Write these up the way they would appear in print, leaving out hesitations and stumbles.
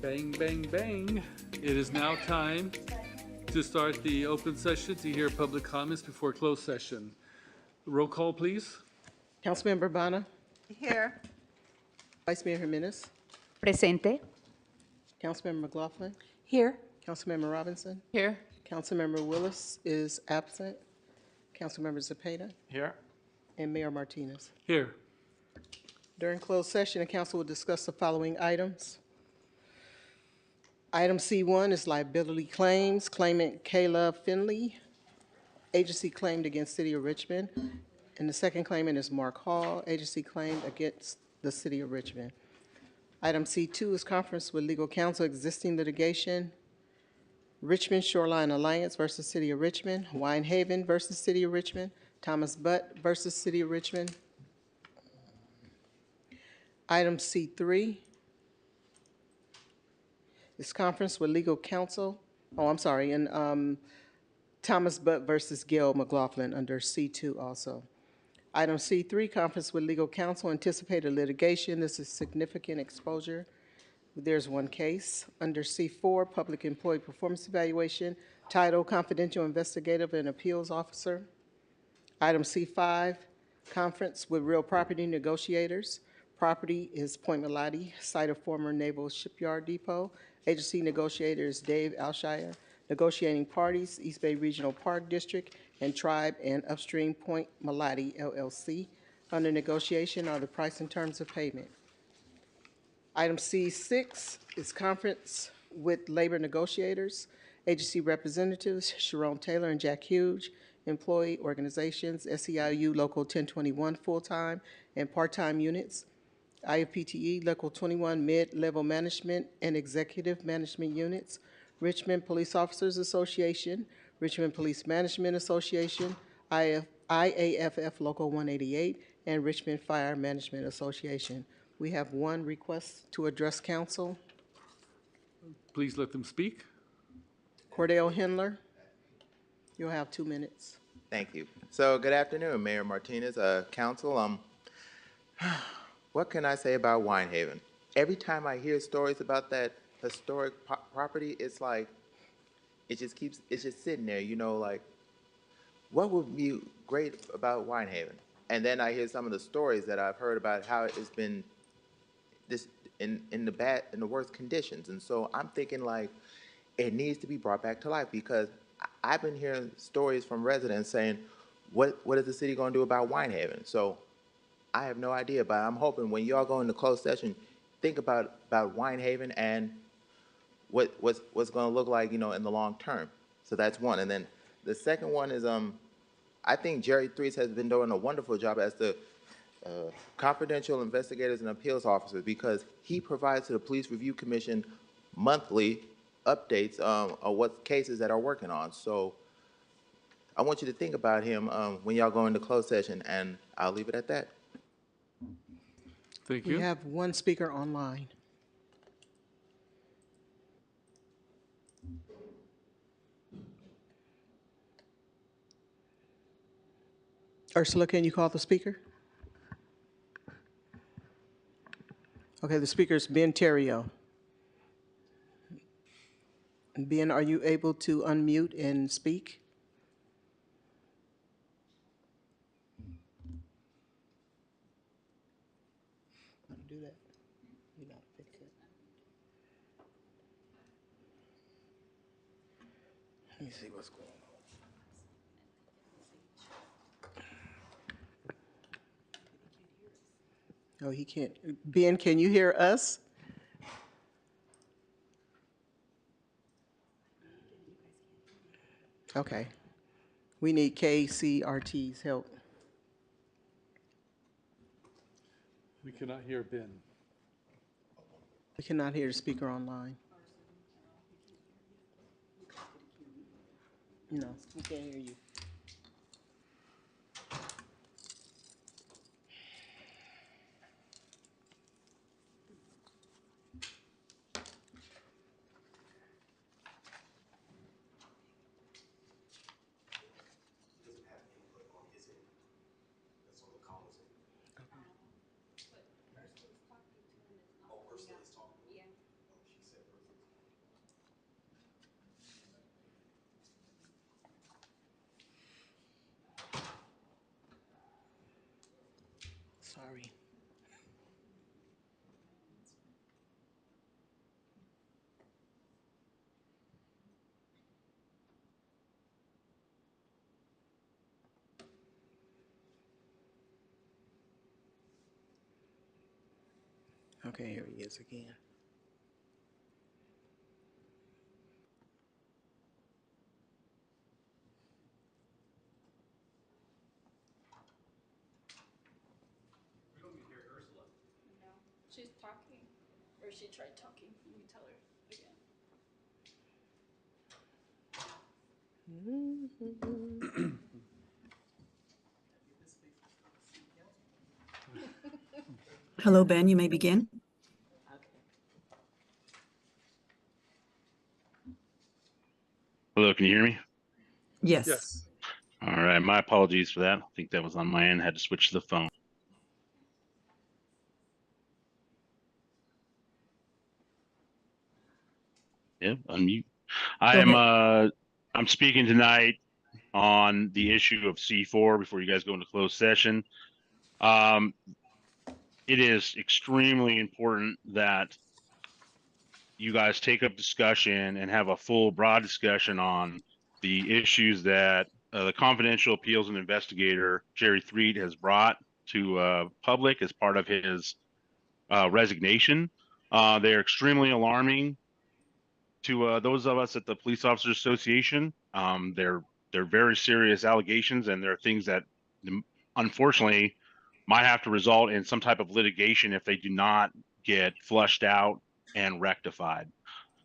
Bang, bang, bang. It is now time to start the open session to hear public comments before closed session. Roll call, please. Councilmember Banna, Here. Vice Mayor Jimenez, Presente. Councilmember McLaughlin, Here. Councilmember Robinson, Here. Councilmember Willis is absent, Councilmember Zepeda, Here. and Mayor Martinez. Here. During closed session, the council will discuss the following items. Item C1 is liability claims. Claimant Kayla Finley, agency claimed against City of Richmond. And the second claimant is Mark Hall, agency claimed against the City of Richmond. Item C2 is conference with legal counsel, existing litigation. Richmond Shoreline Alliance versus City of Richmond, Wine Haven versus City of Richmond, Thomas Butt versus City of Richmond. Item C3 is conference with legal counsel, and Thomas Butt versus Gail McLaughlin under C2 also. Item C3, conference with legal counsel, anticipated litigation. This is significant exposure. There's one case. Under C4, public employee performance evaluation, title confidential investigative and appeals officer. Item C5, conference with real property negotiators. Property is Point Melati, site of former Naval Shipyard Depot. Agency negotiator is Dave Alshire. Negotiating parties, East Bay Regional Park District and Tribe and Upstream Point Melati LLC. Under negotiation are the price and terms of payment. Item C6 is conference with labor negotiators, agency representatives, Sharon Taylor and Jack Hughes, employee organizations, SEIU Local 1021 full-time and part-time units, IFPTE Local 21 mid-level management and executive management units, Richmond Police Officers Association, Richmond Police Management Association, IAFF Local 188, and Richmond Fire Management Association. We have one request to address council. Please let them speak. Cordell Hindler, you'll have 2 minutes. Thank you. So, good afternoon, Mayor Martinez, council. What can I say about Wine Haven? Every time I hear stories about that historic property, it's like, it's just sitting there, like, what would be great about Wine Haven? And then I hear some of the stories that I've heard about how it's been this in the worst conditions. And so I'm thinking, like, it needs to be brought back to life, because I've been hearing stories from residents saying, what is the city going to do about Wine Haven? So I have no idea, but I'm hoping when y'all go into closed session, think about Wine Haven and what's going to look like, in the long term. So that's one. And then the second one is, I think Jerry Threes has been doing a wonderful job as the confidential investigators and appeals officers, because he provides to the Police Review Commission monthly updates on what cases that are working on. So I want you to think about him when y'all go into closed session, and I'll leave it at that. Thank We you. have one speaker online. Ursula, can you call the speaker? Okay, the speaker is Ben Terrio. Ben, are you able to unmute and speak? Do that. You not fix it. Let me see what's going on. Oh, he can't. Ben, can you hear us? Okay. We need KCRT's help. We cannot hear Ben. We cannot hear the speaker online. No, we can't hear you. sorry. Okay, here he is again. No, she's talking, or she tried talking. Let me tell her again. Hello, Ben, you may begin. Hello, can you hear me? Yes. Yes. All right, my apologies for that. I think that was on my end. Had to switch to the phone. Yep, unmute. Go ahead. I'm speaking tonight on the issue of C4 before you guys go into closed session. Um, it is extremely important that you guys take up discussion and have a full, broad discussion on the issues that the confidential appeals and investigator Jerry Threed has brought to public as part of his resignation. They are extremely alarming to those of us at the Police Officers Association. They're very serious allegations, and there are things that unfortunately might have to result in some type of litigation if they do not get flushed out and rectified.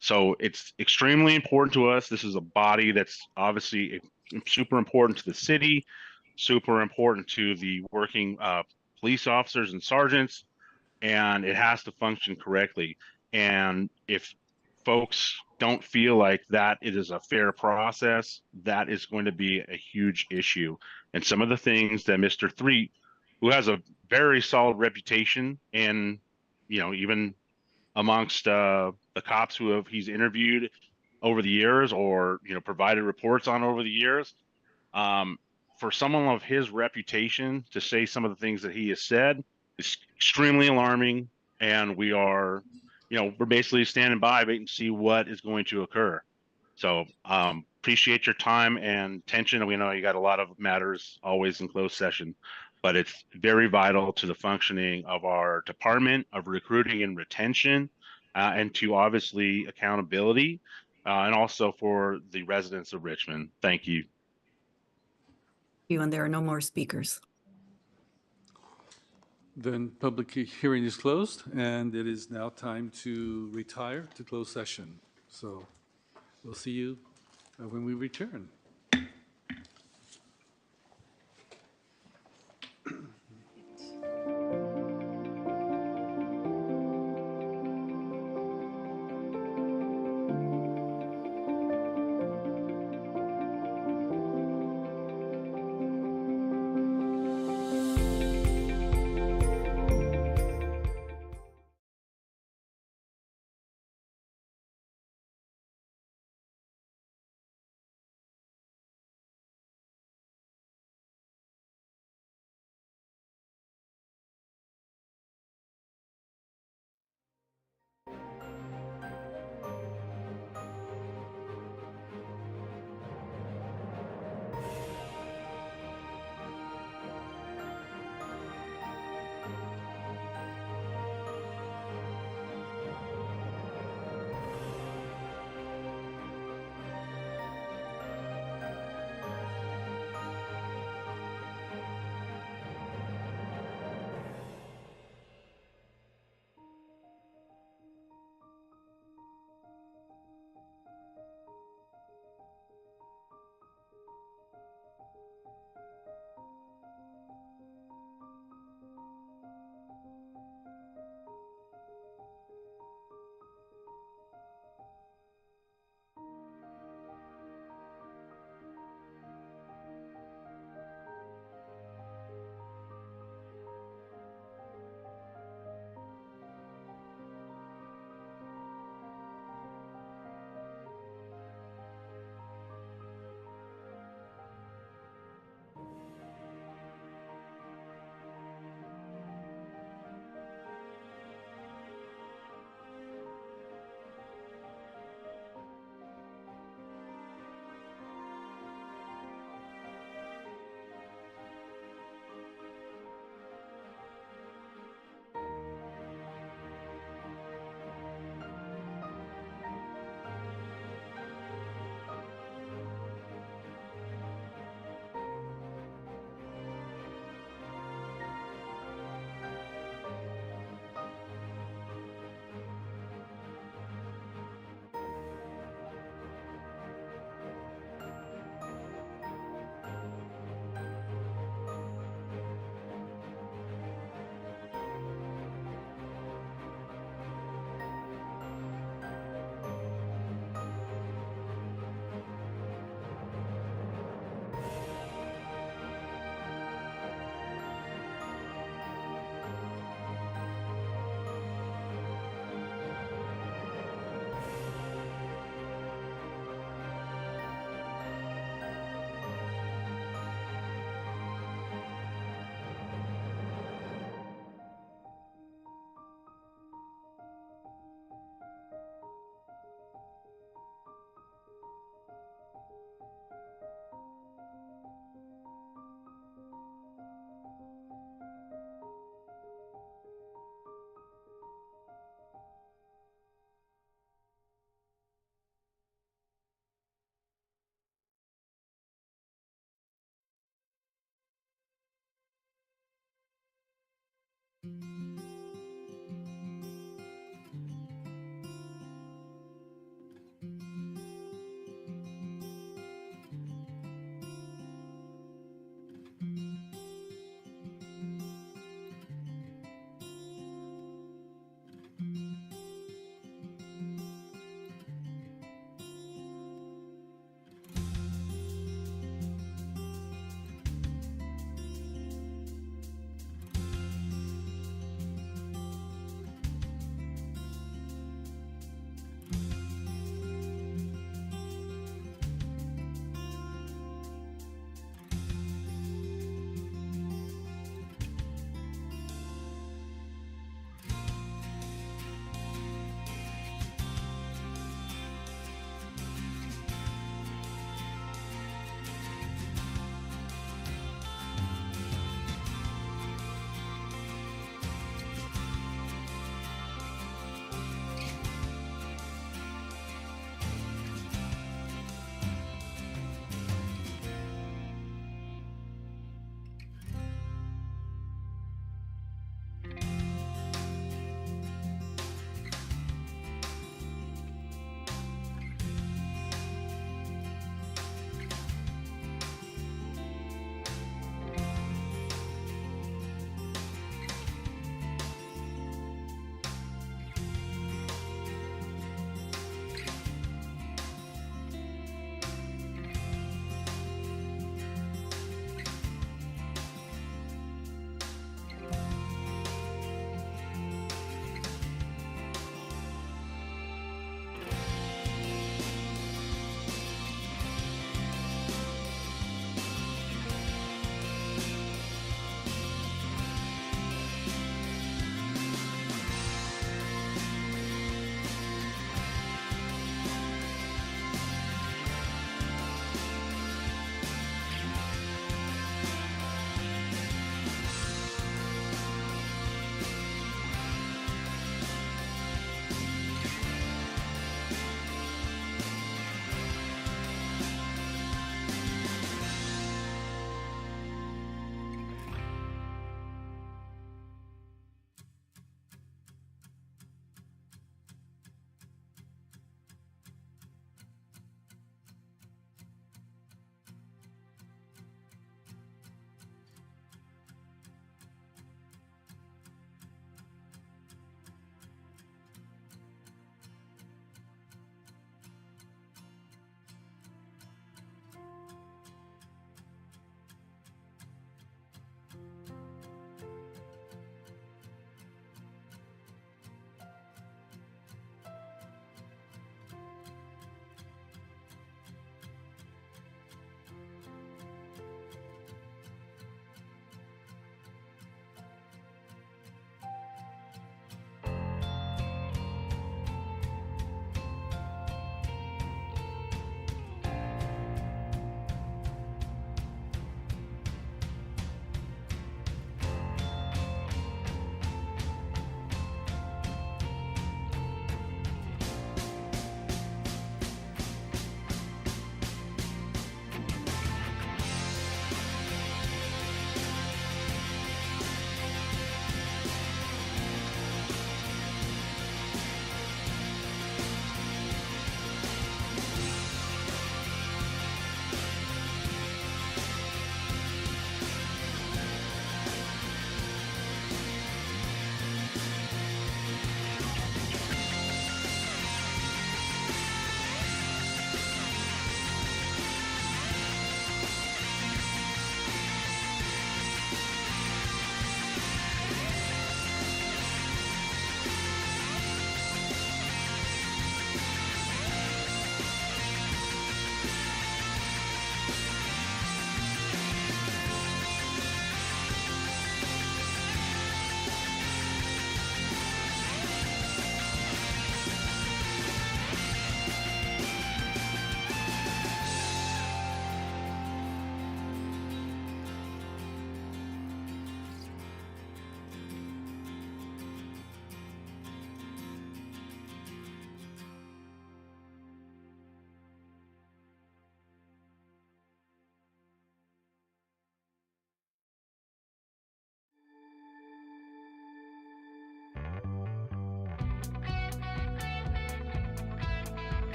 So it's extremely important to us. This is a body that's obviously super important to the city, super important to the working police officers and sergeants, and it has to function correctly. And if folks don't feel like that it is a fair process, that is going to be a huge issue. And some of the things that Mr. Threet, who has a very solid reputation, and even amongst the cops he's interviewed over the years, or provided reports on over the years, um, for someone of his reputation to say some of the things that he has said is extremely alarming. And we're basically standing by waiting to see what is going to occur. So appreciate your time and attention. We know you got a lot of matters always in closed session, but it's very vital to the functioning of our department of recruiting and retention, and to obviously accountability, and also for the residents of Richmond. Thank you. And there are no more speakers. Then public hearing is closed, and it is now time to retire to closed session. So we'll see you when we return.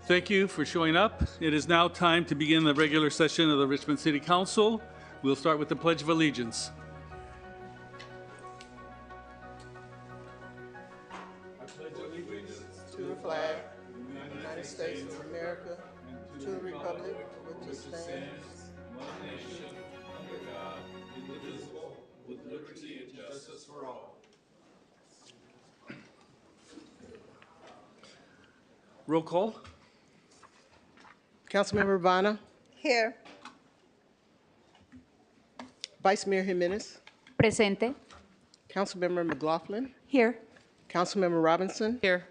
Thank you for showing up. It is now time to begin the regular session of the Richmond City Council. We'll start with the Pledge of Allegiance. To the flag of the United States of America, to the republic which it stands, one nation, under God, indivisible, with liberty and justice for all. Roll call. Councilmember Urbana. Here. Vice Mayor Jimenez. Presente. Councilmember McLaughlin. Here. Councilmember Robinson. Here.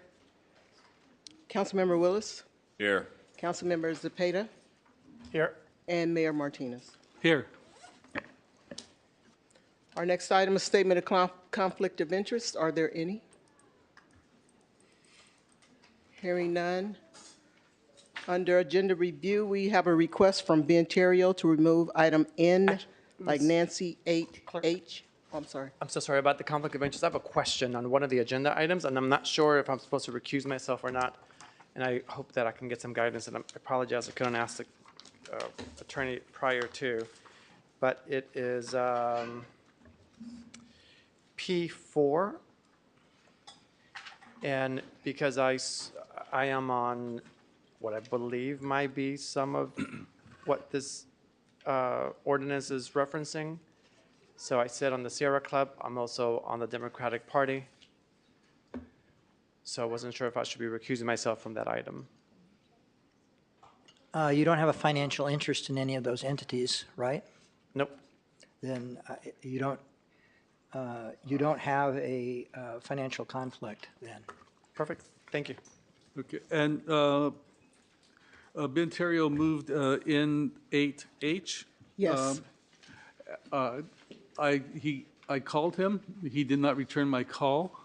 Councilmember Willis. Here. Councilmember Zepeda. Here. And Mayor Martinez. Here. Our next item is statement of conflict of interest. Are there any? Hearing none. Under agenda review, we have a request from Ben Terrio to remove item N, like Nancy, 8H. Oh, I'm sorry. I'm so sorry about the conflict of interest. I have a question on one of the agenda items, and I'm not sure if I'm supposed to recuse myself or not. And I hope that I can get some guidance, and I apologize, I couldn't ask the attorney prior to. But it is P4. And because I am on what I believe might be some of what this ordinance is referencing. So I sit on the Sierra Club. I'm also on the Democratic Party. So I wasn't sure if I should be recusing myself from that item. You don't have a financial interest in any of those entities, right? Nope. Then you don't have a financial conflict then. Perfect. Thank you. Okay. And Ben Terrio moved in 8H. Yes. I called him. He did not return my call,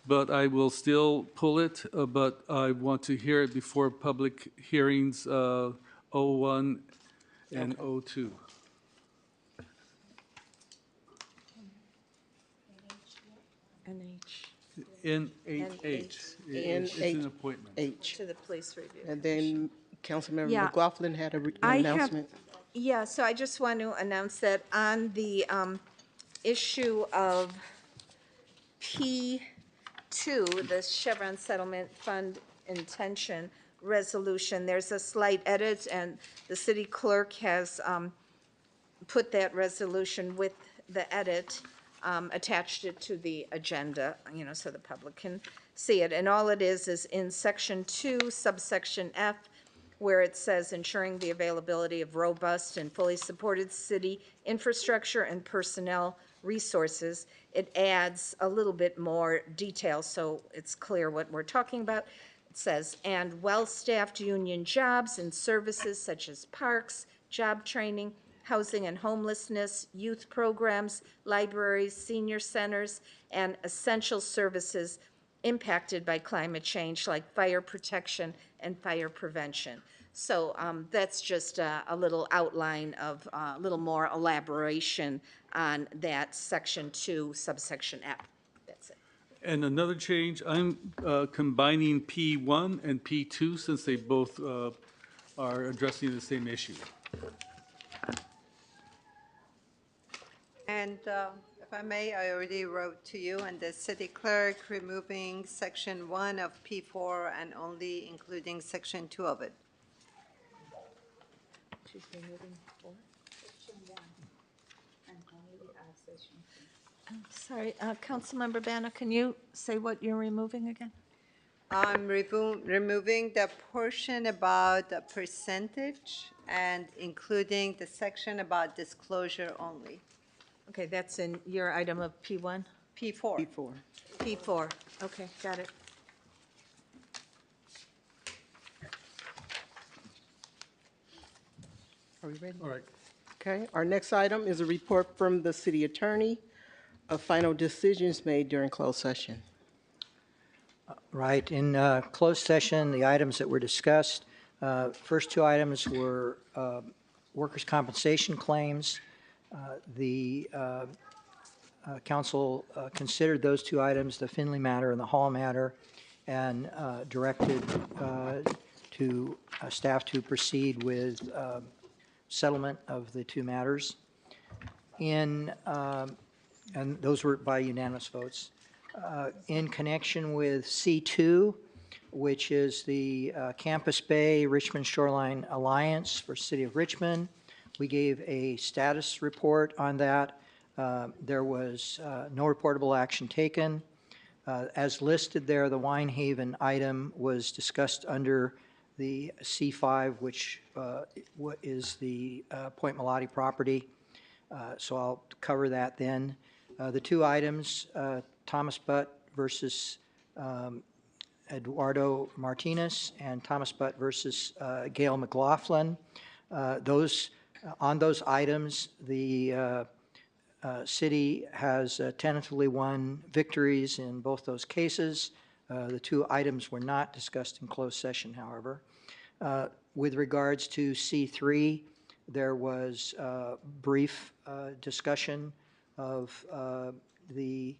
but I will still pull it. But I want to hear it before public hearings 01 and 02. In 8H. It's an appointment. H. To the police review. And then Councilmember Yeah. McLaughlin had an I have- announcement. Yeah, so I just want to announce that on the issue of P2, the Chevron Settlement Fund Intention Resolution, there's a slight edit, and the city clerk has put that resolution with the edit, attached it to the agenda, so the public can see it. And all it is in Section 2, subsection F, where it says ensuring the availability of robust and fully supported city infrastructure and personnel resources. It adds a little bit more detail so it's clear what we're talking about. It says, and well-staffed union jobs and services such as parks, job training, housing and homelessness, youth programs, libraries, senior centers, and essential services impacted by climate change like fire protection and fire prevention. So that's just a little outline of a little more elaboration on that Section 2, subsection F. That's it. And another change, I'm combining P1 and P2 since they both are addressing the same issue. And if I may, I already wrote to you and the city clerk removing section 1 of P4 and only including section 2 of it. She's removing 4? Sorry, Councilmember Banner, can you say what you're removing again? I'm removing the portion about the percentage and including the section about disclosure only. Okay, that's in your item of P1? P4. P4. P4, okay, got it. Are we ready? All right. Okay, our next item is a report from the city attorney of final decisions made during closed session. Right, in closed session, the items that were discussed, first two items were workers' compensation claims. The council considered those two items, the Finley matter and the Hall matter, and directed to staff to proceed with settlement of the two matters. And those were by unanimous votes. In connection with C2, which is the Campus Bay Richmond Shoreline Alliance for City of Richmond, we gave a status report on that. There was no reportable action taken. As listed there, the Wine Haven item was discussed under the C5, which is the Point Melati property. So I'll cover that then. The two items, Thomas Butt versus Eduardo Martinez and Thomas Butt versus Gail McLaughlin. On those items, the city has tentatively won victories in both those cases. The two items were not discussed in closed session, however. With regards to C3, there was brief discussion of the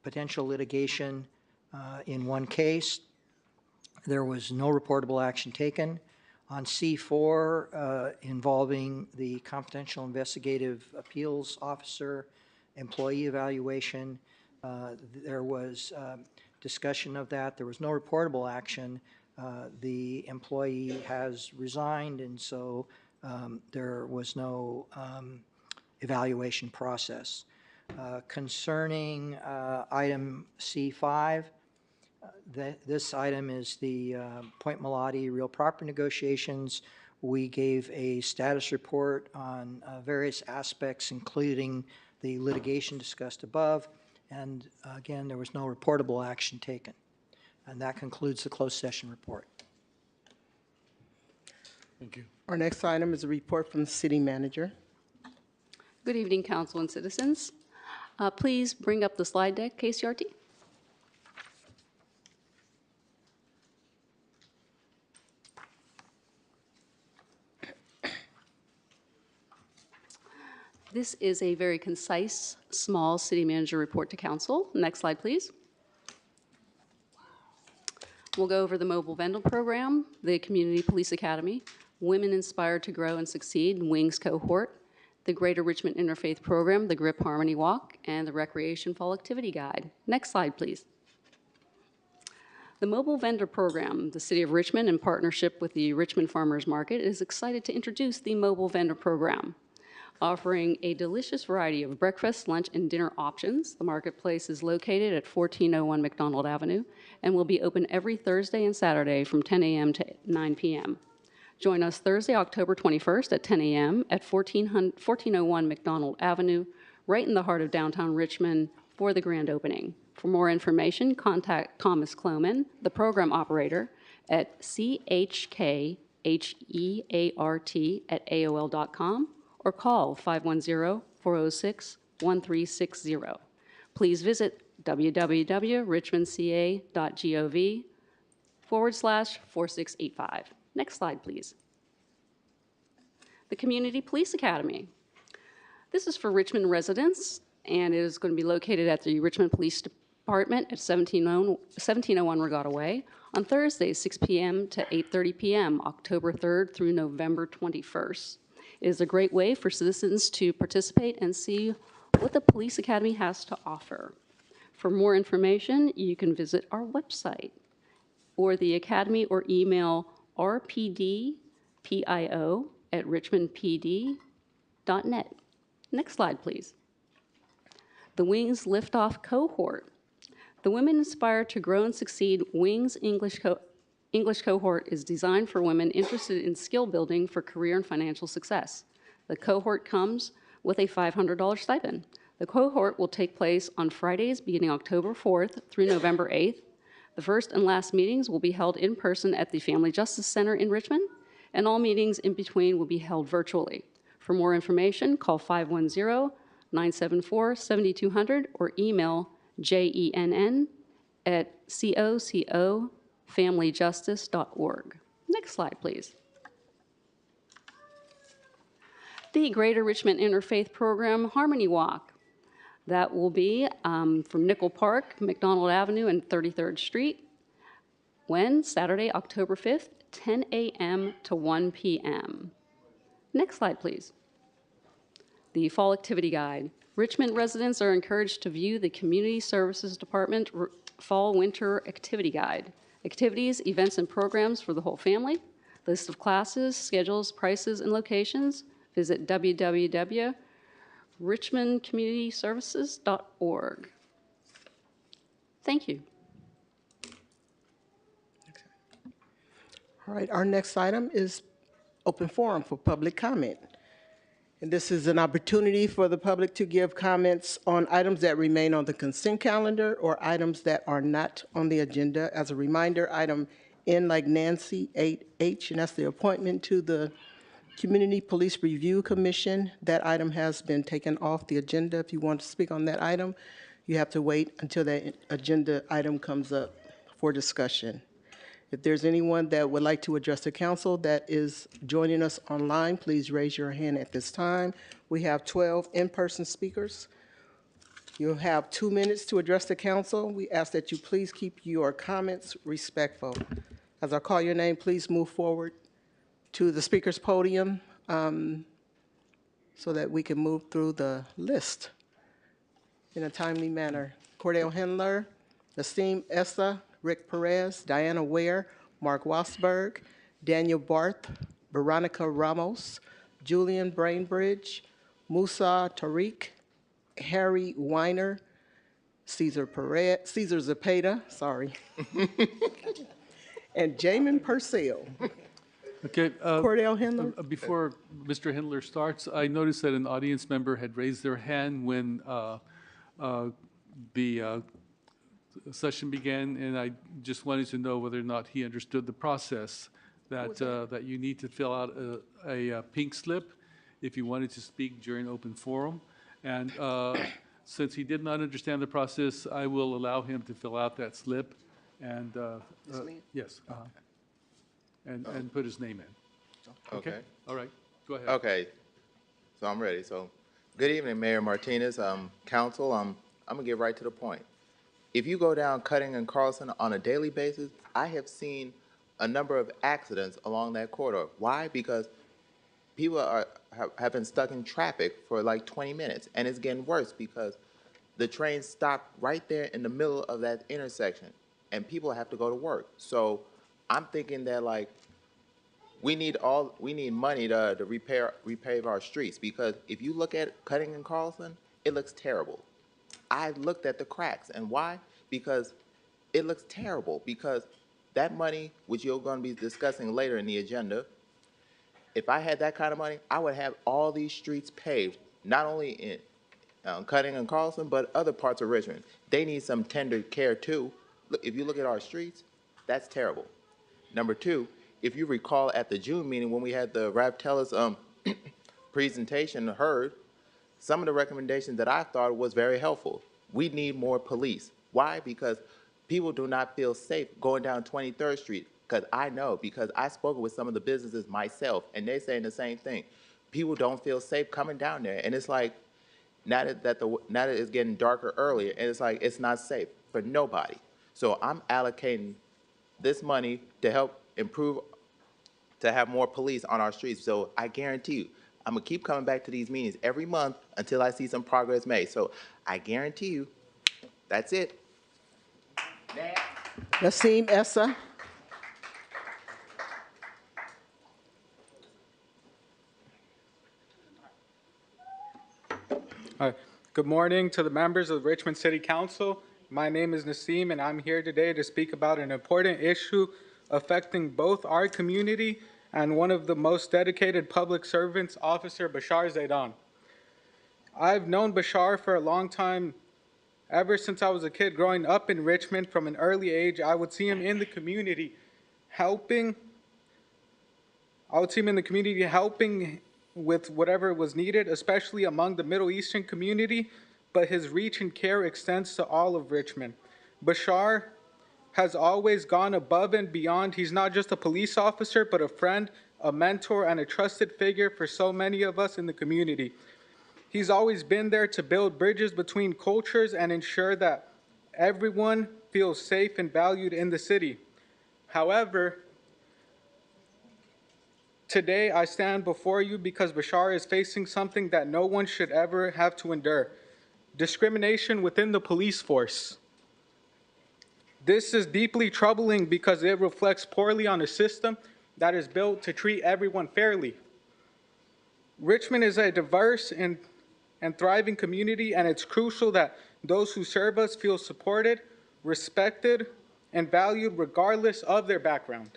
potential litigation in one case. There was no reportable action taken. On C4, involving the confidential investigative appeals officer employee evaluation, there was discussion of that. There was no reportable action. The employee has resigned, and so there was no evaluation process. Concerning item C5, this item is the Point Melati real property negotiations. We gave a status report on various aspects, including the litigation discussed above, and again, there was no reportable action taken. And that concludes the closed session report. Thank you. Our next item is a report from the city manager. Good evening, council and citizens. Please bring up the slide deck, KCRT. This is a very concise, small city manager report to council. Next slide, please. We'll go over the mobile vendor program, the Community Police Academy, Women Inspired to Grow and Succeed, WINGS cohort, the Greater Richmond Interfaith Program, the GRIP Harmony Walk, and the Recreation Fall Activity Guide. Next slide, please. The mobile vendor program, the City of Richmond, in partnership with the Richmond Farmers Market, is excited to introduce the mobile vendor program. Offering a delicious variety of breakfast, lunch, and dinner options. The marketplace is located at 1401 McDonald Avenue and will be open every Thursday and Saturday from 10 a.m. to 9 p.m. Join us Thursday, October 21st at 10 a.m. at 1401 McDonald Avenue, right in the heart of downtown Richmond, for the grand opening. For more information, contact Thomas Cloman, the program operator, at chheart@aol.com or call 510-406-1360. Please visit www.richmondca.gov/4685. Next slide, please. The Community Police Academy. This is for Richmond residents, and it is going to be located at the Richmond Police Department at 1701 Regatta Way on Thursday, 6 p.m. to 8:30 p.m., October 3rd through November 21st. It is a great way for citizens to participate and see what the Police Academy has to offer. For more information, you can visit our website or the Academy or email rpdpio@richmondpd.net. Next slide, please. The WINGS Liftoff Cohort. The Women Inspired to Grow and Succeed WINGS English cohort is designed for women interested in skill building for career and financial success. The cohort comes with a $500 stipend. The cohort will take place on Fridays beginning October 4th through November 8th. The first and last meetings will be held in person at the Family Justice Center in Richmond, and all meetings in between will be held virtually. For more information, call 510-974-7200 or email jenn@cocofamilyjustice.org. Next slide, please. The Greater Richmond Interfaith Program Harmony Walk. That will be from Nickel Park, McDonald Avenue, and 33rd Street. When? Saturday, October 5th, 10 a.m. to 1 p.m. Next slide, please. The Fall Activity Guide. Richmond residents are encouraged to view the Community Services Department Fall Winter Activity Guide. Activities, events, and programs for the whole family. List of classes, schedules, prices, and locations. Visit www.richmondcommunityservices.org. Thank you. All right, our next item is open forum for public comment. And this is an opportunity for the public to give comments on items that remain on the consent calendar or items that are not on the agenda. As a reminder, item N like Nancy, 8H, and that's the appointment to the Community Police Review Commission. That item has been taken off the agenda. If you want to speak on that item, you have to wait until that agenda item comes up for discussion. If there's anyone that would like to address the council that is joining us online, please raise your hand at this time. We have 12 in-person speakers. You'll have 2 minutes to address the council. We ask that you please keep your comments respectful. As I call your name, please move forward to the speaker's podium so that we can move through the list in a timely manner. Cordell Hendler, Nassim Essa, Rick Perez, Diana Ware, Mark Wasberg, Daniel Barth, Veronica Ramos, Julian Brainbridge, Musa Tariq, Harry Weiner, Cesar Zepeda, sorry, and Jamin Purcell. Okay. Cordell Hendler? Before Mr. Hendler starts, I noticed that an audience member had raised their hand when the session began, and I just wanted to know whether or not he understood the process, that you need to fill out a pink slip if you wanted to speak during open forum. And since he did not understand the process, I will allow him to fill out that slip and, yes, and put his name in. Okay. All right, go ahead. Okay, so I'm ready. So, good evening, Mayor Martinez, council. I'm gonna get right to the point. If you go down Cutting and Carlson on a daily basis, I have seen a number of accidents along that corridor. Why? Because people have been stuck in traffic for like 20 minutes, and it's getting worse because the train stopped right there in the middle of that intersection, and people have to go to work. So I'm thinking that like we need money to repave our streets, because if you look at Cutting and Carlson, it looks terrible. I looked at the cracks, and why? Because it looks terrible, because that money, which you're going to be discussing later in the agenda, if I had that kind of money, I would have all these streets paved, not only in Cutting and Carlson, but other parts of Richmond. They need some tender care too. Look, if you look at our streets, that's terrible. Number two, if you recall at the June meeting when we had the Raptellus presentation heard, some of the recommendations that I thought was very helpful. We need more police. Why? Because people do not feel safe going down 23rd Street. Because I know, because I spoke with some of the businesses myself, and they're saying the same thing. People don't feel safe coming down there, and it's like now that it's getting darker earlier, and it's like it's not safe for nobody. So I'm allocating this money to help improve, to have more police on our streets. So I guarantee you, I'm gonna keep coming back to these meetings every month until I see some progress made. So I guarantee you, that's it. Nassim Essa. Good morning to the members of the Richmond City Council. My name is Nassim, and I'm here today to speak about an important issue affecting both our community and one of the most dedicated public servants, Officer Bashar Zaidan. I've known Bashar for a long time. Ever since I was a kid growing up in Richmond, from an early age, I would see him in the community helping with whatever was needed, especially among the Middle Eastern community, but his reach and care extends to all of Richmond. Bashar has always gone above and beyond. He's not just a police officer, but a friend, a mentor, and a trusted figure for so many of us in the community. He's always been there to build bridges between cultures and ensure that everyone feels safe and valued in the city. However, today I stand before you because Bashar is facing something that no one should ever have to endure: discrimination within the police force. This is deeply troubling because it reflects poorly on a system that is built to treat everyone fairly. Richmond is a diverse and thriving community, and it's crucial that those who serve us feel supported, respected, and valued regardless of their background.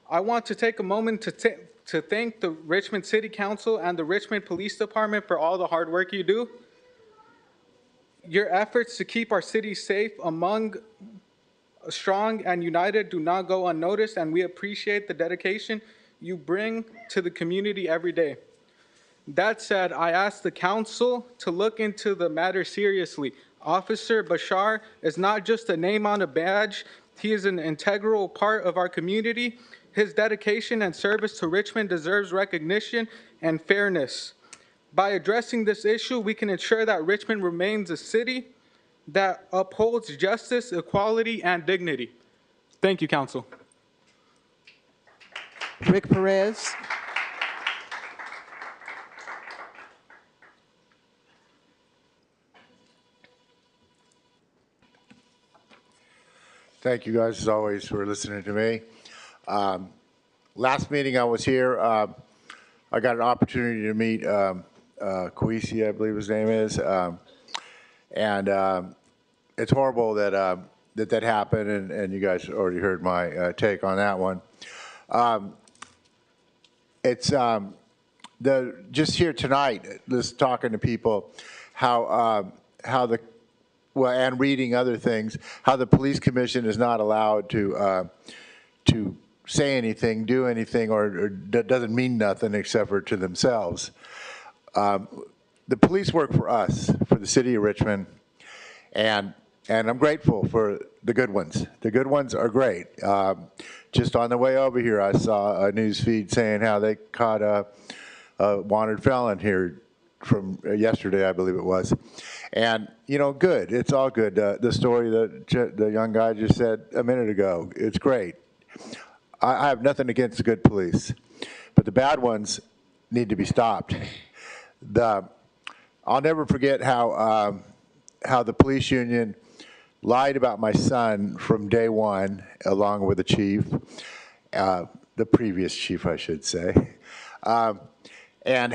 I want to take a moment to thank the Richmond City Council and the Richmond Police Department for all the hard work you do. Your efforts to keep our city safe, strong and united, do not go unnoticed, and we appreciate the dedication you bring to the community every day. That said, I ask the council to look into the matter seriously. Officer Bashar is not just a name on a badge. He is an integral part of our community. His dedication and service to Richmond deserves recognition and fairness. By addressing this issue, we can ensure that Richmond remains a city that upholds justice, equality, and dignity. Thank you, council. Rick Perez. Thank you guys, as always, for listening to me. Last meeting I was here, I got an opportunity to meet Kwesi, I believe his name is, and it's horrible that that happened, and you guys already heard my take on that one. It's just here tonight, just talking to people, how the and reading other things, how the police commission is not allowed to say anything, do anything, or doesn't mean nothing except for to themselves. The police work for us, for the city of Richmond, and I'm grateful for the good ones. The good ones are great. Just on the way over here, I saw a news feed saying how they caught a wanted felon here from yesterday, I believe it was. And, you know, good. It's all good. The story that the young guy just said a minute ago, it's great. I have nothing against the good police, but the bad ones need to be stopped. I'll never forget how the police union lied about my son from day one, along with the chief, the previous chief, I should say, and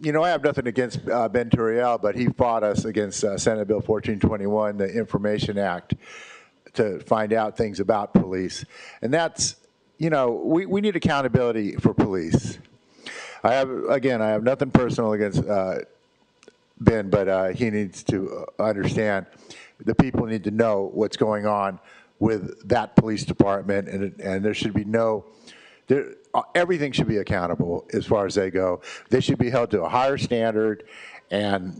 you know, I have nothing against Ben Turiel, but he fought us against Senate Bill 1421, the Information Act, to find out things about police. And that's, you know, we need accountability for police. I have nothing personal against Ben, but he needs to understand the people need to know what's going on with that police department, and there should be everything should be accountable as far as they go. They should be held to a higher standard, and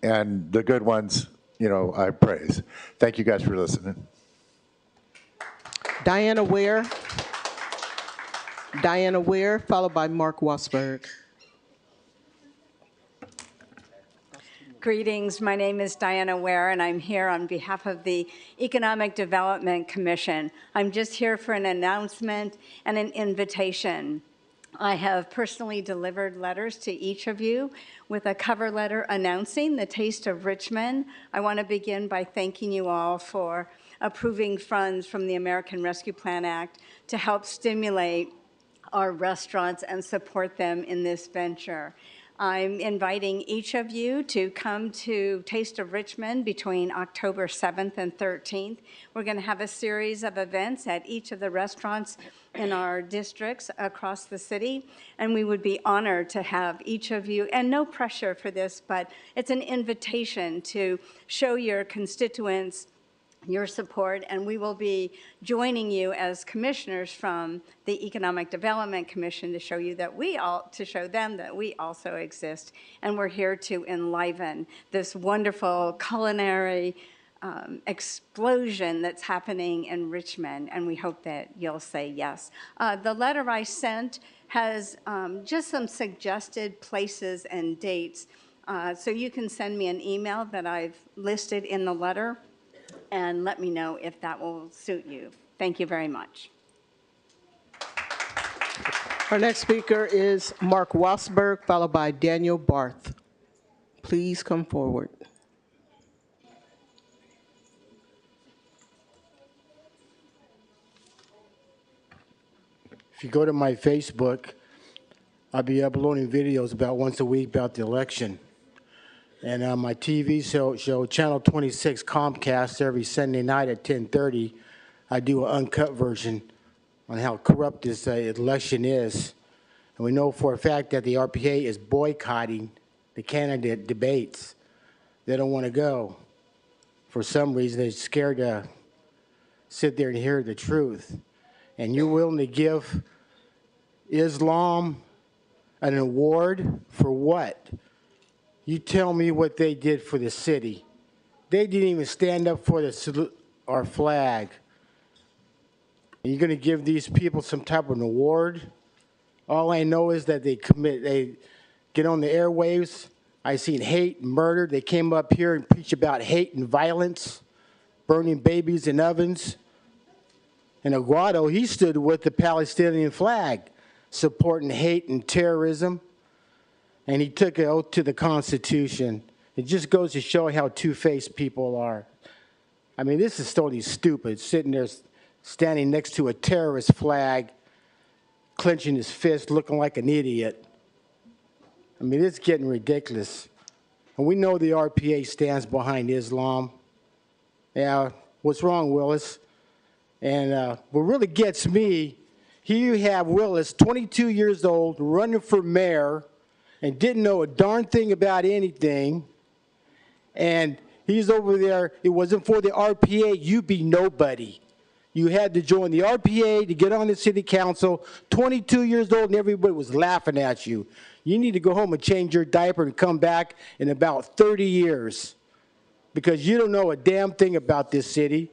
the good ones, you know, I praise. Thank you guys for listening. Diana Ware. Diana Ware, followed by Mark Wasberg. Greetings, my name is Diana Ware, and I'm here on behalf of the Economic Development Commission. I'm just here for an announcement and an invitation. I have personally delivered letters to each of you with a cover letter announcing the Taste of Richmond. I want to begin by thanking you all for approving funds from the American Rescue Plan Act to help stimulate our restaurants and support them in this venture. I'm inviting each of you to come to Taste of Richmond between October 7th and 13th. We're going to have a series of events at each of the restaurants in our districts across the city, and we would be honored to have each of you, and no pressure for this, but it's an invitation to show your constituents your support, and we will be joining you as commissioners from the Economic Development Commission to show them that we also exist, and we're here to enliven this wonderful culinary explosion that's happening in Richmond, and we hope that you'll say yes. The letter I sent has just some suggested places and dates So you can send me an email that I've listed in the letter and let me know if that will suit you. Thank you very much. Our next speaker is Mark Wassberg, followed by Daniel Barth. Please come forward. If you go to my Facebook, I'll be uploading videos about once a week about the election. And on my TV show, Channel 26 Comcast, every Sunday night at 10:30, I do an uncut version on how corrupt this election is. And we know for a fact that the RPA is boycotting the candidate debates. They don't want to go. For some reason, they're scared to sit there and hear the truth. And you're willing to give Islam an award for what? You tell me what they did for the city. They didn't even stand up for our flag. And you're going to give these people some type of an award? All I know is that they get on the airwaves. I seen hate and murder. They came up here and preached about hate and violence, burning babies in ovens. And Aguado, he stood with the Palestinian flag, supporting hate and terrorism. And he took an oath to the Constitution. It just goes to show how two-faced people are. I mean, this is totally stupid, sitting there standing next to a terrorist flag, clenching his fist, looking like an idiot. I mean, it's getting ridiculous. And we know the RPA stands behind Islam. Yeah, what's wrong, Willis? And what really gets me, here you have Willis, 22 years old, running for mayor, and didn't know a darn thing about anything. And he's over there. It wasn't for the RPA, you'd be nobody. You had to join the RPA to get on the city council, 22 years old, and everybody was laughing at you. You need to go home and change your diaper and come back in about 30 years because you don't know a damn thing about this city.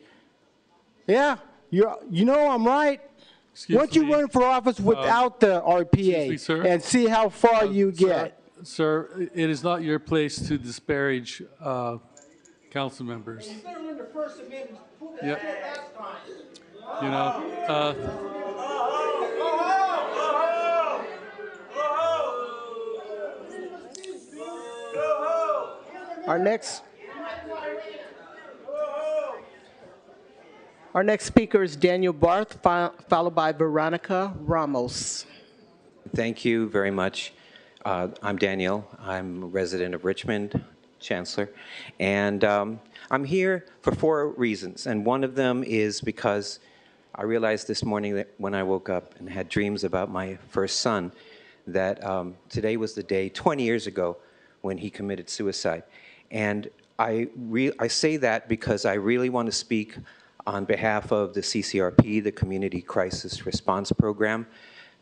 Yeah, you know I'm right. Why don't you run for office without the RPA and see how far you get? Sir, it is not your place to disparage council members. Yeah. You know, Our next speaker is Daniel Barth, followed by Veronica Ramos. Thank you very much. I'm Daniel. I'm a resident of Richmond, Chancellor. And I'm here for 4 reasons. And one of them is because I realized this morning that when I woke up and had dreams about my first son, that today was the day 20 years ago when he committed suicide. And I say that because I really want to speak on behalf of the CCRP, the Community Crisis Response Program.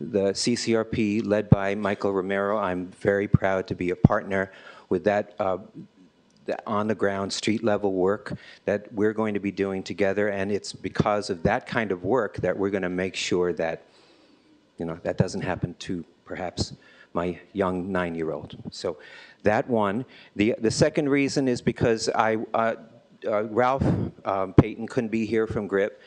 The CCRP, led by Michael Romero, I'm very proud to be a partner with that on-the-ground, street-level work that we're going to be doing together, and it's because of that kind of work that we're going to make sure that, you know, that doesn't happen to perhaps my young 9-year-old. So that one. The second reason is because Ralph Payton couldn't be here from GRIP.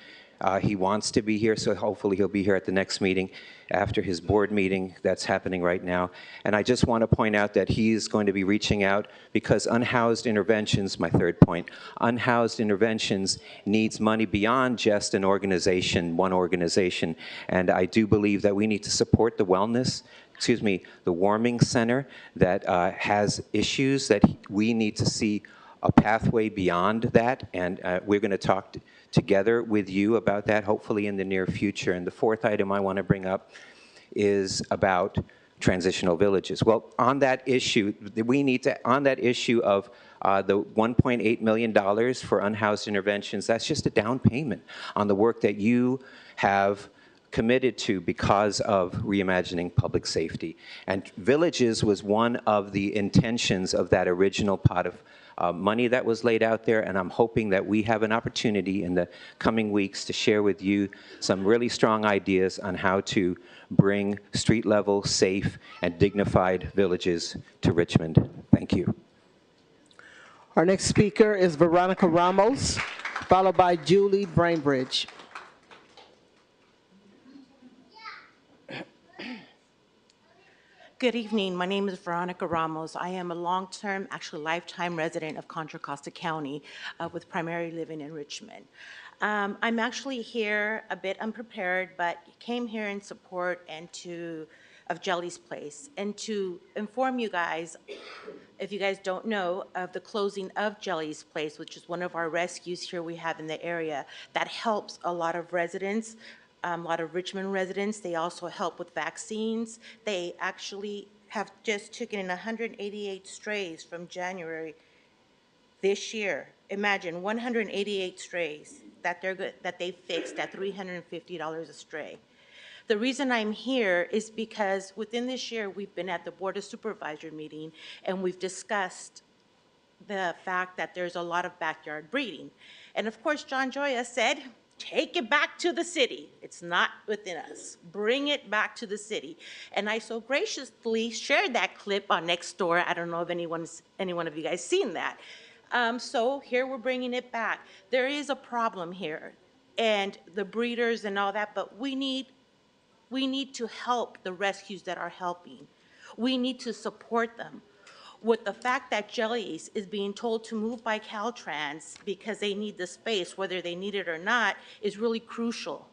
He wants to be here, so hopefully he'll be here at the next meeting after his board meeting that's happening right now. And I just want to point out that he's going to be reaching out because unhoused interventions, my third point, unhoused interventions needs money beyond just an organization, one organization. And I do believe that we need to support the the warming center that has issues that we need to see a pathway beyond that, and we're going to talk together with you about that, hopefully in the near future. And the fourth item I want to bring up is about transitional villages. Well, on that issue, we need to, on that issue of the $1.8 million for unhoused interventions, that's just a down payment on the work that you have committed to because of reimagining public safety. And villages was one of the intentions of that original pot of money that was laid out there, and I'm hoping that we have an opportunity in the coming weeks to share with you some really strong ideas on how to bring street-level, safe, and dignified villages to Richmond. Thank you. Thank you. Our next speaker is Veronica Ramos, followed by Julie Brainbridge. Good evening. My name is Veronica Ramos. I am a long-term, actually lifetime resident of Contra Costa County with primary living in Richmond. I'm actually here a bit unprepared, but came here in support of Jelly's Place and to inform you guys, if you guys don't know, of the closing of Jelly's Place, which is one of our rescues here we have in the area that helps a lot of residents, a lot of Richmond residents. They also help with vaccines. They actually have just taken in 188 strays from January this year. Imagine 188 strays that they fixed at $350 a stray. The reason I'm here is because within this year, we've been at the Board of Supervisor meeting and we've discussed the fact that there's a lot of backyard breeding. And of course, John Joya said, take it back to the city. It's not within us. Bring it back to the city. And I so graciously shared that clip on Nextdoor. I don't know if any one of you guys seen that. So here we're bringing it back. There is a problem here and the breeders and all that, but we need to help the rescues that are helping. We need to support them. With the fact that Jellies is being told to move by Caltrans because they need the space, whether they need it or not, is really crucial.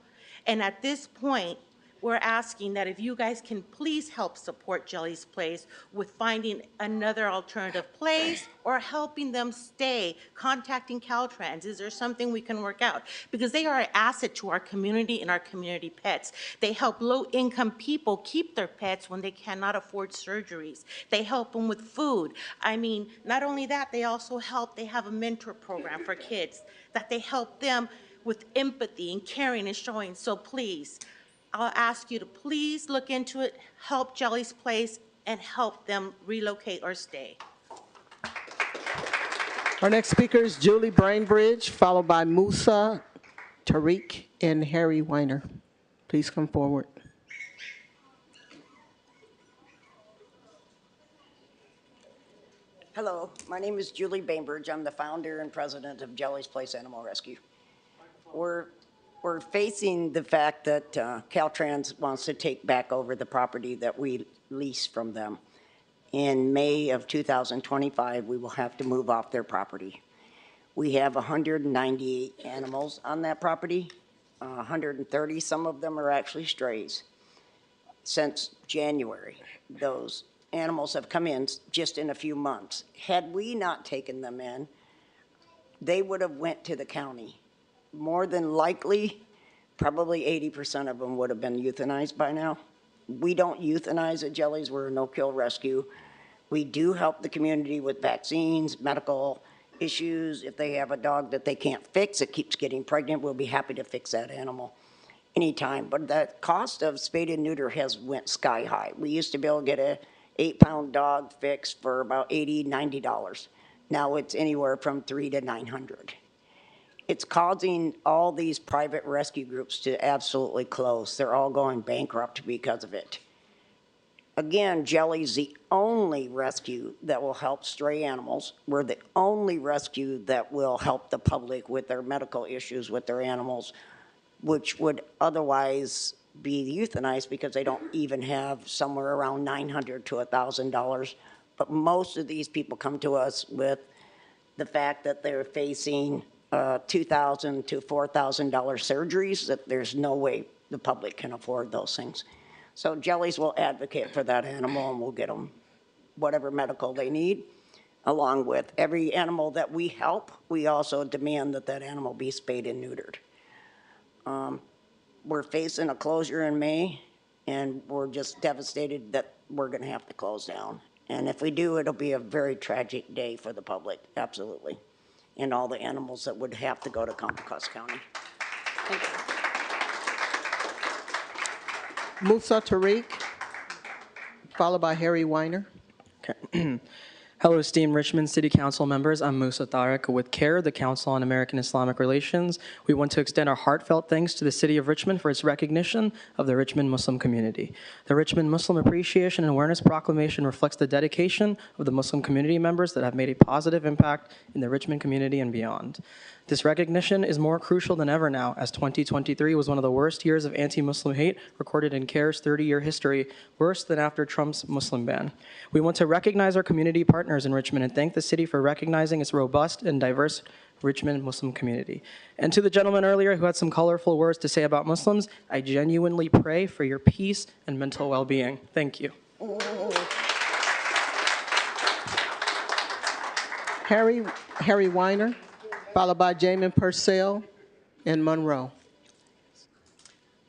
And at this point, we're asking that if you guys can please help support Jelly's Place with finding another alternative place or helping them stay, contacting Caltrans. Is there something we can work out? Because they are an asset to our community and our community pets. They help low-income people keep their pets when they cannot afford surgeries. They help them with food. I mean, not only that, they also help, they have a mentor program for kids that they help them with empathy and caring and showing. So please, I'll ask you to please look into it, help Jelly's Place, and help them relocate or stay. Our next speaker is Julie Brainbridge, followed by Musa, Tariq, and Harry Weiner. Please come forward. Hello, my name is Julie Bainbridge. I'm the founder and president of Jelly's Place Animal Rescue. We're facing the fact that Caltrans wants to take back over the property that we lease from them. In May of 2025, we will have to move off their property. We have 198 animals on that property, 130, some of them are actually strays. Since January, those animals have come in just in a few months. Had we not taken them in, they would have went to the county. More than likely, probably 80% of them would have been euthanized by now. We don't euthanize at Jellies, we're a no-kill rescue. We do help the community with vaccines, medical issues. If they have a dog that they can't fix, it keeps getting pregnant, we'll be happy to fix that animal anytime. But the cost of spay and neuter has went sky high. We used to be able to get a 8-pound dog fixed for about $80, $90. Now it's anywhere from $300 to $900. It's causing all these private rescue groups to absolutely close. They're all going bankrupt because of it. Again, Jelly's the only rescue that will help stray animals. We're the only rescue that will help the public with their medical issues with their animals, which would otherwise be euthanized because they don't even have somewhere around $900 to $1,000. But most of these people come to us with the fact that they're facing $2,000 to $4,000 surgeries, that there's no way the public can afford those things. So Jellies will advocate for that animal and we'll get them whatever medical they need. Along with every animal that we help, we also demand that that animal be spayed and neutered. We're facing a closure in May and we're just devastated that we're gonna have to close down. And if we do, it'll be a very tragic day for the public, absolutely. And all the animals that would have to go to Contra Costa County. Thank you. Musa Tariq, followed by Harry Weiner. Okay. Hello, esteemed Richmond City Council members. I'm Musa Tariq with CARE, the Council on American Islamic Relations. We want to extend our heartfelt thanks to the City of Richmond for its recognition of the Richmond Muslim community. The Richmond Muslim Appreciation and Awareness Proclamation reflects the dedication of the Muslim community members that have made a positive impact in the Richmond community and beyond. This recognition is more crucial than ever now, as 2023 was one of the worst years of anti-Muslim hate recorded in CARE's 30-year history, worse than after Trump's Muslim ban. We want to recognize our community partners in Richmond and thank the city for recognizing its robust and diverse Richmond Muslim community. And to the gentleman earlier who had some colorful words to say about Muslims, I genuinely pray for your peace and mental well-being. Thank you. Harry Weiner, followed by Jamin Purcell and Monroe.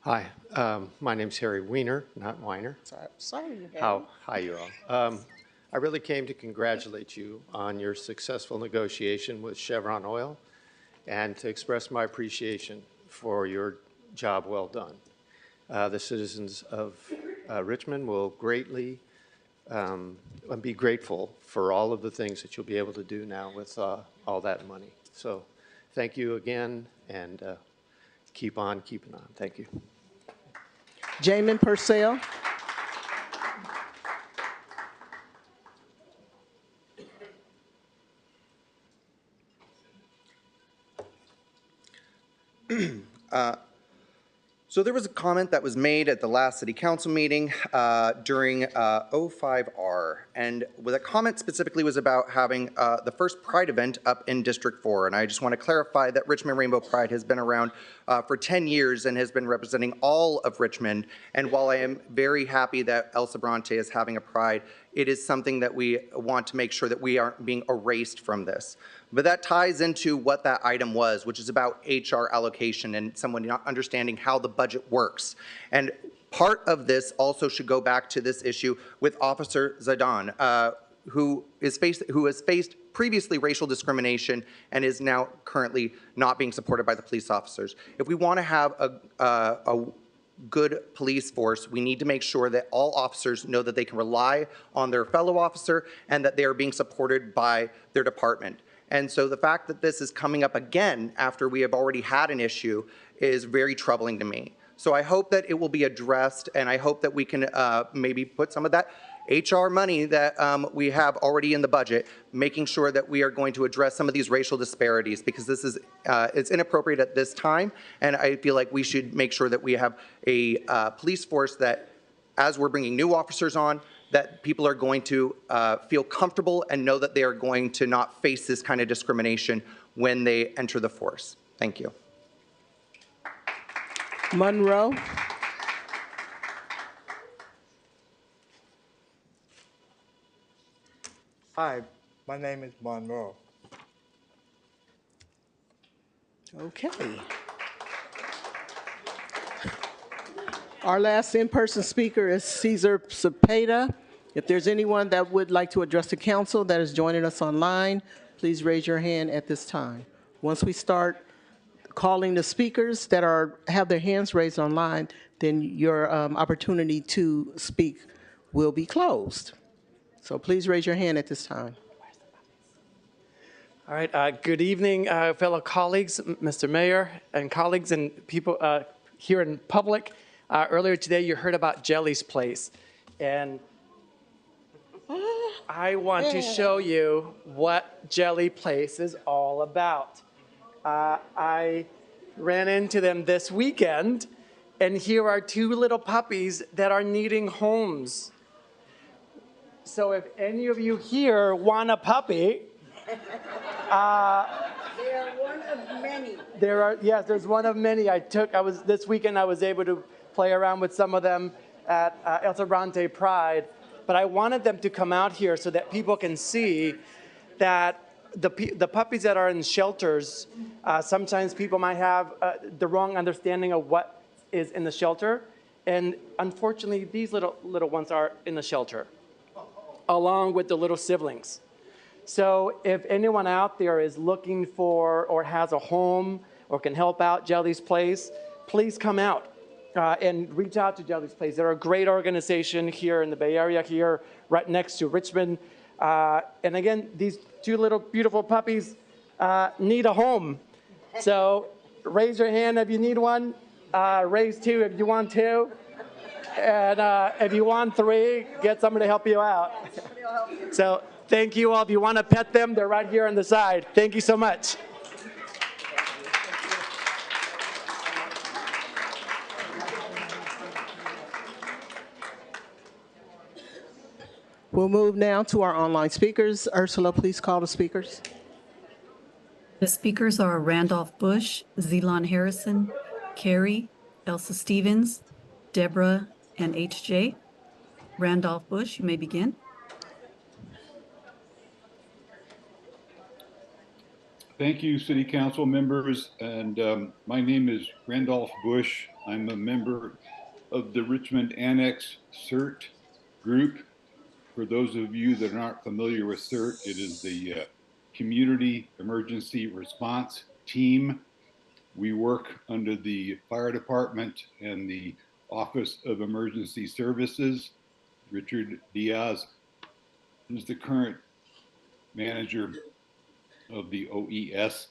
Hi, my name's Harry Weiner, not Weiner. Sorry, Harry. Hi, you all. I really came to congratulate you on your successful negotiation with Chevron Oil and to express my appreciation for your job well done. The citizens of Richmond will greatly be grateful for all of the things that you'll be able to do now with all that money. So thank you again, and keep on keeping on. Thank you. Jamin Purcell. So there was a comment that was made at the last city council meeting during 05R, and the comment specifically was about having the first Pride event up in District 4, and I just want to clarify that Richmond Rainbow Pride has been around for 10 years and has been representing all of Richmond, and while I am very happy that El Sobrante is having a Pride, it is something that we want to make sure that we aren't being erased from this. But that ties into what that item was, which is about HR allocation and someone not understanding how the budget works. And part of this also should go back to this issue with Officer Zaidan, who has faced previously racial discrimination and is now currently not being supported by the police officers. If we want to have a good police force, we need to make sure that all officers know that they can rely on their fellow officer and that they are being supported by their department. And so the fact that this is coming up again after we have already had an issue is very troubling to me. So I hope that it will be addressed, and I hope that we can maybe put some of that HR money that we have already in the budget, making sure that we are going to address some of these racial disparities, because this is it's inappropriate at this time, and I feel like we should make sure that we have a police force that, as we're bringing new officers on, that people are going to feel comfortable and know that they are going to not face this kind of discrimination when they enter the force. Thank you. Monroe. Hi, my name is Monroe. Okay. Our last in-person speaker is Cesar Cepeda. If there's anyone that would like to address the council that is joining us online, please raise your hand at this time. Once we start calling the speakers that have their hands raised online, then your opportunity to speak will be closed. So please raise your hand at this time. All right, good evening, fellow colleagues, Mr. Mayor, and colleagues and people here in public. Earlier today, you heard about Jelly's Place, and I want to show you what Jelly Place is all about. I ran into them this weekend, and here are two little puppies that are needing homes. So if any of you here want a puppy, they are one of many. There's one of many. This weekend I was able to play around with some of them at El Sobrante Pride, but I wanted them to come out here so that people can see that the puppies that are in shelters, sometimes people might have the wrong understanding of what is in the shelter, and unfortunately these little ones are in the shelter, along with the little siblings. So if anyone out there is looking for or has a home or can help out Jelly's Place, please come out and reach out to Jelly's Place. They're a great organization here in the Bay Area, here right next to Richmond. And again, these two little beautiful puppies need a home. So raise your hand if you need one. Raise two if you want two. And if you want three, get somebody to help you out. So thank you all. If you want to pet them, they're right here on the side. Thank you so much. We'll move now to our online speakers. Ursula, please call the speakers. The speakers are Randolph Bush, Zelon Harrison, Carrie, Elsa Stevens, Deborah, and HJ. Randolph Bush, you may begin. Thank you, City Council members. And my name is Randolph Bush. I'm a member of the Richmond Annex CERT group. For those of you that aren't familiar with CERT, it is the Community Emergency Response Team. We work under the Fire Department and the Office of Emergency Services. Richard Diaz is the current manager of the OES.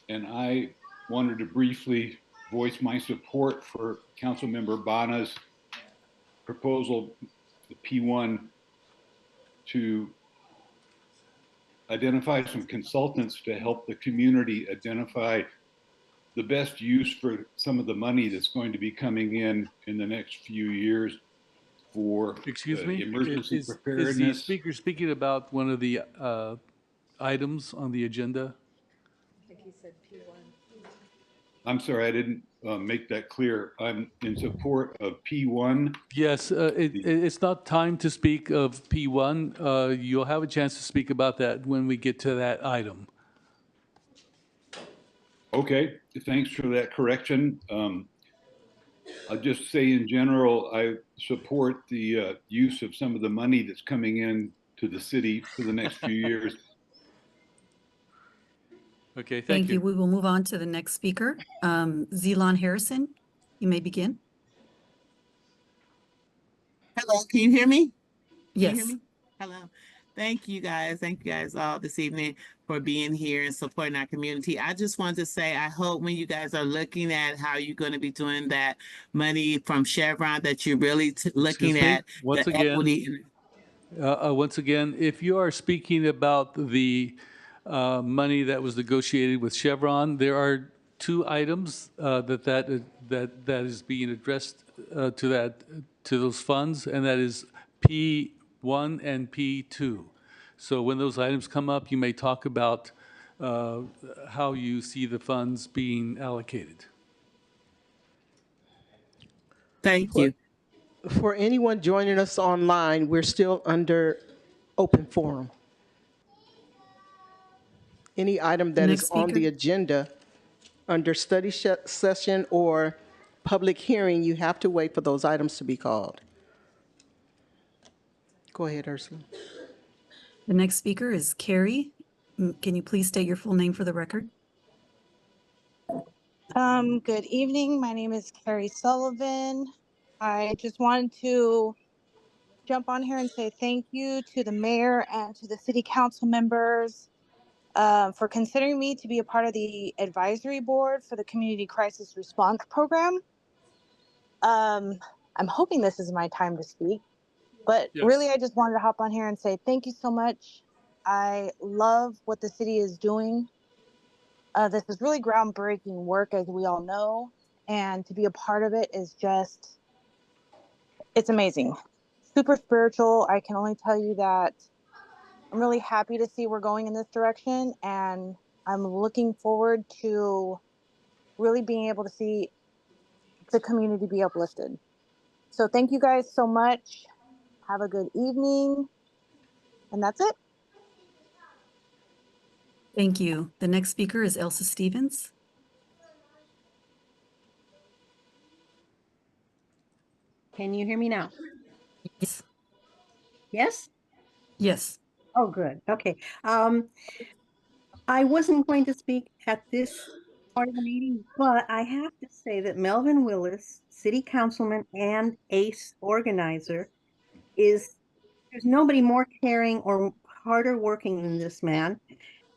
And I wanted to briefly voice my support for Councilmember Bana's proposal, the P1, to identify some consultants to help the community identify the best use for some of the money that's going to be coming in the next few years for Excuse me? emergency Is the preparedness. speaker speaking about one of the items on the agenda? I think he said P1. I'm sorry, I didn't make that clear. I'm in support of P1. Yes, it's not time to speak of P1. You'll have a chance to speak about that when we get to that item. Okay, thanks for that correction. I'll just say in general, I support the use of some of the money that's coming in to the city for the next few years. Okay, Thank you. We will move on to the next speaker. Zelon Harrison, you may begin. Hello, can you hear me? Can you hear Yes. me? Hello. Thank you guys. Thank you guys all this evening for being here and supporting our community. I just wanted to say, I hope when you guys are looking at how you're going to be doing that money from Chevron, that you're really looking at Once the again, equity. once again, if you are speaking about the money that was negotiated with Chevron, there are two items that is being addressed to those funds, and that is P1 and P2. So when those items come up, you may talk about how you see the funds being allocated. Thank you. For anyone joining us online, we're still under open forum. Any item that is on the agenda under study session or public hearing, you have to wait for those items to be called. Go ahead, Ursula. The next speaker is Carrie. Can you please state your full name for the record? Good evening. My name is Carrie Sullivan. I just wanted to jump on here and say thank you to the mayor and to the city council members for considering me to be a part of the advisory board for the Community Crisis Response Program. I'm hoping this is my time to speak, but really I just wanted to hop on here and say thank you so much. I love what the city is doing. This is really groundbreaking work, as we all know, and to be a part of it is just, it's amazing. Super spiritual. I can only tell you that I'm really happy to see we're going in this direction, and I'm looking forward to really being able to see the community be uplifted. So thank you guys so much. Have a good evening, and that's it. Thank you. The next speaker is Elsa Stevens. Can you hear me now? Yes. Yes? Yes. Oh, good. Okay. I wasn't going to speak at this part of the meeting, but I have to say that Melvin Willis, city councilman and ACE organizer, there's nobody more caring or harder working than this man.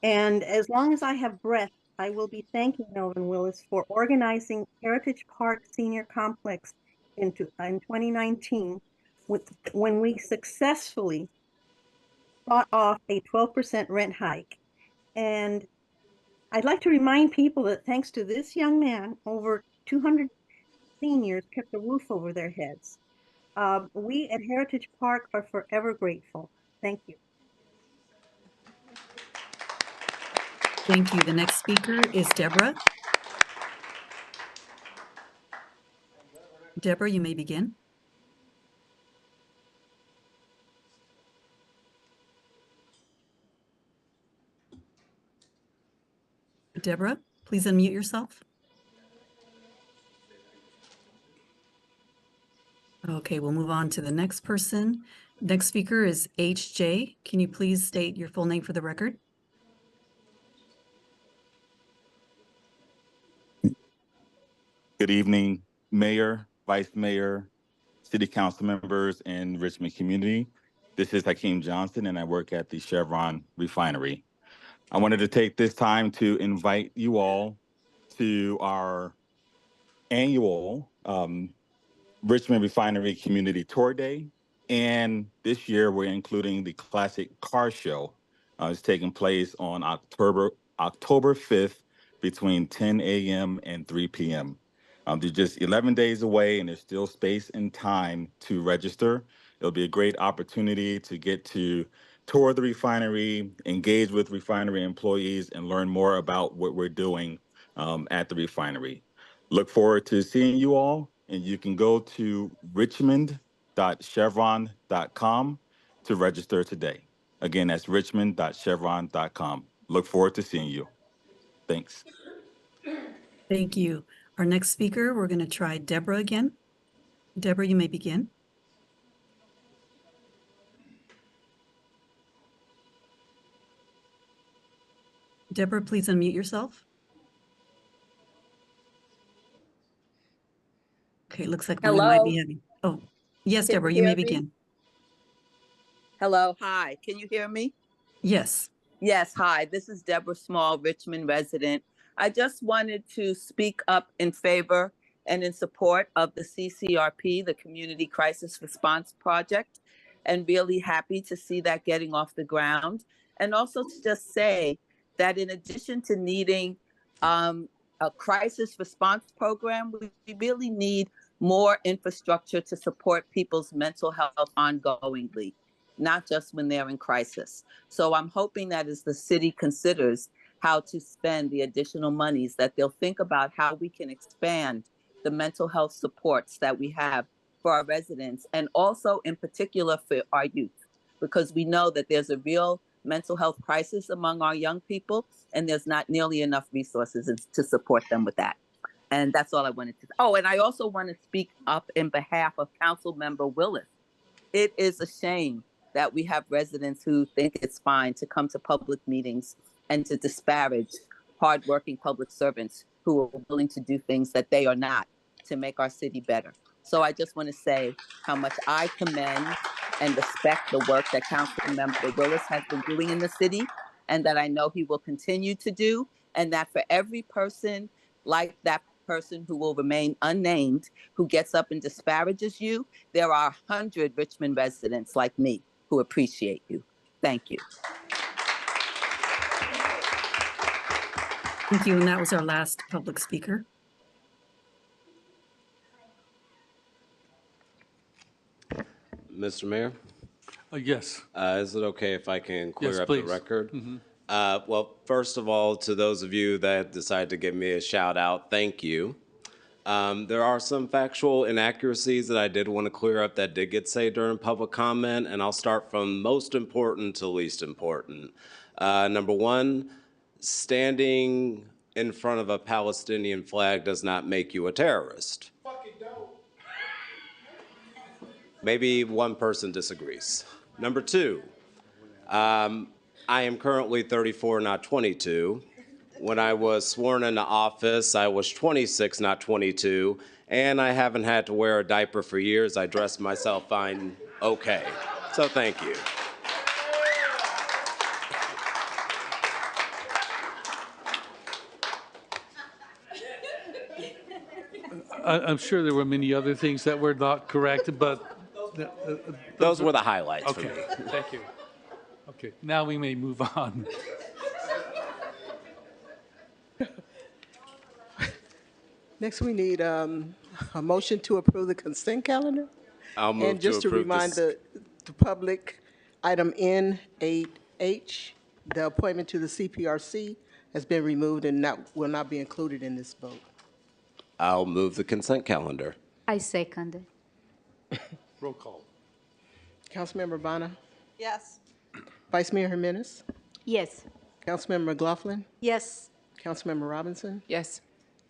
And as long as I have breath, I will be thanking Melvin Willis for organizing Heritage Park Senior Complex in 2019 when we successfully fought off a 12% rent hike. And I'd like to remind people that thanks to this young man, over 200 seniors kept a roof over their heads. We at Heritage Park are forever grateful. Thank you. Thank you. The next speaker is Deborah. Deborah, you may begin. Deborah, please unmute yourself. Okay, we'll move on to the next person. Next speaker is HJ. Can you please state your full name for the record? Good evening, Mayor, Vice Mayor, City Council members, and Richmond community. This is Hakeem Johnson, and I work at the Chevron refinery. I wanted to take this time to invite you all to our annual Richmond Refinery Community Tour Day. And this year, we're including the Classic Car Show. It's taking place on October 5th between 10 a.m. and 3 p.m. They're just 11 days away, and there's still space and time to register. It'll be a great opportunity to get to tour the refinery, engage with refinery employees, and learn more about what we're doing at the refinery. Look forward to seeing you all, and you can go to richmond.chevron.com to register today. Again, that's richmond.chevron.com. Look forward to seeing you. Thanks. Thank you. Our next speaker, we're going to try Deborah again. Deborah, you may begin. Deborah, please unmute yourself. Okay, it looks like we might be having, oh, yes, Deborah, you may begin. Hello, hi, can you hear me? Yes. Yes, hi, this is Deborah Small, Richmond resident. I just wanted to speak up in favor and in support of the CCRP, the Community Crisis Response Project, and really happy to see that getting off the ground. And also to just say that in addition to needing a crisis response program, we really need more infrastructure to support people's mental health ongoingly, not just when they're in crisis. So I'm hoping that as the city considers how to spend the additional monies, that they'll think about how we can expand the mental health supports that we have for our residents, and also in particular for our youth, because we know that there's a real mental health crisis among our young people, and there's not nearly enough resources to support them with that. And that's all I wanted to say. Oh, and I also want to speak up in behalf of Council Member Willis. It is a shame that we have residents who think it's fine to come to public meetings and to disparage hardworking public servants who are willing to do things that they are not to make our city better. So I just want to say how much I commend and respect the work that Council Member Willis has been doing in the city, and that I know he will continue to do, and that for every person like that person who will remain unnamed, who gets up and disparages you, there are 100 Richmond residents like me who appreciate you. Thank you. Thank you, and that was our last public speaker. Mr. Mayor? Yes. Is it okay if I can clear up please. the record? Mm-hmm. Well, first of all, to those of you that decided to give me a shout out, thank you. There are some factual inaccuracies that I did want to clear up that did get said during public comment, and I'll start from most important to least important. Number one, standing in front of a Palestinian flag does not make you a terrorist. Maybe one person disagrees. Number two, I am currently 34, not 22. When I was sworn into office, I was 26, not 22, and I haven't had to wear a diaper for years. I dress myself fine, okay. So thank you. I'm sure there were many other things that were not correct, but Those were the highlights for okay. me. Thank you. Okay, now we may move on. Next, we need a motion to approve the consent calendar. I'll move And to just to approve remind this. the public, item N8H, the appointment to the CPRC has been removed and will not be included in this vote. I'll move the consent calendar. I second. Roll call. Councilmember Bonner, Yes. Vice Mayor Jimenez, Yes. Councilmember McLaughlin, Yes. Councilmember Robinson, Yes.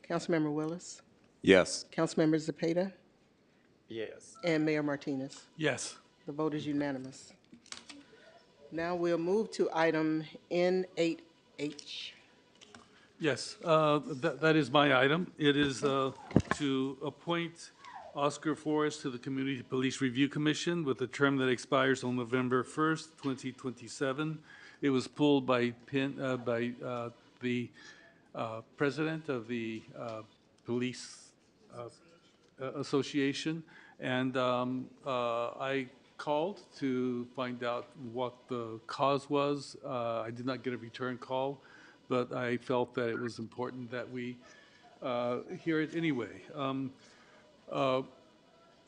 Councilmember Willis, Yes. Councilmember Zepeda, Yes. and Mayor Martinez. Yes. The vote is unanimous. Now we'll move to item N8H. Yes, that is my item. It is to appoint Oscar Flores to the Community Police Review Commission with a term that expires on November 1st, 2027. It was pulled by the president of the Police Association, and I called to find out what the cause was. I did not get a return call, but I felt that it was important that we hear it anyway. I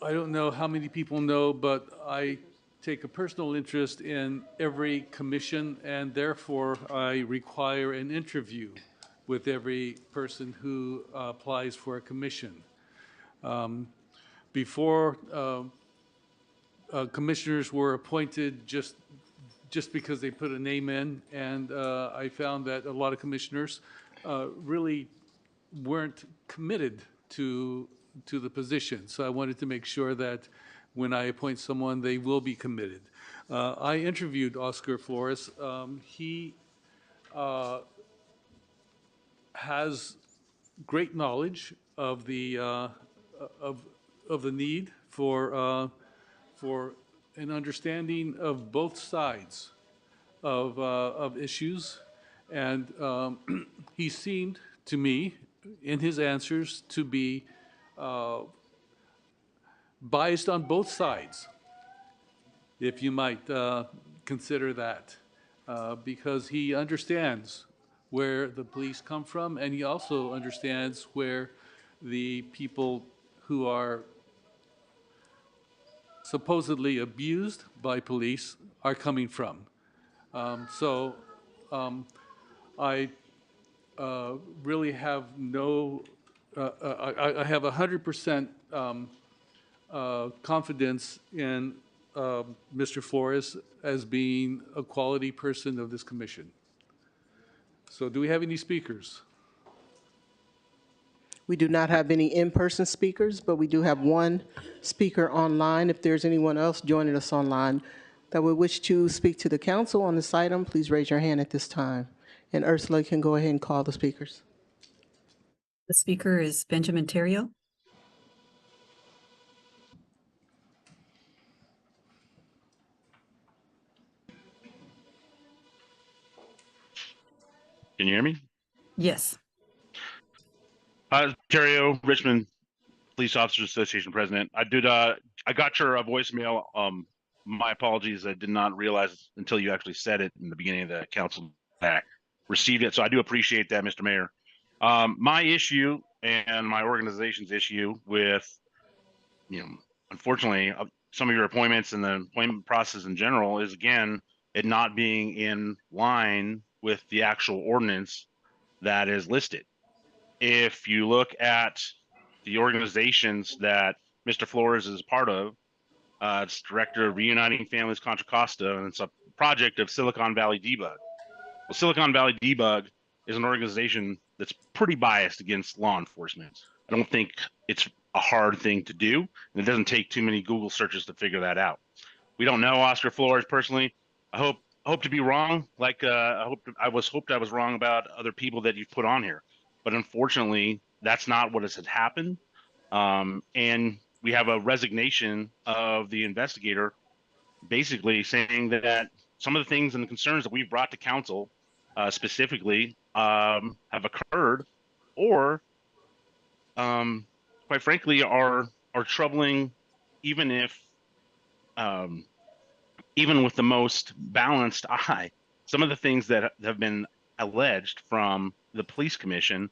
don't know how many people know, but I take a personal interest in every commission, and therefore I require an interview with every person who applies for a commission. Before commissioners were appointed just because they put a name in, and I found that a lot of commissioners really weren't committed to the position. So I wanted to make sure that when I appoint someone, they will be committed. I interviewed Oscar Flores. He has great knowledge of the need for an understanding of both sides of issues, and he seemed to me, in his answers, to be biased on both sides, if you might consider that, because he understands where the police come from, and he also understands where the people who are supposedly abused by police are coming from. I really have no, I have 100% confidence in Mr. Flores as being a quality person of this commission. So do we have any speakers? We do not have any in-person speakers, but we do have one speaker online. If there's anyone else joining us online that would wish to speak to the council on this item, please raise your hand at this time. And Ursula can go ahead and call the speakers. The speaker is Benjamin Terrio. Can you hear me? Yes. Terrio, Richmond Police Officers Association president. I got your voicemail. My apologies. I did not realize until you actually said it in the beginning of the council that I received it. So I do appreciate that, Mr. Mayor. My issue and my organization's issue with, unfortunately, some of your appointments and the appointment process in general is, again, it not being in line with the actual ordinance that is listed. If you look at the organizations that Mr. Flores is part of, it's director of Reuniting Families Contra Costa, and it's a project of Silicon Valley Debug. Well, Silicon Valley Debug is an organization that's pretty biased against law enforcement. I don't think it's a hard thing to do, and it doesn't take too many Google searches to figure that out. We don't know Oscar Flores personally. I hope to be wrong. Like I hoped I was wrong about other people that you've put on here, but unfortunately, that's not what has happened. And we have a resignation of the investigator, basically saying that some of the things and the concerns that we've brought to council, specifically, have occurred, or quite frankly, are troubling, even if even with the most balanced eye. Some of the things that have been alleged from the police commission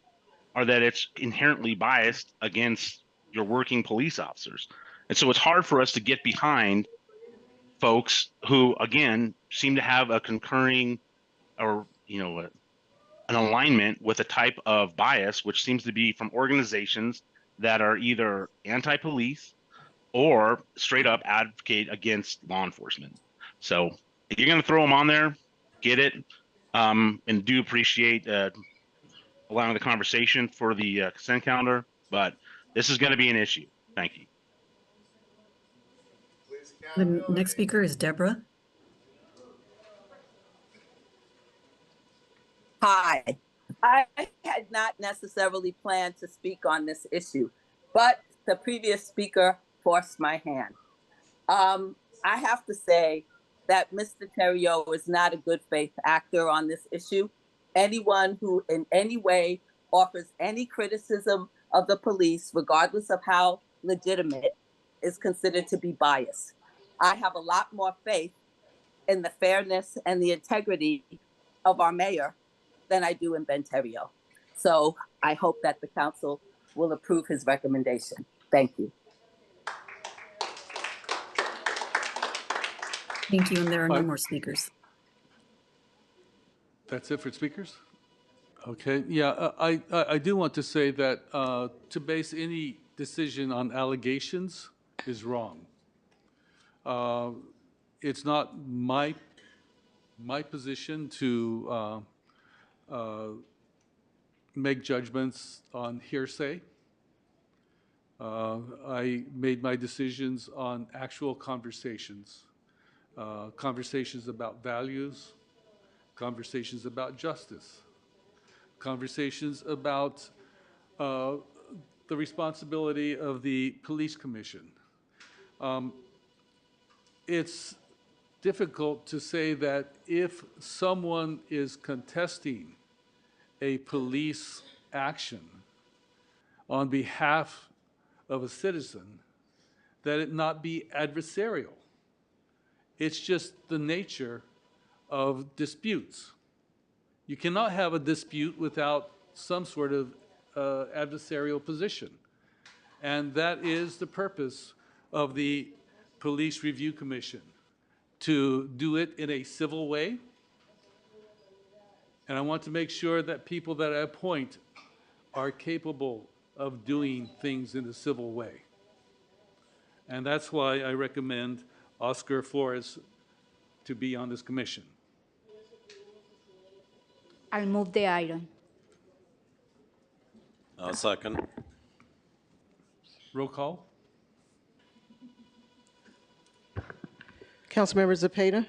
are that it's inherently biased against your working police officers. And so it's hard for us to get behind folks who, again, seem to have a concurring or, an alignment with a type of bias, which seems to be from organizations that are either anti-police or straight up advocate against law enforcement. So if you're going to throw them on there, get it. And do appreciate allowing the conversation for the consent calendar, but this is going to be an issue. Thank you. The next speaker is Deborah. Hi. I had not necessarily planned to speak on this issue, but the previous speaker forced my hand. I have to say that Mr. Theriot is not a good faith actor on this issue. Anyone who in any way offers any criticism of the police, regardless of how legitimate, is considered to be biased. I have a lot more faith in the fairness and the integrity of our mayor than I do in Ben Theriot. So I hope that the council will approve his recommendation. Thank you. Thank you, and there are no more speakers. That's it for speakers? Okay, yeah, I do want to say that to base any decision on allegations is wrong. It's not my position to make judgments on hearsay. I made my decisions on actual conversations, conversations about values, conversations about justice, conversations about the responsibility of the police commission. It's difficult to say that if someone is contesting a police action on behalf of a citizen, that it not be adversarial. It's just the nature of disputes. You cannot have a dispute without some sort of adversarial position. And that is the purpose of the Police Review Commission, to do it in a civil way. And I want to make sure that people that I appoint are capable of doing things in a civil way. And that's why I recommend Oscar Flores to be on this commission. I'll move the item. I'll second. Roll call. Councilmember Zepeda?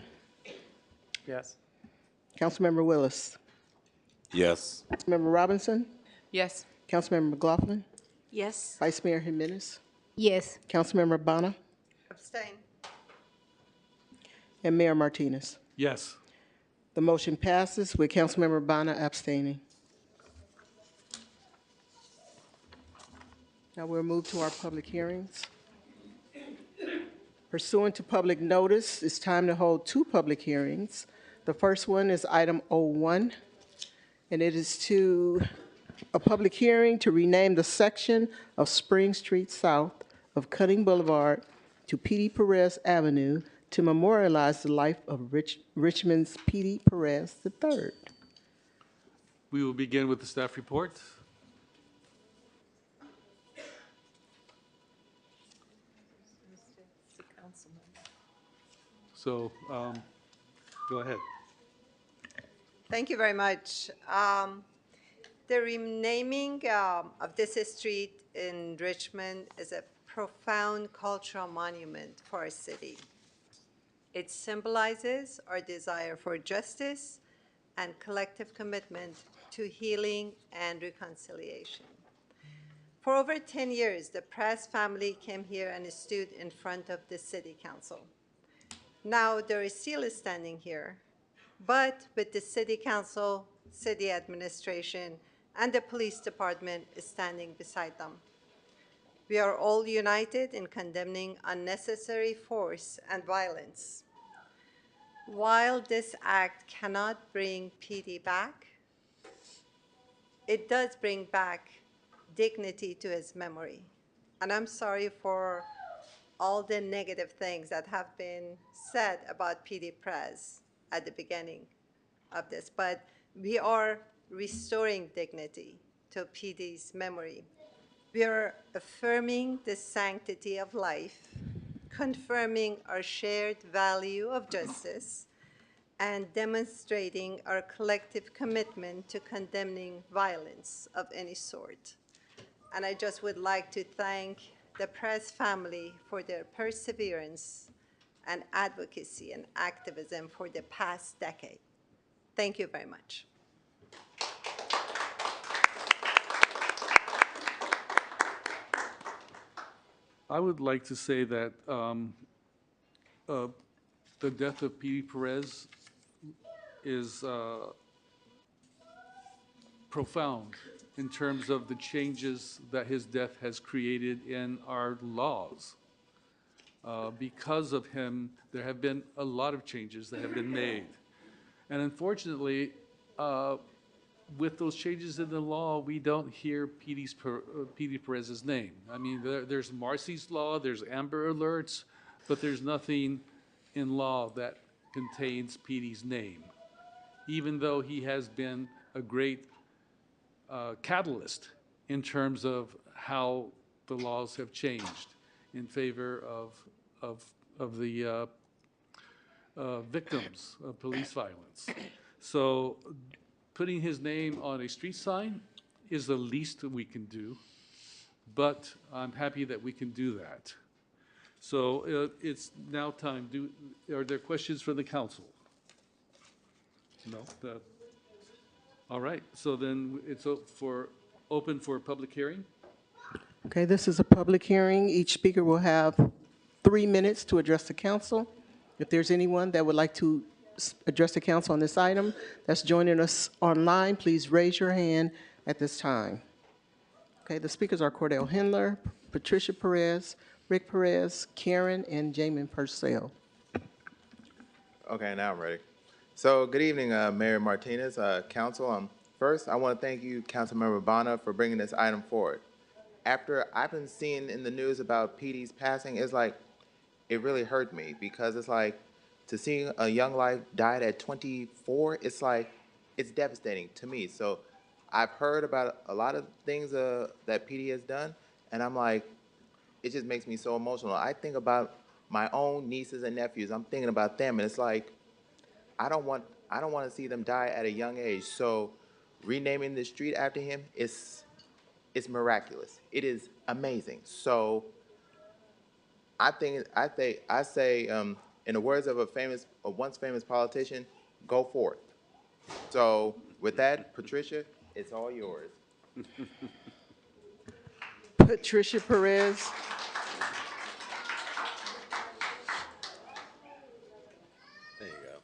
Yes. Councilmember Willis? Yes. Councilmember Robinson? Yes. Councilmember McLaughlin? Yes. Vice Mayor Jimenez? Yes. Councilmember Bonner? Abstain. And Mayor Martinez. Yes. The motion passes with Councilmember Bonner abstaining. Now we'll move to our public hearings. Pursuant to public notice, it's time to hold two public hearings. The first one is item 01, and it is a public hearing to rename the section of Spring Street south of Cutting Boulevard to P.D. Perez Avenue to memorialize the life of Richmond's P.D. Perez III. We will begin with the staff report. So go ahead. Thank you very much. The renaming of this street in Richmond is a profound cultural monument for our city. It symbolizes our desire for justice and collective commitment to healing and reconciliation. For over 10 years, the Press family came here and stood in front of the City Council. Now they're still standing here, but with the City Council, City Administration, and the Police Department standing beside them. We are all united in condemning unnecessary force and violence. While this act cannot bring PD back, it does bring back dignity to his memory. And I'm sorry for all the negative things that have been said about PD Prez at the beginning of this, but we are restoring dignity to PD's memory. We are affirming the sanctity of life, confirming our shared value of justice, and demonstrating our collective commitment to condemning violence of any sort. And I just would like to thank the Prez family for their perseverance and advocacy and activism for the past decade. Thank you very much. I would like to say that the death of P.D. Perez is profound in terms of the changes that his death has created in our laws. Because of him, there have been a lot of changes that have been made. And unfortunately, with those changes in the law, we don't hear P.D. Perez's name. I mean, there's Marcy's Law, there's Amber Alerts, but there's nothing in law that contains P.D.'s name, even though he has been a great catalyst in terms of how the laws have changed in favor of the victims of police violence. So putting his name on a street sign is the least that we can do, but I'm happy that we can do that. So it's now time. Are there questions from the council? No? All right, so then it's open for public hearing. Okay, this is a public hearing. Each speaker will have 3 minutes to address the council. If there's anyone that would like to address the council on this item that's joining us online, please raise your hand at this time. Okay, the speakers are Cordell Hindler, Patricia Perez, Rick Perez, Karen, and Jamin Purcell. Okay, now I'm ready. So good evening, Mayor Martinez, council. First, I want to thank you, Councilmember Bonner, for bringing this item forward. After I've been seeing in the news about PD's passing, it's like, it really hurt me because it's like, to see a young life died at 24, it's like, it's devastating to me. So I've heard about a lot of things that PD has done, and I'm like, it just makes me so emotional. I think about my own nieces and nephews. I'm thinking about them, and it's like, I don't want to see them die at a young age. So renaming the street after him is miraculous. It is amazing. So I say, in the words of a once famous politician, go forth. So with that, Patricia, it's all yours. Patricia Perez. There you go.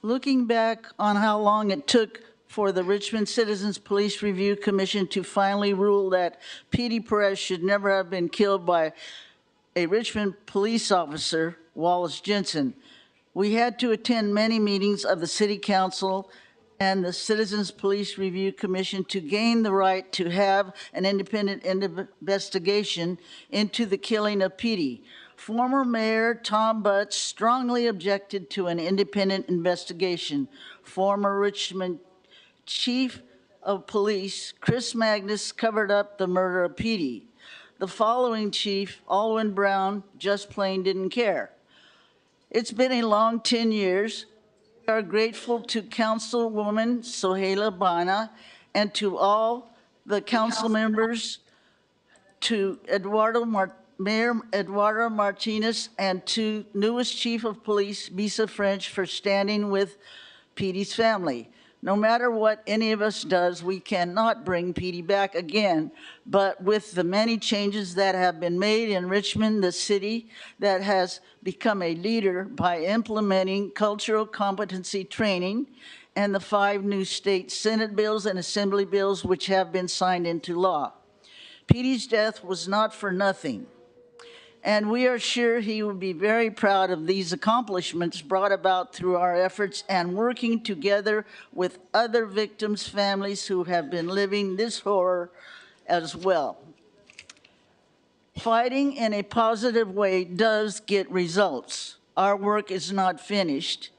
Looking back on how long it took for the Richmond Citizens Police Review Commission to finally rule that P.D. Perez should never have been killed by a Richmond police officer, Wallace Jensen, we had to attend many meetings of the City Council and the Citizens Police Review Commission to gain the right to have an independent investigation into the killing of P.D. Former Mayor Tom Butts strongly objected to an independent investigation. Former Richmond Chief of Police Chris Magnus covered up the murder of P.D. The following chief, Alwyn Brown, just plain didn't care. It's been a long 10 years. We are grateful to Councilwoman Sohaila Bana and to all the council members, to Mayor Eduardo Martinez, and to newest Chief of Police, Bisa French, for standing with P.D.'s family. No matter what any of us does, we cannot bring P.D. back again. But with the many changes that have been made in Richmond, the city that has become a leader by implementing cultural competency training and the 5 new state Senate bills and Assembly bills which have been signed into law. Petey's death was not for nothing, and we are sure he will be very proud of these accomplishments brought about through our efforts and working together with other victims' families who have been living this horror as well. Fighting in a positive way does get results. Our work is not finished.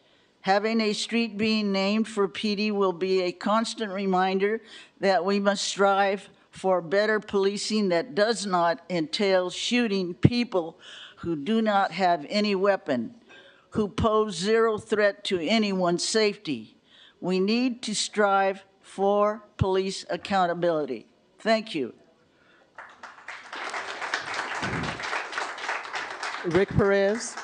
Having a street being named for Petey will be a constant reminder that we must strive for better policing that does not entail shooting people who do not have any weapon, who pose zero threat to anyone's safety. We need to strive for police accountability. Thank you. Rick Perez.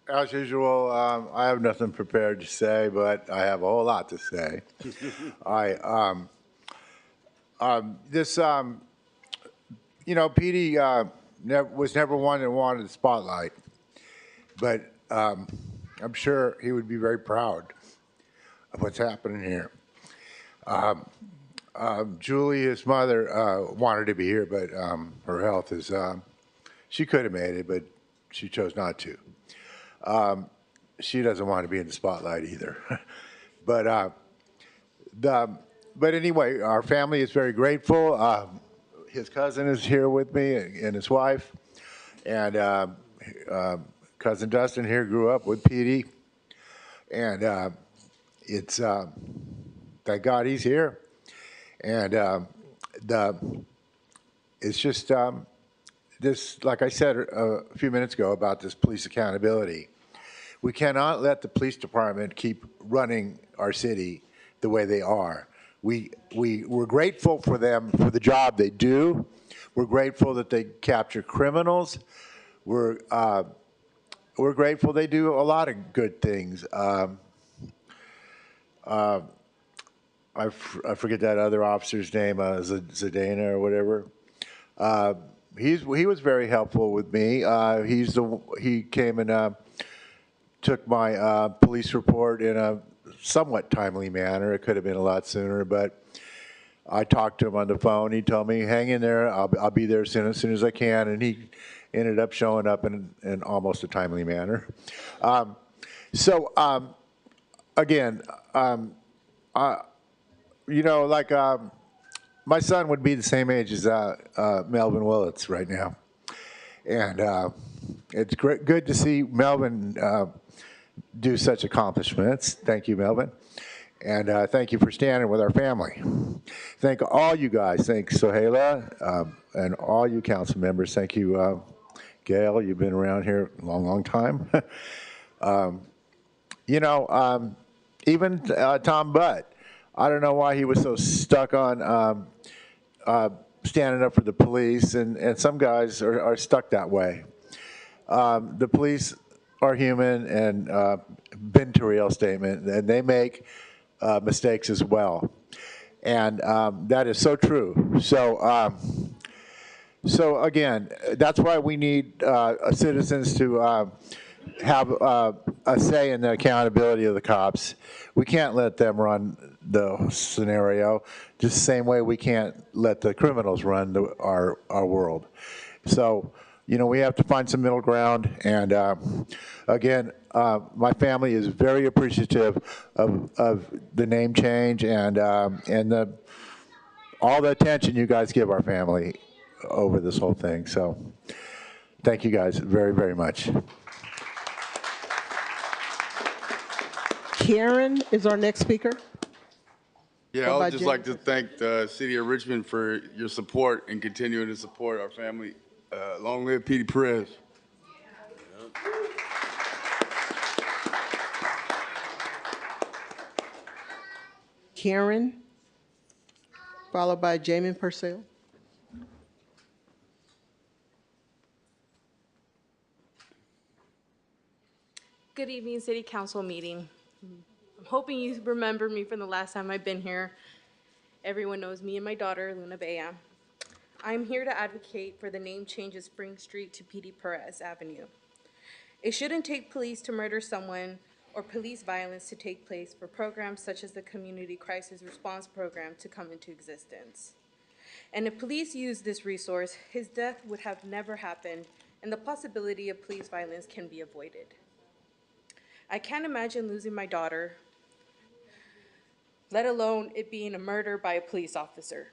As usual, I have nothing prepared to say, but I have a whole lot to say. Petey was never one that wanted the spotlight, but I'm sure he would be very proud of what's happening here. Julie, his mother, wanted to be here, but her health is, she could have made it, but she chose not to. She doesn't want to be in the spotlight either. But anyway, our family is very grateful. His cousin is here with me and his wife. And cousin Dustin here grew up with Petey. And it's, thank God he's here. And it's just this, like I said a few minutes ago about this police accountability. We cannot let the police department keep running our city the way they are. We're grateful for them for the job they do. We're grateful that they capture criminals. We're grateful they do a lot of good things. I forget that other officer's name, Zadana or whatever. He was very helpful with me. He came and took my police report in a somewhat timely manner. It could have been a lot sooner, but I talked to him on the phone. He told me, "Hang in there. I'll be there as soon as I can." And he ended up showing up in almost a timely manner. Again, my son would be the same age as Melvin Willits right now. And it's good to see Melvin do such accomplishments. Thank you, Melvin. And thank you for standing with our family. Thank all you guys. Thank Sohaila and all you council members. Thank you, Gail. You've been around here a long, long time. Even Tom Butt. I don't know why he was so stuck on standing up for the police, and some guys are stuck that way. The police are human, and been to a real statement, and they make mistakes as well. And that is so true. So again, that's why we need citizens to have a say in the accountability of the cops. We can't let them run the scenario, just the same way we can't let the criminals run our world. So, we have to find some middle ground. And again, my family is very appreciative of the name change and all the attention you guys give our family over this whole thing. So thank you guys very, very much. Karen is our next speaker. Yeah, I would just like to thank the city of Richmond for your support and continuing to support our family. Long live Petey Perez. Karen, followed by Jamin Purcell. Good evening, City Council meeting. I'm hoping you remember me from the last time I've been here. Everyone knows me and my daughter, Luna Bea. I'm here to advocate for the name change of Spring Street to Petey Perez Avenue. It shouldn't take police to murder someone or police violence to take place for programs such as the Community Crisis Response Program to come into existence. And if police used this resource, his death would have never happened, and the possibility of police violence can be avoided. I can't imagine losing my daughter, let alone it being a murder by a police officer.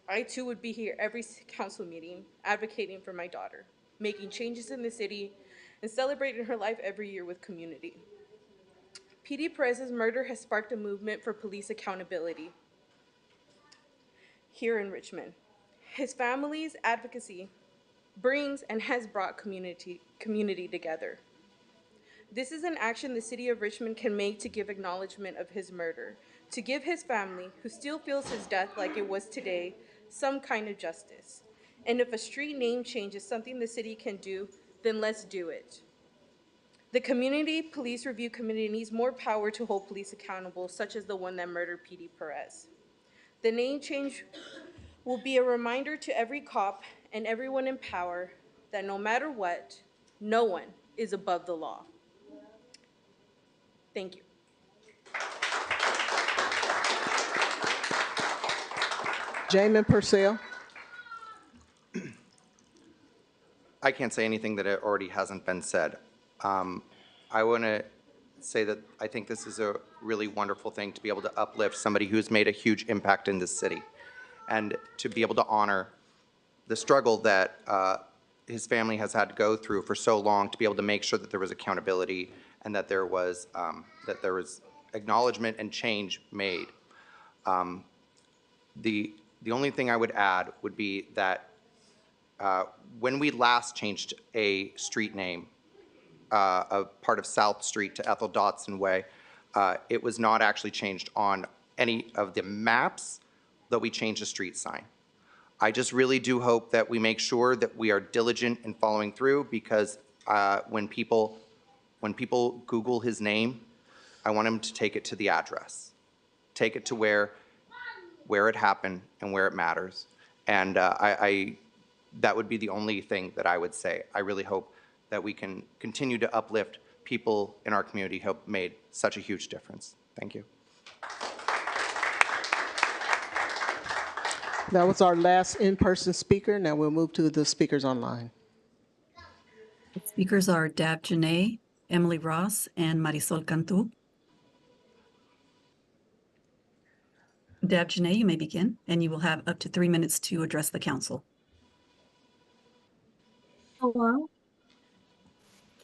I too would be here every council meeting advocating for my daughter, making changes in the city, and celebrating her life every year with community. PD Perez's murder has sparked a movement for police accountability here in Richmond. His family's advocacy brings and has brought community together. This is an action the city of Richmond can make to give acknowledgement of his murder, to give his family, who still feels his death like it was today, some kind of justice. And if a street name change is something the city can do, then let's do it. The Community Police Review Committee needs more power to hold police accountable, such as the one that murdered PD Perez. The name change will be a reminder to every cop and everyone in power that no matter what, no one is above the law. Thank you. Jamin Purcell. I can't say anything that already hasn't been said. I want to say that I think this is a really wonderful thing to be able to uplift somebody who's made a huge impact in this city, and to be able to honor the struggle that his family has had to go through for so long, to be able to make sure that there was accountability and that there was acknowledgement and change made. The only thing I would add would be that when we last changed a street name, a part of South Street to Ethel Dotson Way, it was not actually changed on any of the maps, though we changed the street sign. I just really do hope that we make sure that we are diligent in following through, because when people Google his name, I want them to take it to the address, take it to where it happened and where it matters. And that would be the only thing that I would say. I really hope that we can continue to uplift people in our community who have made such a huge difference. Thank you. That was our last in-person speaker. Now we'll move to the speakers online. The speakers are Dab Janae, Emily Ross, and Marisol Cantu. Dab Janae, you may begin, and you will have up to 3 minutes to address the council. Hello?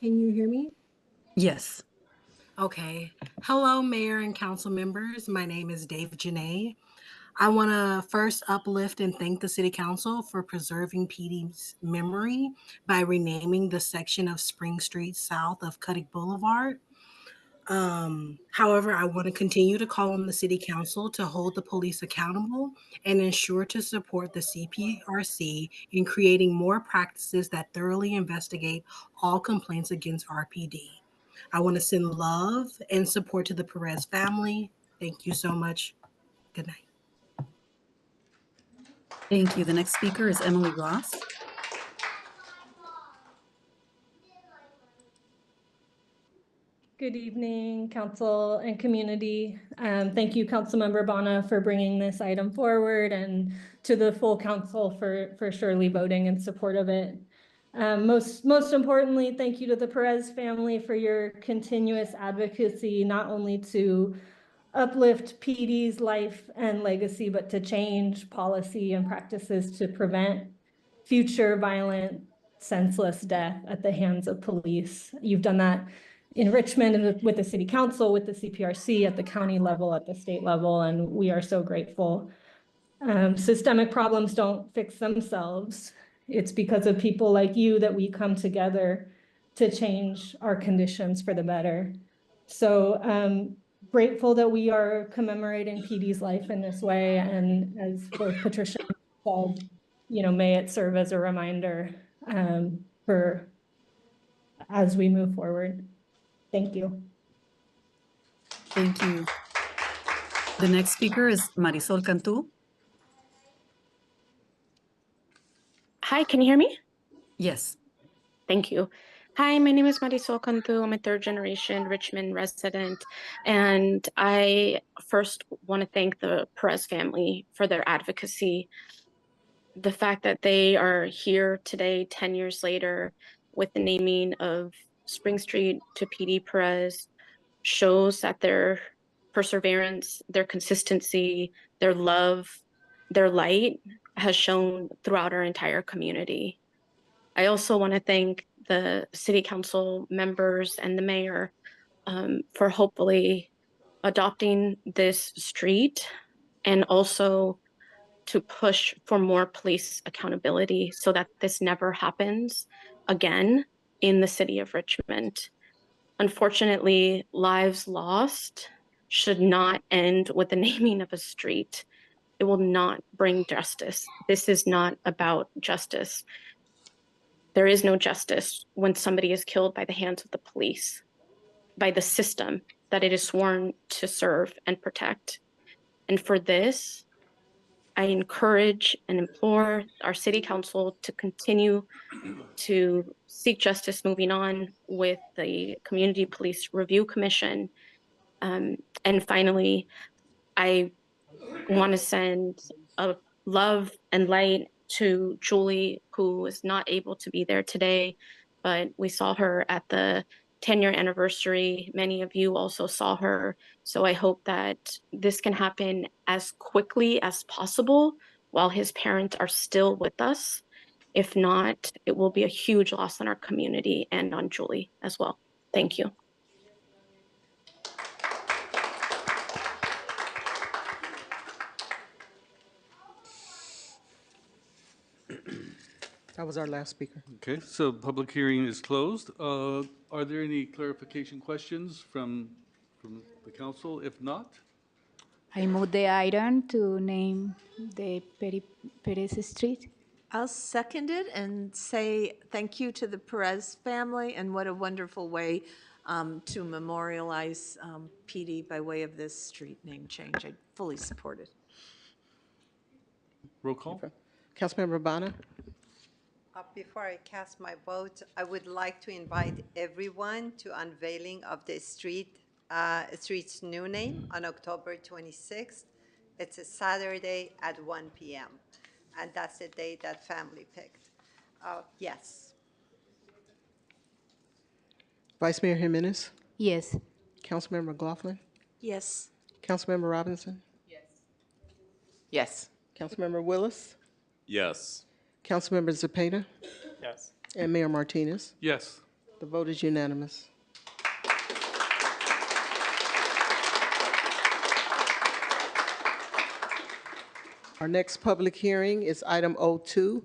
Can you hear me? Yes. Okay. Hello, Mayor and council members. My name is Dave Janae. I want to first uplift and thank the City Council for preserving PD's memory by renaming the section of Spring Street south of Cuddick Boulevard. However, I want to continue to call on the City Council to hold the police accountable and ensure to support the CPRC in creating more practices that thoroughly investigate all complaints against RPD. I want to send love and support to the Perez family. Thank you so much. Good night. Thank you. The next speaker is Emily Ross. Good evening, council and community. Thank you, Councilmember Bana, for bringing this item forward, and to the full council for surely voting in support of it. Most importantly, thank you to the Perez family for your continuous advocacy, not only to uplift PD's life and legacy, but to change policy and practices to prevent future violent, senseless death at the hands of police. You've done that in Richmond and with the City Council, with the CPRC, at the county level, at the state level, and we are so grateful. Systemic problems don't fix themselves. It's because of people like you that we come together to change our conditions for the better. So grateful that we are commemorating PD's life in this way, and as both Patricia said, may it serve as a reminder for as we move forward. Thank you. Thank you. The next speaker is Marisol Cantu. Hi, can you hear me? Yes. Thank you. Hi, my name is Marisol Cantu. I'm a third generation Richmond resident. And I first want to thank the Perez family for their advocacy. The fact that they are here today, 10 years later, with the naming of Spring Street to PD Perez shows that their perseverance, their consistency, their love, their light has shown throughout our entire community. I also want to thank the city council members and the mayor for hopefully adopting this street and also to push for more police accountability so that this never happens again in the city of Richmond. Unfortunately, lives lost should not end with the naming of a street. It will not bring justice. This is not about justice. There is no justice when somebody is killed by the hands of the police, by the system that it is sworn to serve and protect. And for this, I encourage and implore our city council to continue to seek justice moving on with the Community Police Review Commission. And finally, I want to send a love and light to Julie, who is not able to be there today, but we saw her at the 10-year anniversary. Many of you also saw her. So I hope that this can happen as quickly as possible while his parents are still with us. If not, it will be a huge loss on our community and on Julie as well. Thank you. That was our last speaker. Okay, so public hearing is closed. Are there any clarification questions from the council? If not, I move the item to name the Perez Street. I'll second it and say thank you to the Perez family, and what a wonderful way to memorialize PD by way of this street name change. I fully support it. roll call. Councilmember Bonner? Before I cast my vote, I would like to invite everyone to unveiling of the street's new name on October 26th. It's a Saturday at 1 p.m. And that's the day that family picked. Yes. Vice Mayor Jimenez? Yes. Councilmember McLaughlin? Yes. Councilmember Robinson? Yes. Councilmember Willis? Yes. Councilmember Zepeda? Yes. And Mayor Martinez? Yes. The vote is unanimous. Our next public hearing is item 02,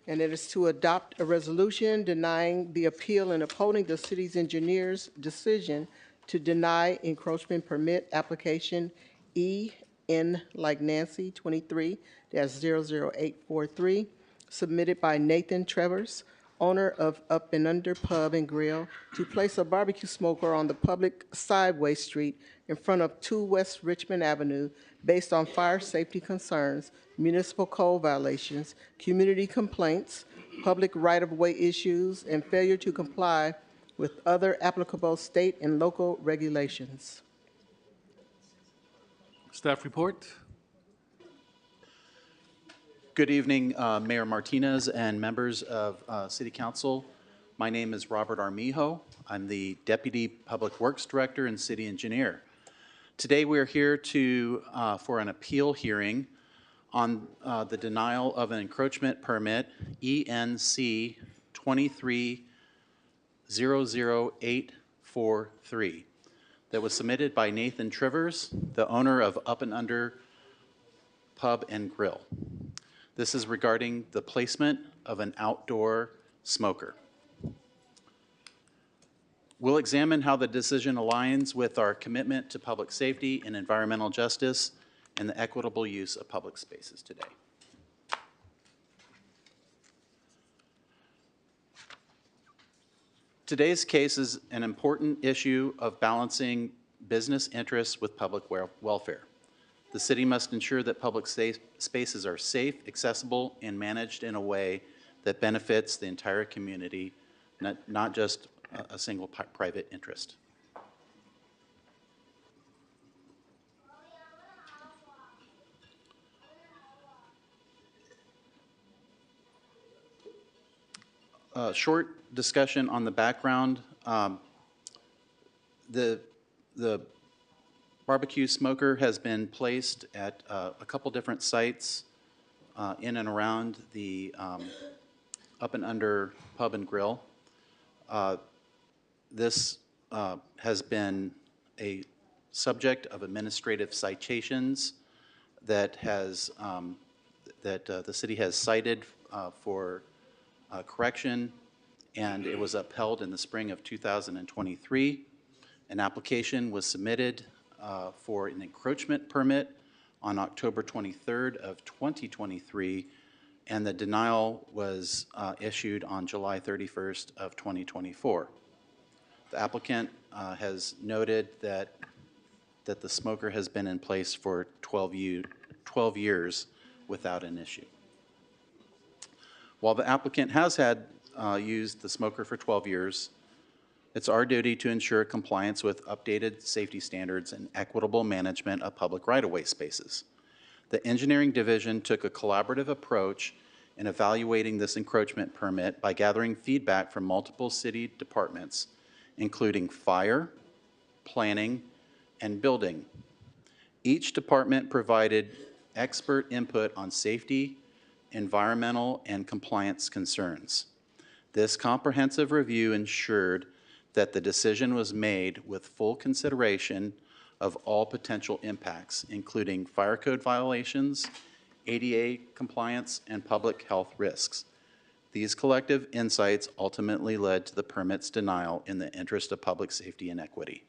and it is to adopt a resolution denying the appeal and upholding the city's engineer's decision to deny encroachment permit application EN like Nancy 23-00843, submitted by Nathan Trevors, owner of Up and Under Pub and Grill, to place a barbecue smoker on the public sideway street in front of 2 West Richmond Avenue based on fire safety concerns, municipal code violations, community complaints, public right-of-way issues, and failure to comply with other applicable state and local regulations. Staff report. Good evening, Mayor Martinez and members of City Council. My name is Robert Armijo. I'm the Deputy Public Works Director and City Engineer. Today we are here for an appeal hearing on the denial of an encroachment permit ENC 23-00843 that was submitted by Nathan Trivers, the owner of Up and Under Pub and Grill. This is regarding the placement of an outdoor smoker. We'll examine how the decision aligns with our commitment to public safety and environmental justice and the equitable use of public spaces today. Today's case is an important issue of balancing business interests with public welfare. The city must ensure that public spaces are safe, accessible, and managed in a way that benefits the entire community not just a single private interest. Short discussion on the background. The barbecue smoker has been placed at a couple different sites in and around the Up and Under Pub and Grill. This has been a subject of administrative citations that the city has cited for correction, and it was upheld in the spring of 2023. An application was submitted for an encroachment permit on October 23rd of 2023, and the denial was issued on July 31st of 2024. The applicant has noted that the smoker has been in place for 12 years without an issue. While the applicant has had used the smoker for 12 years, it's our duty to ensure compliance with updated safety standards and equitable management of public right-of-way spaces. The engineering division took a collaborative approach in evaluating this encroachment permit by gathering feedback from multiple city departments, including fire, planning, and building. Each department provided expert input on safety, environmental, and compliance concerns. This comprehensive review ensured that the decision was made with full consideration of all potential impacts, including fire code violations, ADA compliance, and public health risks. These collective insights ultimately led to the permit's denial in the interest of public safety and equity.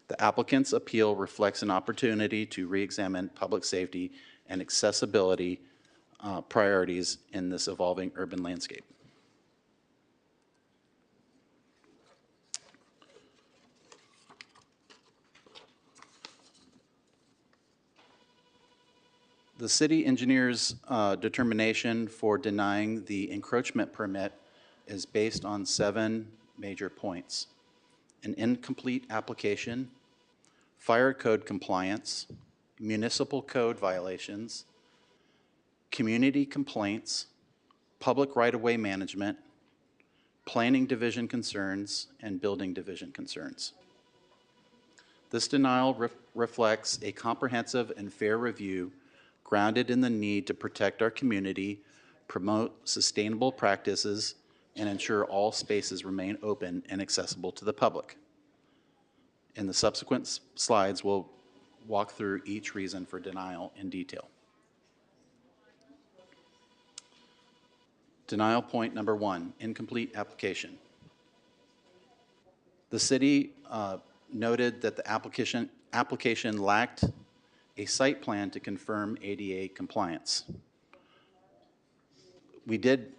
The applicant's appeal reflects an opportunity to re-examine public safety and accessibility priorities in this evolving urban landscape. The city engineer's determination for denying the encroachment permit is based on 7 major points: an incomplete application, fire code compliance, municipal code violations, community complaints, public right-of-way management, planning division concerns, and building division concerns. This denial reflects a comprehensive and fair review grounded in the need to protect our community, promote sustainable practices, and ensure all spaces remain open and accessible to the public. In the subsequent slides, we'll walk through each reason for denial in detail. Denial point number 1, incomplete application. The city noted that the application lacked a site plan to confirm ADA compliance. We did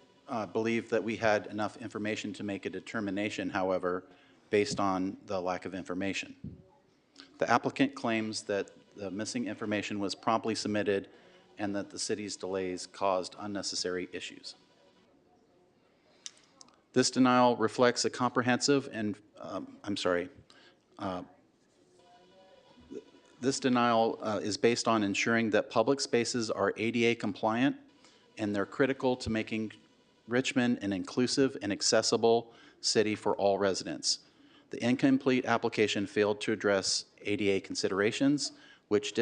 believe that we had enough information to make a determination, however, based on the lack of information. The applicant claims that the missing information was promptly submitted and that the city's delays caused unnecessary issues. This denial reflects a comprehensive and, this denial is based on ensuring that public spaces are ADA compliant, and they're critical to making Richmond an inclusive and accessible city for all residents. The incomplete application failed to address ADA considerations, which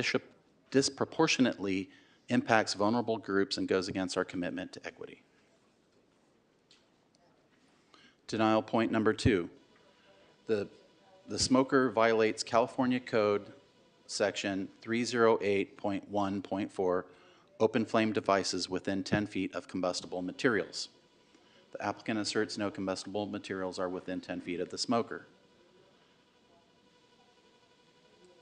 disproportionately impacts vulnerable groups and goes against our commitment to equity. Denial point number 2. The smoker violates California Code Section 308.1.4, open flame devices within 10 feet of combustible materials. The applicant asserts no combustible materials are within 10 feet of the smoker.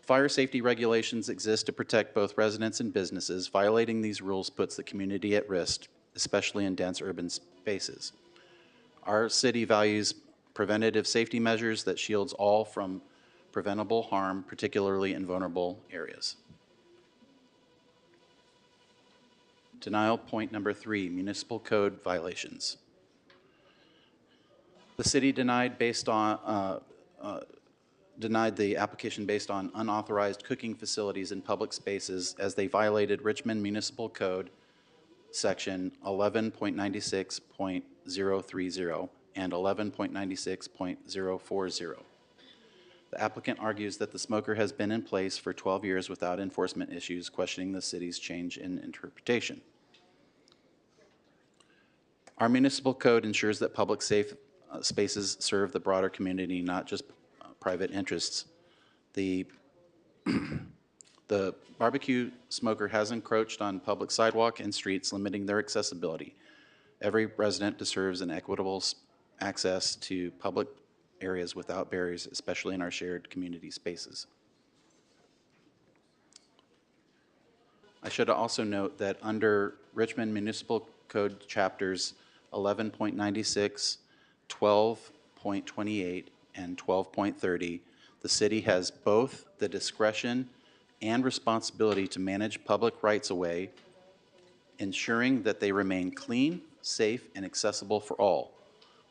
Fire safety regulations exist to protect both residents and businesses. Violating these rules puts the community at risk, especially in dense urban spaces. Our city values preventative safety measures that shields all from preventable harm, particularly in vulnerable areas. Denial point number 3, municipal code violations. The city denied the application based on unauthorized cooking facilities in public spaces as they violated Richmond Municipal Code Section 11.96.030 and 11.96.040. The applicant argues that the smoker has been in place for 12 years without enforcement issues, questioning the city's change in interpretation. Our municipal code ensures that public safe spaces serve the broader community, not just private interests. The barbecue smoker has encroached on public sidewalk and streets, limiting their accessibility. Every resident deserves an equitable access to public areas without barriers, especially in our shared community spaces. I should also note that under Richmond Municipal Code chapters 11.96, 12.28, and 12.30, the city has both the discretion and responsibility to manage public rights-of-way, ensuring that they remain clean, safe, and accessible for all.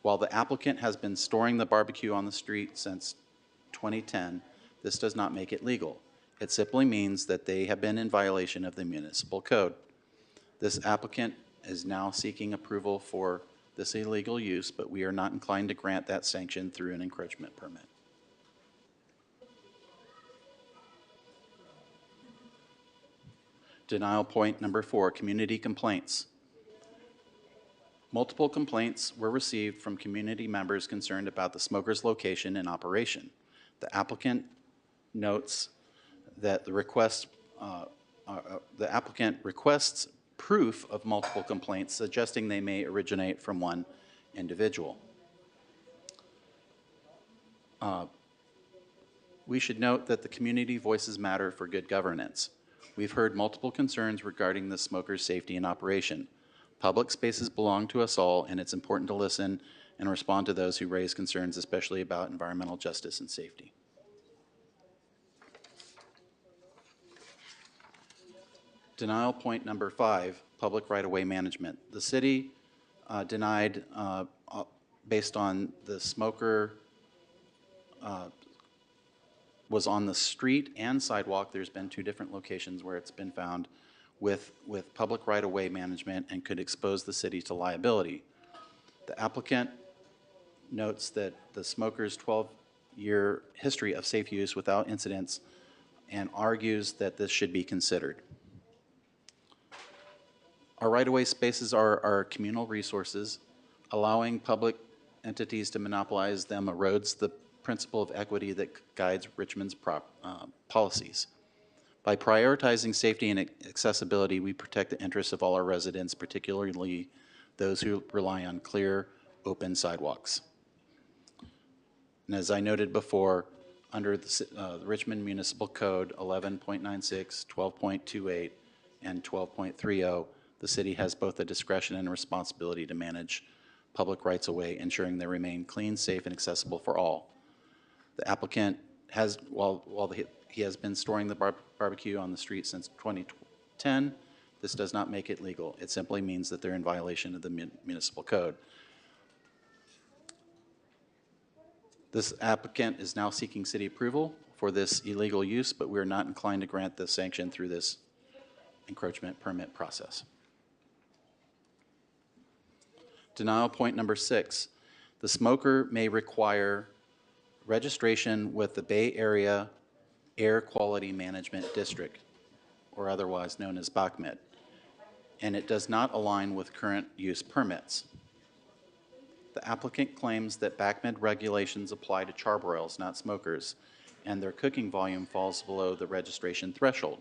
While the applicant has been storing the barbecue on the street since 2010, this does not make it legal. It simply means that they have been in violation of the municipal code. This applicant is now seeking approval for this illegal use, but we are not inclined to grant that sanction through an encroachment permit. Denial point number 4, community complaints. Multiple complaints were received from community members concerned about the smoker's location and operation. The applicant notes that the applicant requests proof of multiple complaints, suggesting they may originate from one individual. We should note that the community voices matter for good governance. We've heard multiple concerns regarding the smoker's safety and operation. Public spaces belong to us all, and it's important to listen and respond to those who raise concerns, especially about environmental justice and safety. Denial point number 5, public right-of-way management. The city denied based on the smoker was on the street and sidewalk. There's been 2 different locations where it's been found with public right-of-way management and could expose the city to liability. The applicant notes that the smoker's 12-year history of safe use without incidents and argues that this should be considered. Our right-of-way spaces are communal resources. Allowing public entities to monopolize them erodes the principle of equity that guides Richmond's policies. By prioritizing safety and accessibility, we protect the interests of all our residents, particularly those who rely on clear, open sidewalks. And as I noted before, under the Richmond Municipal Code 11.96, 12.28, and 12.30, the city has both the discretion and responsibility to manage public rights-of-way, ensuring they remain clean, safe, and accessible for all. The applicant has, while he has been storing the barbecue on the street since 2010, this does not make it legal. It simply means that they're in violation of the municipal code. This applicant is now seeking city approval for this illegal use, but we are not inclined to grant the sanction through this encroachment permit process. Denial point number 6, the smoker may require registration with the Bay Area Air Quality Management District, or otherwise known as BACMED, and it does not align with current use permits. The applicant claims that BACMED regulations apply to charbroils, not smokers, and their cooking volume falls below the registration threshold.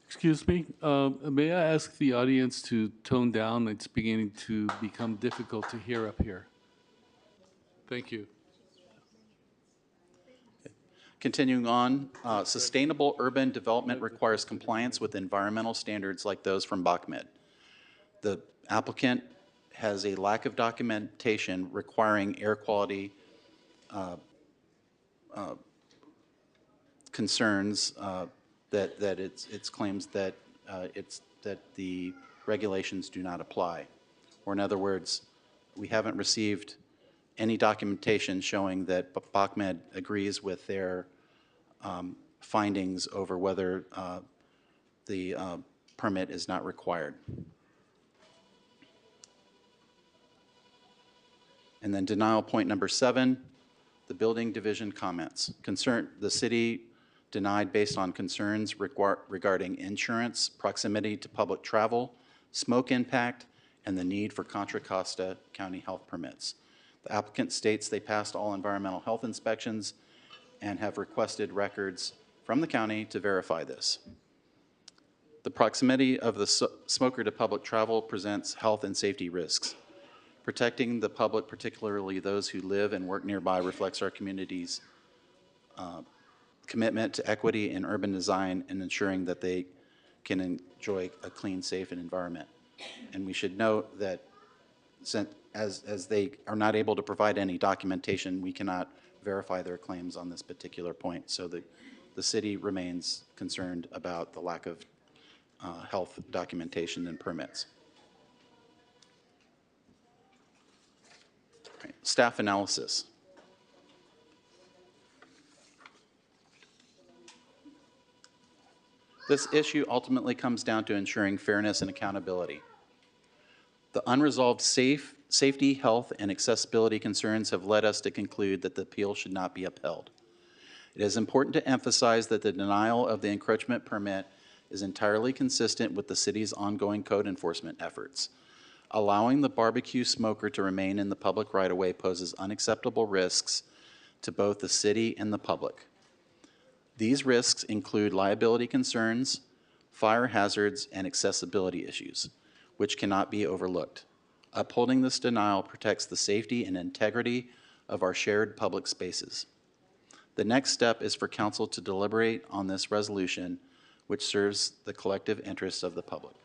Excuse me, may I ask the audience to tone down? It's beginning to become difficult to hear up here. Thank you. Continuing on, sustainable urban development requires compliance with environmental standards like those from BACMED. The applicant has a lack of documentation requiring air quality concerns that it's claims that that the regulations do not apply. or in other words, we haven't received any documentation showing that BACMed agrees with their findings over whether the permit is not required. And then denial point number 7, the building division comments. The city denied based on concerns regarding insurance, proximity to public travel, smoke impact, and the need for Contra Costa County health permits. The applicant states they passed all environmental health inspections and have requested records from the county to verify this. The proximity of the smoker to public travel presents health and safety risks. Protecting the public, particularly those who live and work nearby, reflects our community's commitment to equity in urban design and ensuring that they can enjoy a clean, safe environment. And we should note that as they are not able to provide any documentation, we cannot verify their claims on this particular point. So the city remains concerned about the lack of health documentation and permits. Right. Staff analysis. This issue ultimately comes down to ensuring fairness and accountability. The unresolved safety, health, and accessibility concerns have led us to conclude that the appeal should not be upheld. It is important to emphasize that the denial of the encroachment permit is entirely consistent with the city's ongoing code enforcement efforts. Allowing the barbecue smoker to remain in the public right-of-way poses unacceptable risks to both the city and the public. These risks include liability concerns, fire hazards, and accessibility issues, which cannot be overlooked. Upholding this denial protects the safety and integrity of our shared public spaces. The next step is for council to deliberate on this resolution, which serves the collective interests of the public.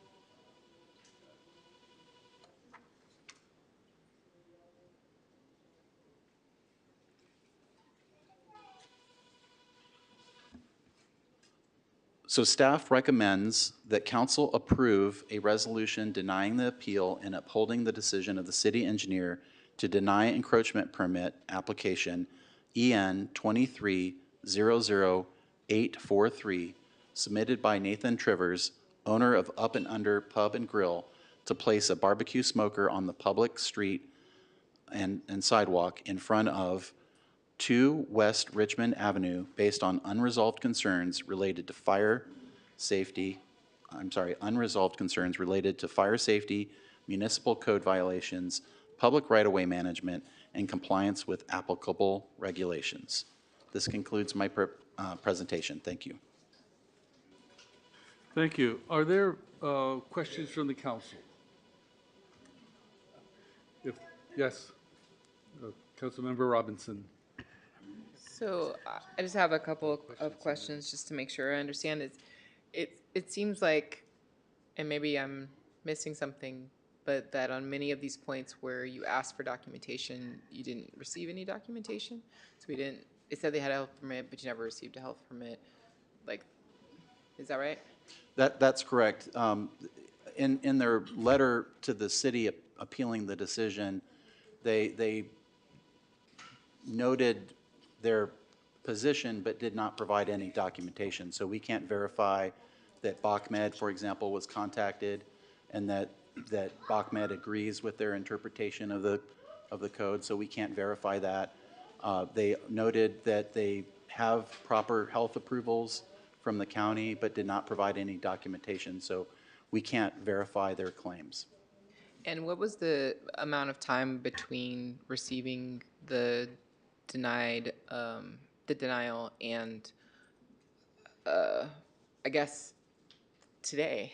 So staff recommends that council approve a resolution denying the appeal and upholding the decision of the city engineer to deny encroachment permit application EN 2300843 submitted by Nathan Trivers, owner of Up and Under Pub and Grill, to place a barbecue smoker on the public street and sidewalk in front of 2 West Richmond Avenue based on unresolved concerns related to fire safety, municipal code violations, public right-of-way management, and compliance with applicable regulations. This concludes my presentation. Thank you. Thank you. Are there questions from the council? Yes. Councilmember Robinson. So I just have a couple of questions just to make sure I understand. It seems like, and maybe I'm missing something, but that on many of these points where you asked for documentation, you didn't receive any documentation. So it said they had a health permit, but you never received a health permit. Like, is that right? That's correct. In their letter to the city appealing the decision, they noted their position but did not provide any documentation. So we can't verify that BACMed, for example, was contacted and that BACMed agrees with their interpretation of the code, so we can't verify that. They noted that they have proper health approvals from the county but did not provide any documentation, so we can't verify their claims. And what was the amount of time between receiving the denial and I guess today?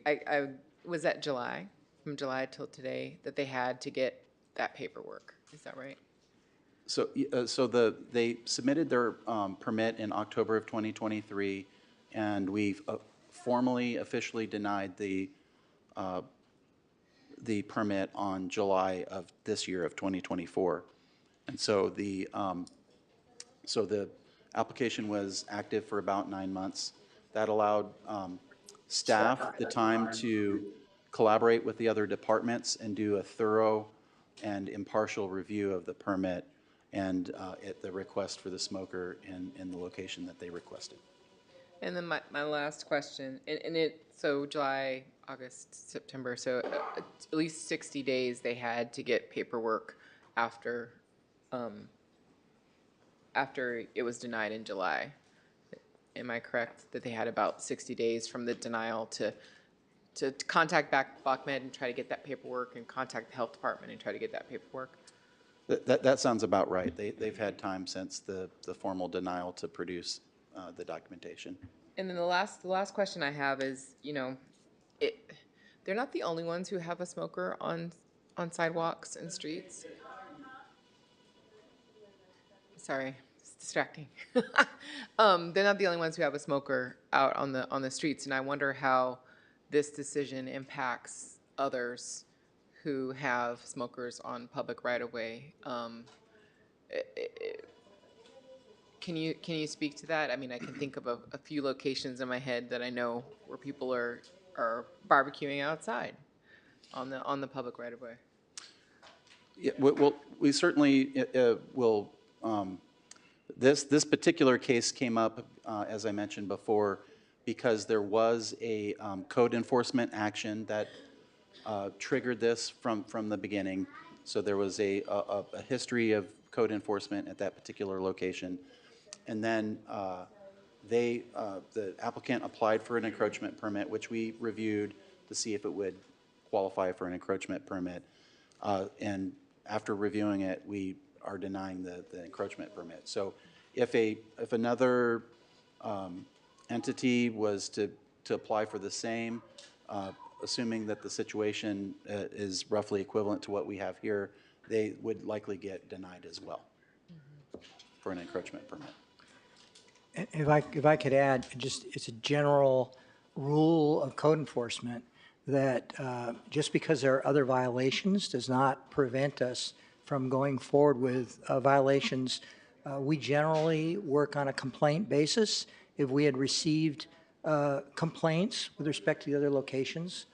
I was that July, from July till today, that they had to get that paperwork. Is that right? So, they submitted their permit in October of 2023, and we've formally, officially denied the permit on July of this year of 2024. And so the application was active for about 9 months. That allowed staff the time to collaborate with the other departments and do a thorough and impartial review of the permit and at the request for the smoker in the location that they requested. And then my last question, so July, August, September, so at least 60 days they had to get paperwork after it was denied in July. Am I correct that they had about 60 days from the denial to contact back BachMed and try to get that paperwork and contact the health department and try to get that paperwork? That sounds about right. They've had time since the formal denial to produce the documentation. And then the last question I have is, they're not the only ones who have a smoker on sidewalks and streets. Sorry, it's distracting. They're not the only ones who have a smoker out on the streets, and I wonder how this decision impacts others who have smokers on public right-of-way. Can you speak to that? I mean, I can think of a few locations in my head that I know where people are barbecuing outside on the public right of way. Yeah, well, we certainly will. This particular case came up, as I mentioned before, because there was a code enforcement action that triggered this from the beginning. So there was a history of code enforcement at that particular location. And then the applicant applied for an encroachment permit, which we reviewed to see if it would qualify for an encroachment permit. And after reviewing it, we are denying the encroachment permit. So if another entity was to apply for the same, assuming that the situation is roughly equivalent to what we have here, they would likely get denied as well for an encroachment permit. If I could add, it's a general rule of code enforcement that just because there are other violations does not prevent us from going forward with violations. We generally work on a complaint basis. If we had received complaints with respect to the other locations,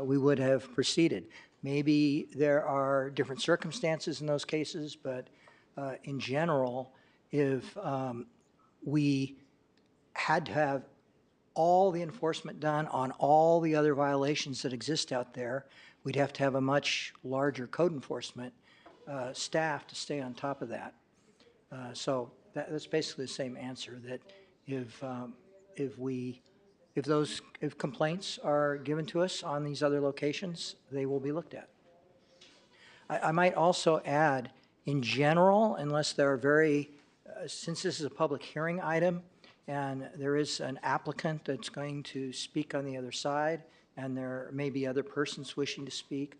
we would have proceeded. Maybe there are different circumstances in those cases, but in general, if we had to have all the enforcement done on all the other violations that exist out there, we'd have to have a much larger code enforcement staff to stay on top of that. So that's basically the same answer, that if complaints are given to us on these other locations, they will be looked at. I might also add, in general, unless there are since this is a public hearing item and there is an applicant that's going to speak on the other side and there may be other persons wishing to speak,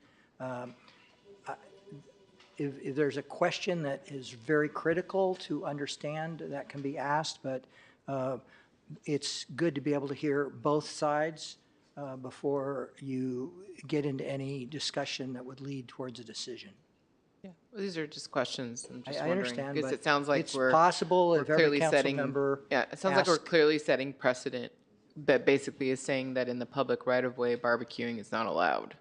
if there's a question that is very critical to understand, that can be asked, but it's good to be able to hear both sides before you get into any discussion that would lead towards a decision. Yeah, well, these are just questions. I'm just I wondering, understand, because but it sounds like it's possible if every clearly council setting. member Yeah, it sounds like we're asked- clearly setting precedent that basically is saying that in the public right-of-way, barbecuing is not allowed.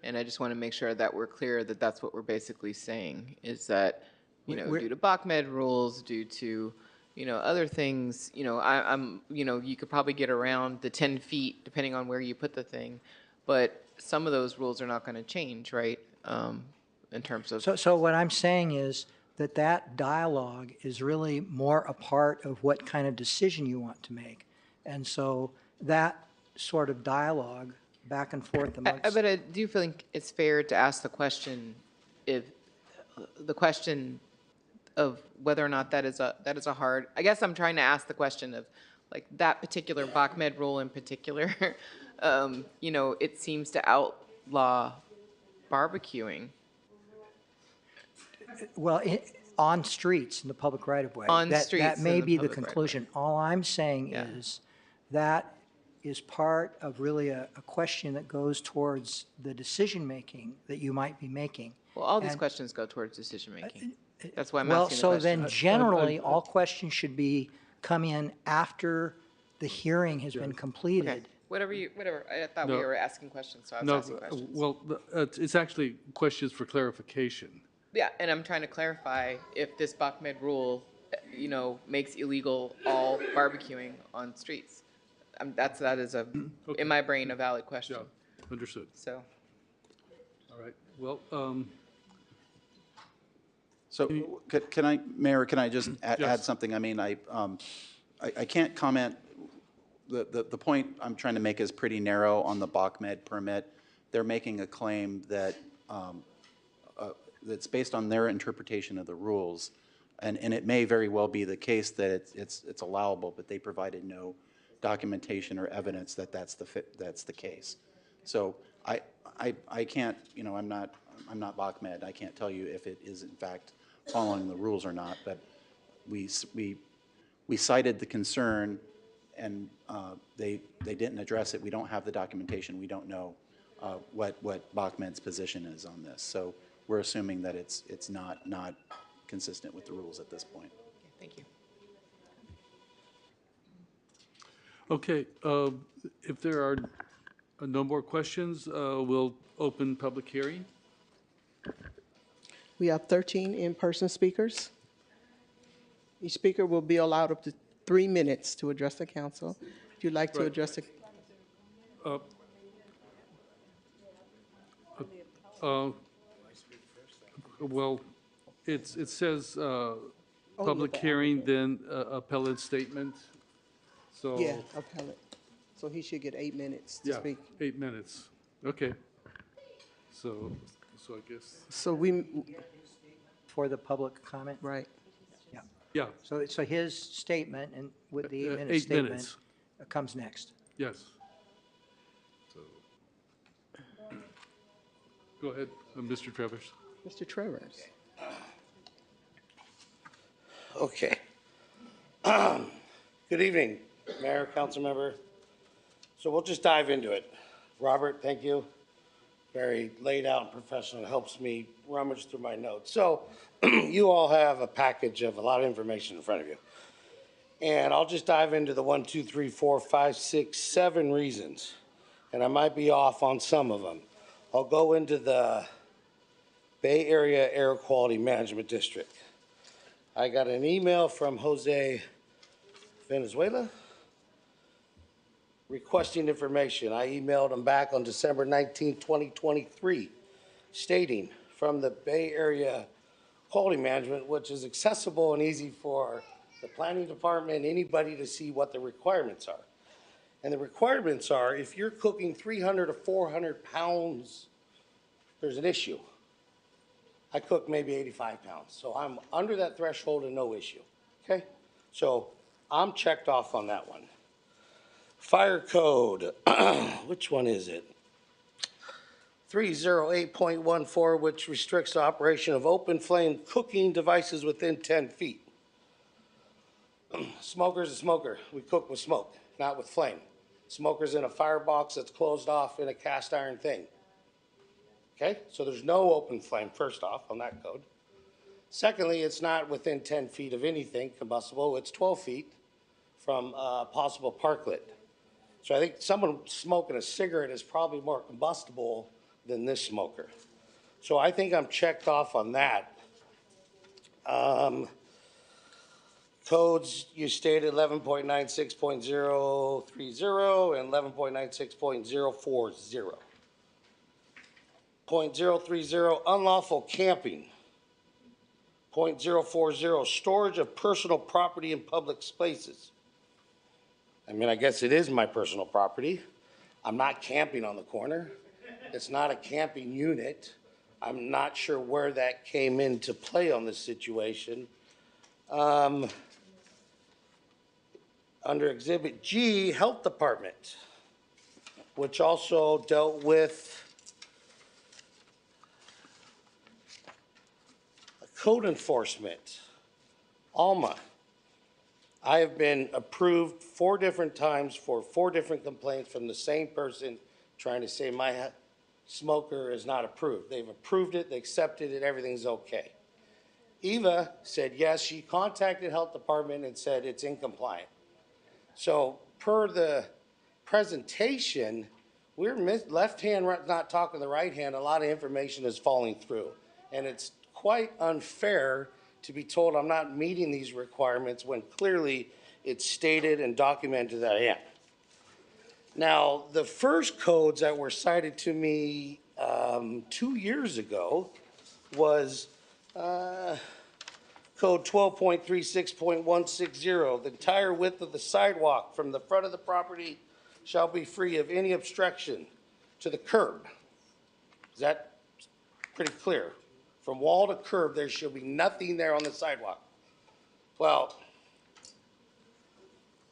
And I just want to make sure that we're clear that that's what we're basically saying, is that, due to BachMed rules, due to, other things, you could probably get around the 10 feet depending on where you put the thing, but some of those rules are not going to change, right? In terms of. So what I'm saying is that dialogue is really more a part of what kind of decision you want to make. And so that sort of dialogue back and forth amongst. But I do think it's fair to ask the question of whether or not that is a hard. I guess I'm trying to ask the question of, like, that particular BachMed rule in particular. It seems to outlaw barbecuing. Well, on streets in the public right-of-way. On That streets may in the be the public conclusion. All I'm saying is that is part of really a question that goes towards the decision-making that you might be making. Well, all these And- questions go towards decision-making. That's why I'm Well, asking the so question. then generally, all questions should come in after the hearing has been completed whatever I thought we No. were asking questions, so I was No, asking questions. well, it's actually questions for clarification. Yeah, and I'm trying to clarify if this Bachmed rule, makes illegal all barbecuing on streets. That is Okay. in my brain, a valid question. Yeah, understood. So, All right, well, So can I, Mayor, can I just add Yes. something? I mean, I can't comment. The point I'm trying to make is pretty narrow on the Bachmed permit. They're making a claim that that's based on their interpretation of the rules. And it may very well be the case that it's allowable, but they provided no documentation or evidence that that's the case. So I can't, I'm not Bachmed. I can't tell you if it is in fact following the rules or not, but we cited the concern and they didn't address it. We don't have the documentation. We don't know what Bachmed's position is on this. So we're assuming that it's not consistent with the rules at this point. thank you. okay, if there are no more questions, we'll open public hearing. We have 13 in-person speakers. Each speaker will be allowed up to 3 minutes to address the council. If you'd like to Right. address the, Well, it says yeah, public the hearing, then appellate statement. So, yeah, appellate. So he should get 8 minutes to yeah, speak. 8 minutes. Okay. So I guess, So we, For the public comment? right. yeah, So his statement and with the 8-minute 8 statement minutes. comes next. Yes. So, go ahead, Mr. Travers. Mr. Travers. Okay. Good evening, Mayor, council member. So we'll just dive into it. Robert, thank you. Very laid out and professional, helps me rummage through my notes. So you all have a package of a lot of information in front of you. And I'll just dive into the 1, 2, 3, 4, 5, 6, 7 reasons. And I might be off on some of them. I'll go into the Bay Area Air Quality Management District. I got an email from Jose Venezuela requesting information. I emailed him back on December 19, 2023, stating from the Bay Area Quality Management, which is accessible and easy for the planning department, anybody to see what the requirements are. And the requirements are, if you're cooking 300 to 400 pounds, there's an issue. I cook maybe 85 pounds, so I'm under that threshold and no issue, okay? So I'm checked off on that one. Fire code, which one is it? 308.14, which restricts the operation of open flame cooking devices within 10 feet. Smoker's a smoker. We cook with smoke, not with flame. Smoker's in a firebox that's closed off in a cast iron thing. Okay, so there's no open flame, first off, on that code. Secondly, it's not within 10 feet of anything combustible. It's 12 feet from a possible parklet. So I think someone smoking a cigarette is probably more combustible than this smoker. So I think I'm checked off on that. Codes, you stated 11.96.030 and 11.96.040. 0.030, unlawful camping. 0.040, storage of personal property in public spaces. I mean, I guess it is my personal property. I'm not camping on the corner. It's not a camping unit. I'm not sure where that came into play on this situation. Under Exhibit G, Health Department, which also dealt with code enforcement, Alma. I have been approved 4 different times for 4 different complaints from the same person trying to say my smoker is not approved. They've approved it, they accepted it, everything's okay. Eva said yes, she contacted health department and said it's in compliance. So per presentation, we're left hand not talking to the right hand. A lot of information is falling through. And it's quite unfair to be told I'm not meeting these requirements when clearly it's stated and documented that I am. Now, the first codes that were cited to me 2 years ago was Code 12.36.160. The entire width of the sidewalk from the front of the property shall be free of any obstruction to the curb. Is that pretty clear? From wall to curb, there shall be nothing there on the sidewalk. Well,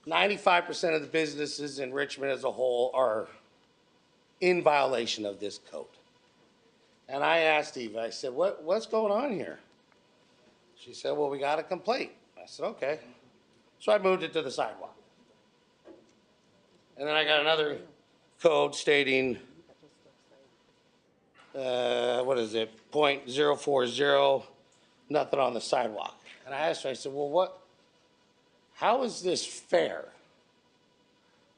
95% of the businesses in Richmond as a whole are in violation of this code. And I asked Eva, I said, what's going on here? She said, well, we got a complaint. I said, okay. So I moved it to the sidewalk. And then I got another code stating, what is it, .040, nothing on the sidewalk. And I asked her, I said, well, how is this fair?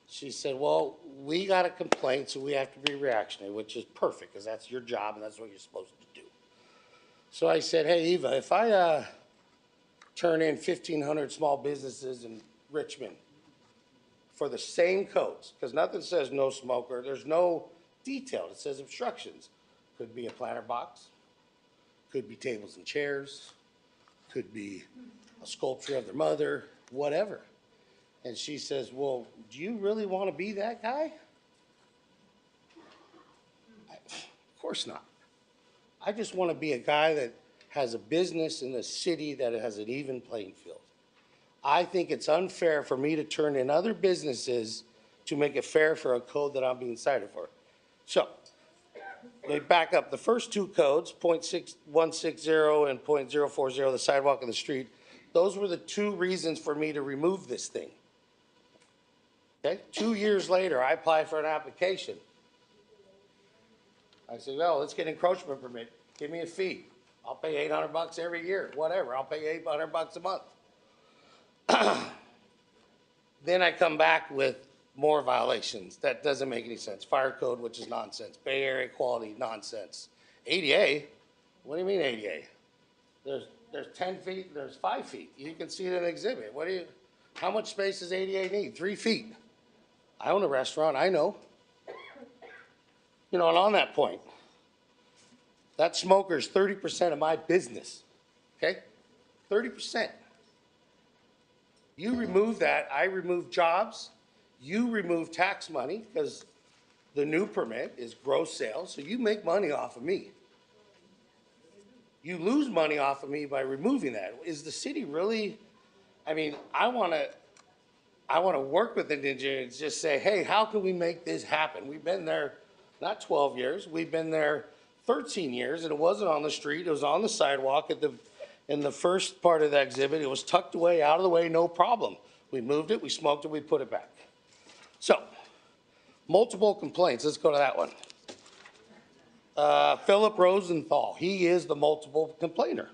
She said, well, we got a complaint, so we have to be reactionary, which is perfect, because that's your job and that's what you're supposed to do. So I said, hey, Eva, if I turn in 1,500 small businesses in Richmond for the same codes, because nothing says no smoker, there's no detail, it says obstructions. Could be a planter box, could be tables and chairs, could be a sculpture of their mother, whatever. And she says, well, do you really want to be that guy? Of course not. I just want to be a guy that has a business in a city that has an even playing field. I think it's unfair for me to turn in other businesses to make it fair for a code that I'm being cited for. So, let me back up. The first two codes, .160 and .040, the sidewalk and the street, those were the two reasons for me to remove this thing. Okay, 2 years later, I apply for an application. I said, well, let's get encroachment permit. Give me a fee. I'll pay $800 every year, whatever. I'll pay $800 a month. Then I come back with more violations. That doesn't make any sense. Fire code, which is nonsense. Bay Area quality, nonsense. ADA? What do you mean ADA? There's 10 feet, there's 5 feet. You can see it in an exhibit. How much space does ADA need? 3 feet. I own a restaurant, I know. You know, and on that point, that smoker is 30% of my business, okay? 30%. You remove that, I remove jobs, you remove tax money, because the new permit is gross sales, so you make money off of me. You lose money off of me by removing that. Is the city really, I mean, I want to work with an engineer and just say, hey, how can we make this happen? We've been there, not 12 years, we've been there 13 years, and it wasn't on the street, it was on the sidewalk in the first part of the exhibit. It was tucked away, out of the way, no problem. We moved it, we smoked it, we put it back. So, multiple complaints, let's go to that one. Philip Rosenthal, he is the multiple complainer.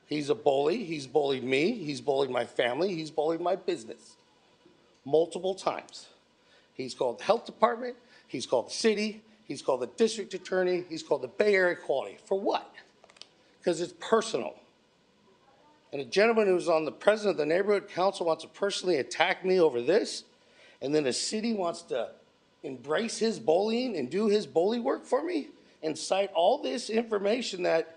He's a bully, he's bullied me, he's bullied my family, he's bullied my business. Multiple times. He's called the health department, he's called the city, he's called the district attorney, he's called the Bay Area Quality. For what? Because it's personal. And a gentleman who's on the president of the neighborhood council wants to personally attack me over this, and then the city wants to embrace his bullying and do his bully work for me and cite all this information that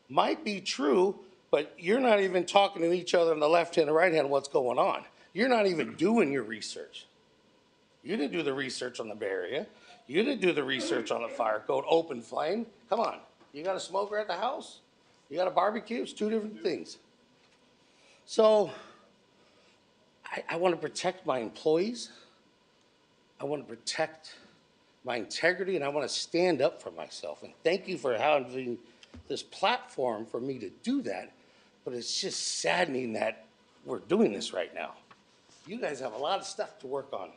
might be true, but you're not even talking to each other on the left hand and right hand what's going on. You're not even doing your research. You didn't do the research on the Bay Area. You didn't do the research on the fire code, open flame. Come on, you got a smoker at the house? You got a barbecue? It's two different things. So I want to protect my employees. I want to protect my integrity, and I want to stand up for myself. And thank you for having this platform for me to do that. But it's just saddening that we're doing this right now. You guys have a lot of stuff to work on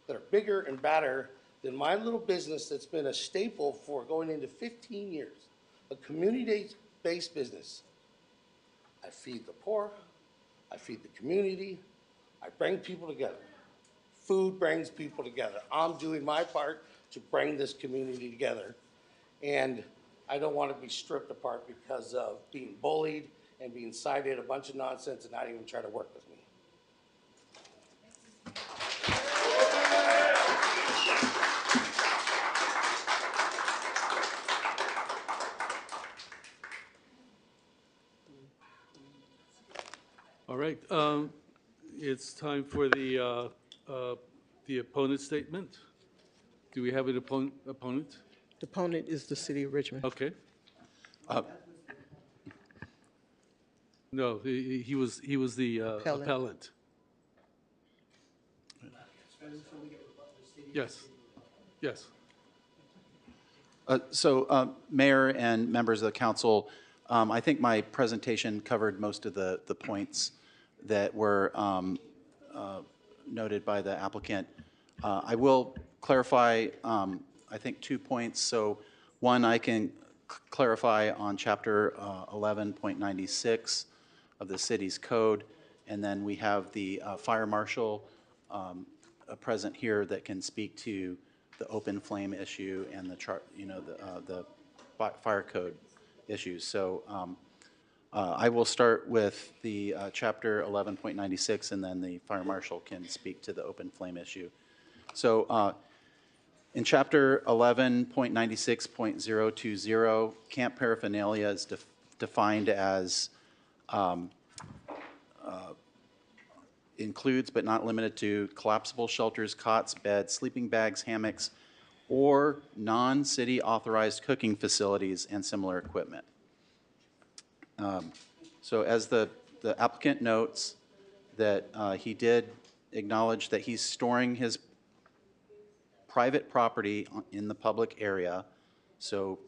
that are bigger and badder than my little business that's been a staple for going into 15 years, a community-based business. I feed the poor, I feed the community, I bring people together. Food brings people together. I'm doing my part to bring this community together. And I don't want to be stripped apart because of being bullied and being cited a bunch of nonsense and not even try to work with me. All right, it's time for the opponent statement. Do we have an opponent? The opponent is the city of Richmond. Okay. No, he was the appellant. Yes, yes. Mayor and members of the council, I think my presentation covered most of the points that were noted by the applicant. I will clarify, I think, 2 points. So one, I can clarify on chapter 11.96 of the city's code, and then we have the fire marshal present here that can speak to the open flame issue and the fire code issues. So I will start with the chapter 11.96, and then the fire marshal can speak to the open flame issue. So in chapter 11.96.020, camp paraphernalia is defined as includes but not limited to collapsible shelters, cots, beds, sleeping bags, hammocks, or non-city authorized cooking facilities and similar equipment. So as the applicant notes that he did acknowledge that he's storing his private property in the public area, so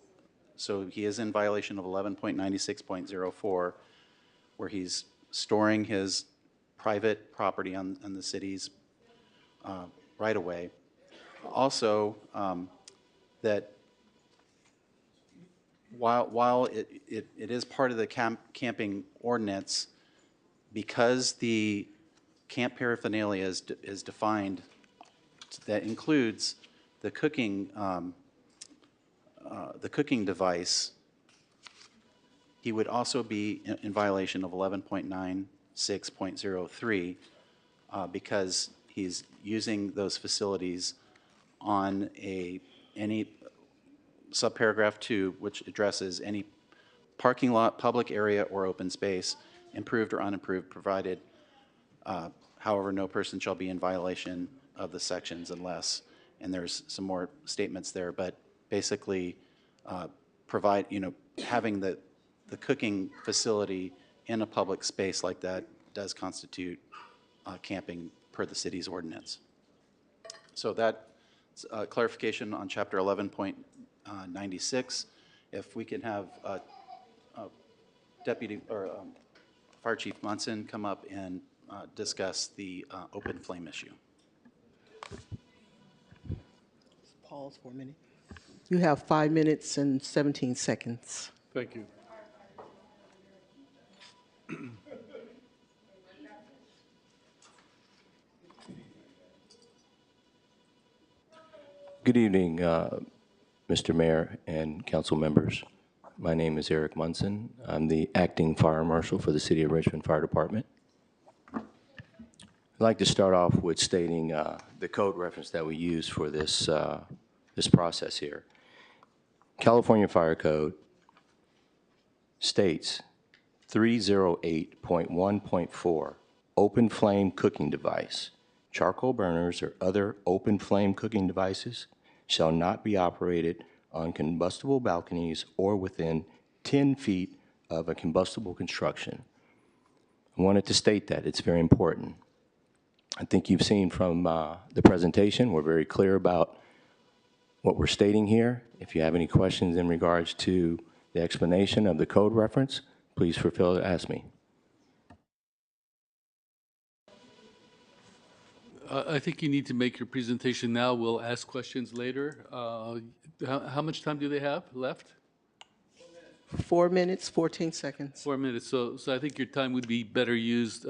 he is in violation of 11.96.04, where he's storing his private property on the city's right-of-way. Also, that while it is part of the camping ordinance, because the camp paraphernalia is defined, that includes the cooking device, he would also be in violation of 11.96.03 because he's using those facilities on any subparagraph 2, which addresses any parking lot, public area, or open space, improved or unimproved, provided, however, no person shall be in violation of the sections unless, and there's some more statements there, but basically having the cooking facility in a public space like that does constitute camping per the city's ordinance. So that clarification on chapter 11.96. If we can have Deputy or Fire Chief Munson come up and discuss the open flame issue. Pause for a minute. You have 5 minutes and 17 seconds. Thank you. Good evening, Mr. Mayor and council members. My name is Eric Munson. I'm the acting fire marshal for the City of Richmond Fire Department. I'd like to start off with stating the code reference that we use for this, this process here. California Fire Code states 308.1.4, open flame cooking device. Charcoal burners or other open flame cooking devices shall not be operated on combustible balconies or within 10 feet of a combustible construction. I wanted to state that. It's very important. I think you've seen from the presentation, we're very clear about what we're stating here. If you have any questions in regards to the explanation of the code reference, please feel free to ask me. I think you need to make your presentation now. We'll ask questions later. How much time do they have left? 4 minutes, 14 seconds. 4 minutes. So I think your time would be better used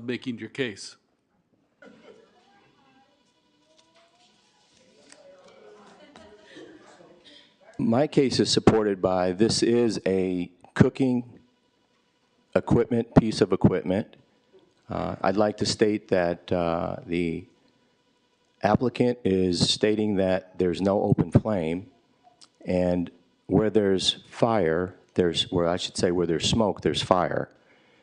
making your case. My case is supported by, this is a cooking equipment, piece of equipment. I'd like to state that the applicant is stating that there's no open flame, and where there's fire, where there's smoke, there's fire.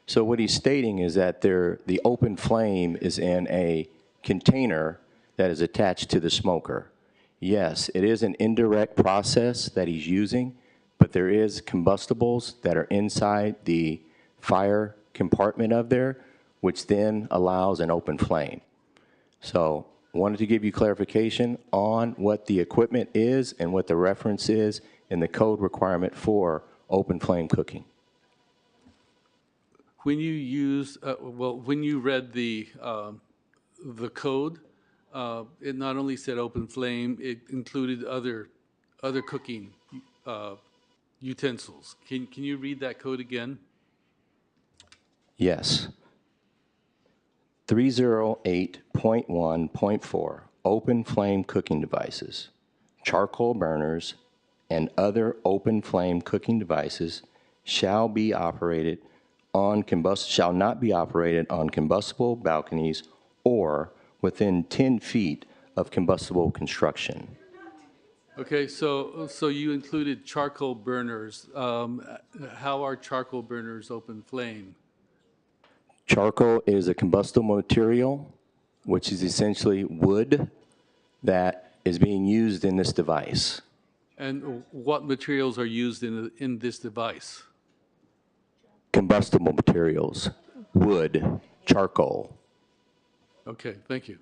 So what he's stating is that the open flame is in a container that is attached to the smoker. Yes, it is an indirect process that he's using, but there is combustibles that are inside the fire compartment of there, which then allows an open flame. So wanted to give you clarification on what the equipment is and what the reference is in the code requirement for open flame cooking. When you when you read the code, it not only said open flame, it included other cooking utensils. Can you read that code again? Yes. 308.1.4, open flame cooking devices, charcoal burners, and other open flame cooking devices shall not be operated on combustible balconies or within 10 feet of combustible construction. Okay, so you included charcoal burners. How are charcoal burners open flame? Charcoal is a combustible material, which is essentially wood that is being used in this device. And what materials are used in this device? Combustible materials, wood, charcoal. Okay, thank you.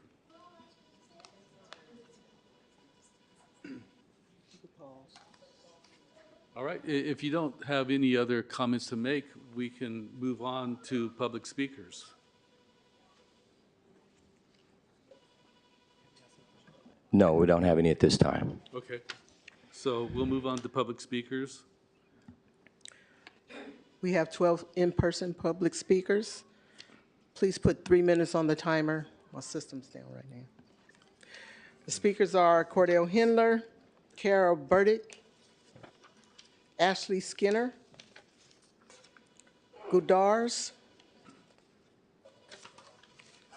All right, if you don't have any other comments to make, we can move on to public speakers. No, we don't have any at this time. Okay, so we'll move on to public speakers. We have 12 in-person public speakers. Please put 3 minutes on the timer. My system's down right now. The speakers are Cordell Hindler, Carol Burdick, Ashley Skinner, Gudars,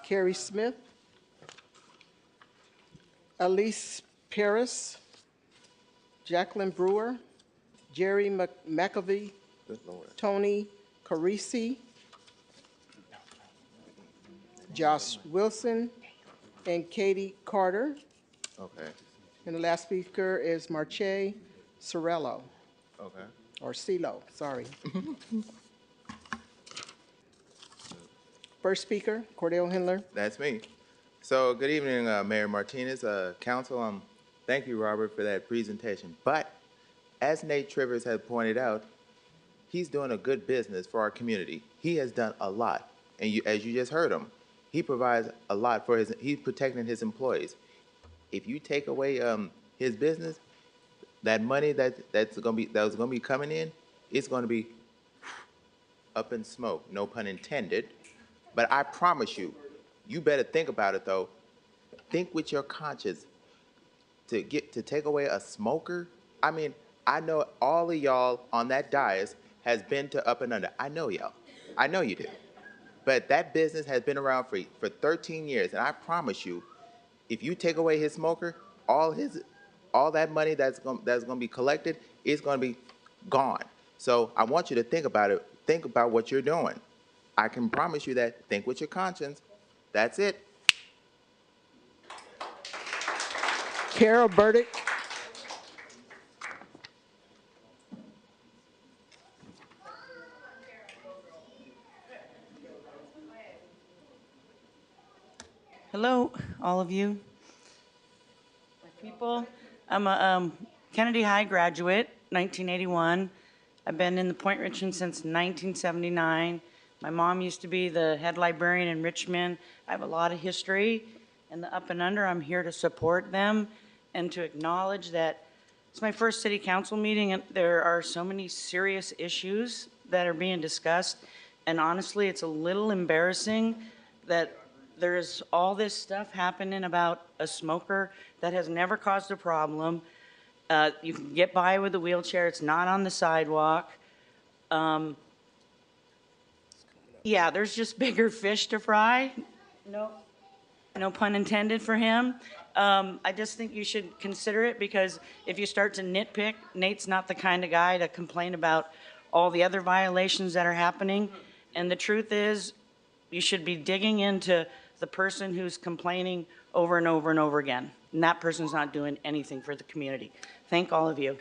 Carrie Smith, Elise Paris, Jacqueline Brewer, Jerry McAvee, Tony Carisi, Josh Wilson, and Katie Carter. Okay. And the last speaker is Marche Sorello, Okay. or CeeLo, sorry. First speaker, Cordell Hindler. That's me. So good evening, Mayor Martinez, Council. Thank you, Robert, for that presentation. But as Nate Trivers has pointed out, he's doing a good business for our community. He has done a lot, and as you just heard him, he provides a lot for he's protecting his employees. If you take away his business, that money that was gonna be coming in, it's gonna be up in smoke. No pun intended. But I promise you, you better think about it though. Think with your conscience. To take away a smoker. I mean, I know all of y'all on that dais has been to Up and Under. I know y'all. I know you do. But that business has been around for 13 years, and I promise you, if you take away his smoker, all that money that's gonna be collected is gonna be gone. So I want you to think about it. Think about what you're doing. I can promise you that. Think with your conscience. That's it. Carol Burdick. Hello, all of you, my people. I'm a Kennedy High graduate, 1981. I've been in the Point Richmond since 1979. My mom used to be the head librarian in Richmond. I have a lot of history in the Up and Under. I'm here to support them and to acknowledge that it's my first city council meeting and there are so many serious issues that are being discussed. And honestly, it's a little embarrassing that there's all this stuff happening about a smoker that has never caused a problem. You can get by with a wheelchair. It's not on the sidewalk. Yeah, there's just bigger fish to fry. No pun intended for him. I just think you should consider it, because if you start to nitpick, Nate's not the kind of guy to complain about all the other violations that are happening. And the truth is, you should be digging into the person who's complaining over and over and over again. And that person's not doing anything for the community. Thank all of you.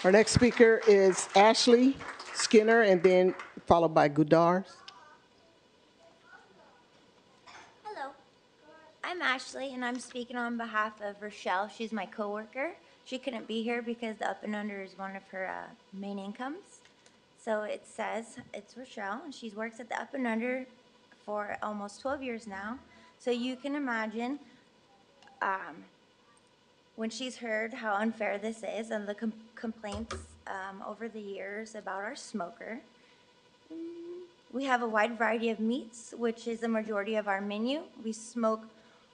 Our next speaker is Ashley Skinner, and then followed by Goudart. Hello, I'm Ashley, and I'm speaking on behalf of Rochelle. She's my coworker. She couldn't be here because the Up and Under is one of her main incomes. So it says it's Rochelle, and she works at the Up and Under for almost 12 years now. So you can imagine when she's heard how unfair this is and the complaints over the years about our smoker. We have a wide variety of meats, which is the majority of our menu. We smoke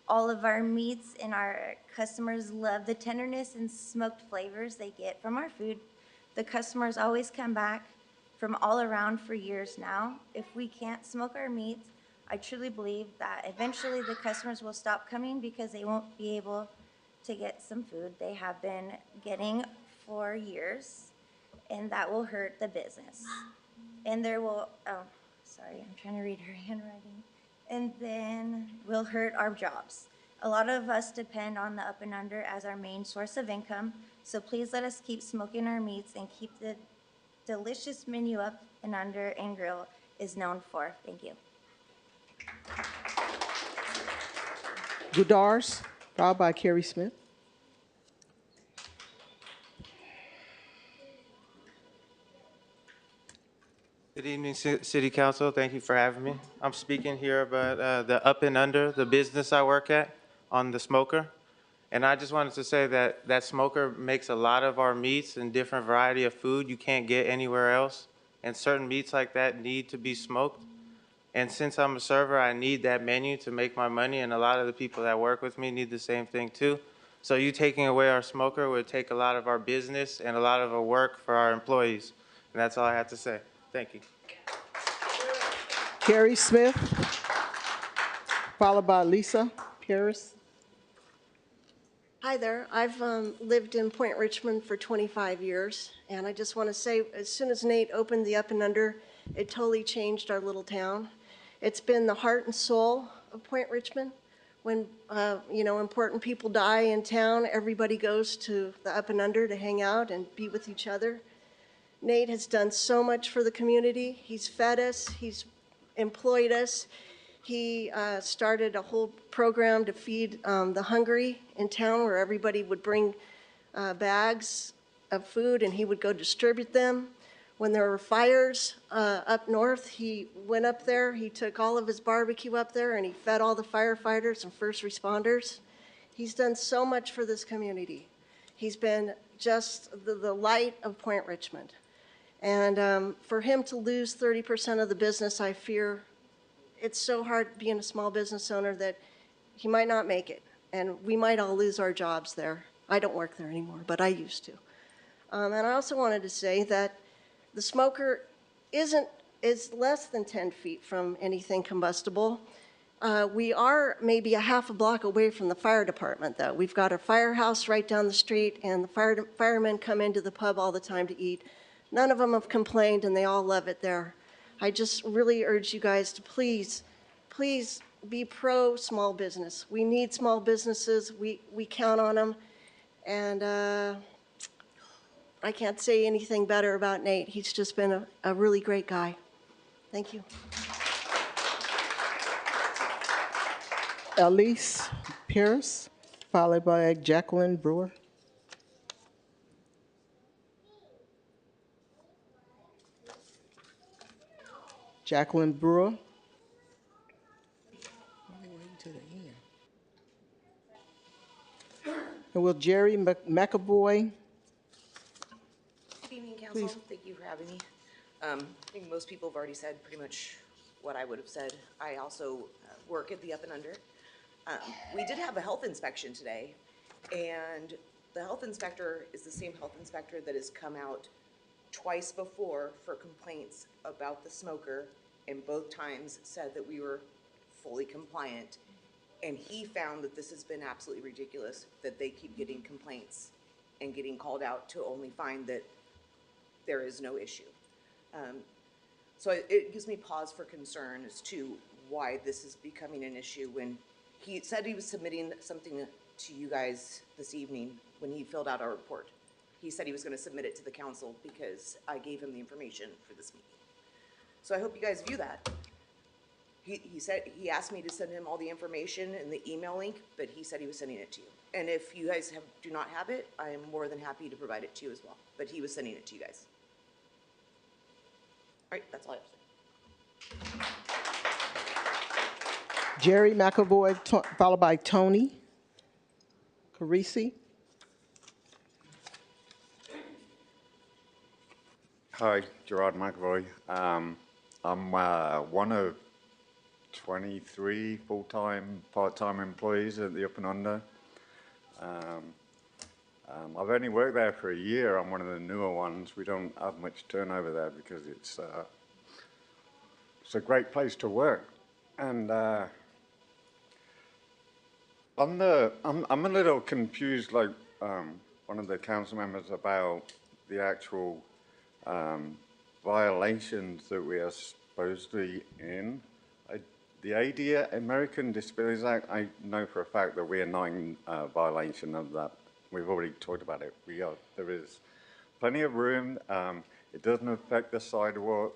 all of our meats, and our customers love the tenderness and smoked flavors they get from our food. The customers always come back from all around for years now. If we can't smoke our meats, I truly believe that eventually the customers will stop coming because they won't be able to get some food they have been getting for years, and that will hurt the business. And there will, sorry, I'm trying to read her handwriting. And then will hurt our jobs. A lot of us depend on the Up and Under as our main source of income, so please let us keep smoking our meats and keep the delicious menu Up and Under and Grill is known for. Thank you. Goudart, followed by Carrie Smith. Good evening, City Council. Thank you for having me. I'm speaking here about the Up and Under, the business I work at, on the smoker. And I just wanted to say that that smoker makes a lot of our meats and different variety of food you can't get anywhere else. And certain meats like that need to be smoked. And since I'm a server, I need that menu to make my money. And a lot of the people that work with me need the same thing too. So you taking away our smoker would take a lot of our business and a lot of our work for our employees. And that's all I have to say. Thank you. Carrie Smith, followed by Lisa Paris. Hi there. I've lived in Point Richmond for 25 years, and I just want to say, as soon as Nate opened the Up and Under, it totally changed our little town. It's been the heart and soul of Point Richmond. When important people die in town, everybody goes to the Up and Under to hang out and be with each other. Nate has done so much for the community. He's fed us. He's employed us. He started a whole program to feed the hungry in town, where everybody would bring bags of food and he would go distribute them. When there were fires up north, he went up there, he took all of his barbecue up there, and he fed all the firefighters and first responders. He's done so much for this community. He's been just the light of Point Richmond. And for him to lose 30% of the business, I fear it's so hard being a small business owner that he might not make it. And we might all lose our jobs there. I don't work there anymore, but I used to. And I also wanted to say that the smoker is less than 10 feet from anything combustible. We are maybe a half a block away from the fire department, though. We've got a firehouse right down the street, and the firemen come into the pub all the time to eat. None of them have complained, and they all love it there. I just really urge you guys to please be pro small business. We need small businesses. We count on them. And I can't say anything better about Nate. He's just been a really great guy. Thank you. Elise Pierce, followed by Jacqueline Brewer. Jacqueline Brewer. And will Jerry McAvoy? Good evening, Council. Thank you for having me. I think most people have already said pretty much what I would have said. I also work at the Up and Under. We did have a health inspection today, and the health inspector is the same health inspector that has come out twice before for complaints about the smoker, and both times said that we were fully compliant. And he found that this has been absolutely ridiculous, that they keep getting complaints and getting called out to only find that there is no issue. So it gives me pause for concern as to why this is becoming an issue when he said he was submitting something to you guys this evening when he filled out our report. He said he was going to submit it to the council because I gave him the information for this meeting. So I hope you guys view that. He said, he asked me to send him all the information and the email link, but he said he was sending it to you. And if you guys do not have it, I am more than happy to provide it to you as well. But he was sending it to you guys. All right, that's all I have to say. Jerry McAvoy, followed by Tony Carisi. Hi, Gerard McAvoy. I'm one of 23 full-time, part-time employees at the Up and Under. I've only worked there for a year. I'm one of the newer ones. We don't have much turnover there because it's a great place to work. And I'm a little confused, like one of the council members, about the actual violations that we are supposedly in. The ADA, American Disabilities Act, I know for a fact that we are not in violation of that. We've already talked about it. There is plenty of room. It doesn't affect the sidewalk.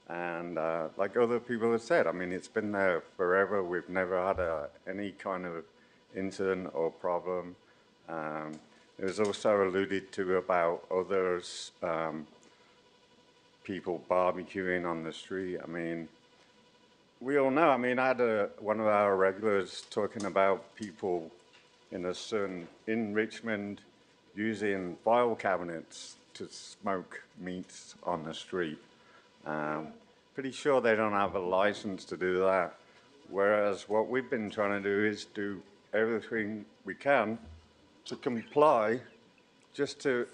And like other people have said, I mean, it's been there forever. We've never had any kind of incident or problem. It was also alluded to about others, people barbecuing on the street. I mean, we all know. I mean, I had one of our regulars talking about people in Richmond using file cabinets to smoke meats on the street. Pretty sure they don't have a license to do that. Whereas what we've been trying to do is do everything we can to comply, just to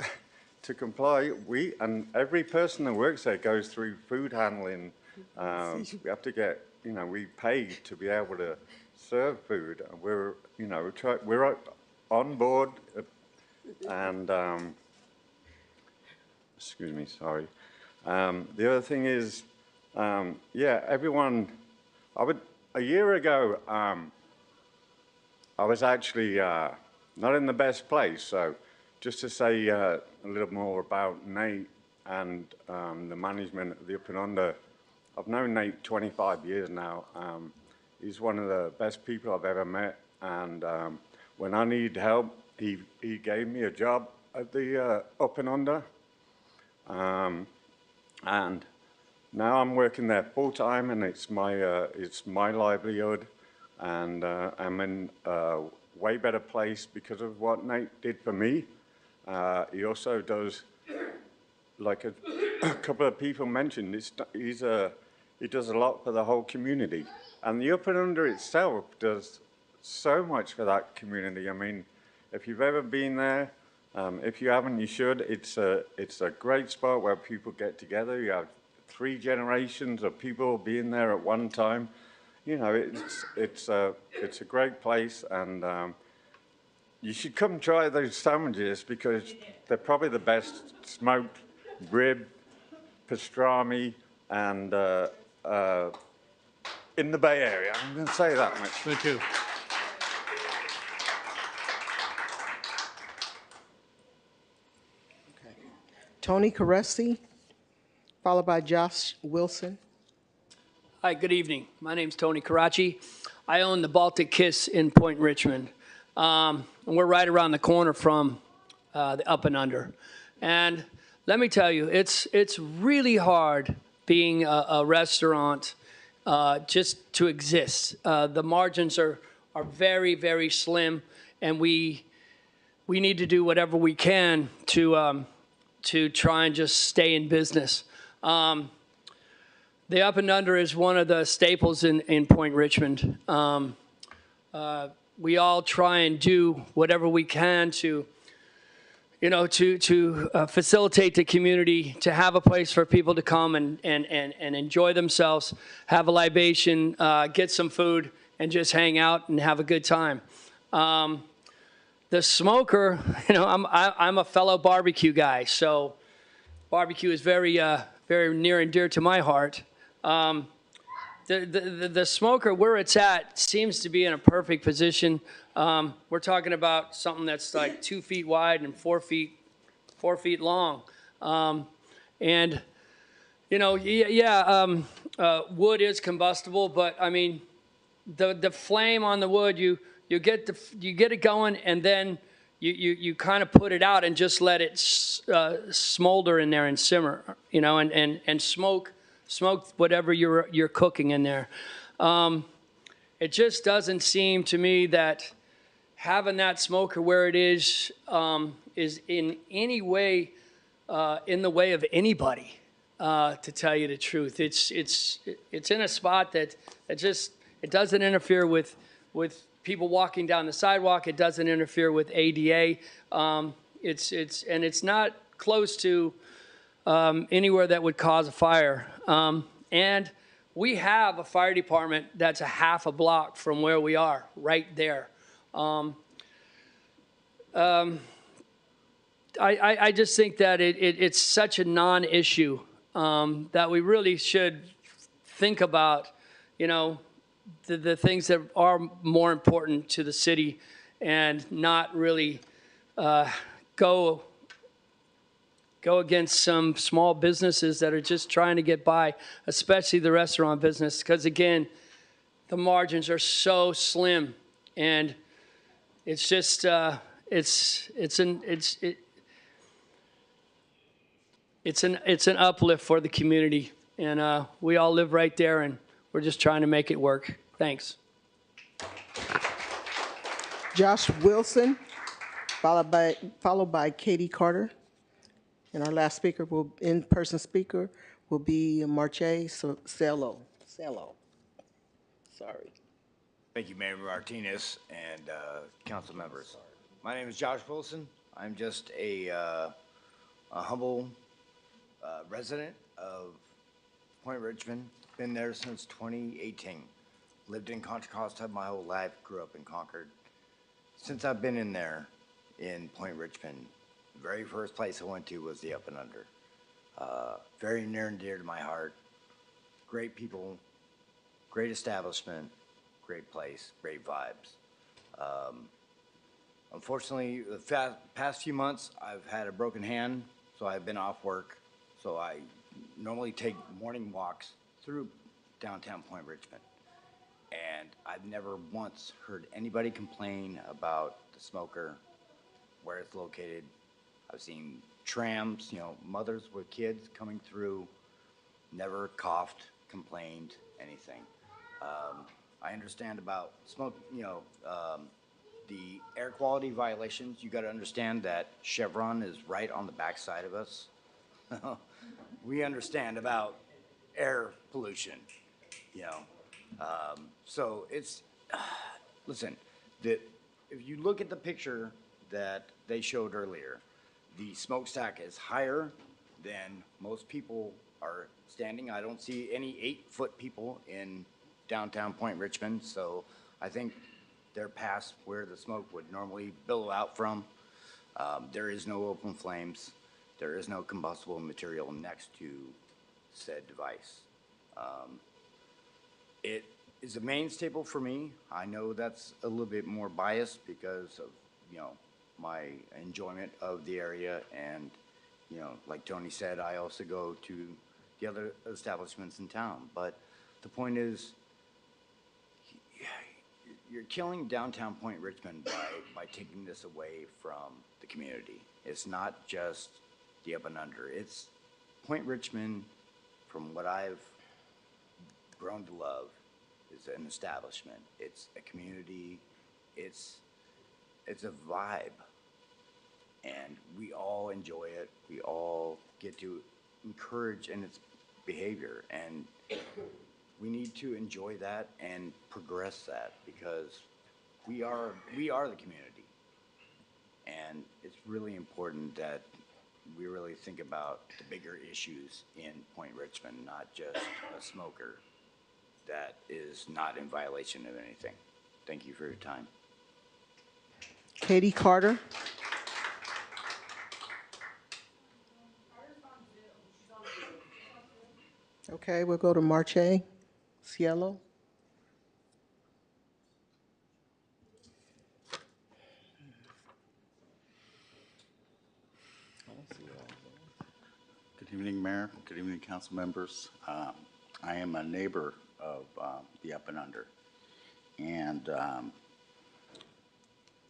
comply. And every person that works there goes through food handling. We have to get, we pay to be able to serve food. We're on board, and excuse me, sorry. The other thing is, yeah, everyone. A year ago, I was actually not in the best place. So, just to say a little more about Nate and the management of the Up and Under. I've known Nate 25 years now. He's one of the best people I've ever met, and when I need help, he gave me a job at the Up and Under, and now I'm working there full time, and it's my livelihood, and I'm in a way better place because of what Nate did for me. He also does, like a couple of people mentioned, he does a lot for the whole community. And the Up and Under itself does so much for that community. I mean, if you've ever been there, if you haven't, you should. It's a great spot where people get together. You have 3 generations of people being there at one time. It's a great place, and you should come try those sandwiches because they're probably the best smoked rib, pastrami, and in the Bay Area. I'm going to say that much. Thank you. Tony Carisi, followed by Josh Wilson. Hi, good evening. My name's Tony Karachi. I own the Baltic Kiss in Point Richmond. And we're right around the corner from the Up and Under. And let me tell you, it's really hard being a restaurant just to exist. The margins are very, very slim, and we need to do whatever we can to try and just stay in business. The Up and Under is one of the staples in Point Richmond. we all try and do whatever we can to, facilitate the community, to have a place for people to come and enjoy themselves, have a libation, get some food, and just hang out and have a good time. The smoker, I'm a fellow barbecue guy, so barbecue is very, very near and dear to my heart. The smoker, where it's at, seems to be in a perfect position. We're talking about something that's like 2 feet wide and 4 feet long. Wood is combustible, but I mean, the flame on the wood, you get it going, and then you kind of put it out and just let it smolder in there and simmer, and smoke whatever you're cooking in there. It just doesn't seem to me that having that smoker where it is in any way in the way of anybody. To tell you the truth, it's in a spot that it doesn't interfere with people walking down the sidewalk. It doesn't interfere with ADA. It's not close to anywhere that would cause a fire. And we have a fire department that's a half a block from where we are, right there. I just think that it's such a non-issue that we really should think about, the things that are more important to the city, and not really go against some small businesses that are just trying to get by, especially the restaurant business, because again, the margins are so slim, and it's just it's an uplift for the community, and we all live right there, and we're just trying to make it work. Thanks. Josh Wilson, followed by Katie Carter. And our last in-person speaker will be Marche Cello. Sorry. Thank you, Mayor Martinez and council members. My name is Josh Wilson. I'm just a humble resident of Point Richmond. Been there since 2018. Lived in Contra Costa my whole life. Grew up in Concord. Since I've been in there in Point Richmond, the very first place I went to was the Up and Under. Very near and dear to my heart. Great people, great establishment, great place, great vibes. Unfortunately, the past few months, I've had a broken hand, so I've been off work. So I normally take morning walks through downtown Point Richmond. And I've never once heard anybody complain about the smoker, where it's located. I've seen trams, mothers with kids coming through, never coughed, complained, anything. I understand about smoke, the air quality violations. You got to understand that Chevron is right on the backside of us. We understand about air pollution, so it's, listen, if you look at the picture that they showed earlier, the smokestack is higher than most people are standing. I don't see any 8-foot people in downtown Point Richmond, so I think they're past where the smoke would normally billow out from. There is no open flames. There is no combustible material next to said device. It is a main staple for me. I know that's a little bit more biased because of, my enjoyment of the area, and, like Tony said, I also go to the other establishments in town. But the point is, you're killing downtown Point Richmond by taking this away from the community. It's not just the Up and Under. It's Point Richmond, from what I've grown to love, is an establishment. It's a community. It's a vibe. And we all enjoy it. We all get to encourage in its behavior. And we need to enjoy that and progress that, because we are the community. And it's really important that we really think about the bigger issues in Point Richmond, not just a smoker that is not in violation of anything. Thank you for your time. Katie Carter. Okay, we'll go to Marche Cielo. Good evening, Mayor. Good evening, council members. I am a neighbor of the Up and Under, and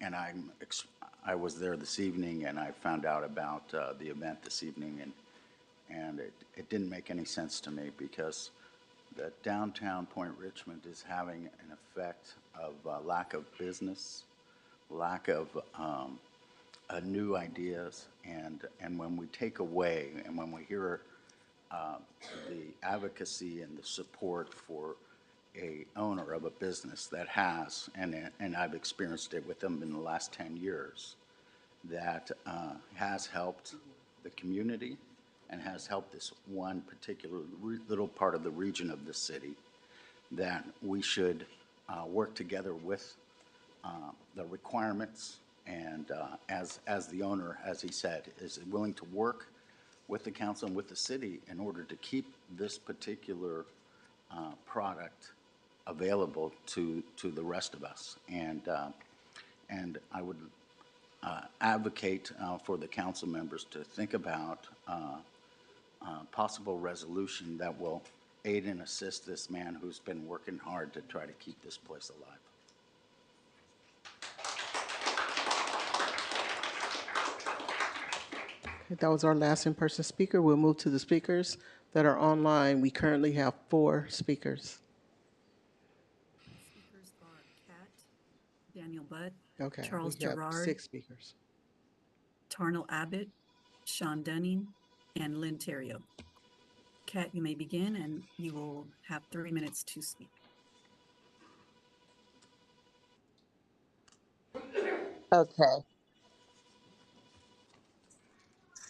I was there this evening, and I found out about the event this evening, and it didn't make any sense to me because the downtown Point Richmond is having an effect of lack of business, lack of new ideas, and when we take away and when we hear the advocacy and the support for a owner of a business that has, and I've experienced it with them in the last 10 years, that has helped the community and has helped this one particular little part of the region of the city, that we should work together with the requirements, and as the owner, as he said, is willing to work with the council and with the city in order to keep this particular product available to the rest of us. And I would advocate for the council members to think about possible resolution that will aid and assist this man who's been working hard to try to keep this place alive. That was our last in-person speaker. We'll move to the speakers that are online. We currently have 4 speakers. Speakers are Kat, Daniel Butt, Okay, Charles we have Gerard, 6 speakers. Tarnell Abbott, Sean Dunning, and Lynn Terrio. Kat, you may begin, and you will have 3 minutes to speak. Okay.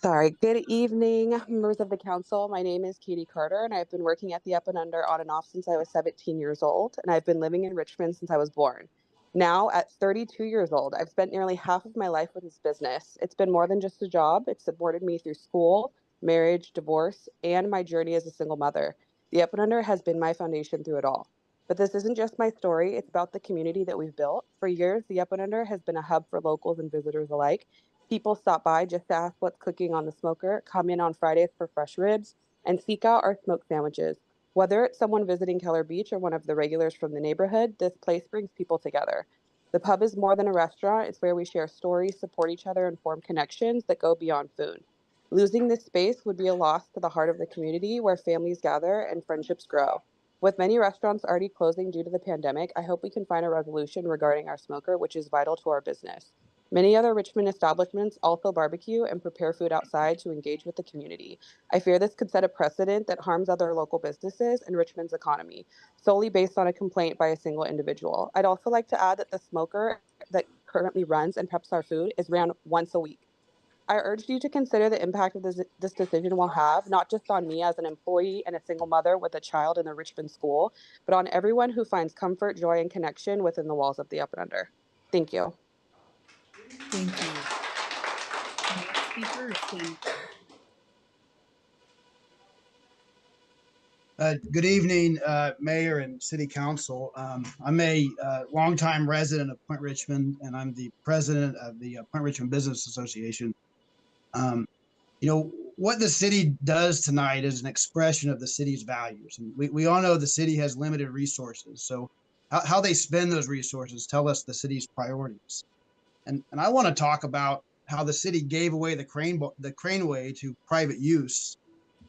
Sorry. Good evening, members of the council. My name is Katie Carter, and I've been working at the Up and Under on and off since I was 17 years old, and I've been living in Richmond since I was born. Now, at 32 years old, I've spent nearly half of my life with this business. It's been more than just a job. It's supported me through school, marriage, divorce, and my journey as a single mother. The Up and Under has been my foundation through it all. But this isn't just my story. It's about the community that we've built. For years, the Up and Under has been a hub for locals and visitors alike. People stop by just to ask what's cooking on the smoker, come in on Fridays for fresh ribs, and seek out our smoked sandwiches. Whether it's someone visiting Keller Beach or one of the regulars from the neighborhood, this place brings people together. The pub is more than a restaurant. It's where we share stories, support each other, and form connections that go beyond food. Losing this space would be a loss to the heart of the community where families gather and friendships grow. With many restaurants already closing due to the pandemic, I hope we can find a resolution regarding our smoker, which is vital to our business. Many other Richmond establishments also barbecue and prepare food outside to engage with the community. I fear this could set a precedent that harms other local businesses and Richmond's economy, solely based on a complaint by a single individual. I'd also like to add that the smoker that currently runs and preps our food is ran once a week. I urge you to consider the impact of this decision will have, not just on me as an employee and a single mother with a child in the Richmond school, but on everyone who finds comfort, joy, and connection within the walls of the Up and Under. Thank you. Thank you. The next speaker is Daniel. Good evening, Mayor and City Council. I'm a longtime resident of Point Richmond, and I'm the president of the Point Richmond Business Association. You know, what the city does tonight is an expression of the city's values. And we all know the city has limited resources. So how they spend those resources tell us the city's priorities. And I want to talk about how the city gave away the Craneway to private use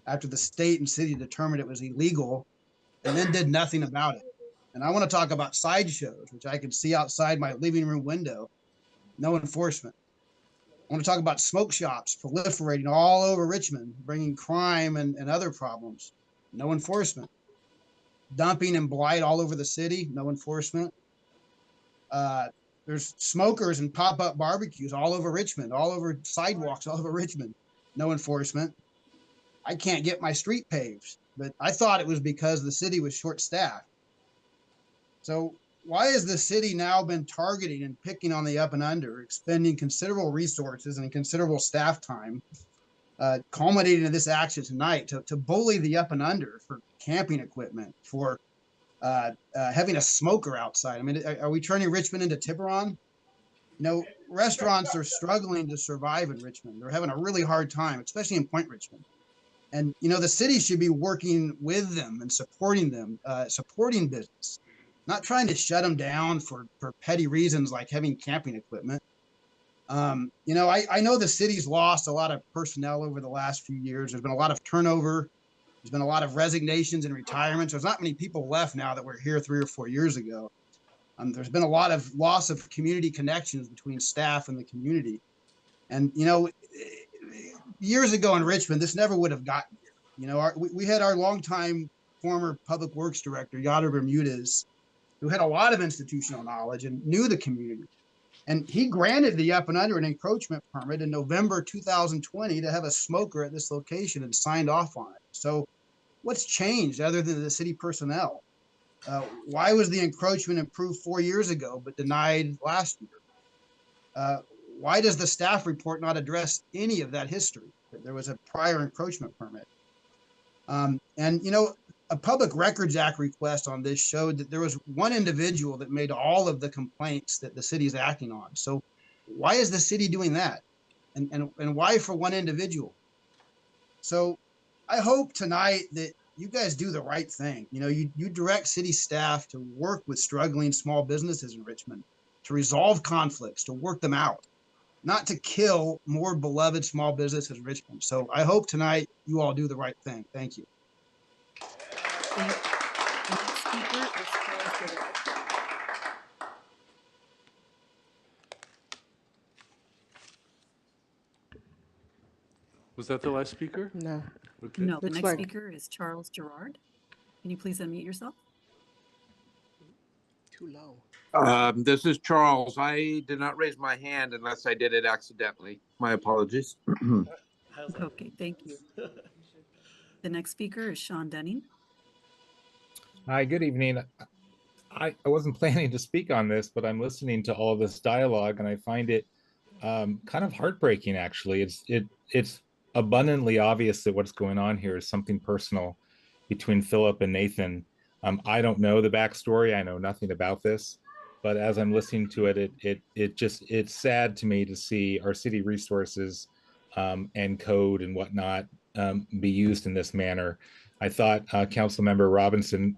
after the state and city determined it was illegal and then did nothing about it. And I want to talk about sideshows, which I can see outside my living room window, no enforcement. I want to talk about smoke shops proliferating all over Richmond, bringing crime and other problems, no enforcement. Dumping and blight all over the city, no enforcement. there's smokers and pop-up barbecues all over Richmond, all over sidewalks, all over Richmond. No enforcement. I can't get my street paved, but I thought it was because the city was short-staffed. So why has the city now been targeting and picking on the up and under, expending considerable resources and considerable staff time, culminating in this action tonight to bully the up and under for camping equipment, for having a smoker outside? I mean, are we turning Richmond into Tiburon? You know, restaurants are struggling to survive in Richmond. They're having a really hard time, especially in Point Richmond. And, you know, the city should be working with them and supporting them, supporting business, not trying to shut them down for petty reasons like having camping equipment. You know, I know the city's lost a lot of personnel over the last few years. There's been a lot of turnover. There's been a lot of resignations and retirements. There's not many people left now that were here 3 or 4 years ago. There's been a lot of loss of community connections between staff and the community. And, you know, years ago in Richmond, this never would have gotten here. You know, we had our longtime former public works director, Yada Bermudez, who had a lot of institutional knowledge and knew the community. And he granted the up and under an encroachment permit in November 2020 to have a smoker at this location and signed off on it. So what's changed other than the city personnel? Why was the encroachment approved 4 years ago but denied last year? Why does the staff report not address any of that history? There was a prior encroachment permit. And, you know, a Public Records Act request on this showed that there was one individual that made all of the complaints that the city is acting on. So why is the city doing that? And why for one individual? So I hope tonight that you guys do the right thing. You know, you direct city staff to work with struggling small businesses in Richmond, to resolve conflicts, to work them out, not to kill more beloved small businesses in Richmond. So I hope tonight you all do the right thing. Thank you. Thank you. The next speaker is Charles Gerard. Was that the last speaker? No. Okay. No, the Looks next like- speaker is Charles Gerard. Can you please unmute yourself? Too low. This is Charles. I did not raise my hand unless I did it accidentally. My apologies. Okay, thank you. The next speaker is Sean Dunning. Hi, good evening. I wasn't planning to speak on this, but I'm listening to all this dialogue and I find it kind of heartbreaking, actually. It's abundantly obvious that what's going on here is something personal between Philip and Nathan. I don't know the backstory. I know nothing about this, but as I'm listening to it, it's sad to me to see our city resources and code and whatnot be used in this manner. I thought Councilmember Robinson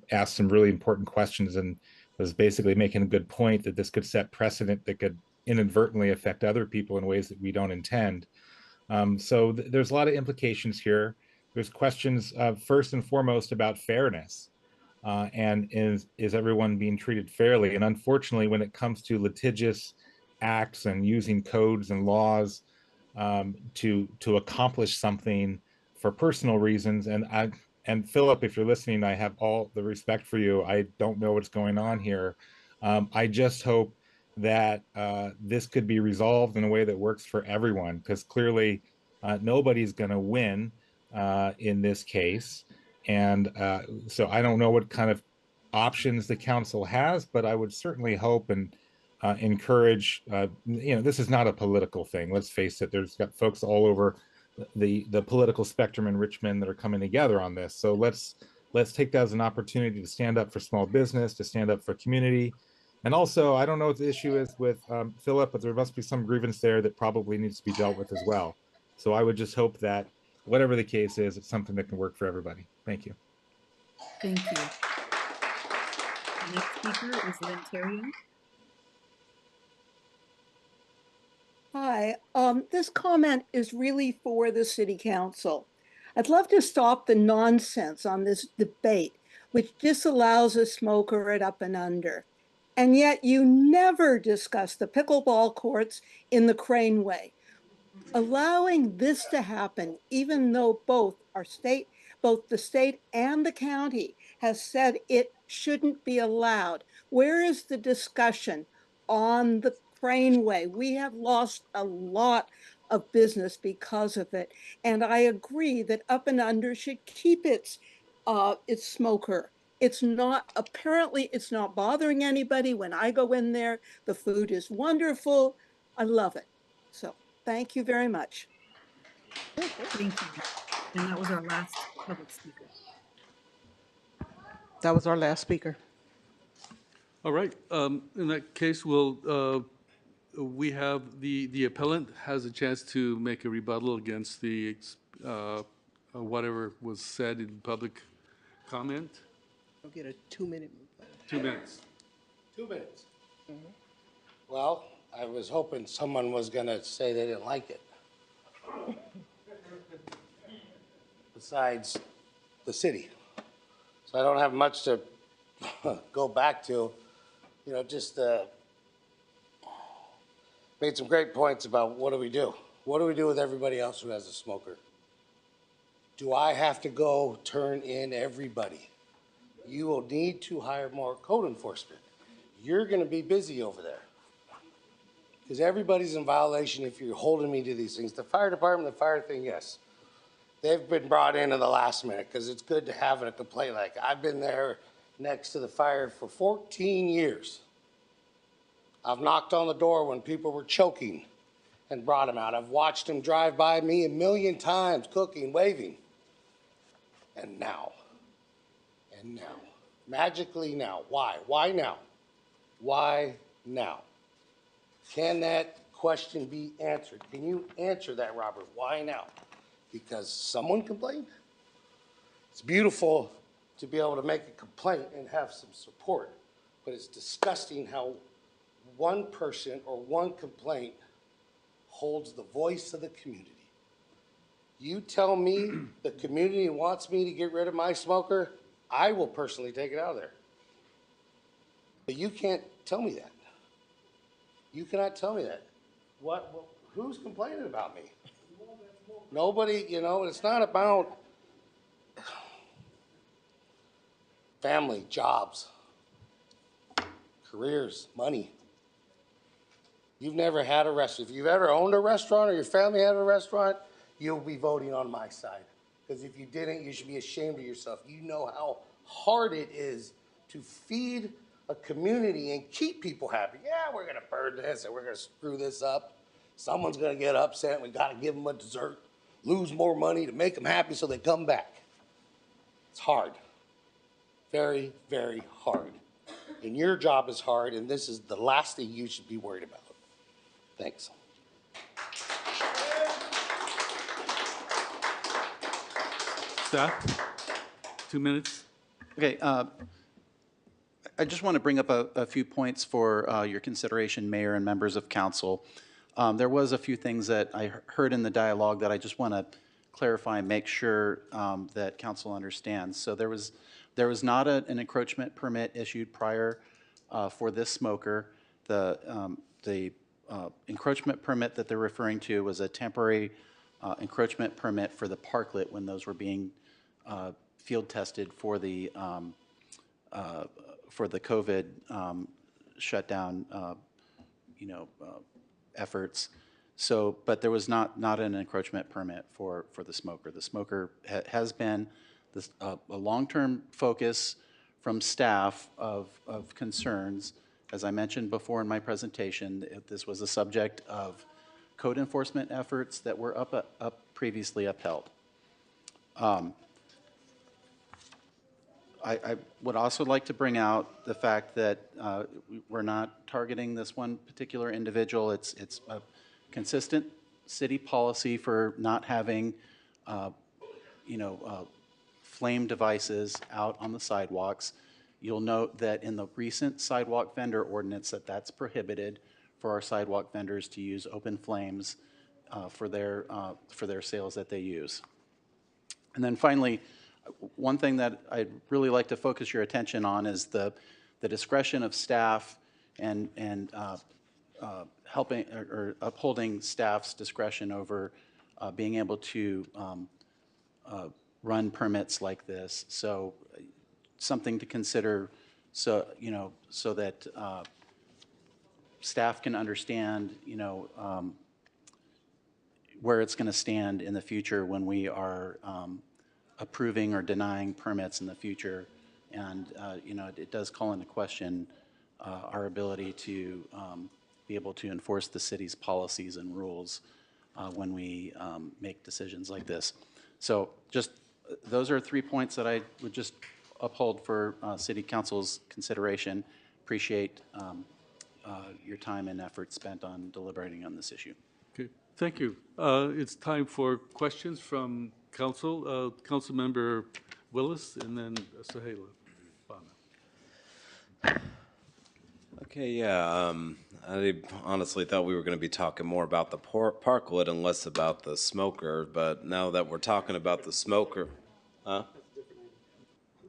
asked some really important questions and was basically making a good point that this could set precedent that could inadvertently affect other people in ways that we don't intend. So there's a lot of implications here. There's questions first and foremost about fairness. And is everyone being treated fairly? And unfortunately, when it comes to litigious acts and using codes and laws to accomplish something for personal reasons, and Philip, if you're listening, I have all the respect for you. I don't know what's going on here. I just hope that this could be resolved in a way that works for everyone, because clearly nobody's going to win in this case. And so I don't know what kind of options the council has, but I would certainly hope and encourage, this is not a political thing. Let's face it, there's got folks all over the political spectrum in Richmond that are coming together on this. So let's take that as an opportunity to stand up for small business, to stand up for community. And also, I don't know what the issue is with Philip, but there must be some grievance there that probably needs to be dealt with as well. So I would just hope that whatever the case is, it's something that can work for everybody. Thank you. Thank you. The next speaker is Lynn Terrio. Hi, this comment is really for the city council. I'd love to stop the nonsense on this debate, which disallows a smoker at Up and Under. And yet you never discuss the pickleball courts in the Craneway. Allowing this to happen, even though both the state and the county has said it shouldn't be allowed. Where is the discussion on the Craneway. We have lost a lot of business because of it. And I agree that Up and Under should keep its smoker. Apparently it's not bothering anybody. When I go in there, the food is wonderful. I love it. So thank you very much. Thank you. And that was our last public speaker. That was our last speaker. All right, in that case, we have the appellant has a chance to make a rebuttal against the, whatever was said in public comment. I'll get a 2-minute. 2 minutes. 2 minutes. Well, I was hoping someone was going to say they didn't like it. Besides the city. So I don't have much to go back to. You know, just made some great points about what do we do? What do we do with everybody else who has a smoker? Do I have to go turn in everybody? You will need to hire more code enforcement. You're going to be busy over there. Because everybody's in violation if you're holding me to these things. The fire department, the fire thing, yes. They've been brought in at the last minute because it's good to have a complaint like I've been there next to the fire for 14 years. I've knocked on the door when people were choking and brought them out. I've watched them drive by me 1,000,000 times, cooking, waving. And now, magically now. Why? Why now? Why now? Can that question be answered? Can you answer that, Robert? Why now? Because someone complained? It's beautiful to be able to make a complaint and have some support, but it's disgusting how one person or one complaint holds the voice of the community. You tell me the community wants me to get rid of my smoker, I will personally take it out of there. But you can't tell me that. You cannot tell me that. Who's complaining about me? Nobody, you know, it's not about family, jobs, careers, money. You've never had a restaurant. If you've ever owned a restaurant or your family had a restaurant, you'll be voting on my side. Because if you didn't, you should be ashamed of yourself. You know how hard it is to feed a community and keep people happy. Yeah, we're going to burn this and we're going to screw this up. Someone's going to get upset. We got to give them a dessert, lose more money to make them happy so they come back. It's hard. Very, very hard. And your job is hard, and this is the last thing you should be worried about. Thanks. Staff, 2 minutes. Okay, I just want to bring up a few points for your consideration, Mayor and members of council. There was a few things that I heard in the dialogue that I just want to clarify and make sure that council understands. So there was not an encroachment permit issued prior for this smoker. The encroachment permit that they're referring to was a temporary encroachment permit for the parklet when those were being field tested for the COVID shutdown, efforts. So, but there was not an encroachment permit for the smoker. The smoker has been a long-term focus from staff of concerns. As I mentioned before in my presentation, this was a subject of code enforcement efforts that were previously upheld. I would also like to bring out the fact that we're not targeting this one particular individual. It's a consistent city policy for not having, flame devices out on the sidewalks. You'll note that in the recent sidewalk vendor ordinance that's prohibited for our sidewalk vendors to use open flames for their sales that they use. And then finally, one thing that I'd really like to focus your attention on is the discretion of staff and helping or upholding staff's discretion over being able to run permits like this. So something to consider, so that staff can understand, where it's going to stand in the future when we are approving or denying permits in the future. And, it does call into question our ability to be able to enforce the city's policies and rules when we make decisions like this. So just, those are 3 points that I would just uphold for City Council's consideration. Appreciate your time and effort spent on deliberating on this issue. Okay, thank you. It's time for questions from council. Councilmember Willis and then Sahela. Okay, yeah, I honestly thought we were going to be talking more about the parklet and less about the smoker, but now that we're talking about the smoker, huh?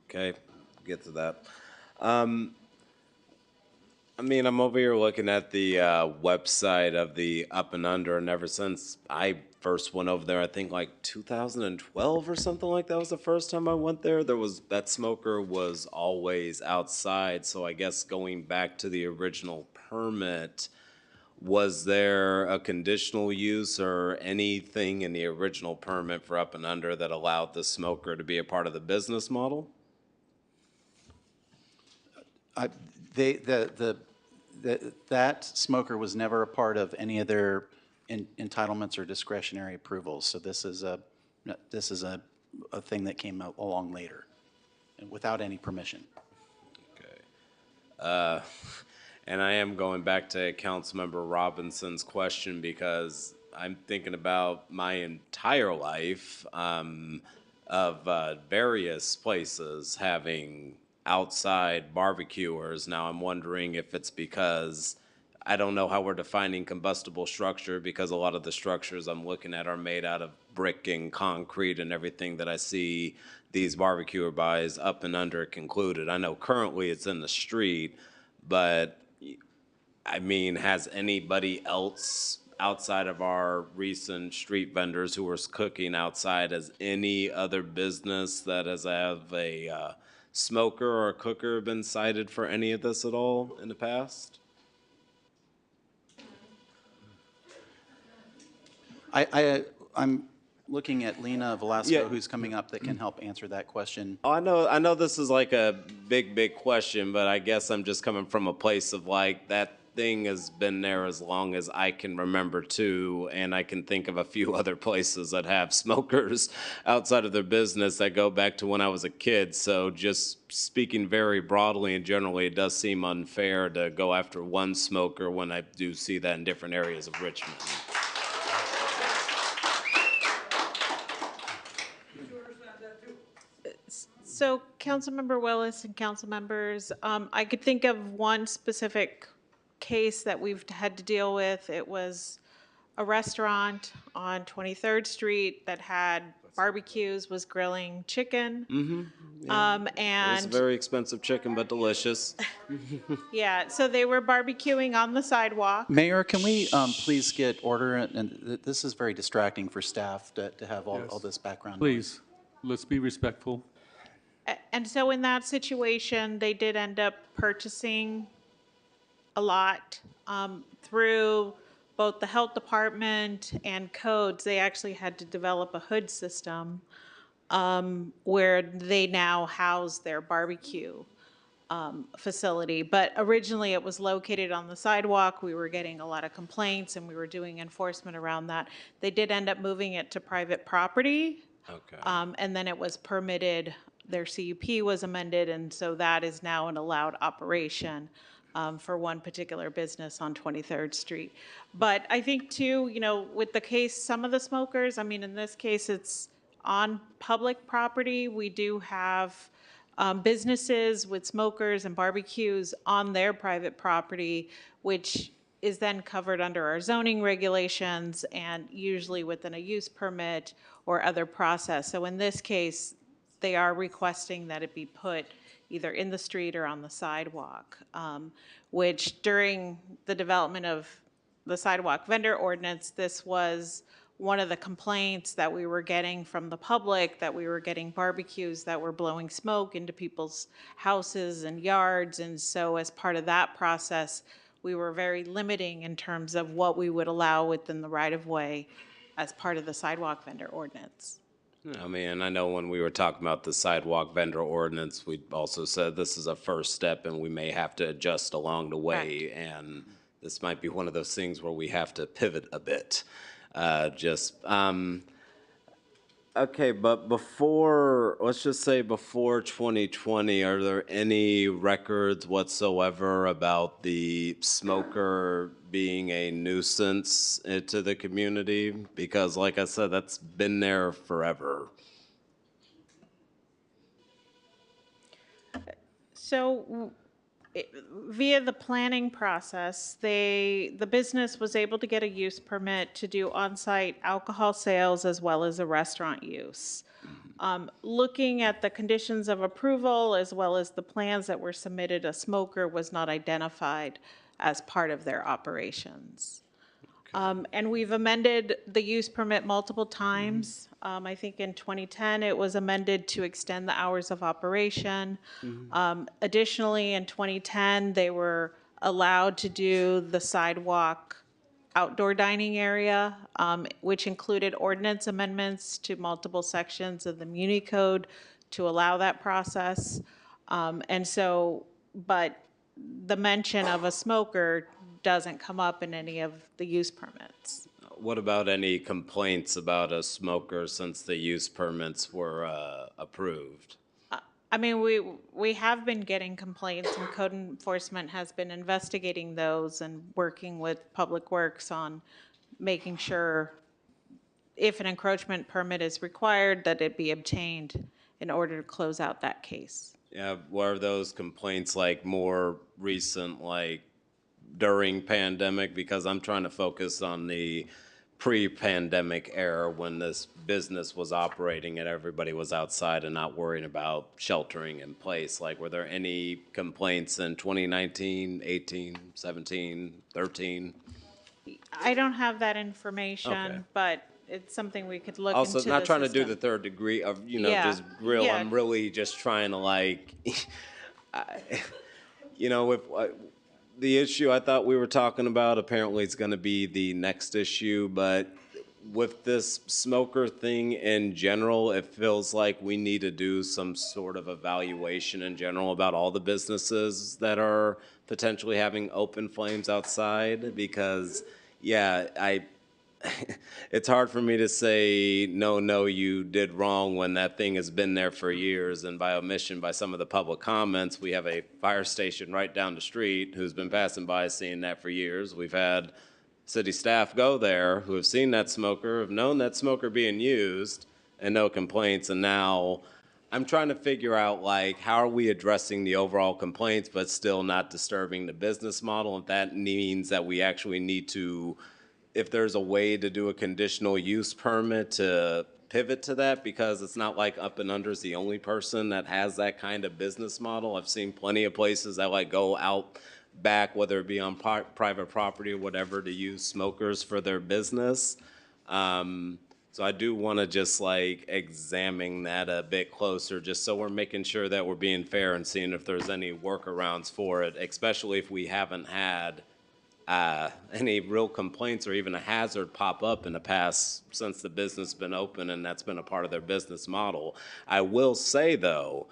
Okay, get to that. I mean, I'm over here looking at the website of the Up and Under, and ever since I first went over there, I think like 2012 or something like that was the first time I went there. That smoker was always outside, so I guess going back to the original permit, was there a conditional use or anything in the original permit for Up and Under that allowed the smoker to be a part of the business model? That smoker was never a part of any of their entitlements or discretionary approvals. So this is a thing that came along later and without any permission. Okay. And I am going back to Councilmember Robinson's question because I'm thinking about my entire life of various places having outside barbecuers. Now I'm wondering if it's because I don't know how we're defining combustible structure, because a lot of the structures I'm looking at are made out of brick and concrete and everything that I see these barbecuer buys Up and Under concluded. I know currently it's in the street, but I mean, has anybody else outside of our recent street vendors who were cooking outside, has any other business that has have a smoker or a cooker been cited for any of this at all in the past? I'm looking at Lena Velasco, who's coming up, that can help answer that question. Oh, I know this is like a big question, but I guess I'm just coming from a place of like that thing has been there as long as I can remember too, and I can think of a few other places that have smokers outside of their business that go back to when I was a kid. So just speaking very broadly and generally, it does seem unfair to go after one smoker when I do see that in different areas of Richmond. So Councilmember Willis and council members, I could think of one specific case that we've had to deal with. It was a restaurant on 23rd Street that had barbecues, was grilling chicken. Mm-hmm. And it's very expensive chicken, but delicious. yeah, so they were barbecuing on the sidewalk. Mayor, can we please get order? And this is very distracting for staff to have all this background Please, let's be respectful. And so in that situation, they did end up purchasing a lot through both the health department and codes. They actually had to develop a hood system where they now house their barbecue facility. But originally it was located on the sidewalk. We were getting a lot of complaints and we were doing enforcement around that. They did end up moving it to private property. Okay. And then it was permitted, their CUP was amended, and so that is now an allowed operation for one particular business on 23rd Street. But I think too, with the case, some of the smokers, I mean, in this case, it's on public property. We do have businesses with smokers and barbecues on their private property, which is then covered under our zoning regulations and usually within a use permit or other process. So in this case, they are requesting that it be put either in the street or on the sidewalk, which during the development of the sidewalk vendor ordinance, this was one of the complaints that we were getting from the public, that we were getting barbecues that were blowing smoke into people's houses and yards. And so as part of that process, we were very limiting in terms of what we would allow within the right-of-way as part of the sidewalk vendor ordinance. I mean, I know when we were talking about the sidewalk vendor ordinance, we also said this is a first step and we may have to adjust along the way. And this might be one of those things where we have to pivot a bit. Okay, but before, let's just say before 2020, are there any records whatsoever about the smoker being a nuisance to the community? Because like I said, that's been there forever. So via the planning process, the business was able to get a use permit to do on-site alcohol sales as well as a restaurant use. Looking at the conditions of approval as well as the plans that were submitted, a smoker was not identified as part of their operations. And we've amended the use permit multiple times. I think in 2010, it was amended to extend the hours of operation. Additionally, in 2010, they were allowed to do the sidewalk outdoor dining area, which included ordinance amendments to multiple sections of the Muni Code to allow that process. But the mention of a smoker doesn't come up in any of the use permits. What about any complaints about a smoker since the use permits were approved? I mean, we have been getting complaints, and code enforcement has been investigating those and working with Public Works on making sure if an encroachment permit is required, that it be obtained in order to close out that case. Yeah, were those complaints like more recent, like during pandemic? Because I'm trying to focus on the pre-pandemic era when this business was operating and everybody was outside and not worrying about sheltering in place. Like, were there any complaints in 2019, 18, 17, 13? I don't have that information, Okay. but it's something we could look Also, into. not the trying to do system. the third degree of, Yeah. just grill. Yeah. I'm really just trying to like, if the issue I thought we were talking about, apparently it's going to be the next issue, but with this smoker thing in general, it feels like we need to do some sort of evaluation in general about all the businesses that are potentially having open flames outside because, it's hard for me to say, no, you did wrong when that thing has been there for years. And by omission, by some of the public comments, we have a fire station right down the street who's been passing by seeing that for years. We've had city staff go there who have seen that smoker, have known that smoker being used, and no complaints. And now I'm trying to figure out, like, how are we addressing the overall complaints but still not disturbing the business model? If that means that we actually need to, if there's a way to do a conditional use permit to pivot to that, because it's not like Up and Under is the only person that has that kind of business model. I've seen plenty of places that like go out back, whether it be on private property or whatever, to use smokers for their business. So I do want to just like examine that a bit closer, just so we're making sure that we're being fair and seeing if there's any workarounds for it, especially if we haven't had any real complaints or even a hazard pop up in the past since the business has been open and that's been a part of their business model. I will say, though,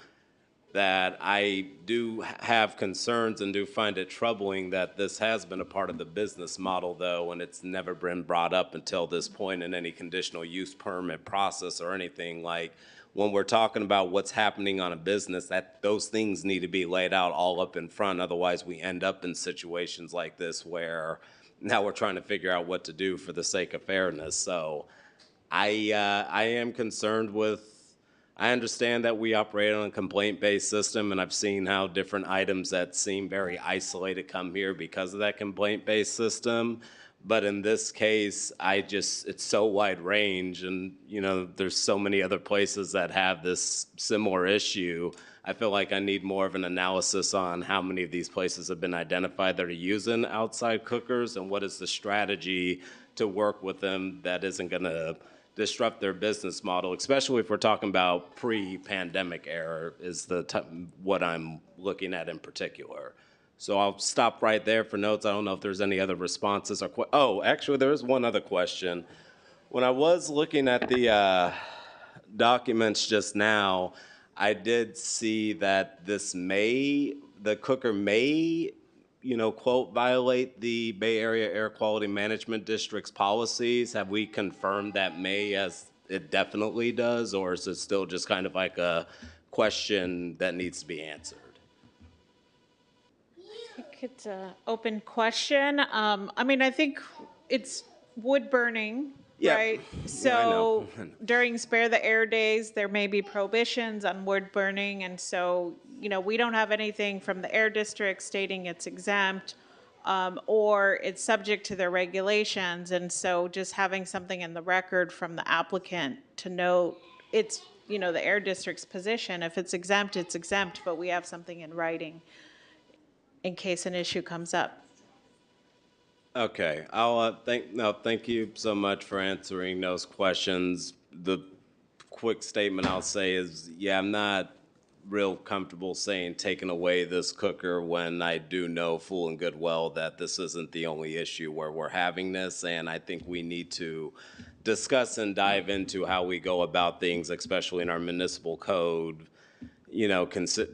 that I do have concerns and do find it troubling that this has been a part of the business model, though, and it's never been brought up until this point in any conditional use permit process or anything. Like, when we're talking about what's happening on a business, that those things need to be laid out all up in front. Otherwise, we end up in situations like this where now we're trying to figure out what to do for the sake of fairness. So I am concerned with, I understand that we operate on a complaint-based system, and I've seen how different items that seem very isolated come here because of that complaint-based system. But in this case, it's so wide range, and there's so many other places that have this similar issue. I feel like I need more of an analysis on how many of these places have been identified that are using outside cookers, and what is the strategy to work with them that isn't going to disrupt their business model, especially if we're talking about pre-pandemic era is what I'm looking at in particular. So I'll stop right there for notes. I don't know if there's any other responses or oh, actually, there is one other question. When I was looking at the documents just now, I did see that the cooker may, quote, violate the Bay Area Air Quality Management District's policies. Have we confirmed that may as it definitely does, or is it still just kind of like a question that needs to be answered? I think it's an open question. I mean, I think it's wood burning, Yep. right? Yeah, I know. So during Spare the Air days, there may be prohibitions on wood burning. And so, we don't have anything from the air district stating it's exempt or it's subject to their regulations. And so just having something in the record from the applicant to note it's, the air district's position. If it's exempt, but we have something in writing in case an issue comes up. Okay, I'll thank you so much for answering those questions. The quick statement I'll say is, yeah, I'm not real comfortable saying taking away this cooker when I do know full and good well that this isn't the only issue where we're having this, and I think we need to discuss and dive into how we go about things, especially in our municipal code,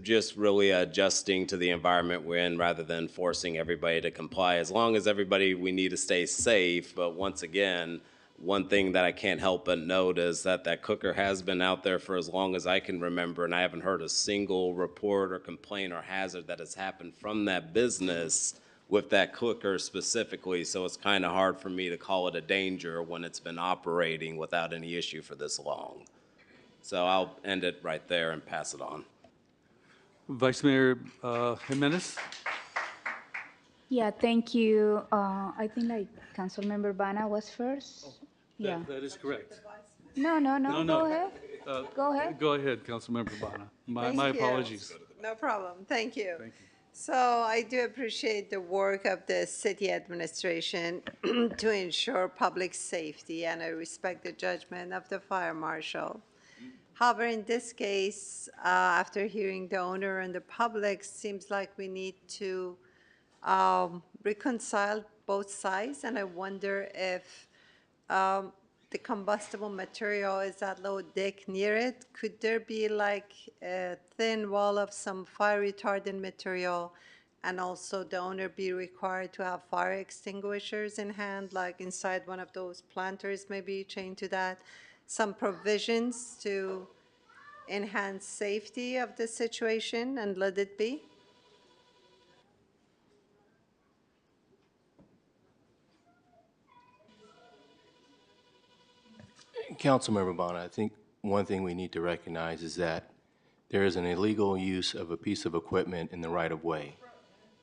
just really adjusting to the environment we're in rather than forcing everybody to comply. As long as we need to stay safe. But once again, one thing that I can't help but note is that cooker has been out there for as long as I can remember, and I haven't heard a single report or complaint or hazard that has happened from that business with that cooker specifically. So it's kind of hard for me to call it a danger when it's been operating without any issue for this long. So I'll end it right there and pass it on. Vice Mayor Jimenez? Yeah, thank you. I think like Councilmember Bana was first. Yeah. That is correct. No. Go ahead. Go ahead. Go ahead, Councilmember Bana. My Thank you. apologies. No problem. Thank you. Thank you. So I do appreciate the work of the city administration to ensure public safety, and I respect the judgment of the fire marshal. However, in this case, after hearing the owner and the public, seems like we need to reconcile both sides, and I wonder if the combustible material is that low deck near it. Could there be like a thin wall of some fire retardant material, and also the owner be required to have fire extinguishers in hand, like inside one of those planters, maybe chained to that? Some provisions to enhance safety of the situation and let it be? Councilmember Bonner, I think one thing we need to recognize is that there is an illegal use of a piece of equipment in the right-of-way.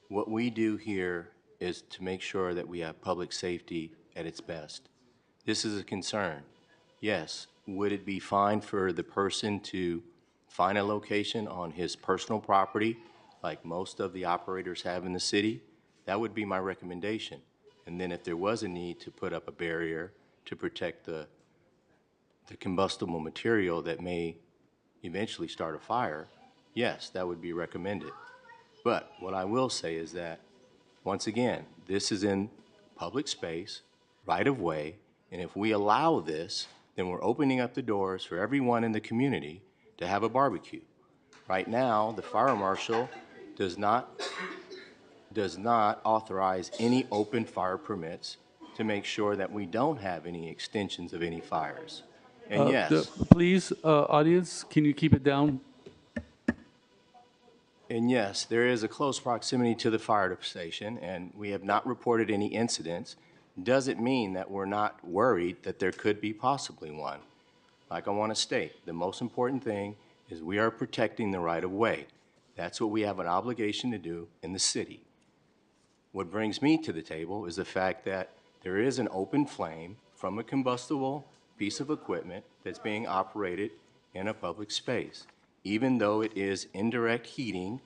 What we do here is to make sure that we have public safety at its best. This is a concern. Yes, would it be fine for the person to find a location on his personal property, like most of the operators have in the city? That would be my recommendation. And then if there was a need to put up a barrier to protect the combustible material that may eventually start a fire, yes, that would be recommended. But what I will say is that, once again, this is in public space, right of way, and if we allow this, then we're opening up the doors for everyone in the community to have a barbecue. Right now, the fire marshal does not authorize any open fire permits to make sure that we don't have any extensions of any fires. And yes. Please, audience, can you keep it down? And yes, there is a close proximity to the fire station, and we have not reported any incidents. Doesn't mean that we're not worried that there could be possibly one. Like I want to state, the most important thing is we are protecting the right-of-way. That's what we have an obligation to do in the city. What brings me to the table is the fact that there is an open flame from a combustible piece of equipment that's being operated in a public space. Even though it is indirect heating,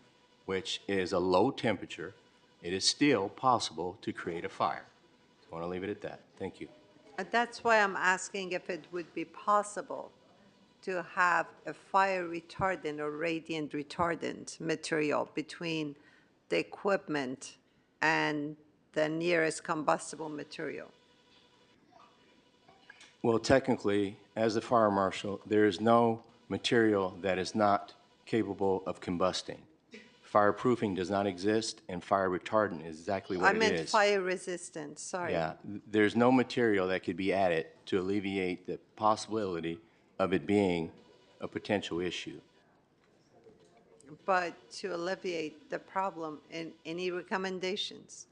which is a low temperature, it is still possible to create a fire. So I want to leave it at that. Thank you. That's why I'm asking if it would be possible to have a fire retardant or radiant retardant material between the equipment and the nearest combustible material? Well, technically, as a fire marshal, there is no material that is not capable of combusting. Fireproofing does not exist, and fire retardant is exactly I what it meant is. fire resistant, sorry. Yeah, there's no material that could be added to alleviate the possibility of it being a potential issue. But to alleviate the problem, any recommendations?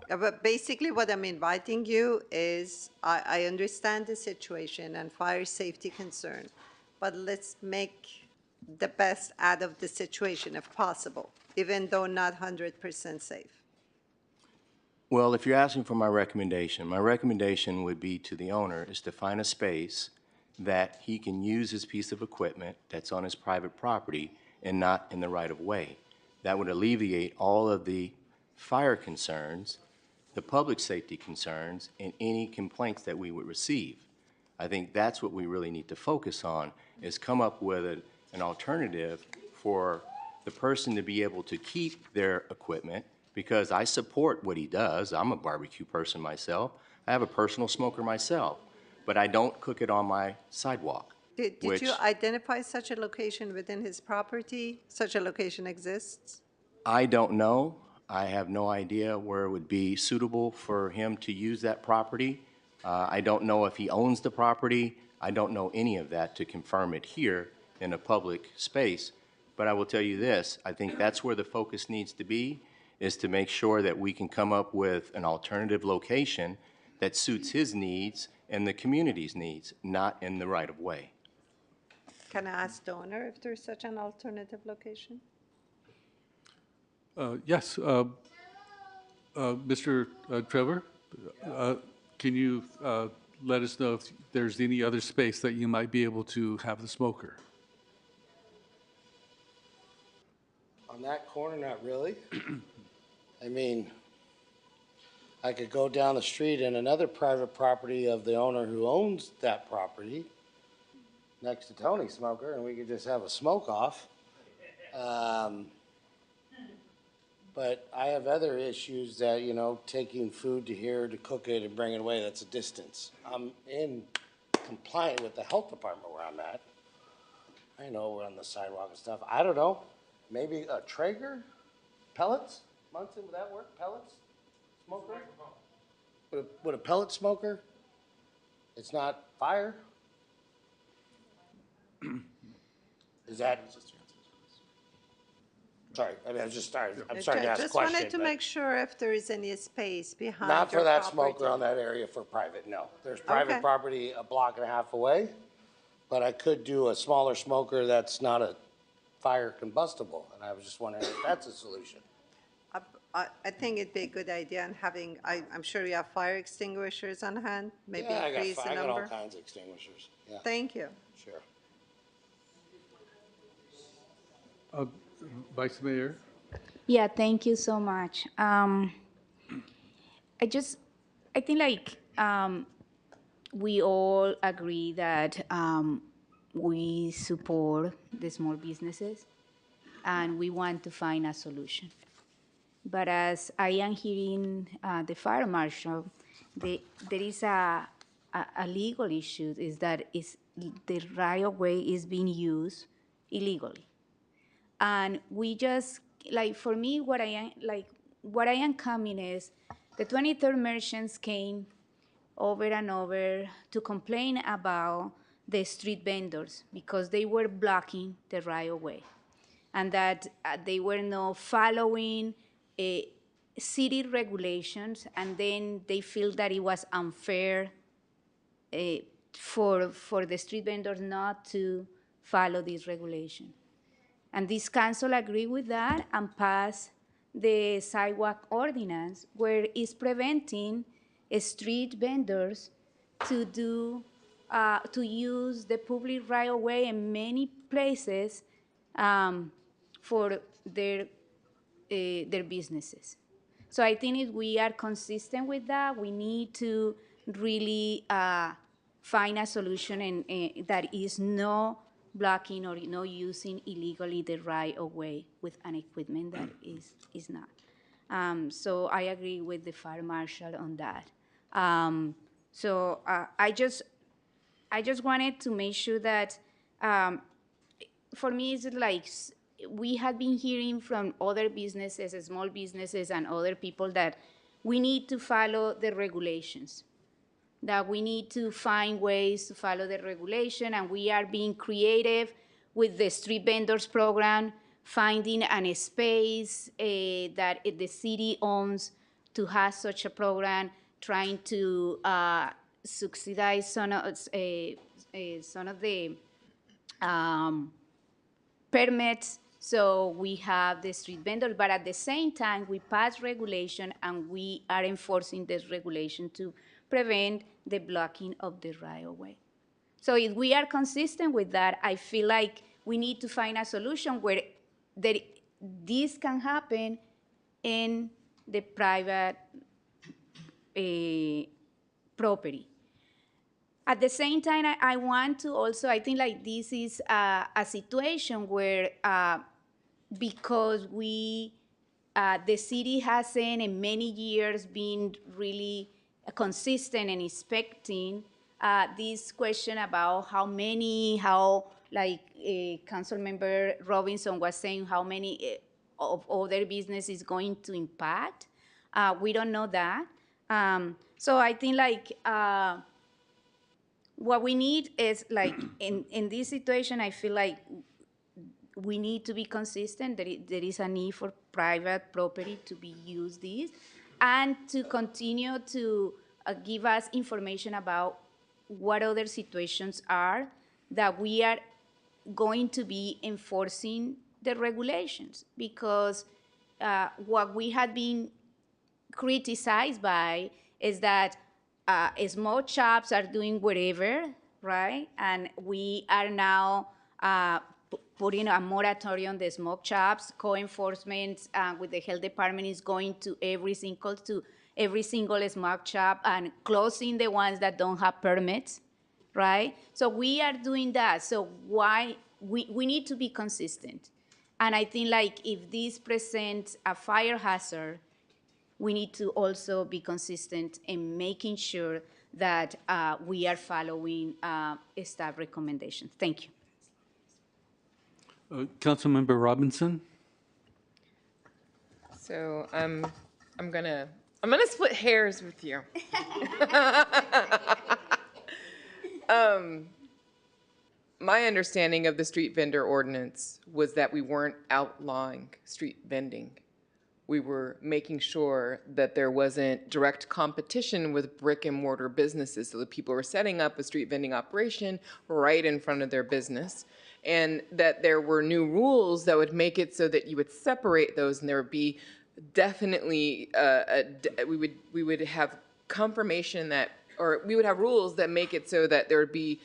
But basically what I'm inviting you is, I understand the situation and fire safety concern, but let's make the best out of the situation if possible, even though not 100% safe. Well, if you're asking for my recommendation would be to the owner is to find a space that he can use his piece of equipment that's on his private property and not in the right of way. That would alleviate all of the fire concerns, the public safety concerns, and any complaints that we would receive. I think that's what we really need to focus on, is come up with an alternative for the person to be able to keep their equipment, because I support what he does. I'm a barbecue person myself. I have a personal smoker myself, but I don't cook it on my sidewalk. Did you identify such a location within his property? Such a location exists? I don't know. I have no idea where it would be suitable for him to use that property. I don't know if he owns the property. I don't know any of that to confirm it here in a public space. But I will tell you this, I think that's where the focus needs to be, is to make sure that we can come up with an alternative location that suits his needs and the community's needs, not in the right of way. Can I ask the owner if there's such an alternative location? Yes, Mr. Trevor, can you let us know if there's any other space that you might be able to have the smoker? On that corner, not really. I mean, I could go down the street in another private property of the owner who owns that property next to Tony's smoker, and we could just have a smoke off. But I have other issues that, you know, taking food to here to cook it and bring it away, that's a distance. I'm in compliant with the health department where I'm at. I know we're on the sidewalk and stuff. I don't know. Maybe a Traeger? Pellets? Munson, would that work? Pellets? Smoker? Would a pellet smoker? It's not fire? Is that? Sorry, I mean, I'm sorry to ask a question. Just wanted to make sure if there is any space behind Not for your that property. smoker on that area for private, no. There's private Okay. property a block and a half away, but I could do a smaller smoker that's not a fire combustible, and I was just wondering if that's a solution. I think it'd be a good idea, and having, I'm sure you have fire extinguishers on hand, maybe Yeah, increase the I got all number. kinds of extinguishers, yeah. Thank you. Sure. Vice Mayor? Yeah, thank you so much. I think like we all agree that we support the small businesses and we want to find a solution. But as I am hearing the fire marshal, there is a legal issue, is that the right of way is being used illegally. And we just, like, for me, what I am coming is the 23rd merchants came over and over to complain about the street vendors because they were blocking the right of way and that they were not following city regulations, and then they feel that it was unfair for the street vendors not to follow these regulations. And this council agreed with that and passed the sidewalk ordinance, where it's preventing street vendors to use the public right of way in many places for their businesses. So I think if we are consistent with that, we need to really find a solution that is not blocking or not using illegally the right of way with an equipment that is not. So I agree with the fire marshal on that. I just wanted to make sure that for me it's like we have been hearing from other businesses, small businesses, and other people that we need to follow the regulations, that we need to find ways to follow the regulation, and we are being creative with the street vendors program, finding a space that the city owns to have such a program, trying to subsidize some of the permits. So we have the street vendors, but at the same time, we pass regulation and we are enforcing this regulation to prevent the blocking of the right of way. So if we are consistent with that, I feel like we need to find a solution where this can happen in the private property. At the same time, I want to also, I think like this is a situation where because the city hasn't in many years been really consistent in inspecting this question about how like Council Member Robinson was saying, how many of other business is going to impact. We don't know that. So I think like what we need is like in this situation, I feel like we need to be consistent. There is a need for private property to be used this, and to continue to give us information about what other situations are that we are going to be enforcing the regulations. Because what we had been criticized by is that small shops are doing whatever, right? And we are now putting a moratorium on the smoke shops. Co-enforcement with the health department is going to every single smoke shop and closing the ones that don't have permits, right? So we are doing that. So why we need to be consistent. And I think like if this presents a fire hazard, we need to also be consistent in making sure that we are following staff recommendations. Thank you. Councilmember Robinson? So I'm gonna split hairs with you. My understanding of the street vendor ordinance was that we weren't outlawing street vending. We were making sure that there wasn't direct competition with brick and mortar businesses, so that people were setting up a street vending operation right in front of their business, and that there were new rules that would make it so that you would separate those, and there would be definitely we would have confirmation that, or we would have rules that make it so that there would be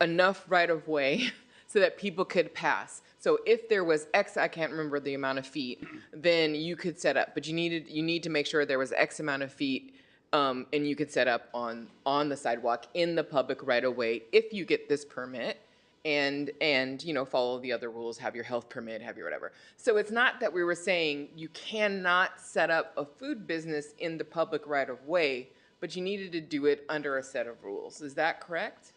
enough right of way so that people could pass. So if there was X, I can't remember the amount of feet, then you could set up. But you need to make sure there was X amount of feet, and you could set up on the sidewalk in the public right of way if you get this permit, and follow the other rules, have your health permit, have your whatever. So it's not that we were saying you cannot set up a food business in the public right of way, but you needed to do it under a set of rules. Is that correct?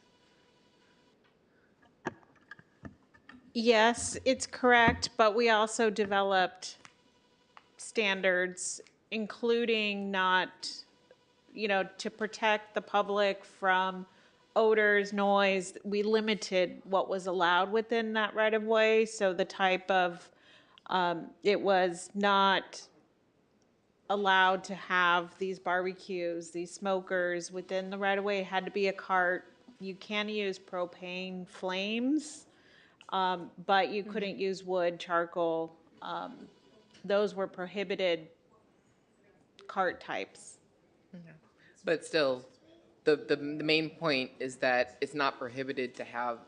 Yes, it's correct, but we also developed standards, including not, to protect the public from odors, noise. We limited what was allowed within that right of way. So the type of, it was not allowed to have these barbecues, these smokers within the right of way. It had to be a cart. You can use propane flames, but you couldn't use wood, charcoal. Those were prohibited cart types. But still, the main point is that it's not prohibited to have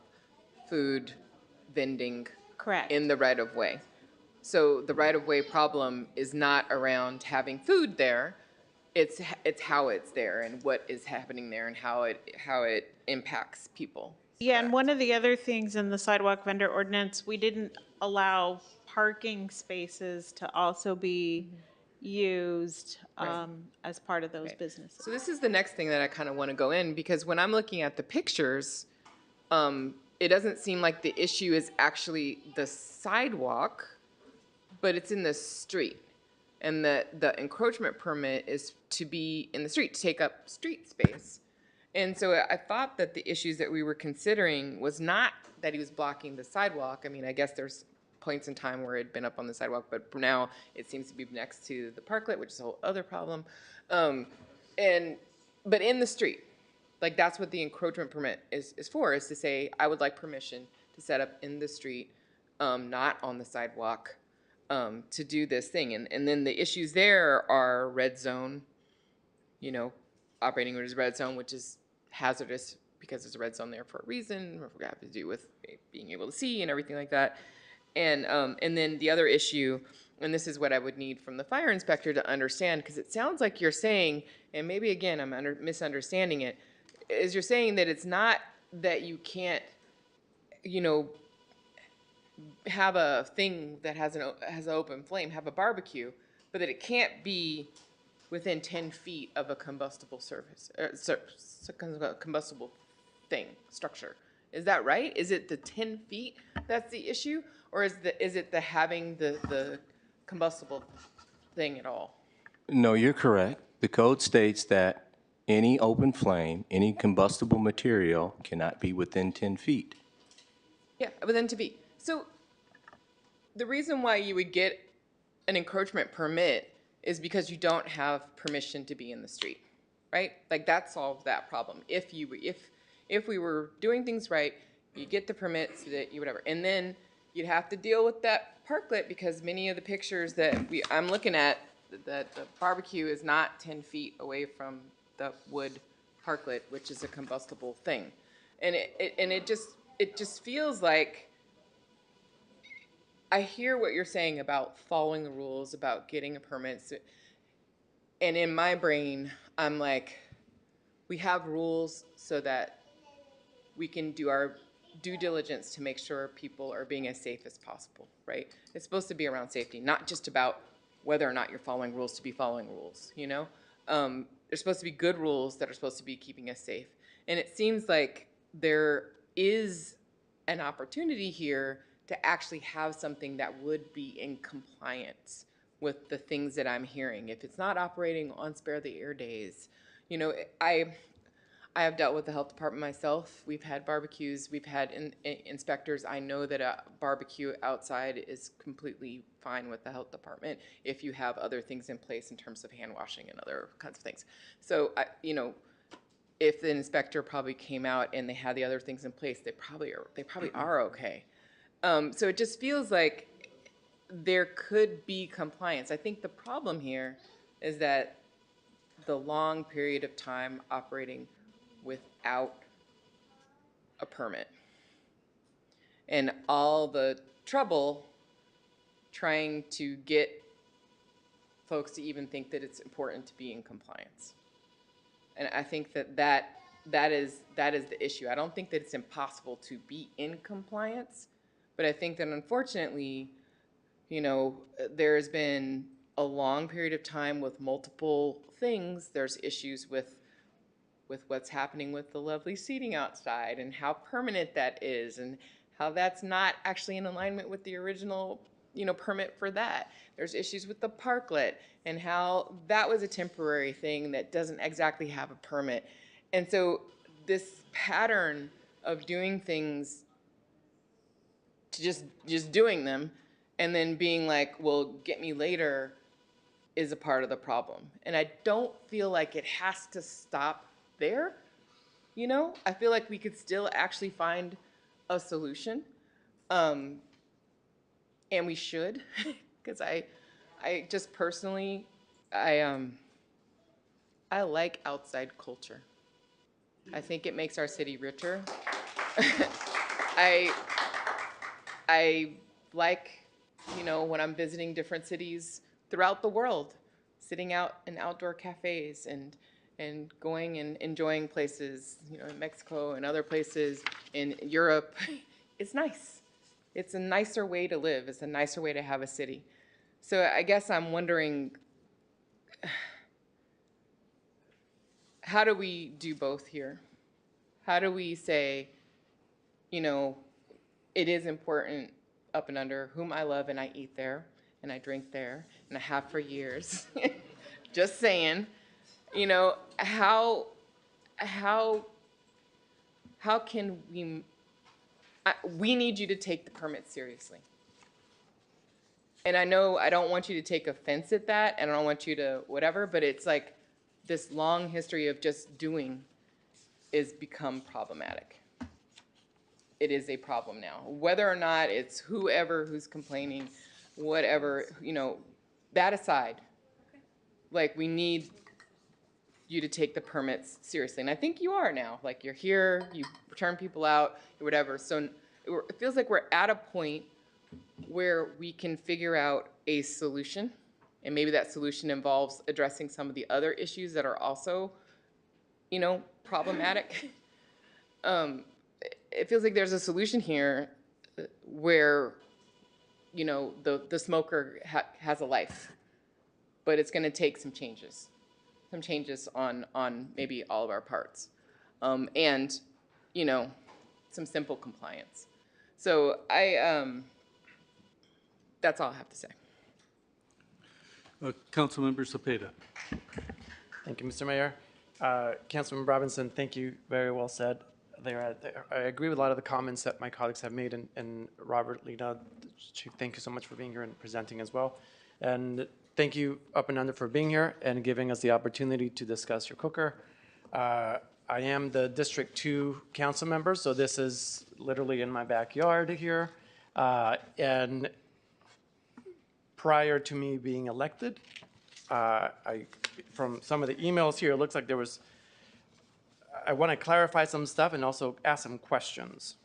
food vending Correct. in the right of way. So the right of way problem is not around having food there. It's how it's there and what is happening there and how it impacts people. Yeah, and one of the other things in the sidewalk vendor ordinance, we didn't allow parking spaces to also be used as part of those businesses. So this is the next thing that I kind of want to go in, because when I'm looking at the pictures, it doesn't seem like the issue is actually the sidewalk, but it's in the street. And the encroachment permit is to be in the street, to take up street space. And so I thought that the issues that we were considering was not that he was blocking the sidewalk. I mean, I guess there's points in time where it had been up on the sidewalk, but for now it seems to be next to the parklet, which is a whole other problem. But in the street, like that's what the encroachment permit is for, is to say, I would like permission to set up in the street, not on the sidewalk, to do this thing. And then the issues there are red zone, operating as red zone, which is hazardous because there's a red zone there for a reason, we have to do with being able to see and everything like that. And then the other issue, and this is what I would need from the fire inspector to understand, because it sounds like you're saying, and maybe again I'm misunderstanding it, is you're saying that it's not that you can't, have a thing that has an open flame, have a barbecue, but that it can't be within 10 feet of a combustible combustible thing, structure. Is that right? Is it the 10 feet that's the issue? Or is it the having the combustible thing at all? No, you're correct. The code states that any open flame, any combustible material cannot be within 10 feet. Yeah, within 10 feet. So the reason why you would get an encroachment permit is because you don't have permission to be in the street, right? Like that solves that problem. If we were doing things right, you get the permit so that you whatever, and then you'd have to deal with that parklet, because many of the pictures that I'm looking at, that the barbecue is not 10 feet away from the wood parklet, which is a combustible thing, and it just feels like, I hear what you're saying about following the rules, about getting a permit. And in my brain, I'm like, we have rules so that we can do our due diligence to make sure people are being as safe as possible, right? It's supposed to be around safety, not just about whether or not you're following rules to be following rules, There's supposed to be good rules that are supposed to be keeping us safe. And it seems like there is an opportunity here to actually have something that would be in compliance with the things that I'm hearing. If it's not operating on spare the air days, I have dealt with the health department myself. We've had barbecues, we've had inspectors. I know that a barbecue outside is completely fine with the health department if you have other things in place in terms of hand washing and other kinds of things. So, if the inspector probably came out and they had the other things in place, they probably are okay. So it just feels like there could be compliance. I think the problem here is that the long period of time operating without a permit and all the trouble trying to get folks to even think that it's important to be in compliance. And I think that is the issue. I don't think that it's impossible to be in compliance, but I think that unfortunately, there's been a long period of time with multiple things. There's issues with what's happening with the lovely seating outside and how permanent that is and how that's not actually in alignment with the original, permit for that. There's issues with the parklet and how that was a temporary thing that doesn't exactly have a permit. And so this pattern of doing things, to just doing them and then being like, well, get me later, is a part of the problem. And I don't feel like it has to stop there. I feel like we could still actually find a solution. And we should, because I just personally, I like outside culture. I think it makes our city richer. I like, when I'm visiting different cities throughout the world, sitting out in outdoor cafes and and going and enjoying places, you know, in Mexico and other places in Europe. It's nice. It's a nicer way to live. It's a nicer way to have a city. So I guess I'm wondering, how do we do both here? How do we say, you know, it is important up and under, whom I love and I eat there and I drink there and I have for years. Just saying, you know, how can we need you to take the permit seriously. And I know I don't want you to take offense at that, and I don't want you to whatever, but it's like this long history of just doing is become problematic. It is a problem now. Whether or not it's whoever who's complaining, whatever, you know, that aside, like we need you to take the permits seriously. And I think you are now. Like you're here, you turn people out, whatever. So it feels like we're at a point where we can figure out a solution. And maybe that solution involves addressing some of the other issues that are also, you know, problematic. It feels like there's a solution here where, you know, the smoker has a life, but it's going to take some changes on maybe all of our parts, and, you know, some simple compliance. So that's all I have to say. Councilmember Cepeda. Thank you, Mr. Mayor. Councilmember Robinson, thank you. Very well said there. I agree with a lot of the comments that my colleagues have made, and Robert, Lena, Chief, thank you so much for being here and presenting as well. And thank you, Up and Under, for being here and giving us the opportunity to discuss your cooker. I am the District 2 council member, so this is literally in my backyard here. And prior to me being elected, from some of the emails here, it looks like I want to clarify some stuff and also ask some questions.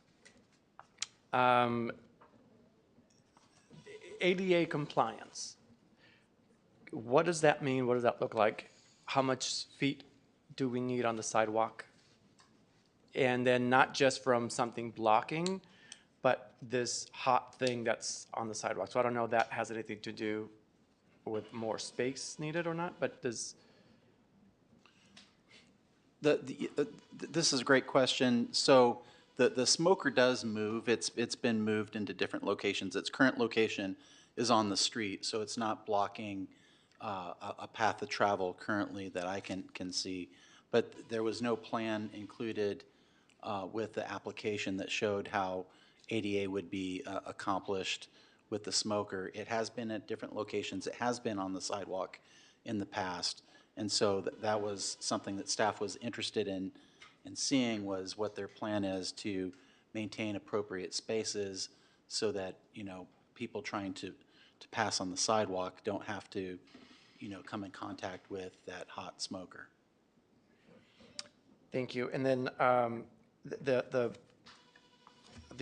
ADA compliance. What does that mean? What does that look like? How much feet do we need on the sidewalk? And then not just from something blocking, but this hot thing that's on the sidewalk. So I don't know if that has anything to do with more space needed or not, but does... This is a great question. So the smoker does move. It's been moved into different locations. Its current location is on the street, so it's not blocking a path of travel currently that I can see. But there was no plan included with the application that showed how ADA would be accomplished with the smoker. It has been at different locations. It has been on the sidewalk in the past. And so that was something that staff was interested in seeing, was what their plan is to maintain appropriate spaces so that, you know, people trying to pass on the sidewalk don't have to, you know, come in contact with that hot smoker. Thank you. And then the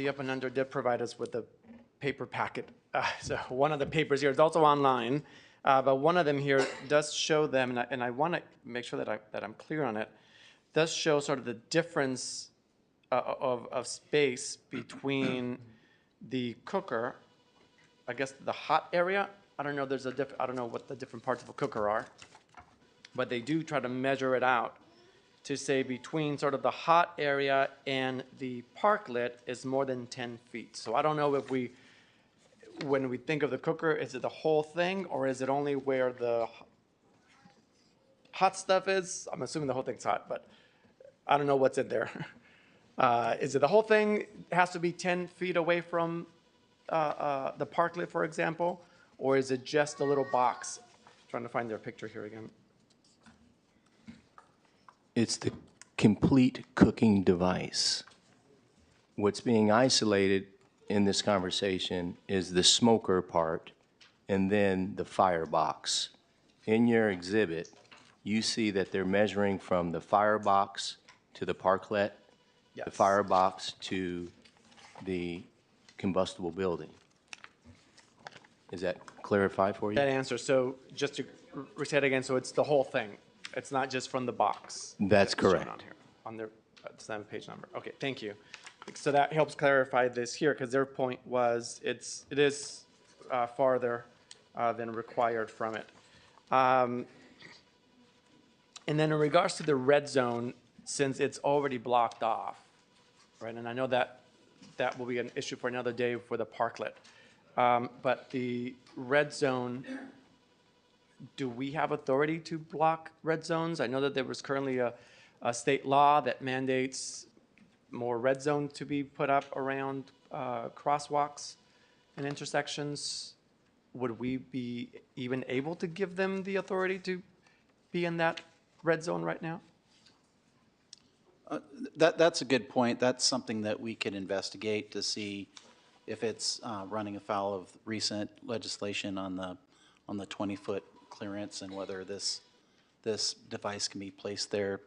Up and Under did provide us with a paper packet. So one of the papers here is also online, but one of them here does show them, and I want to make sure that I'm clear on it, does show sort of the difference of space between the cooker, I guess the hot area. I don't know. I don't know what the different parts of a cooker are, but they do try to measure it out to say between sort of the hot area and the parklet is more than 10 feet. So I don't know if when we think of the cooker, is it the whole thing, or is it only where the hot stuff is? I'm assuming the whole thing's hot, but I don't know what's in there. Is it the whole thing has to be 10 feet away from the parklet, for example, or is it just a little box? Trying to find their picture here again. It's the complete cooking device. What's being isolated in this conversation is the smoker part and then the firebox. In your exhibit, you see that they're measuring from the firebox to the parklet, yes, the firebox to the combustible building. Is that clarified for you? That answer. So just to restate again, so it's the whole thing. It's not just from the box. That's shown correct. on here, on their page number. Okay, thank you. So that helps clarify this here, because their point was it is farther than required from it. And then in regards to the red zone, since it's already blocked off, right? And I know that will be an issue for another day for the parklet. But the red zone, do we have authority to block red zones? I know that there was currently a state law that mandates more red zone to be put up around crosswalks and intersections. Would we be even able to give them the authority to be in that red zone right now? That's a good point. That's something that we could investigate to see if it's running afoul of recent legislation on the 20-foot clearance and whether this device can be placed there.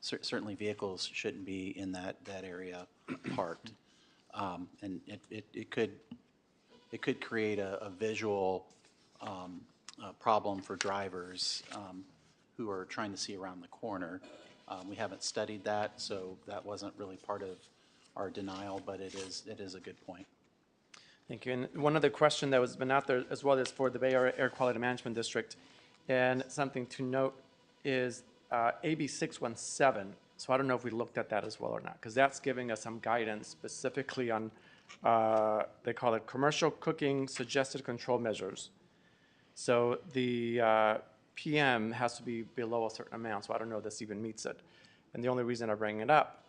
Certainly vehicles shouldn't be in that area parked. And it could create a visual problem for drivers who are trying to see around the corner. We haven't studied that, so that wasn't really part of our denial, but it is a good point. Thank you. And one other question that has been out there as well is for the Bay Area Air Quality Management District. And something to note is AB 617. So I don't know if we looked at that as well or not, because that's giving us some guidance specifically on, they call it commercial cooking suggested control measures. So the PM has to be below a certain amount, so I don't know if this even meets it. And the only reason I bring it up,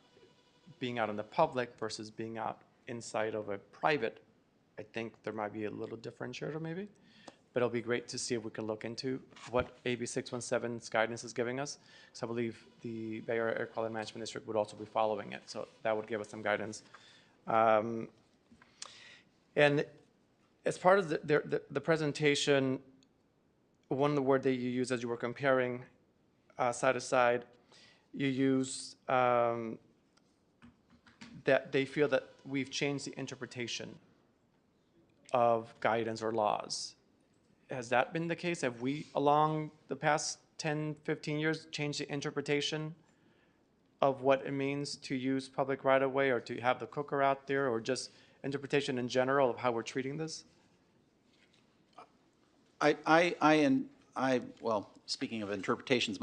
being out in the public versus being out inside of a private, I think there might be a little differentiator maybe. But it'll be great to see if we can look into what AB 617's guidance is giving us. So I believe the Bay Area Air Quality Management District would also be following it. So that would give us some guidance. And as part of the presentation, one of the words that you use as you were comparing side to side, you use that they feel that we've changed the interpretation of guidance or laws. Has that been the case? Have we, along the past 10, 15 years, changed the interpretation of what it means to use public right-of-way or to have the cooker out there, or just interpretation in general of how we're treating this? Well, speaking of interpretations,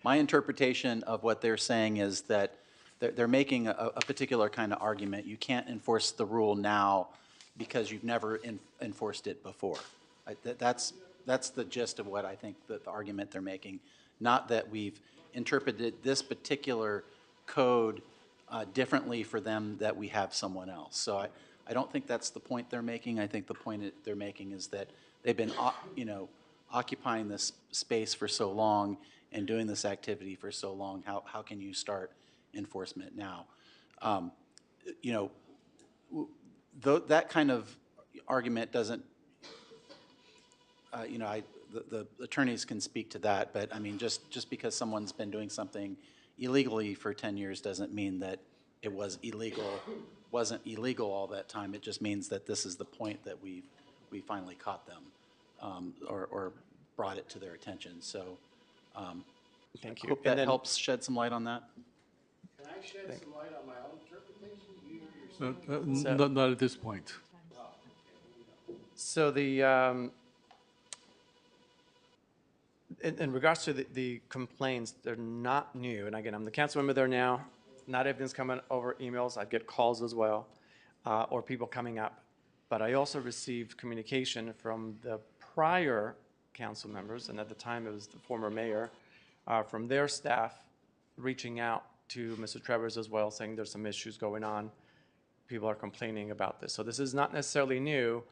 my interpretation of what they're saying is that they're making a particular kind of argument. You can't enforce the rule now because you've never enforced it before. That's the gist of what I think the argument they're making. Not that we've interpreted this particular code differently for them that we have someone else. So I don't think that's the point they're making. I think the point that they're making is that they've been occupying this space for so long and doing this activity for so long. How can you start enforcement now? That kind of argument doesn't. The attorneys can speak to that, but I mean, just because someone's been doing something illegally for 10 years doesn't mean that it wasn't illegal all that time. It just means that this is the point that we finally caught them, or brought it to their attention. So, thank you. I hope that helps shed some light on that. Can I shed some light on my own interpretation? Not at this point. So in regards to the complaints, they're not new. And again, I'm the council member there now. Not everything's coming over emails. I get calls as well, or people coming up. But I also received communication from the prior council members, and at the time it was the former mayor, from their staff reaching out to Mr. Travers as well, saying there's some issues going on. People are complaining about this. So this is not necessarily new.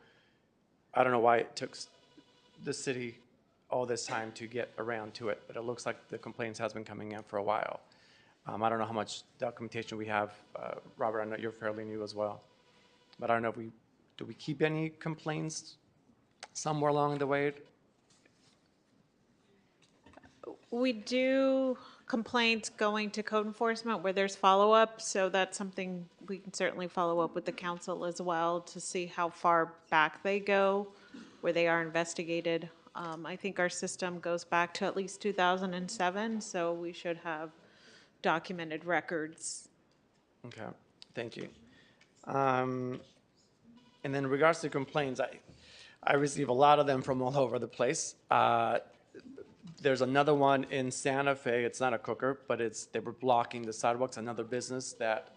I don't know why it took the city all this time to get around to it, but it looks like the complaints has been coming in for a while. I don't know how much documentation we have. Robert, I know you're fairly new as well, but I don't know if do we keep any complaints somewhere along the way? We do complaints going to code enforcement where there's follow-up, so that's something we can certainly follow up with the council as well to see how far back they go, where they are investigated. I think our system goes back to at least 2007, so we should have documented records. Okay, thank you. And then in regards to complaints, I receive a lot of them from all over the place. There's another one in Santa Fe. It's not a cooker, but they were blocking the sidewalks. Another business that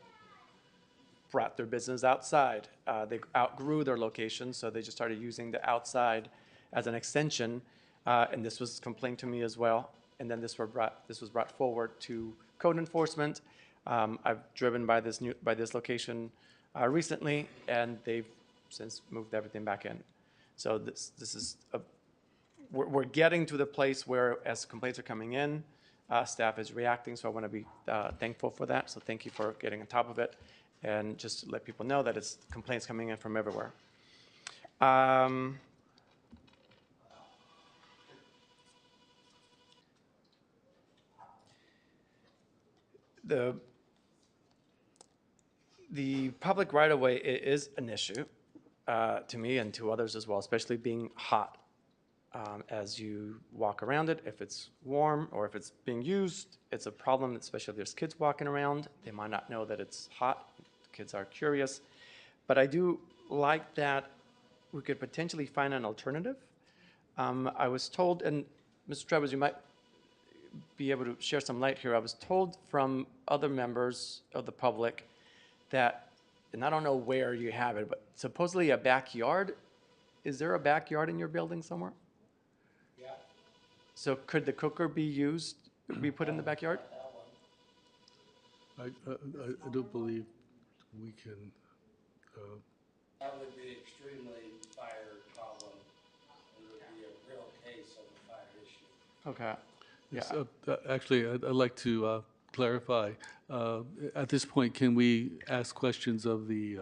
brought their business outside. They outgrew their location, so they just started using the outside as an extension. And this was complained to me as well. And then this was brought forward to code enforcement. I've driven by this location recently, and they've since moved everything back in. So this is we're getting to the place where, as complaints are coming in, staff is reacting. So I want to be thankful for that. So thank you for getting on top of it, and just to let people know that it's complaints coming in from everywhere. The public right-of-way is an issue to me and to others as well, especially being hot. As you walk around it, if it's warm or if it's being used, it's a problem, especially if there's kids walking around. They might not know that it's hot. Kids are curious. But I do like that we could potentially find an alternative. I was told, and Mr. Travers, you might be able to share some light here. I was told from other members of the public that, and I don't know where you have it, but supposedly a backyard. Is there a backyard in your building somewhere? Yeah. So could the cooker be put in the backyard? I don't believe we can. That would be extremely fire problem. It would be a real case of a fire issue. Okay. Yes, actually, I'd like to clarify. At this point, can we ask questions of the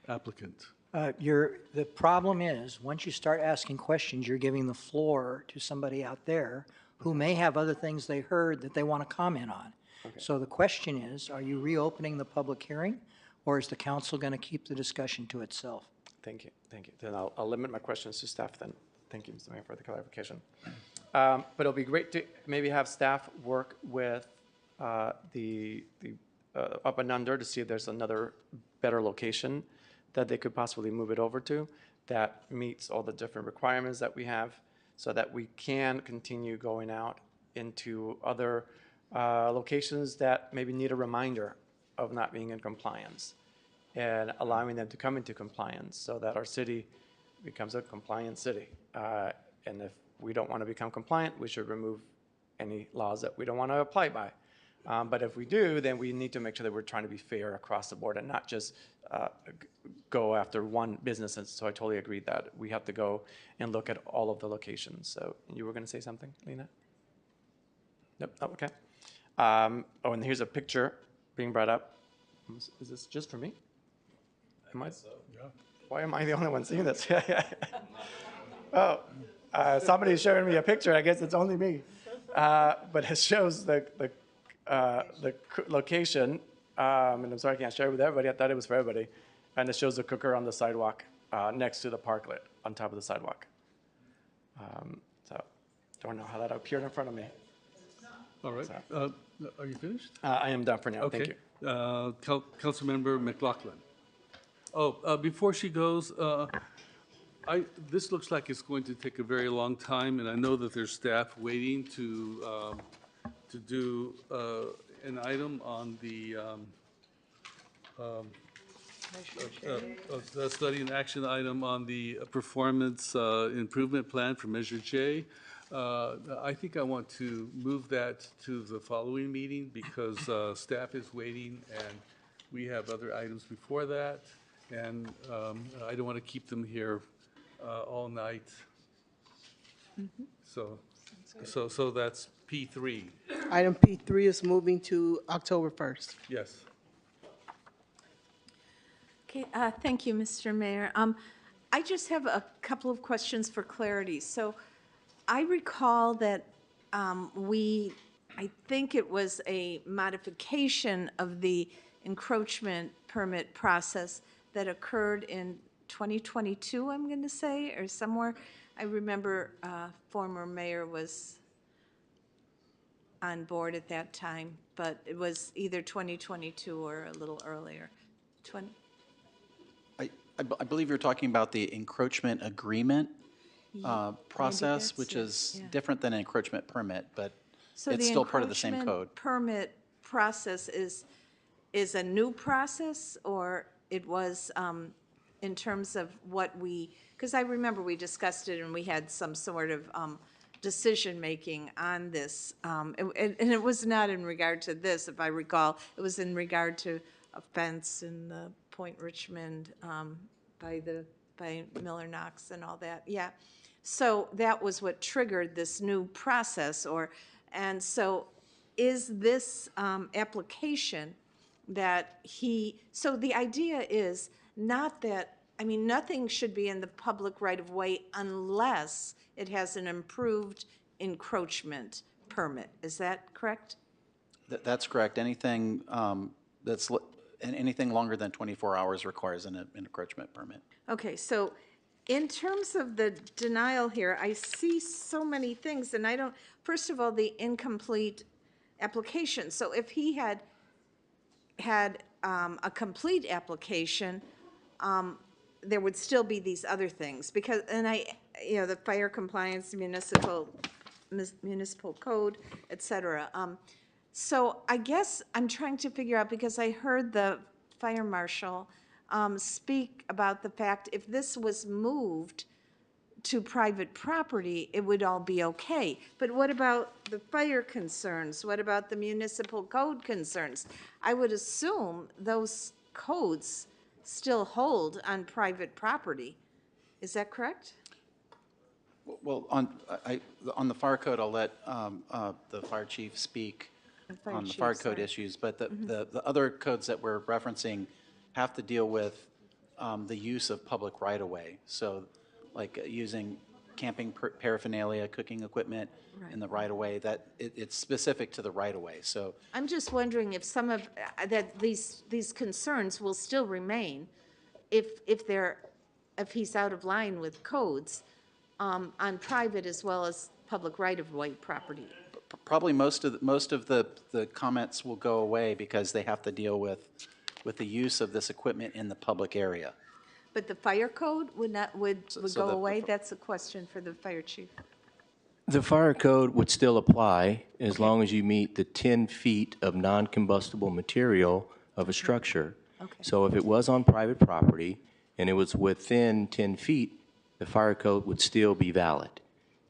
applicant? The problem is, once you start asking questions, you're giving the floor to somebody out there who may have other things they heard that they want to comment on. Okay. So the question is, are you reopening the public hearing, or is the council going to keep the discussion to itself? Thank you. Thank you. Then I'll limit my questions to staff then. Thank you, Mr. Mayor, for the clarification. But it'll be great to maybe have staff work with the up and under to see if there's another better location that they could possibly move it over to that meets all the different requirements that we have, so that we can continue going out into other locations that maybe need a reminder of not being in compliance, and allowing them to come into compliance so that our city becomes a compliant city. And if we don't want to become compliant, we should remove any laws that we don't want to apply by. But if we do, then we need to make sure that we're trying to be fair across the board and not just go after one business. And so I totally agree that we have to go and look at all of the locations. So you were going to say something, Lena? Nope. Oh, okay. Oh, and here's a picture being brought up. Is this just for me? Am I? So, yeah. Why am I the only one seeing this? Oh, somebody's showing me a picture. I guess it's only me. But it shows the location. And I'm sorry I can't share it with everybody. I thought it was for everybody. And it shows the cooker on the sidewalk next to the parklet on top of the sidewalk. So don't know how that appeared in front of me. All right. So. Are you finished? I am done for now. Okay. Thank you. Councilmember McLaughlin. Oh, before she goes, this looks like it's going to take a very long time, and I know that there's staff waiting to do an item on the study and action item on the performance improvement plan for Measure J. I think I want to move that to the following meeting because staff is waiting and we have other items before that. And I don't want to keep them here all night. So that's P3. Item P3 is moving to October 1st. Yes. Okay, thank you, Mr. Mayor. I just have a couple of questions for clarity. So I recall that I think it was a modification of the encroachment permit process that occurred in 2022, I'm going to say, or somewhere. I remember former mayor was on board at that time, but it was either 2022 or a little earlier. 20, I believe you're talking about the encroachment agreement process, that's which it, is yeah. different than an encroachment permit, but So it's the still part of the same encroachment code. permit process is a new process, or it was in terms of what we, because I remember we discussed it and we had some sort of decision-making on this. And it was not in regard to this, if I recall. It was in regard to a fence in the Point Richmond by Miller Knox and all that, yeah. So that was what triggered this new process, and so is this application that so the idea is not that, I mean, nothing should be in the public right-of-way unless it has an improved encroachment permit. Is that correct? That's correct. Anything anything longer than 24 hours requires an encroachment permit. Okay, so in terms of the denial here, I see so many things, and I don't, first of all, the incomplete application. So if he had a complete application, there would still be these other things, because, and the fire compliance, municipal code, et cetera. So I guess I'm trying to figure out, because I heard the fire marshal speak about the fact if this was moved to private property, it would all be okay. But what about the fire concerns? What about the municipal code concerns? I would assume those codes still hold on private property. Is that correct? Well, on the fire code, I'll let the fire chief speak on the fire code issues, but the other codes that we're referencing have to deal with the use of public right-of-way. So like using camping paraphernalia, cooking equipment in the right-of-way, that it's specific to the right-of-way. So I'm just wondering if some of, that these concerns will still remain if he's out of line with codes on private as well as public right-of-way property. probably most of the comments will go away because they have to deal with the use of this equipment in the public area. But the fire code would go the- away? That's a question for the fire chief. The fire code would still apply as long as you meet the 10 feet of non-combustible material of a structure. Okay. So if it was on private property and it was within 10 feet, the fire code would still be valid.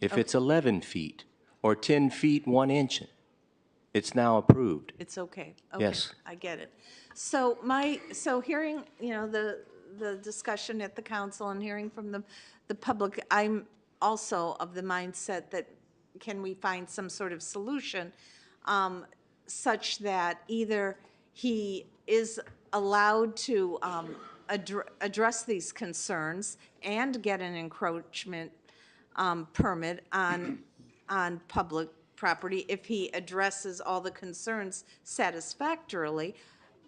If it's 11 feet or 10 feet 1 inch, it's now approved. It's okay. Okay, Yes. I get it. So hearing, the discussion at the council and hearing from the public, I'm also of the mindset that can we find some sort of solution such that either he is allowed to address these concerns and get an encroachment permit on public property if he addresses all the concerns satisfactorily,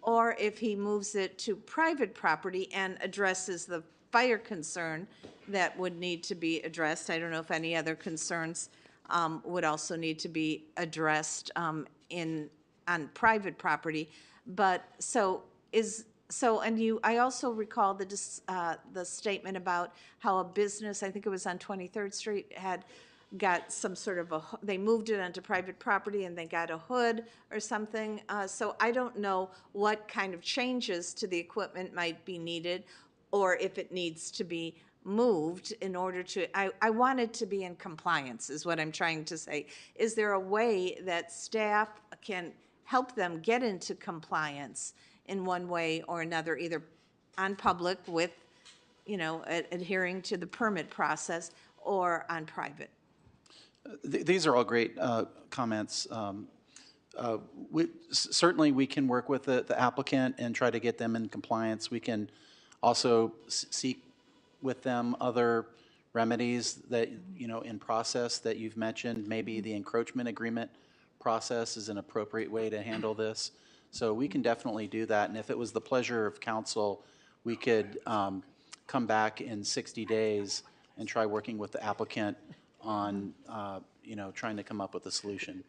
or if he moves it to private property and addresses the fire concern that would need to be addressed. I don't know if any other concerns would also need to be addressed on private property. But I also recall the statement about how a business, I think it was on 23rd Street, had got some sort of they moved it onto private property and they got a hood or something. So I don't know what kind of changes to the equipment might be needed, or if it needs to be moved in order to, I want it to be in compliance, is what I'm trying to say. Is there a way that staff can help them get into compliance in one way or another, either on public with, adhering to the permit process, or on private? These are all great comments. Certainly, we can work with the applicant and try to get them in compliance. We can also seek with them other remedies that, in process that you've mentioned. Maybe the encroachment agreement process is an appropriate way to handle this. So we can definitely do that. And if it was the pleasure of council, we could come back in 60 days and try working with the applicant on, trying to come up with a solution.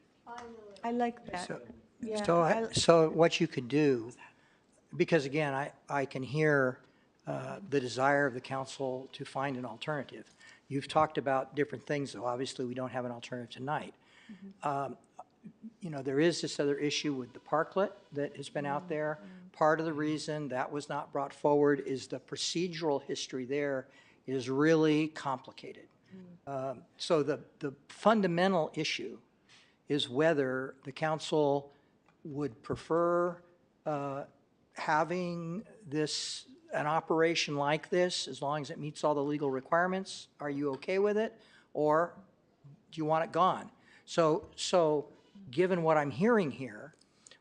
I like that. Yeah, So what you could do, because again, I can hear the desire of the council to find an alternative. You've talked about different things, though. Obviously, we don't have an alternative tonight. There is this other issue with the parklet that has been out there. Part of the reason that was not brought forward is the procedural history there is really complicated. So the fundamental issue is whether the council would prefer having an operation like this, as long as it meets all the legal requirements. Are you okay with it? Or do you want it gone? So given what I'm hearing here,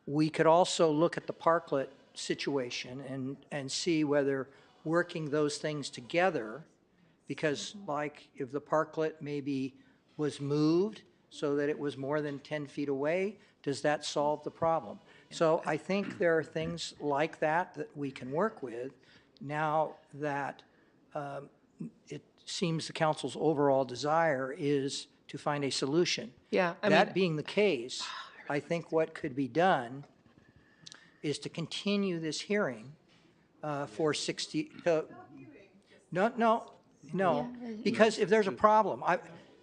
we could also look at the parklet situation and see whether working those things together, because like if the parklet maybe was moved so that it was more than 10 feet away, does that solve the problem? So I think there are things like that that we can work with now that it seems the council's overall desire is to find a solution. Yeah, That being the case, I think what could be done is to continue this hearing for 60, no, because if there's a problem,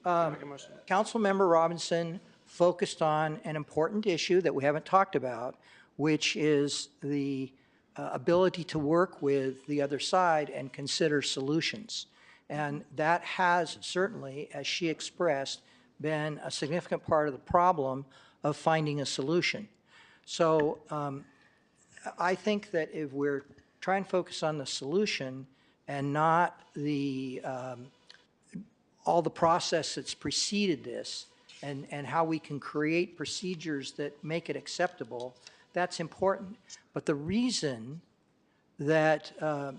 Councilmember Robinson focused on an important issue that we haven't talked about, which is the ability to work with the other side and consider solutions. And that has certainly, as she expressed, been a significant part of the problem of finding a solution. So I think that if we're trying to focus on the solution and not all the process that's preceded this and how we can create procedures that make it acceptable, that's important. But the reason that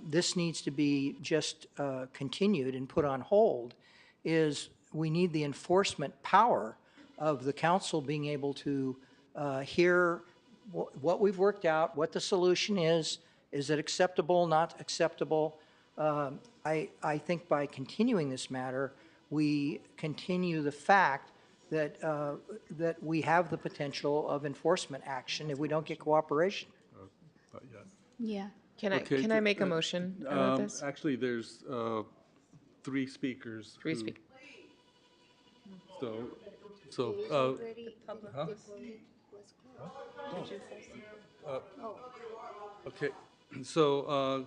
this needs to be just continued and put on hold is we need the enforcement power of the council being able to hear what we've worked out, what the solution is it acceptable, not acceptable? I think by continuing this matter, we continue the fact that, that we have the potential of enforcement action if we don't get cooperation. Yeah. Can I make a motion about this? Actually, there's 3 speakers. Three speakers. Huh? Okay, so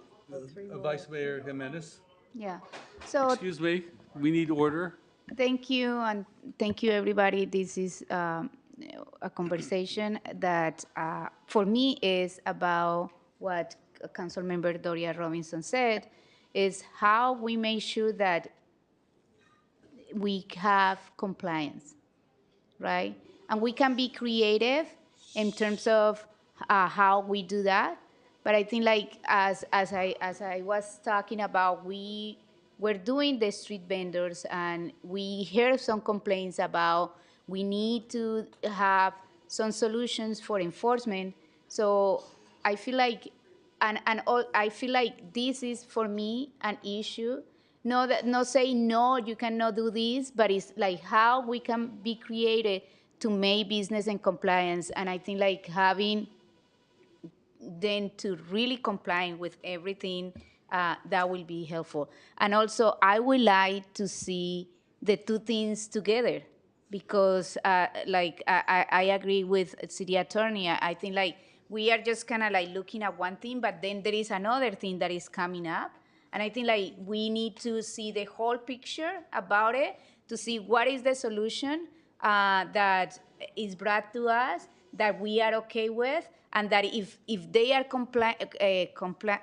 Vice Mayor Jimenez, Yeah. So excuse me, we need order. thank you, and thank you, everybody. This is a conversation that, for me, is about what Councilmember Doria Robinson said, is how we make sure that we have compliance, right? And we can be creative in terms of how we do that. But I think, like as I was talking about, we're doing the street vendors, and we hear some complaints about we need to have some solutions for enforcement. So I feel like, I feel like this is for me an issue. Not saying no, you cannot do this, but it's like how we can be creative to make business and compliance. And I think like having then to really comply with everything, that will be helpful. And also, I would like to see the two things together, because I agree with city attorney. I think like we are just kind of like looking at one thing, but then there is another thing that is coming up. And I think like we need to see the whole picture about it to see what is the solution that is brought to us that we are okay with, and that if they are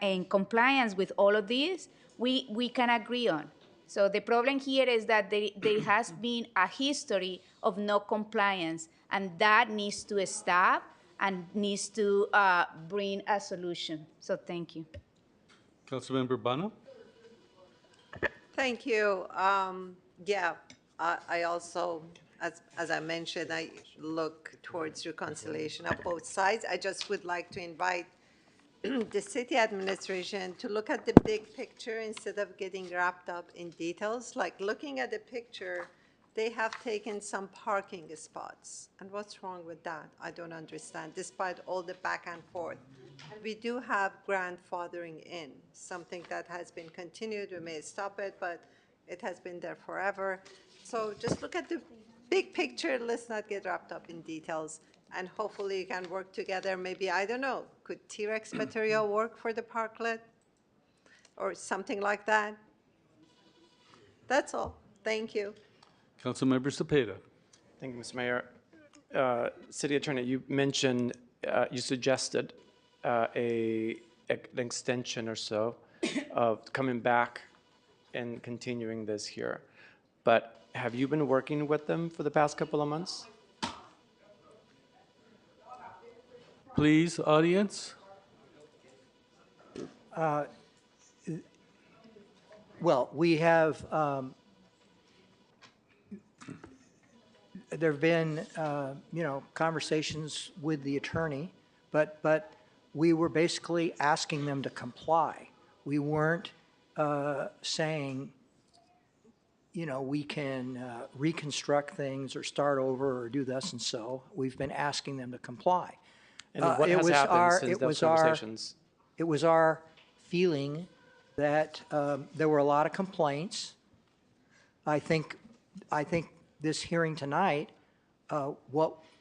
in compliance with all of these, we can agree on. So the problem here is that there has been a history of no compliance, and that needs to stop and needs to bring a solution. So thank you. Councilmember Bano? Thank you. Yeah, I also, as I mentioned, I look towards reconciliation of both sides. I just would like to invite the city administration to look at the big picture instead of getting wrapped up in details. Like looking at the picture, they have taken some parking spots. And what's wrong with that? I don't understand, despite all the back and forth. And we do have grandfathering in, something that has been continued. We may stop it, but it has been there forever. So just look at the big picture. Let's not get wrapped up in details. And hopefully you can work together. Maybe, I don't know, could T-Rex material work for the parklet? Or something like that? That's all. Thank you. Councilmember Cepeda. Thank you, Mr. Mayor. City Attorney, you mentioned, you suggested an extension or so of coming back and continuing this here. But have you been working with them for the past couple of months? Please, audience. Well, we have, there've been, conversations with the attorney, but we were basically asking them to comply. We weren't saying, we can reconstruct things or start over or do this and so. We've been asking them to comply. And what has happened since those conversations? It was our feeling that there were a lot of complaints. I think this hearing tonight,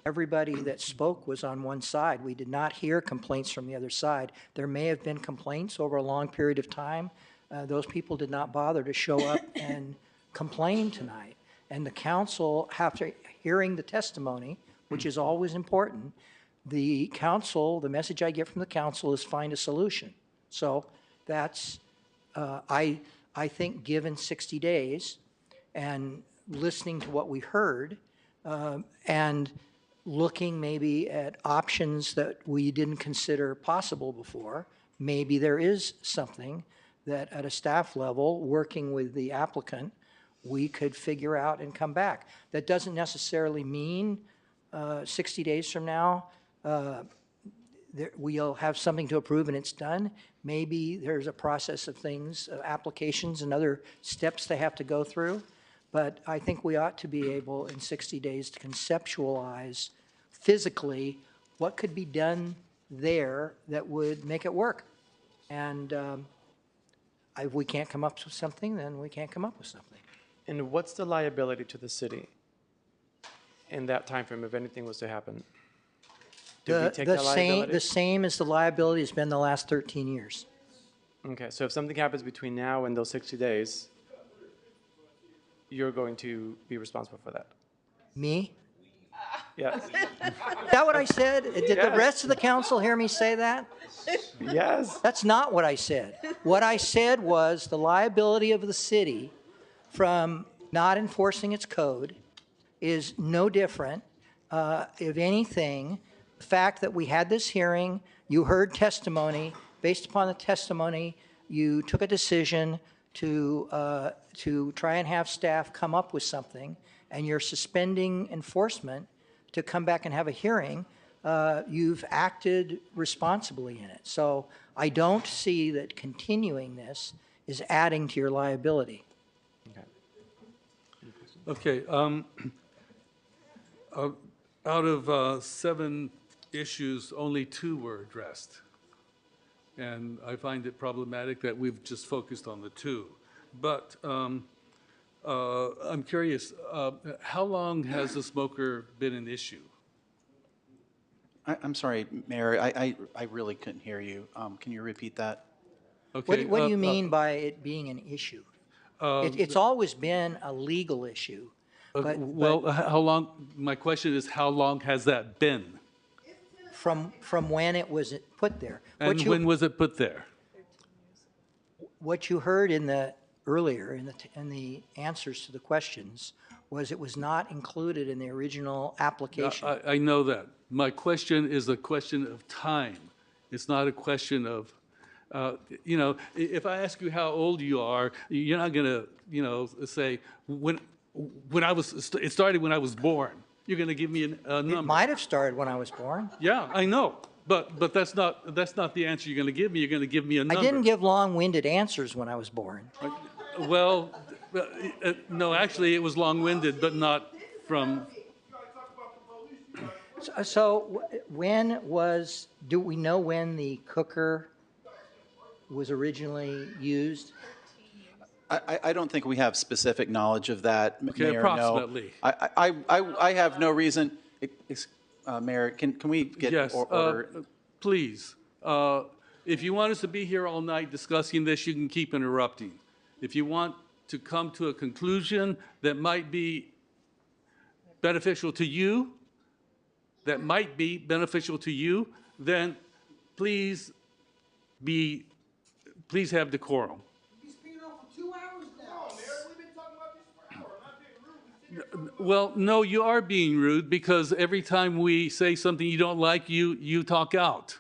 everybody that spoke was on one side. We did not hear complaints from the other side. There may have been complaints over a long period of time. Those people did not bother to show up and complain tonight. And the council, after hearing the testimony, which is always important, the council, the message I get from the council is find a solution. So that's, I think given 60 days and listening to what we heard and looking maybe at options that we didn't consider possible before, maybe there is something that at a staff level, working with the applicant, we could figure out and come back. That doesn't necessarily mean 60 days from now, we'll have something to approve and it's done. Maybe there's a process of things, applications and other steps they have to go through. But I think we ought to be able in 60 days to conceptualize physically what could be done there that would make it work. And if we can't come up with something, then we can't come up with something. And what's the liability to the city in that time frame if anything was to happen? Do we take that liability? The same as the liability has been the last 13 years. Okay, so if something happens between now and those 60 days, you're going to be responsible for that? Me? Yes. Is that what I said? Did the rest of the council hear me say that? Yes. That's not what I said. What I said was the liability of the city from not enforcing its code is no different. If anything, the fact that we had this hearing, you heard testimony, based upon the testimony, you took a decision to try and have staff come up with something, and you're suspending enforcement to come back and have a hearing, you've acted responsibly in it. So I don't see that continuing this is adding to your liability. Okay. Out of 7 issues, only 2 were addressed. And I find it problematic that we've just focused on the 2. But I'm curious, how long has the smoker been an issue? I'm sorry, Mayor, I really couldn't hear you. Can you repeat that? Okay. What do you mean by it being an issue? It's always been a legal issue. Well, how long, my question is, how long has that been? From when it was put there. And when was it put there? What you heard in the earlier in the answers to the questions was it was not included in the original application. I know that. My question is a question of time. It's not a question of, if I ask you how old you are, you're not going to, say, it started when I was born. You're going to give me a number. It might have started when I was born. Yeah, I know. But that's not the answer you're going to give me. You're going to give me a number. I didn't give long-winded answers when I was born. Well, no, actually, it was long-winded, but not from. Do we know when the cooker was originally used? I don't think we have specific knowledge of that, Okay, Mayor. approximately. No. I have no reason. Mayor, can we get Yes, order? please. If you want us to be here all night discussing this, you can keep interrupting. If you want to come to a conclusion that might be beneficial to you, then please have decorum. Well, no, you are being rude because every time we say something you don't like, you talk out.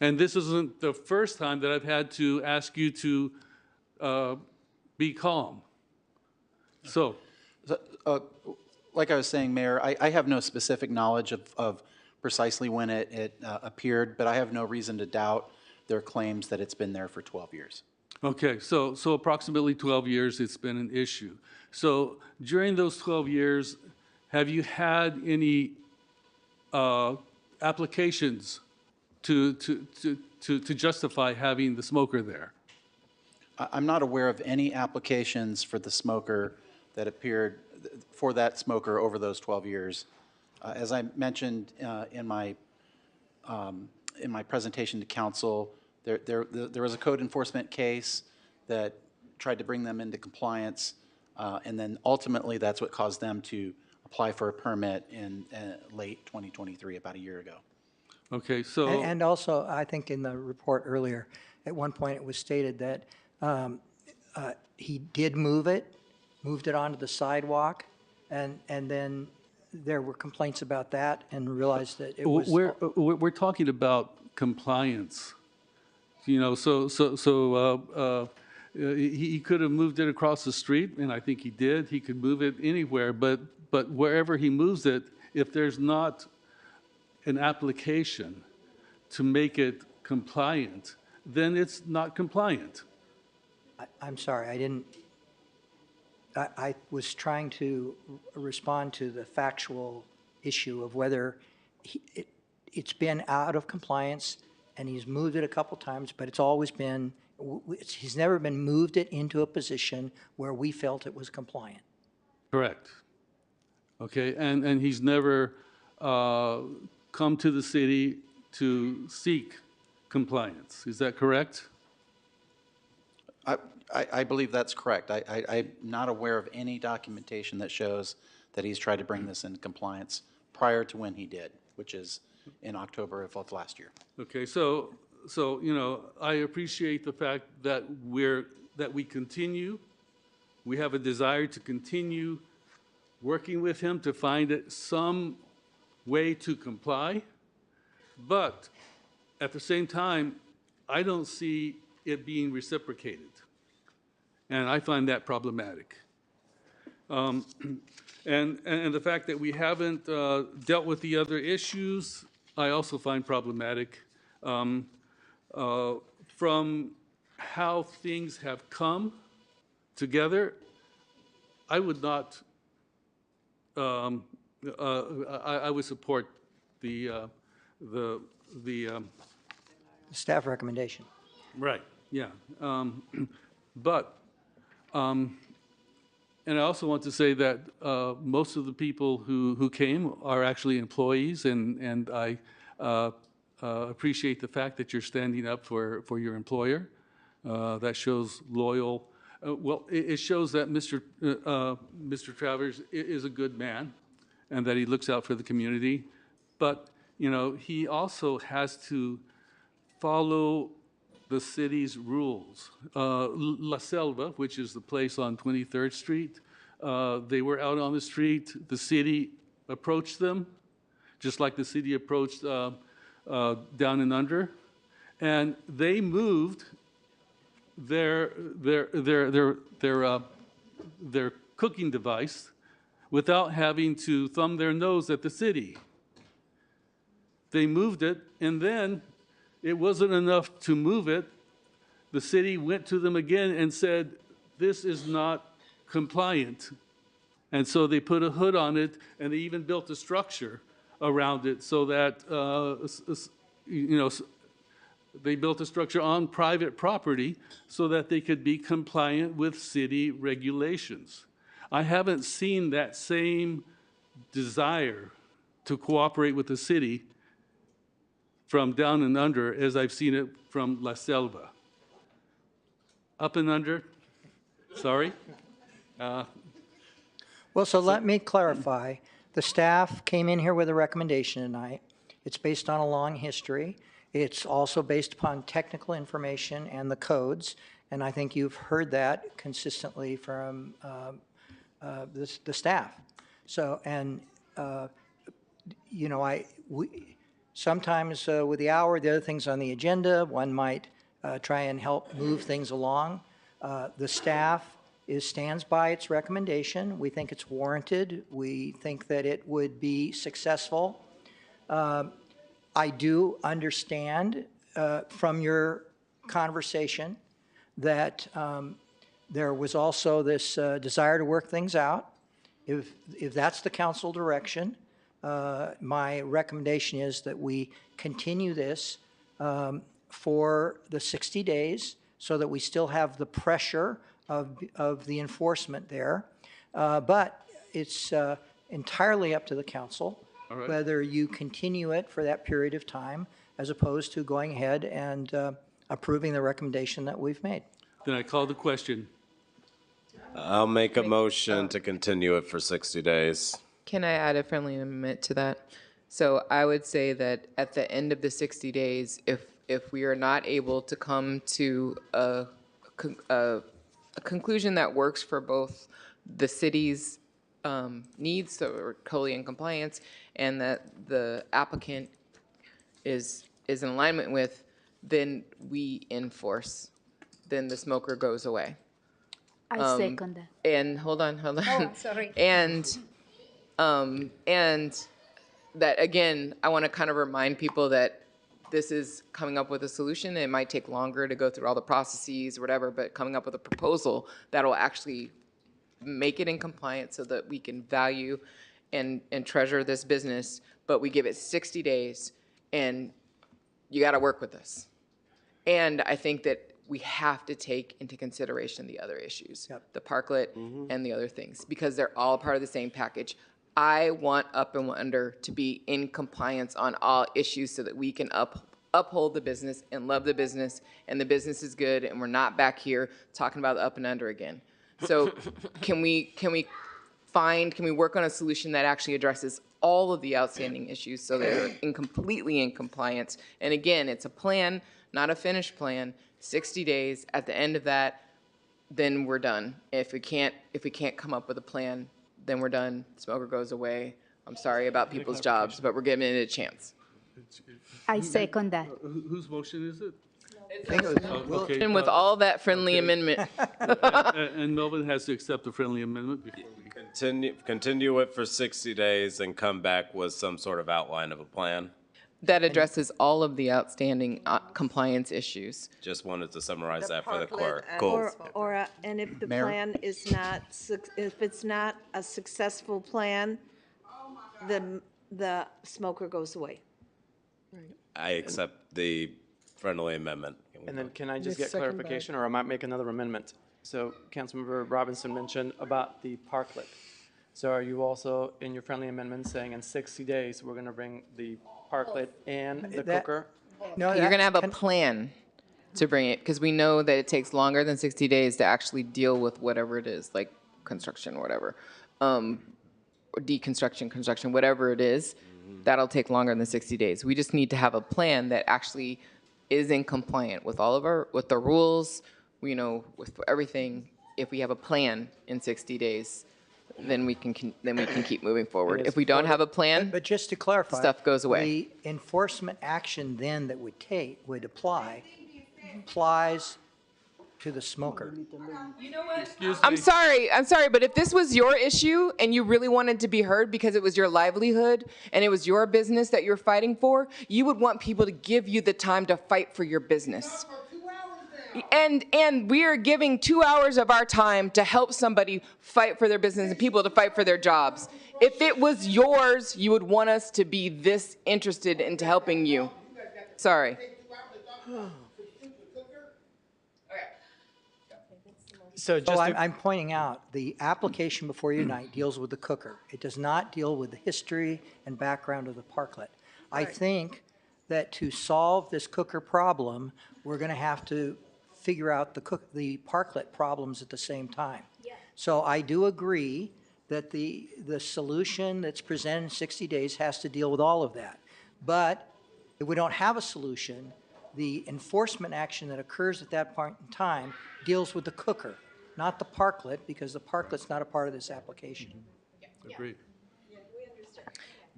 And this isn't the first time that I've had to ask you to be calm. So. Like I was saying, Mayor, I have no specific knowledge of precisely when it appeared, but I have no reason to doubt their claims that it's been there for 12 years. Okay, so approximately 12 years it's been an issue. So during those 12 years, have you had any applications to justify having the smoker there? I'm not aware of any applications for the smoker that appeared for that smoker over those 12 years. As I mentioned in my presentation to council, there was a code enforcement case that tried to bring them into compliance, and then ultimately that's what caused them to apply for a permit in late 2023, about a year ago. Okay, so. And also, I think in the report earlier, at one point it was stated that he did moved it onto the sidewalk, and then there were complaints about that and realized that it was. We're talking about compliance. You know, he could have moved it across the street, and I think he did. He could move it anywhere, but wherever he moves it, if there's not an application to make it compliant, then it's not compliant. I'm sorry, I was trying to respond to the factual issue of whether it's been out of compliance and he's moved it a couple times, but it's always been, he's never been moved it into a position where we felt it was compliant. Correct. Okay, and he's never come to the city to seek compliance. Is that correct? I believe that's correct. I'm not aware of any documentation that shows that he's tried to bring this into compliance prior to when he did, which is in October of last year. Okay, so you know, I appreciate the fact that we continue. We have a desire to continue working with him to find some way to comply, but at the same time, I don't see it being reciprocated. And I find that problematic. And the fact that we haven't dealt with the other issues, I also find problematic. From how things have come together, I would not, I would support the Staff recommendation. Right, yeah. And I also want to say that most of the people who came are actually employees, and I appreciate the fact that you're standing up for your employer. That shows loyal. Well, it shows that Mr. Travers is a good man, and that he looks out for the community. But you know, he also has to follow the city's rules. La Selva, which is the place on 23rd Street, they were out on the street. The city approached them, just like the city approached Down and Under, and they moved their cooking device without having to thumb their nose at the city. They moved it, and then it wasn't enough to move it. The city went to them again and said, this is not compliant. And so they put a hood on it, and they even built a structure around it so that, they built a structure on private property so that they could be compliant with city regulations. I haven't seen that same desire to cooperate with the city from down and under as I've seen it from La Selva. Up and under, sorry. Well, so let me clarify. The staff came in here with a recommendation tonight. It's based on a long history. It's also based upon technical information and the codes, and I think you've heard that consistently from the staff. So, and, sometimes with the hour, the other things on the agenda, one might try and help move things along. The staff stands by its recommendation. We think it's warranted. We think that it would be successful. I do understand from your conversation that there was also this desire to work things out. If that's the council direction, my recommendation is that we continue this for the 60 days so that we still have the pressure of the enforcement there. But it's entirely up to the council whether you continue it for that period of time as opposed to going ahead and approving the recommendation that we've made. Then I call the question. I'll make a motion to continue it for 60 days. Can I add a friendly amendment to that? So I would say that at the end of the 60 days, if we are not able to come to a conclusion that works for both the city's needs, so we're totally in compliance, and that the applicant is in alignment with, then we enforce. Then the smoker goes away. I second that. And hold on. Oh, I'm sorry. And that, again, I want to kind of remind people that this is coming up with a solution. It might take longer to go through all the processes or whatever, but coming up with a proposal that'll actually make it in compliance so that we can value and treasure this business, but we give it 60 days, and you got to work with us. And I think that we have to take into consideration the other issues, the parklet and the other things, because they're all part of the same package. I want Up and Under to be in compliance on all issues so that we can uphold the business and love the business, and the business is good, and we're not back here talking about the Up and Under again. So can we work on a solution that actually addresses all of the outstanding issues so they're completely in compliance? And again, it's a plan, not a finished plan. 60 days. At the end of that, then we're done. If we can't come up with a plan, then we're done. Smoker goes away. I'm sorry about people's jobs, but we're giving it a chance. I second that. Whose motion is it? Okay. And with all that friendly amendment. And Melvin has to accept the friendly amendment before we Continue it for 60 days and come back with some sort of outline of a plan. That addresses all of the outstanding compliance issues. Just wanted to summarize that for the parklet clerk. and- Cool. And if the Mayor? plan is not, if it's not a successful plan, then the smoker goes away. I accept the friendly amendment. And then can I just Yes, get second by- clarification, or I might make another amendment? So Councilmember Robinson mentioned about the parklet. So are you also, in your friendly amendment, saying in 60 days, we're going to bring the parklet and the That- cooker? No, You're going to have a plan to bring it, because we know that it takes longer than 60 days to actually deal with whatever it is, like construction or whatever, or deconstruction, construction, whatever it is, that'll take longer than 60 days. We just need to have a plan that actually is in compliant with all of with the rules, with everything. If we have a plan in 60 days, then we can keep moving forward. If we don't have a plan, But just to clarify. stuff goes away. The enforcement action then that would applies to the smoker. I'm sorry, but if this was your issue and you really wanted to be heard because it was your livelihood and it was your business that you're fighting for, you would want people to give you the time to fight for your business. And we are giving 2 hours of our time to help somebody fight for their business and people to fight for their jobs. If it was yours, you would want us to be this interested into helping you. Sorry. So just I'm pointing out, the application before you tonight deals with the cooker. It does not deal with the history and background of the parklet. I think that to solve this cooker problem, we're going to have to figure out the parklet problems at the same time. So I do agree that the solution that's presented in 60 days has to deal with all of that. But if we don't have a solution, the enforcement action that occurs at that point in time deals with the cooker, not the parklet, because the parklet's not a part of this application. Agreed.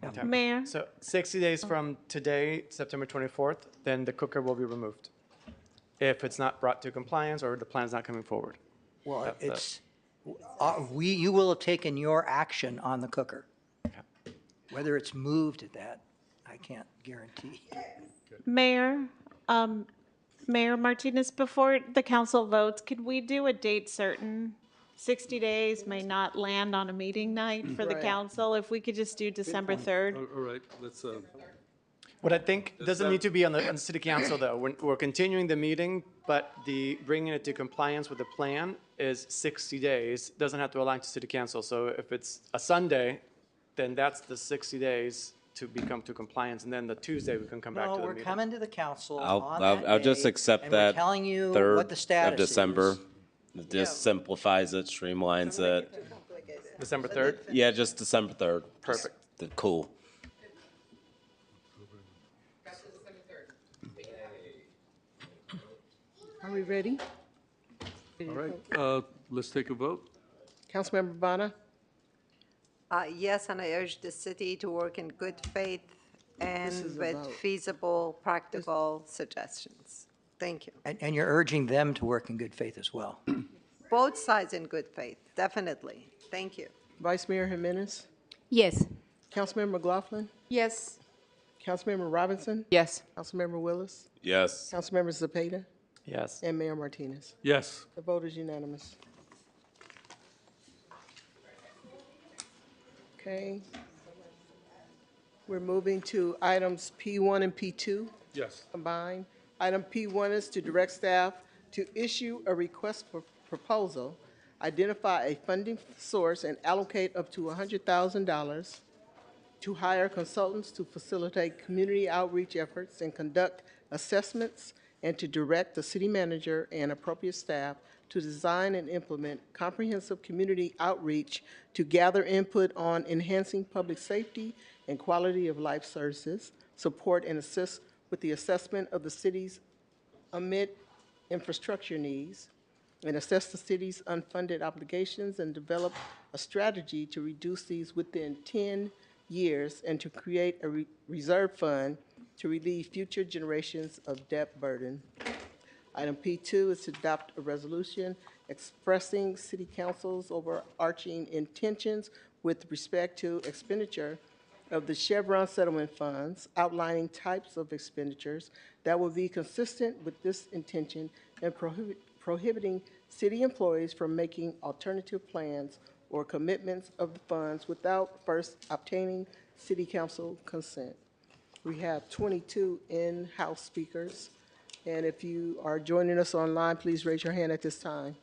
Okay. Mayor? So 60 days from today, September 24th, then the cooker will be removed if it's not brought to compliance or the plan's not coming forward. Well, you will have taken your action on the cooker. Whether it's moved at that, I can't guarantee. Mayor, Mayor Martinez, before the council votes, could we do a date certain? 60 days may not land on a meeting night for the Right. council. If we could just do December 3rd. All right, let's, What I think doesn't need to be on the city council though. We're continuing the meeting, but the bringing it to compliance with the plan is 60 days. Doesn't have to align to city council. So if it's a Sunday, then that's the 60 days to become to compliance, and then the Tuesday we can come back to the No, we're meeting. coming to the council I'll, on I'll, that I'll just day, accept and we're that telling you third what the status of December. is. It just simplifies it, streamlines it. December 3rd? Yeah, just December 3rd. Perfect. Cool. Are we ready? all right, let's take a vote. Councilmember Bonner? Yes, and I urge the city to work in good faith and is a with vote. feasible, practical suggestions. Thank you. And you're urging them to work in good faith as well. Both sides in good faith, definitely. Thank you. Vice Mayor Jimenez? Yes. Councilmember McLaughlin? Yes. Councilmember Robinson? Yes. Councilmember Willis? Yes. Councilmember Zepeda? Yes. And Mayor Martinez. Yes. The vote is unanimous. Okay. We're moving to items P1 and P2 Yes. combined. Item P1 is to direct staff to issue a request for proposal, identify a funding source, and allocate up to $100,000 to hire consultants to facilitate community outreach efforts and conduct assessments, and to direct the city manager and appropriate staff to design and implement comprehensive community outreach to gather input on enhancing public safety and quality of life services, support and assist with the assessment of the city's amid infrastructure needs, and assess the city's unfunded obligations and develop a strategy to reduce these within 10 years and to create a reserve fund to relieve future generations of debt burden. Item P2 is to adopt a resolution expressing City Council's overarching intentions with respect to expenditure of the Chevron settlement funds, outlining types of expenditures that will be consistent with this intention and prohibiting city employees from making alternative plans or commitments of the funds without first obtaining City Council consent. We have 22 in-house speakers, and if you are joining us online, please raise your hand at this time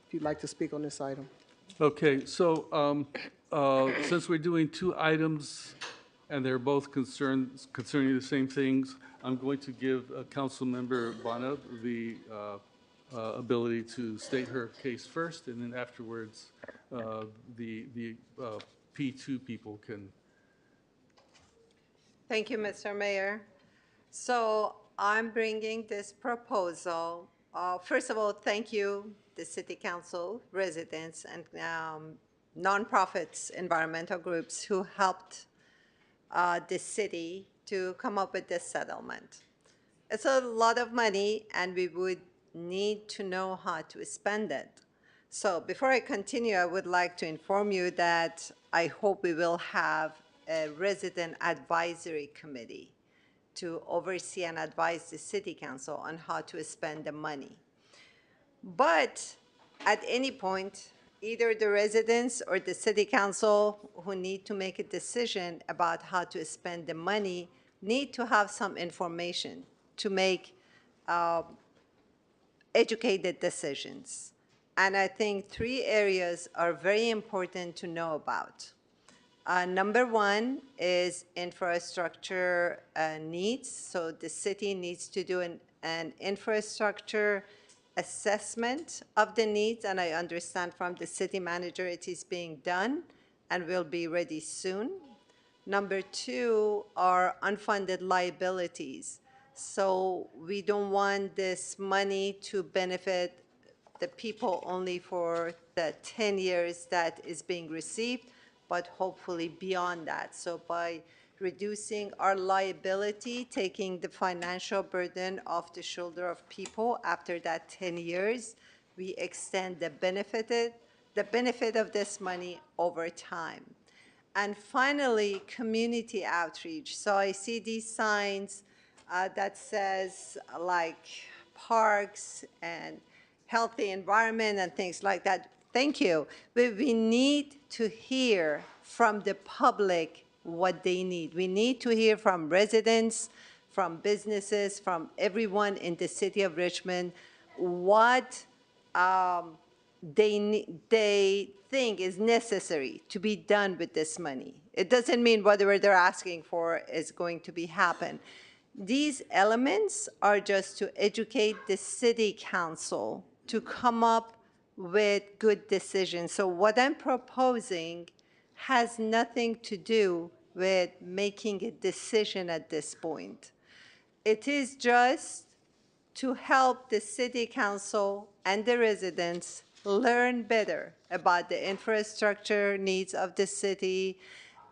if you'd like to speak on this item. Okay, so since we're doing two items and they're both concerning the same things, I'm going to give Councilmember Bonner the ability to state her case first, and then afterwards, the P2 people can. Thank you, Mr. Mayor. So I'm bringing this proposal. First of all, thank you, the City Council, residents, and nonprofits, environmental groups who helped the city to come up with this settlement. It's a lot of money, and we would need to know how to spend it. So before I continue, I would like to inform you that I hope we will have a resident advisory committee to oversee and advise the city council on how to spend the money. But at any point, either the residents or the city council who need to make a decision about how to spend the money need to have some information to make educated decisions. And I think three areas are very important to know about. Number one is infrastructure needs. So the city needs to do an infrastructure assessment of the needs, and I understand from the city manager it is being done and will be ready soon. Number two are unfunded liabilities. So we don't want this money to benefit the people only for the 10 years that is being received, but hopefully beyond that. So by reducing our liability, taking the financial burden off the shoulder of people after that 10 years, we extend the benefit of this money over time. And finally, community outreach. So I see these signs that says like parks and healthy environment and things like that. Thank you. But we need to hear from the public what they need. We need to hear from residents, from businesses, from everyone in the city of Richmond, what they think is necessary to be done with this money. It doesn't mean whatever they're asking for is going to be happen. These elements are just to educate the city council to come up with good decisions. So what I'm proposing has nothing to do with making a decision at this point. It is just to help the city council and the residents learn better about the infrastructure needs of the city,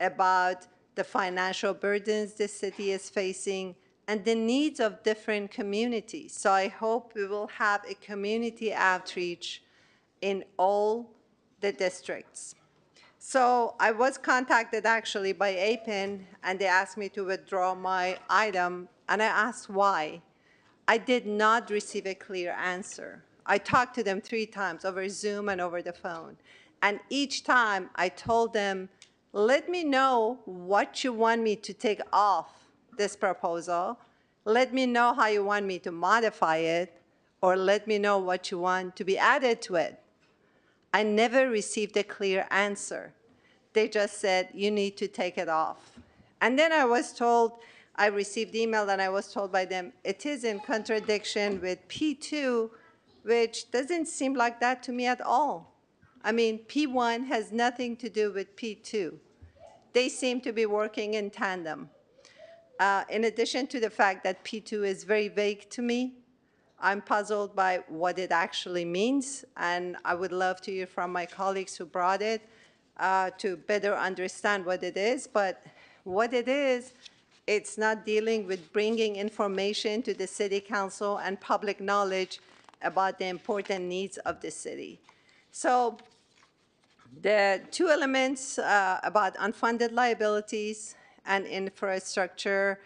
about the financial burdens the city is facing, and the needs of different communities. So I hope we will have a community outreach in all the districts. So I was contacted actually by APIN, and they asked me to withdraw my item, and I asked why. I did not receive a clear answer. I talked to them 3 times over Zoom and over the phone. And each time I told them, let me know what you want me to take off this proposal. Let me know how you want me to modify it, or let me know what you want to be added to it. I never received a clear answer. They just said, you need to take it off. And then I was told, I received email and I was told by them, it is in contradiction with P2, which doesn't seem like that to me at all. I mean, P1 has nothing to do with P2. They seem to be working in tandem. In addition to the fact that P2 is very vague to me, I'm puzzled by what it actually means, and I would love to hear from my colleagues who brought it to better understand what it is. But what it is, it's not dealing with bringing information to the city council and public knowledge about the important needs of the city. So the 2 elements about unfunded liabilities and infrastructure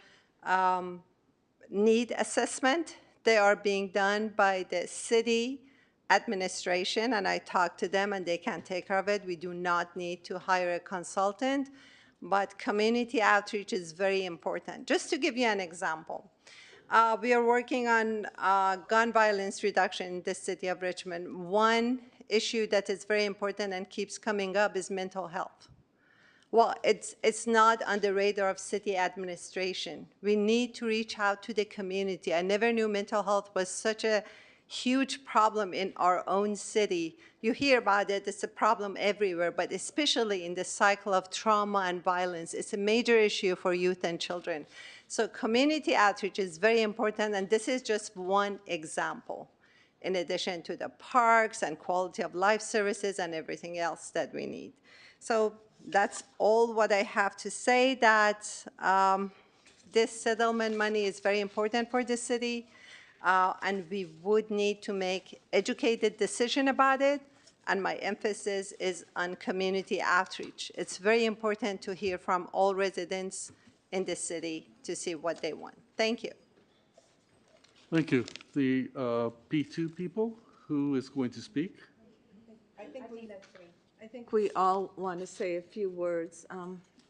need assessment, they are being done by the city administration, and I talked to them and they can take care of it. We do not need to hire a consultant, but community outreach is very important. Just to give you an example, we are working on gun violence reduction in the city of Richmond. One issue that is very important and keeps coming up is mental health. Well, it's not on the radar of city administration. We need to reach out to the community. I never knew mental health was such a huge problem in our own city. You hear about it, it's a problem everywhere, but especially in the cycle of trauma and violence, it's a major issue for youth and children. So community outreach is very important, and this is just one example, in addition to the parks and quality of life services and everything else that we need. So that's all what I have to say, that this settlement money is very important for the city. and we would need to make educated decision about it. And my emphasis is on community outreach. It's very important to hear from all residents in the city to see what they want. Thank you. Thank you. The P2 people, who is going to speak? I think we all want to say a few words.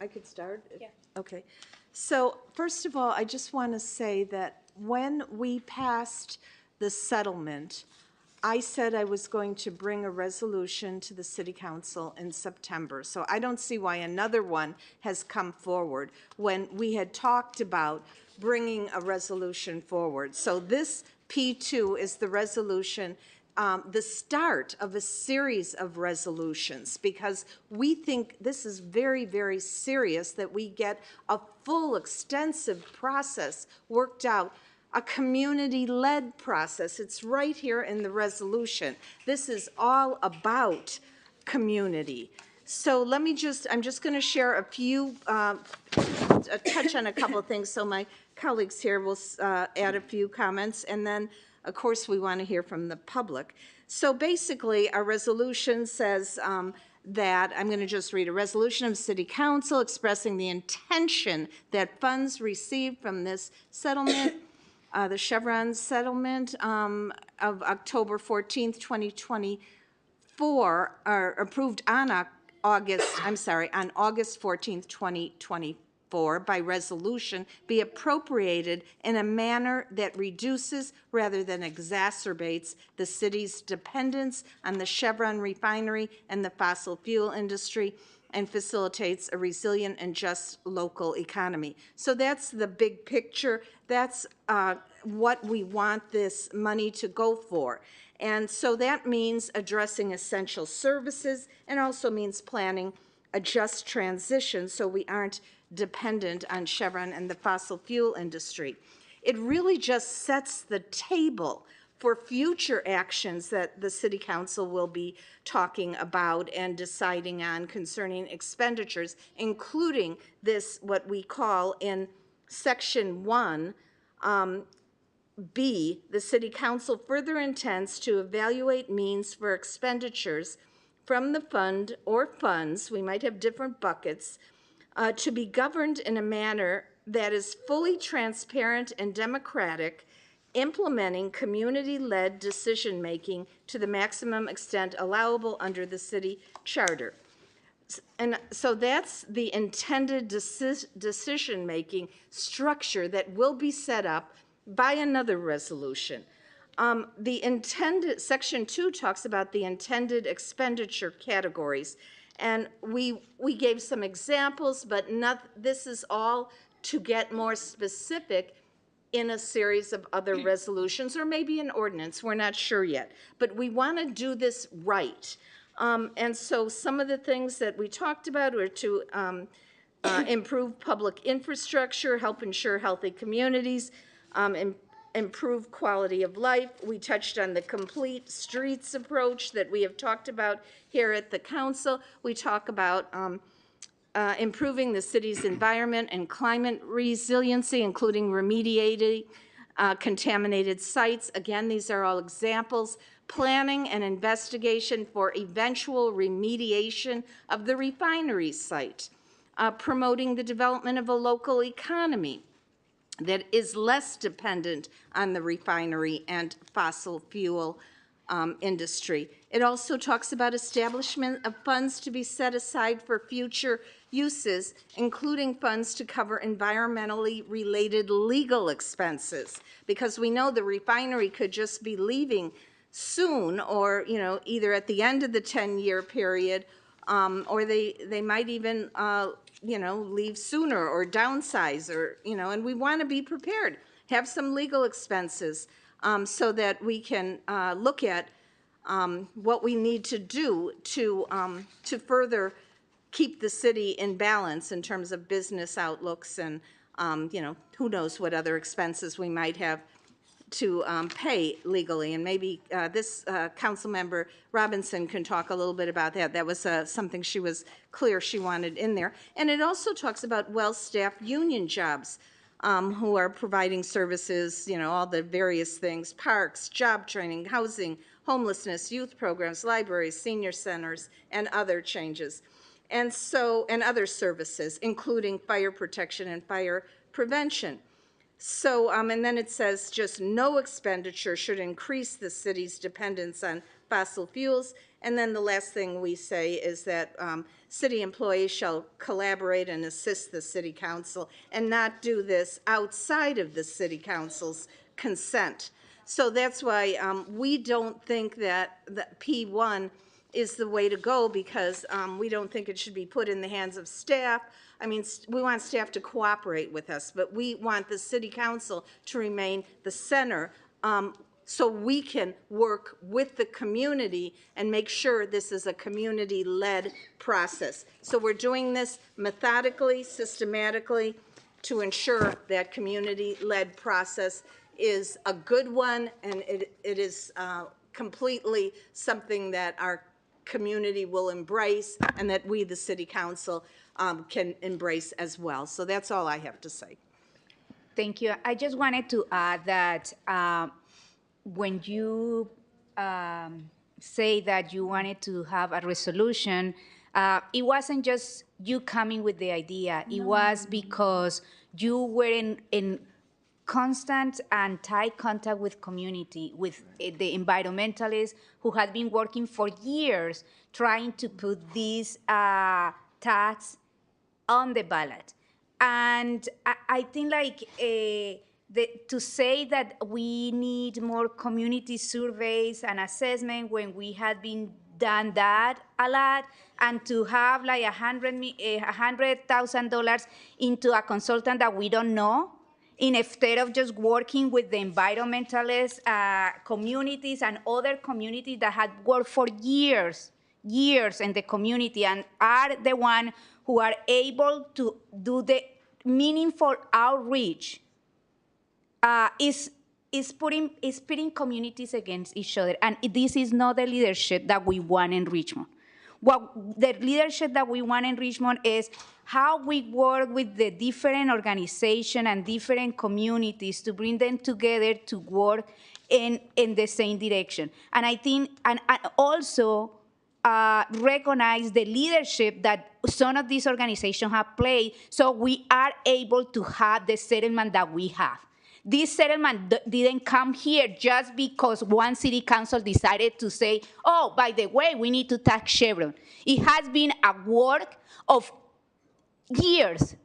I could start? Yeah. Okay. So first of all, I just want to say that when we passed the settlement, I said I was going to bring a resolution to the city council in September. So I don't see why another one has come forward when we had talked about bringing a resolution forward. So this P2 is the resolution, the start of a series of resolutions, because we think this is very, very serious that we get a full, extensive process worked out, a community-led process. It's right here in the resolution. This is all about community. So let me I'm just going to share a few, touch on a couple of things, so my colleagues here will add a few comments, and then, of course, we want to hear from the public. So basically, our resolution says that, I'm going to just read a resolution of City Council expressing the intention that funds received from this settlement, the Chevron settlement of October 14th, 2024, are approved on August 14th, 2024, by resolution, be appropriated in a manner that reduces rather than exacerbates the city's dependence on the Chevron refinery and the fossil fuel industry, and facilitates a resilient and just local economy. So that's the big picture. That's what we want this money to go for. And so that means addressing essential services, and also means planning a just transition so we aren't dependent on Chevron and the fossil fuel industry. It really just sets the table for future actions that the City Council will be talking about and deciding on concerning expenditures, including this, what we call in Section 1, B, the City Council further intends to evaluate means for expenditures from the fund or funds, we might have different buckets, to be governed in a manner that is fully transparent and democratic, implementing community-led decision-making to the maximum extent allowable under the city charter. And so that's the intended decision-making structure that will be set up by another resolution. The intended, Section 2 talks about the intended expenditure categories. And we gave some examples, but this is all to get more specific in a series of other resolutions, or maybe an ordinance, we're not sure yet. But we want to do this right. And so some of the things that we talked about were to improve public infrastructure, help ensure healthy communities, improve quality of life. We touched on the complete streets approach that we have talked about here at the council. We talk about improving the city's environment and climate resiliency, including remediating contaminated sites. Again, these are all examples. Planning and investigation for eventual remediation of the refinery site. Promoting the development of a local economy that is less dependent on the refinery and fossil fuel industry. It also talks about establishment of funds to be set aside for future uses, including funds to cover environmentally related legal expenses, because we know the refinery could just be leaving soon, or either at the end of the 10-year period, or they might even leave sooner or downsize, or and we want to be prepared, have some legal expenses, so that we can look at what we need to do to further keep the city in balance in terms of business outlooks, and who knows what other expenses we might have to pay legally. And maybe this council member Robinson can talk a little bit about that. That was something she was clear she wanted in there. And it also talks about well-staffed union jobs. who are providing services, you know, all the various things, parks, job training, housing, homelessness, youth programs, libraries, senior centers, and other changes. And so, and other services, including fire protection and fire prevention. So, and then it says just no expenditure should increase the city's dependence on fossil fuels. And then the last thing we say is that city employees shall collaborate and assist the city council and not do this outside of the city council's consent. So that's why we don't think that P1 is the way to go, because we don't think it should be put in the hands of staff. I mean, we want staff to cooperate with us, but we want the city council to remain the center, so we can work with the community and make sure this is a community-led process. So we're doing this methodically, systematically, to ensure that community-led process is a good one, and it is completely something that our community will embrace, and that we, the city council, can embrace as well. So that's all I have to say. Thank you. I just wanted to add that when you say that you wanted to have a resolution, it wasn't just you coming with the idea. It was because you were in constant and tight contact with community, with the environmentalists who had been working for years trying to put these tax on the ballot. And I think like to say that we need more community surveys and assessment when we had been done that a lot, and to have like $100,000 into a consultant that we don't know, instead of just working with the environmentalist communities and other communities that had worked for years in the community and are the one who are able to do the meaningful outreach, is pitting communities against each other. And this is not the leadership that we want in Richmond. What the leadership that we want in Richmond is how we work with the different organizations and different communities to bring them together to work in the same direction. And I think, and also recognize the leadership that some of these organizations have played, so we are able to have the settlement that we have. This settlement didn't come here just because one city council decided to say, oh, by the way, we need to tax Chevron. It has been a work of years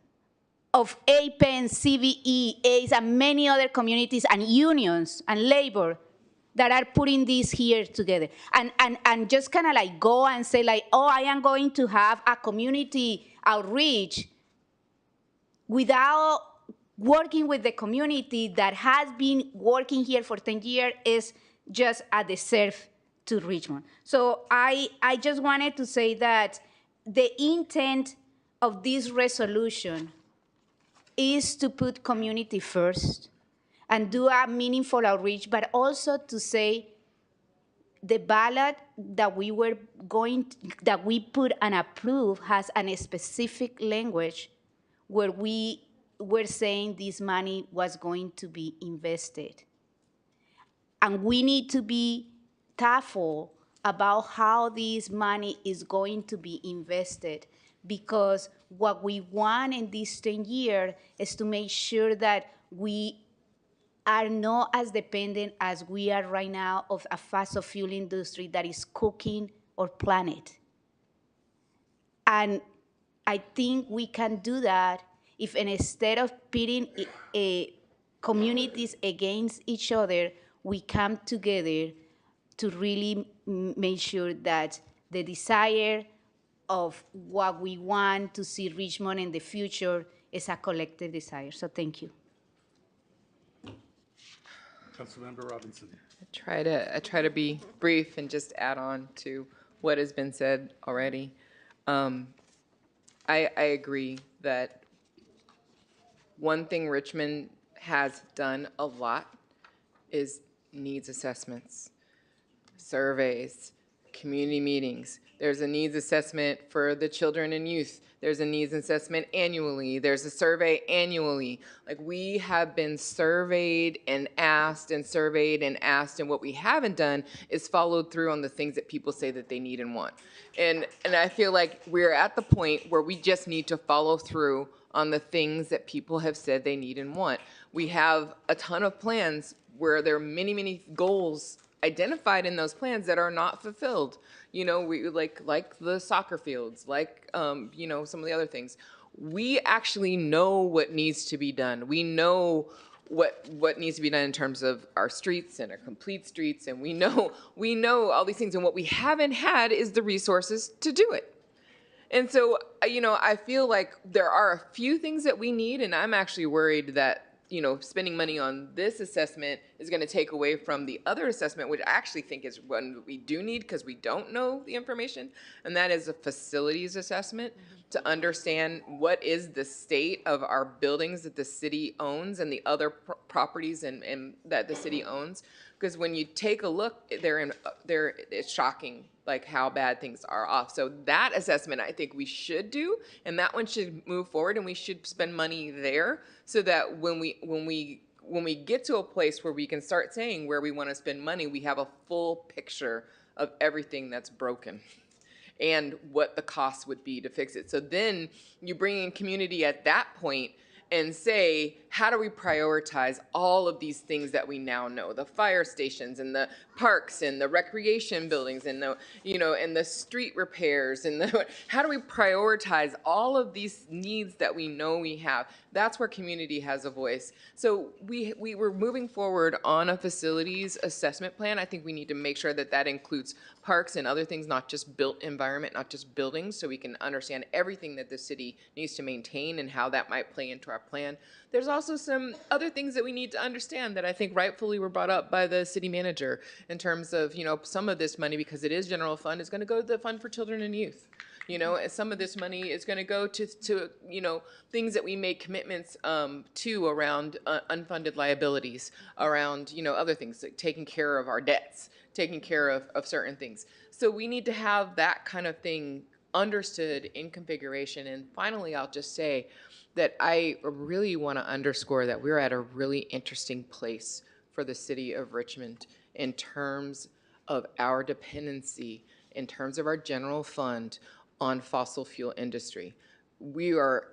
of APEN, CVE, ACE, and many other communities and unions and labor that are putting this here together. And just kind of like go and say like, oh, I am going to have a community outreach without working with the community that has been working here for 10 years is just a deserve to Richmond. So I just wanted to say that the intent of this resolution is to put community first and do a meaningful outreach, but also to say the ballot that we put and approve has a specific language where we were saying this money was going to be invested. And we need to be thoughtful about how this money is going to be invested, because what we want in these 10 years is to make sure that we are not as dependent as we are right now of a fossil fuel industry that is cooking our planet. And I think we can do that if instead of pitting communities against each other, we come together to really make sure that the desire of what we want to see Richmond in the future is a collective desire. So thank you. Councilmember Robinson. I try to be brief and just add on to what has been said already. I agree that one thing Richmond has done a lot is needs assessments, surveys, community meetings. There's a needs assessment for the children and youth. There's a needs assessment annually. There's a survey annually. Like, we have been surveyed and asked and surveyed and asked, and what we haven't done is followed through on the things that people say that they need and want. And I feel like we're at the point where we just need to follow through on the things that people have said they need and want. We have a ton of plans where there are many, many goals identified in those plans that are not fulfilled. You know, we like the soccer fields, like you know, some of the other things. We actually know what needs to be done. We know what needs to be done in terms of our streets and our complete streets, and we know all these things. And what we haven't had is the resources to do it. And so, you know, I feel like there are a few things that we need, and I'm actually worried that, you know, spending money on this assessment is going to take away from the other assessment, which I actually think is one we do need because we don't know the information, and that is a facilities assessment to understand what is the state of our buildings that the city owns and the other properties and that the city owns. Because when you take a look, it's shocking, like how bad things are off. So that assessment I think we should do, and that one should move forward, and we should spend money there so that when we get to a place where we can start saying where we want to spend money, we have a full picture of everything that's broken and what the cost would be to fix it. So then you bring in community at that point and say, how do we prioritize all of these things that we now know, the fire stations and the parks and the recreation buildings and the, you know, and the street repairs and the, how do we prioritize all of these needs that we know we have? That's where community has a voice. So we were moving forward on a facilities assessment plan. I think we need to make sure that that includes parks and other things, not just built environment, not just buildings, so we can understand everything that the city needs to maintain and how that might play into our plan. There's also some other things that we need to understand that I think rightfully were brought up by the city manager in terms of, you know, some of this money, because it is general fund, is going to go to the fund for children and youth. You know, and some of this money is going to go to you know, things that we make commitments to around unfunded liabilities, around, you know, other things like taking care of our debts, taking care of certain things. So we need to have that kind of thing understood in configuration. And finally, I'll just say that I really want to underscore that we're at a really interesting place for the city of Richmond in terms of our dependency, in terms of our general fund on fossil fuel industry. We are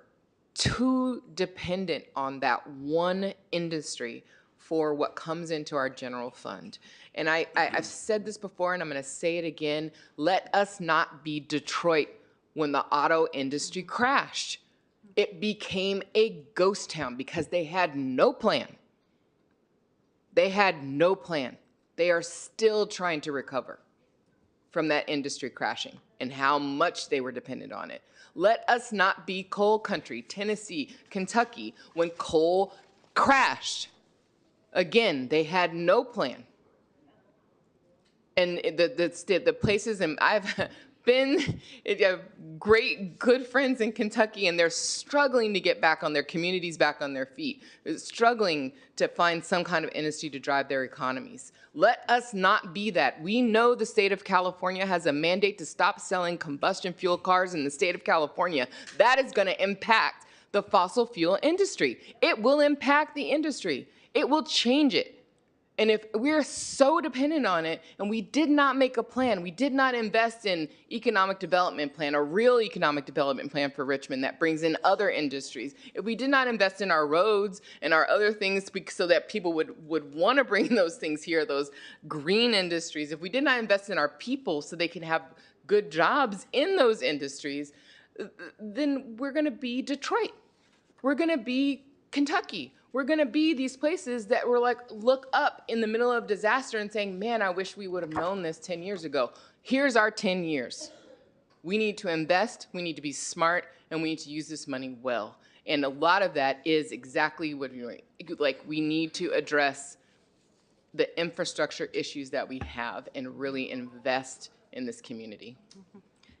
too dependent on that one industry for what comes into our general fund. And I've said this before, and I'm going to say it again. Let us not be Detroit when the auto industry crashed. It became a ghost town because they had no plan. They had no plan. They are still trying to recover from that industry crashing and how much they were dependent on it. Let us not be coal country, Tennessee, Kentucky, when coal crashed. Again, they had no plan. And the places, and I've been great, good friends in Kentucky, and they're struggling to get back on their communities, back on their feet. They're struggling to find some kind of industry to drive their economies. Let us not be that. We know the state of California has a mandate to stop selling combustion fuel cars in the state of California. That is going to impact the fossil fuel industry. It will impact the industry. It will change it. And if we're so dependent on it, and we did not make a plan, we did not invest in economic development plan, a real economic development plan for Richmond that brings in other industries, if we did not invest in our roads and our other things so that people would want to bring those things here, those green industries, if we did not invest in our people so they can have good jobs in those industries, then we're going to be Detroit. We're going to be Kentucky. We're going to be these places that were like, look up in the middle of disaster and saying, man, I wish we would have known this 10 years ago. Here's our 10 years. We need to invest, we need to be smart, and we need to use this money well. And a lot of that is exactly what you're doing. Like, we need to address the infrastructure issues that we have and really invest in this community.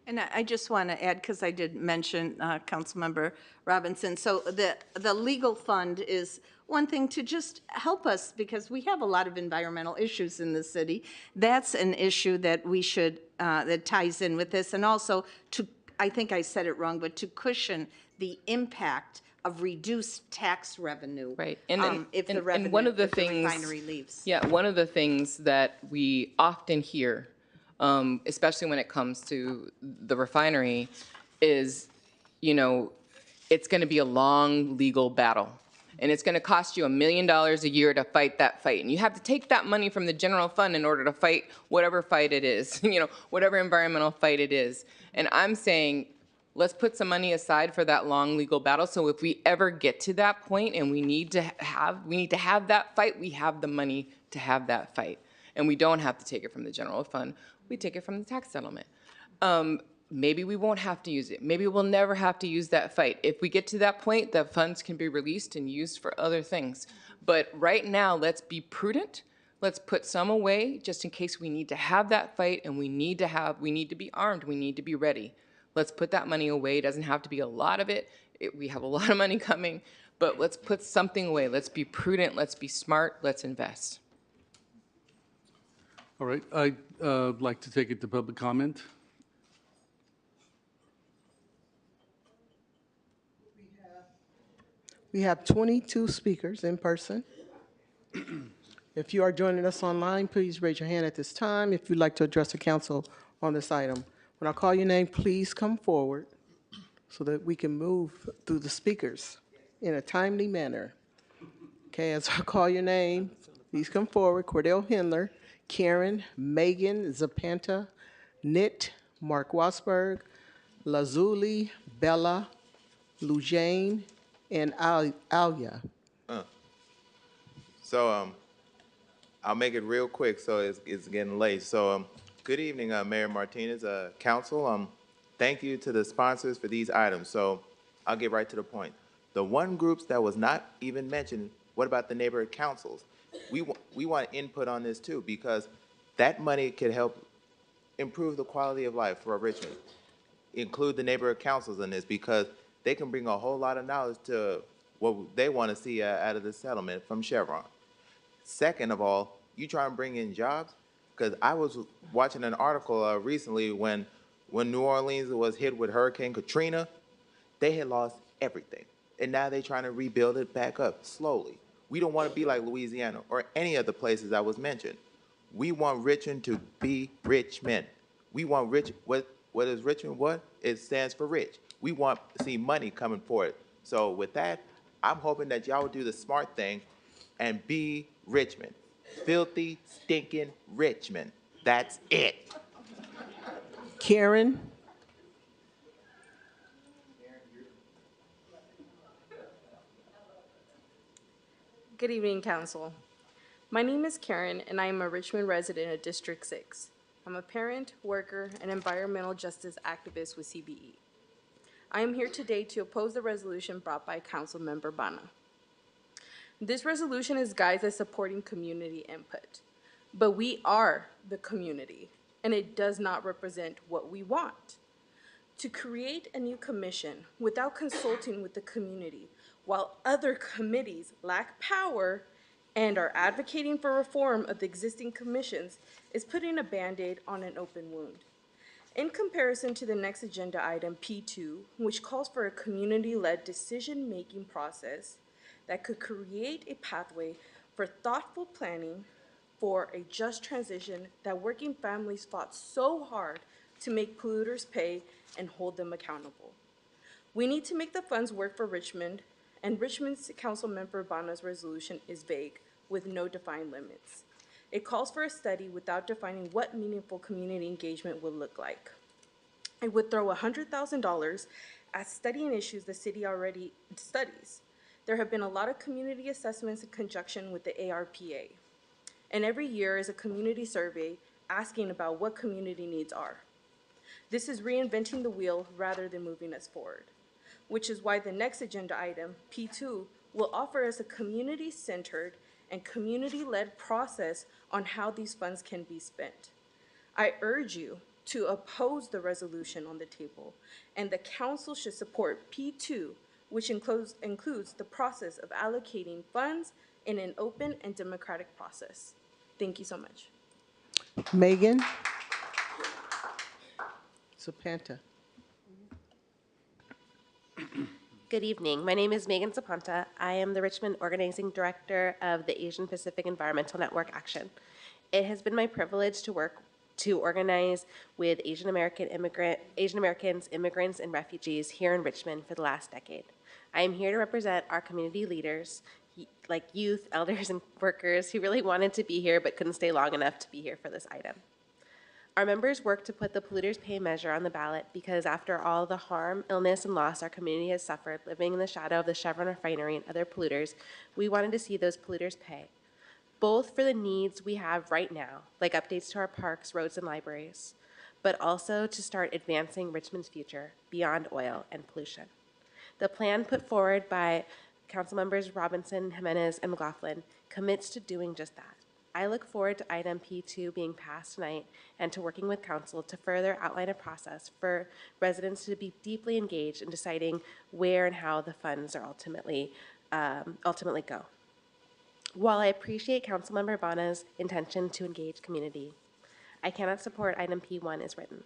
And I just want to add, because I did mention Councilmember Robinson, so the legal fund is one thing to just help us, because we have a lot of environmental issues in the city. That's an issue that we should, that ties in with this, and also to, I think I said it wrong, but to cushion the impact of reduced tax revenue. Right. If the revenue, and one of the if the things, refinery leaves. Yeah, one of the things that we often hear, especially when it comes to the refinery, is, you know, it's going to be a long legal battle. And it's going to cost you $1 million a year to fight that fight. And you have to take that money from the general fund in order to fight whatever fight it is, you know, whatever environmental fight it is. And I'm saying, let's put some money aside for that long legal battle. So if we ever get to that point and we need to have that fight, we have the money to have that fight. And we don't have to take it from the general fund. We take it from the tax settlement. Maybe we won't have to use it. Maybe we'll never have to use that fight. If we get to that point, the funds can be released and used for other things. But right now, let's be prudent. Let's put some away just in case we need to have that fight, and we need to be armed, we need to be ready. Let's put that money away. It doesn't have to be a lot of it. We have a lot of money coming, but let's put something away. Let's be prudent, let's be smart, let's invest. All right, I'd like to take it to public comment. We have 22 speakers in person. If you are joining us online, please raise your hand at this time if you'd like to address the council on this item. When I call your name, please come forward so that we can move through the speakers in a timely manner. Okay, as I call your name, please come forward. Cordell Hindler, Karen, Megan Zapanta, Nit, Mark Wasberg, Lazuli, Bella, Lujane, and Alia. So I'll make it real quick, so it's getting late. So good evening, Mayor Martinez, council. Thank you to the sponsors for these items. So I'll get right to the point. The one groups that was not even mentioned, what about the neighborhood councils? We want input on this too, because that money could help improve the quality of life for Richmond. Include the neighborhood councils in this, because they can bring a whole lot of knowledge to what they want to see out of the settlement from Chevron. Second of all, you try and bring in jobs, because I was watching an article recently when New Orleans was hit with Hurricane Katrina, they had lost everything. And now they're trying to rebuild it back up slowly. We don't want to be like Louisiana or any of the places that was mentioned. We want Richmond to be Richmond. We want what is Richmond what? It stands for rich. We want to see money coming for it. So with that, I'm hoping that y'all would do the smart thing and be Richmond. Filthy, stinking Richmond. That's it. Karen. Good evening, Council. My name is Karen, and I am a Richmond resident of District 6. I'm a parent, worker, and environmental justice activist with CBE. I am here today to oppose the resolution brought by Councilmember Bana. This resolution is guised as supporting community input, but we are the community, and it does not represent what we want. To create a new commission without consulting with the community, while other committees lack power and are advocating for reform of the existing commissions, is putting a Band-Aid on an open wound. In comparison to the next agenda item, P2, which calls for a community-led decision-making process that could create a pathway for thoughtful planning for a just transition that working families fought so hard to make polluters pay and hold them accountable. We need to make the funds work for Richmond, and Richmond's Councilmember Bana's resolution is vague with no defined limits. It calls for a study without defining what meaningful community engagement would look like. It would throw $100,000 at studying issues the city already studies. There have been a lot of community assessments in conjunction with the ARPA. And every year is a community survey asking about what community needs are. This is reinventing the wheel rather than moving us forward, which is why the next agenda item, P2, will offer us a community-centered and community-led process on how these funds can be spent. I urge you to oppose the resolution on the table, and the council should support P2, which includes the process of allocating funds in an open and democratic process. Thank you so much. Megan Zapanta. Good evening. My name is Megan Zapanta. I am the Richmond Organizing Director of the Asian Pacific Environmental Network Action. It has been my privilege to work to organize with Asian Americans, immigrants, and refugees here in Richmond for the last decade. I am here to represent our community leaders, like youth, elders, and workers who really wanted to be here but couldn't stay long enough to be here for this item. Our members work to put the polluters pay measure on the ballot because after all the harm, illness, and loss our community has suffered living in the shadow of the Chevron refinery and other polluters, we wanted to see those polluters pay, both for the needs we have right now, like updates to our parks, roads, and libraries, but also to start advancing Richmond's future beyond oil and pollution. The plan put forward by Council members Robinson, Jimenez, and McLaughlin commits to doing just that. I look forward to item P2 being passed tonight and to working with council to further outline a process for residents to be deeply engaged in deciding where and how the funds are ultimately go. While I appreciate Councilmember Bonna's intention to engage community, I cannot support item P1 as written.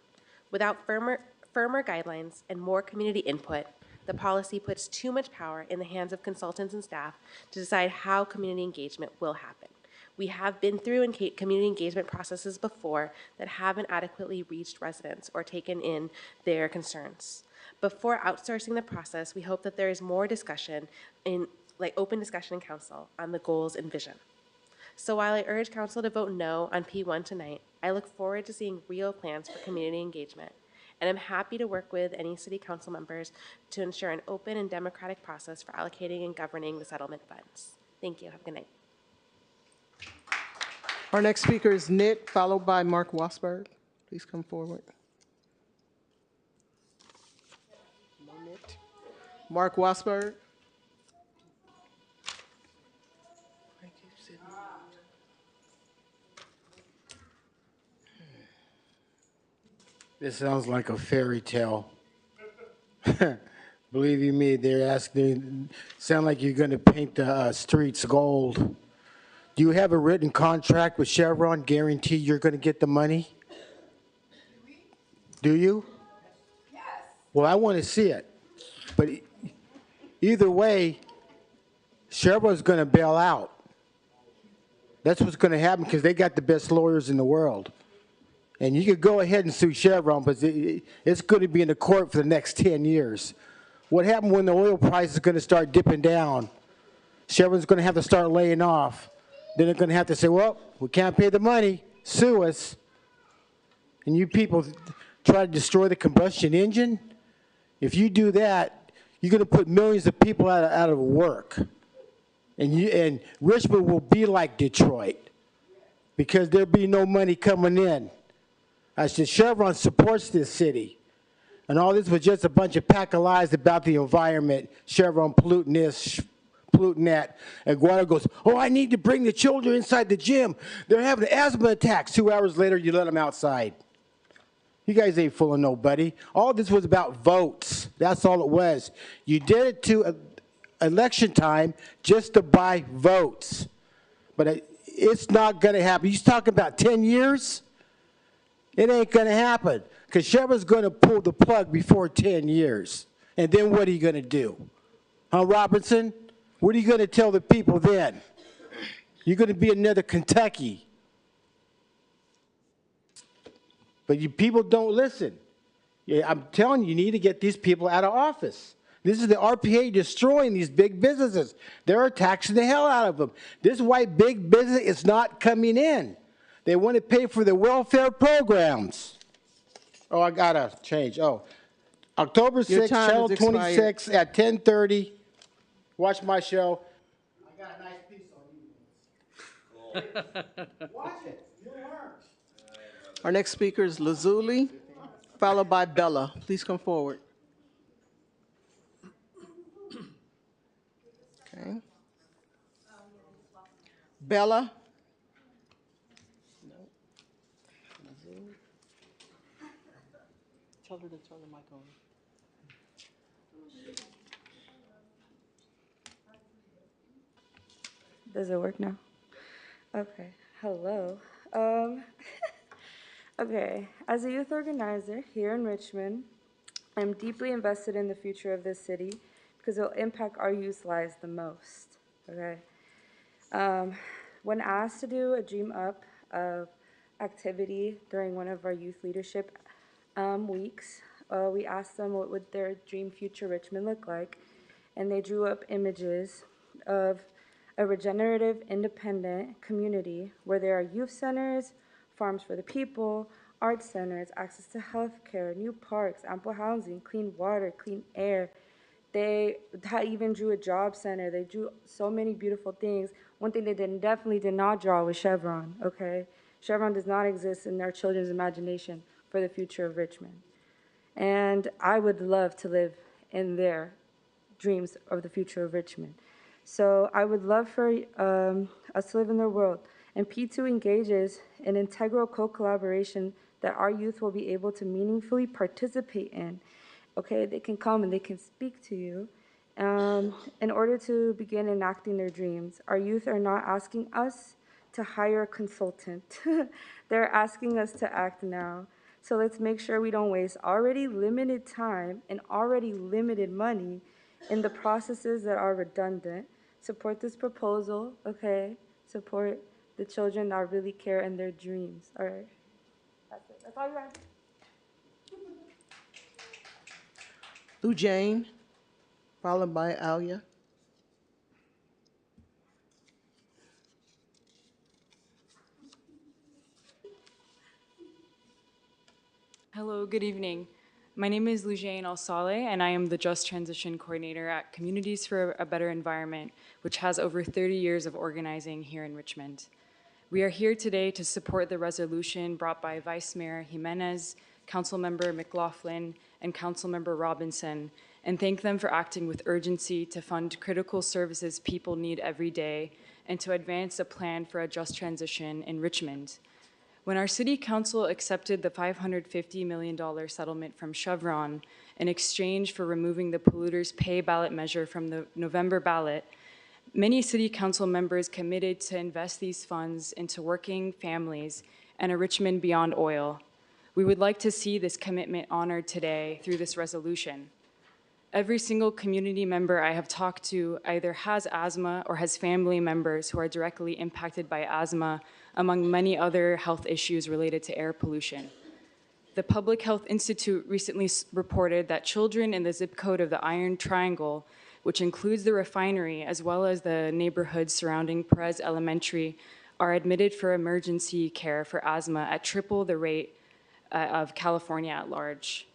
Without firmer guidelines and more community input, the policy puts too much power in the hands of consultants and staff to decide how community engagement will happen. We have been through community engagement processes before that haven't adequately reached residents or taken in their concerns. Before outsourcing the process, we hope that there is more discussion open discussion in council on the goals and vision. So while I urge council to vote no on P1 tonight, I look forward to seeing real plans for community engagement. And I'm happy to work with any city council members to ensure an open and democratic process for allocating and governing the settlement funds. Thank you. Have a good night. Our next speaker is Nick, followed by Mark Wasberg. Please come forward. Mark Wasberg. This sounds like a fairy tale. Believe you me, they're asking, sound like you're going to paint the streets gold. Do you have a written contract with Chevron guarantee you're going to get the money? Do you? Yes. Well, I want to see it. But either way, Chevron's going to bail out. That's what's going to happen because they got the best lawyers in the world. And you could go ahead and sue Chevron, but it's going to be in the court for the next 10 years. What happened when the oil price is going to start dipping down? Chevron's going to have to start laying off. Then they're going to have to say, well, we can't pay the money, sue us. And you people try to destroy the combustion engine? If you do that, you're going to put millions of people out of work. And Richmond will be like Detroit because there'll be no money coming in. I said, Chevron supports this city. And all this was just a bunch of pack of lies about the environment. Chevron polluting this, polluting that. And Guado goes, oh, I need to bring the children inside the gym. They're having asthma attacks. 2 hours later, you let them outside. You guys ain't fooling nobody. All this was about votes. That's all it was. You did it to election time just to buy votes. But it's not going to happen. You're talking about 10 years? It ain't going to happen because Chevron's going to pull the plug before 10 years. And then what are you going to do? Huh, Robinson? What are you going to tell the people then? You're going to be another Kentucky. But you people don't listen. Yeah, I'm telling you, you need to get these people out of office. This is the RPA destroying these big businesses. They're taxing the hell out of them. This is why big business is not coming in. They want to pay for the welfare programs. Oh, I got to change. Oh, October 6th, Channel 26 at 10:30. Watch my show. I got a nice piece on you. Watch it. You'll learn. Our next speaker is Lazuli, followed by Bella. Please come forward. Okay. Bella. her to turn the mic on. Does it work now? Okay. Hello. Okay. As a youth organizer here in Richmond, I'm deeply invested in the future of this city because it will impact our youth lives the most. Okay. When asked to do a dream up of activity during one of our youth leadership weeks, we asked them what would their dream future Richmond look like, and they drew up images of a regenerative, independent community where there are youth centers, farms for the people, art centers, access to health care, new parks, ample housing, clean water, clean air. They even drew a job center. They drew so many beautiful things. One thing they definitely did not draw was Chevron, okay? Chevron does not exist in their children's imagination for the future of Richmond. And I would love to live in their dreams of the future of Richmond. So I would love for us to live in their world. And P2 engages in integral co-collaboration that our youth will be able to meaningfully participate in. Okay, they can come and they can speak to you in order to begin enacting their dreams. Our youth are not asking us to hire a consultant. They're asking us to act now. So let's make sure we don't waste already limited time and already limited money in the processes that are redundant. Support this proposal, okay? Support the children that really care and their dreams, all right? That's it. That's all you have. Lou Jane, followed by Alia. Hello, good evening. My name is Lujain Al-Saleh, and I am the Just Transition Coordinator at Communities for a Better Environment, which has over 30 years of organizing here in Richmond. We are here today to support the resolution brought by Vice Mayor Jimenez, Councilmember McLaughlin, and Councilmember Robinson, and thank them for acting with urgency to fund critical services people need every day and to advance a plan for a just transition in Richmond. When our city council accepted the $550 million settlement from Chevron in exchange for removing the polluter's pay ballot measure from the November ballot, many city council members committed to invest these funds into working families and a Richmond beyond oil. We would like to see this commitment honored today through this resolution. Every single community member I have talked to either has asthma or has family members who are directly impacted by asthma, among many other health issues related to air pollution. The Public Health Institute recently reported that children in the zip code of the Iron Triangle, which includes the refinery as well as the neighborhoods surrounding Perez Elementary, are admitted for emergency care for asthma at triple the rate of California at large.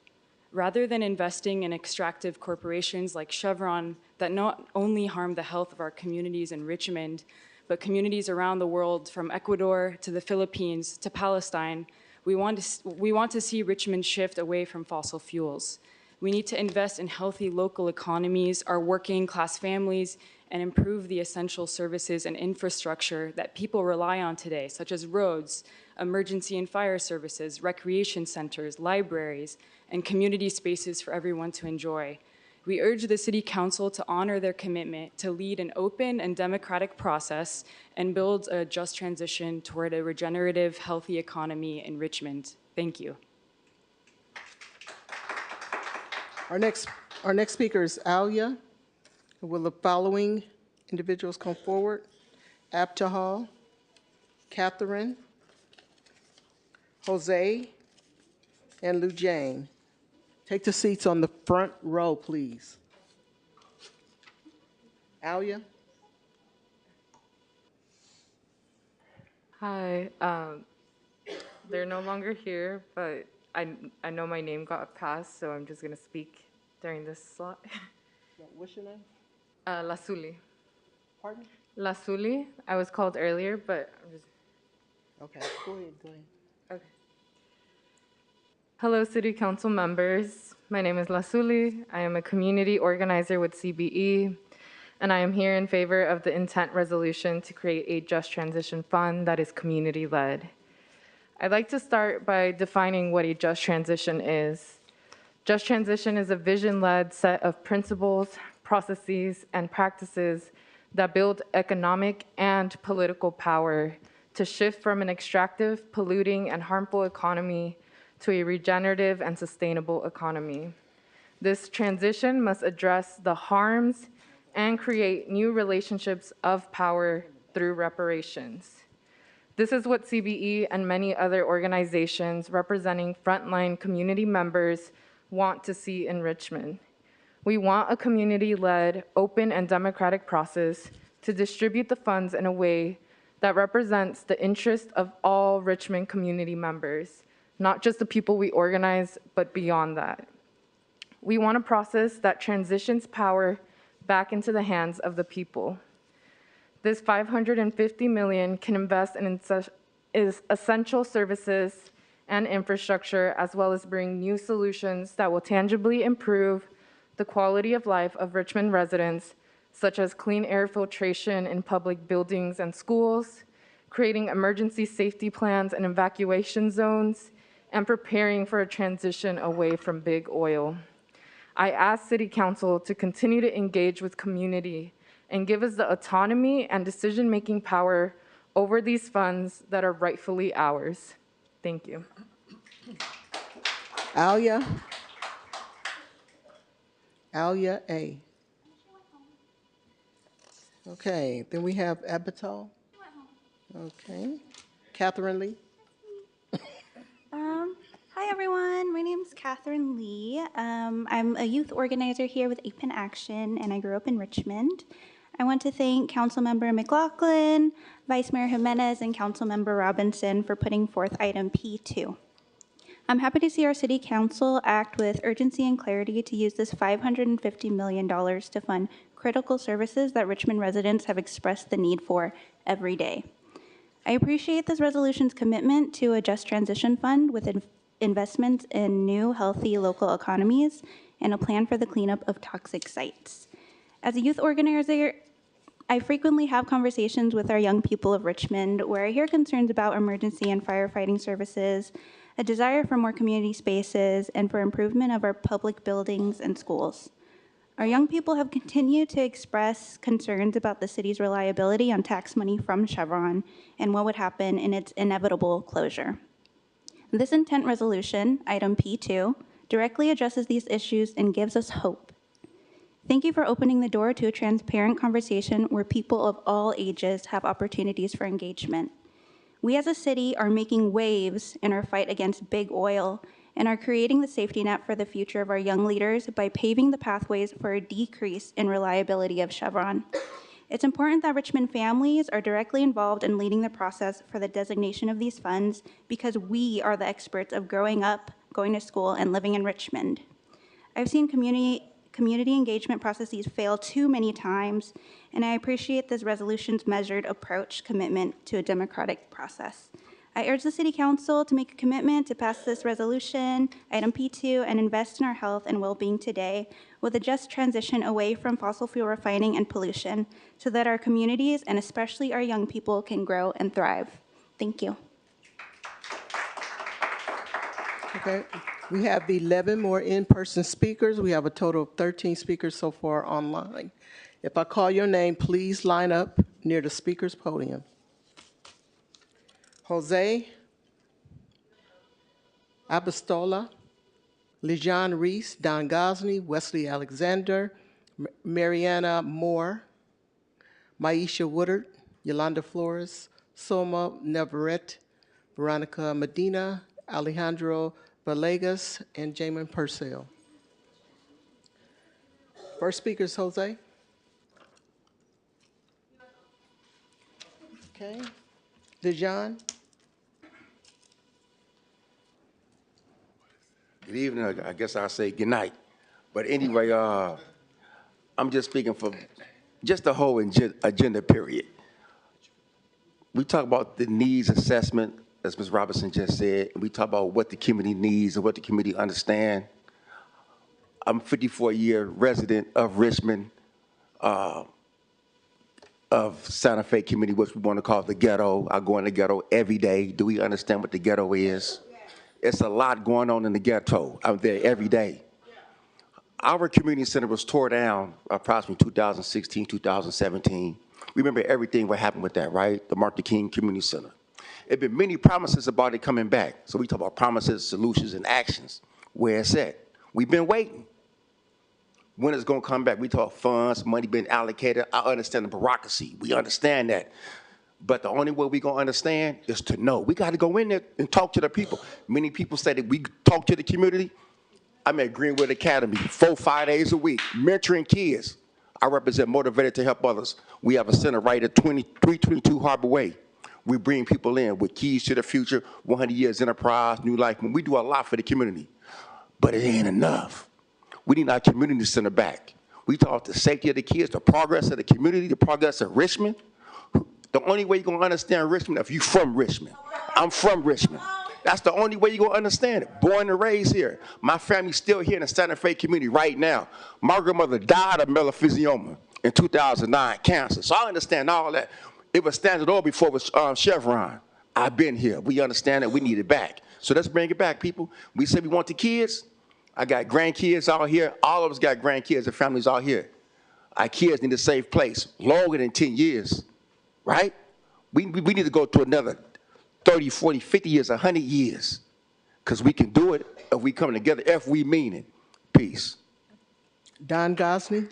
Rather than investing in extractive corporations like Chevron that not only harm the health of our communities in Richmond, but communities around the world from Ecuador to the Philippines to Palestine, we want to see Richmond shift away from fossil fuels. We need to invest in healthy local economies, our working class families, and improve the essential services and infrastructure that people rely on today, such as roads, emergency and fire services, recreation centers, libraries, and community spaces for everyone to enjoy. We urge the City Council to honor their commitment to lead an open and democratic process and build a just transition toward a regenerative, healthy economy in Richmond. Thank you. Our next speaker is Alia. Will the following individuals come forward? Abtahal, Catherine, Jose, and Lou Jane. Take the seats on the front row, please. Alia? Hi, they're no longer here, but I know my name got passed, so I'm just gonna speak during this slot. What's your name? Lasuli. Pardon? Lasuli. I was called earlier, but I'm just. Okay, go ahead. Okay. Hello, City Council members. My name is Lasuli. I am a community organizer with CBE, and I am here in favor of the intent resolution to create a just transition fund that is community-led. I'd like to start by defining what a just transition is. Just transition is a vision-led set of principles, processes, and practices that build economic and political power to shift from an extractive, polluting, and harmful economy to a regenerative and sustainable economy. This transition must address the harms and create new relationships of power through reparations. This is what CBE and many other organizations representing frontline community members want to see in Richmond. We want a community-led, open, and democratic process to distribute the funds in a way that represents the interest of all Richmond community members, not just the people we organize, but beyond that. We want a process that transitions power back into the hands of the people. This $550 million can invest in essential services and infrastructure, as well as bring new solutions that will tangibly improve the quality of life of Richmond residents, such as clean air filtration in public buildings and schools, creating emergency safety plans and evacuation zones, and preparing for a transition away from big oil. I ask City Council to continue to engage with community and give us the autonomy and decision-making power over these funds that are rightfully ours. Thank you. Alia A. Okay, then we have Abital. Okay. Catherine Lee. Hi, everyone. My name is Catherine Lee. I'm a youth organizer here with APEN Action, and I grew up in Richmond. I want to thank Councilmember McLaughlin, Vice Mayor Jimenez, and Councilmember Robinson for putting forth item P2. I'm happy to see our City Council act with urgency and clarity to use this $550 million to fund critical services that Richmond residents have expressed the need for every day. I appreciate this resolution's commitment to a just transition fund with investments in new, healthy local economies and a plan for the cleanup of toxic sites. As a youth organizer, I frequently have conversations with our young people of Richmond where I hear concerns about emergency and firefighting services, a desire for more community spaces, and for improvement of our public buildings and schools. Our young people have continued to express concerns about the city's reliability on tax money from Chevron and what would happen in its inevitable closure. This intent resolution, item P2, directly addresses these issues and gives us hope. Thank you for opening the door to a transparent conversation where people of all ages have opportunities for engagement. We as a city are making waves in our fight against big oil and are creating the safety net for the future of our young leaders by paving the pathways for a decrease in reliability of Chevron. It's important that Richmond families are directly involved in leading the process for the designation of these funds because we are the experts of growing up, going to school, and living in Richmond. I've seen community engagement processes fail too many times, and I appreciate this resolution's measured approach commitment to a democratic process. I urge the City Council to make a commitment to pass this resolution, item P2, and invest in our health and well-being today with a just transition away from fossil fuel refining and pollution so that our communities and especially our young people can grow and thrive. Thank you. Okay, we have 11 more in-person speakers. We have a total of 13 speakers so far online. If I call your name, please line up near the speaker's podium. Jose Abastola, Lejon Reese, Don Gosney, Wesley Alexander, Mariana Moore, Maisha Woodard, Yolanda Flores, Soma Navarrete, Veronica Medina, Alejandro Villegas, and Jamin Purcell. First speaker is Jose. Okay. Lejon. Good evening. I guess I'll say good night. But anyway, I'm just speaking for just the whole agenda period. We talk about the needs assessment, as Ms. Robinson just said, and we talk about what the community needs and what the community understand. I'm a 54-year resident of Richmond, of Santa Fe community, which we want to call the ghetto. I go in the ghetto every day. Do we understand what the ghetto is? It's a lot going on in the ghetto. I'm there every day. Our community center was tore down approximately 2016, 2017. We remember everything what happened with that, right? The Martin Luther King Community Center. There have been many promises about it coming back. So we talk about promises, solutions, and actions. Where it's at. We've been waiting. When it's going to come back? We talk funds, money being allocated. I understand the bureaucracy. We understand that. But the only way we're going to understand is to know. We got to go in there and talk to the people. Many people say that we talk to the community. I'm at Greenwood Academy 4-5 days a week, mentoring kids. I represent Motivated to Help Others. We have a center right at 322 Harbor Way. We bring people in with keys to the future, 100 years enterprise, new life. We do a lot for the community, but it ain't enough. We need our community center back. We talk the safety of the kids, the progress of the community, the progress of Richmond. The only way you're going to understand Richmond if you're from Richmond. I'm from Richmond. That's the only way you're going to understand it. Born and raised here. My family's still here in the Santa Fe community right now. My grandmother died of melanophysioma in 2009, cancer. So I understand all that. It was Standard Oil before it was Chevron. I've been here. We understand that we need it back. So let's bring it back, people. We say we want the kids. I got grandkids out here. All of us got grandkids and families out here. Our kids need a safe place longer than 10 years, right? We need to go to another 30, 40, 50 years, 100 years, because we can do it if we come together, if we mean it. Peace. Don Gosney.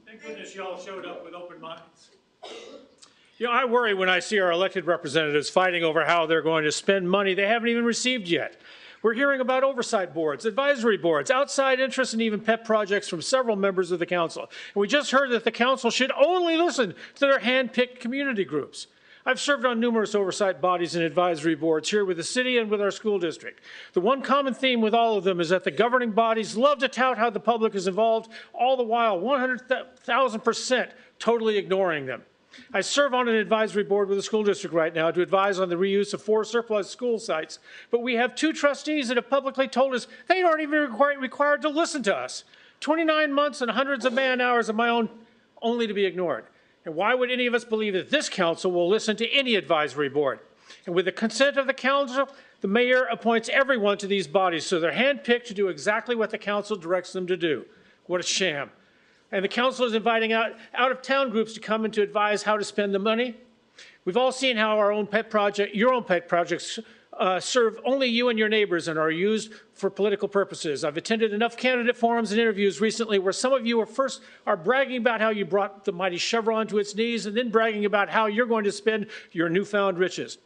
Thank goodness y'all showed up with open minds. You know, I worry when I see our elected representatives fighting over how they're going to spend money they haven't even received yet. We're hearing about oversight boards, advisory boards, outside interests, and even pet projects from several members of the council. And we just heard that the council should only listen to their hand-picked community groups. I've served on numerous oversight bodies and advisory boards here with the city and with our school district. The one common theme with all of them is that the governing bodies love to tout how the public is involved, all the while 100,000% totally ignoring them. I serve on an advisory board with the school district right now to advise on the reuse of 4 surplus school sites, but we have 2 trustees that have publicly told us they aren't even required to listen to us. 29 months and hundreds of man-hours of my own only to be ignored. And why would any of us believe that this council will listen to any advisory board? And with the consent of the council, the mayor appoints everyone to these bodies, so they're handpicked to do exactly what the council directs them to do. What a sham. And the council is inviting out-of-town groups to come in to advise how to spend the money. We've all seen how our own pet project, your own pet projects, serve only you and your neighbors and are used for political purposes. I've attended enough candidate forums and interviews recently where some of you are bragging about how you brought the mighty Chevron to its knees and then bragging about how you're going to spend your newfound riches.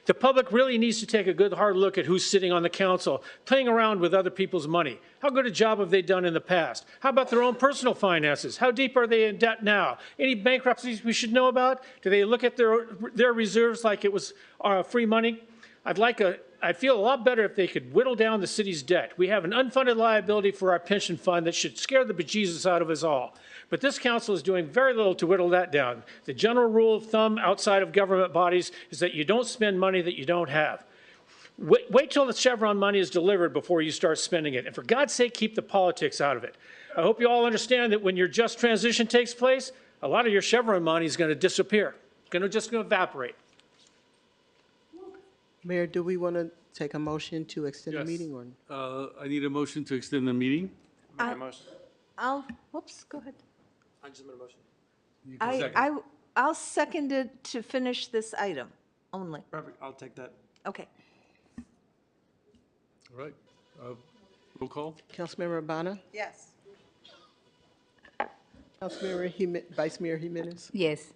The public really needs to take a good hard look at who's sitting on the council, playing around with other people's money. How good a job have they done in the past? How about their own personal finances? How deep are they in debt now? Any bankruptcies we should know about? Do they look at their reserves like it was free money? I'd feel a lot better if they could whittle down the city's debt. We have an unfunded liability for our pension fund that should scare the bejesus out of us all. But this council is doing very little to whittle that down. The general rule of thumb outside of government bodies is that you don't spend money that you don't have. Wait till the Chevron money is delivered before you start spending it. And for God's sake, keep the politics out of it. I hope you all understand that when your just transition takes place, a lot of your Chevron money is going to disappear. It's going to evaporate. Mayor, do we want to take a motion to extend the Yes. meeting? Or? I need a motion to extend the meeting. Make a motion. Whoops, go ahead. I just made a motion. You can second. I'll second it to finish this item only. Perfect, I'll take that. Okay. All right. Roll call. Councilmember Urbana? Yes. Vice Mayor Jimenez? Yes.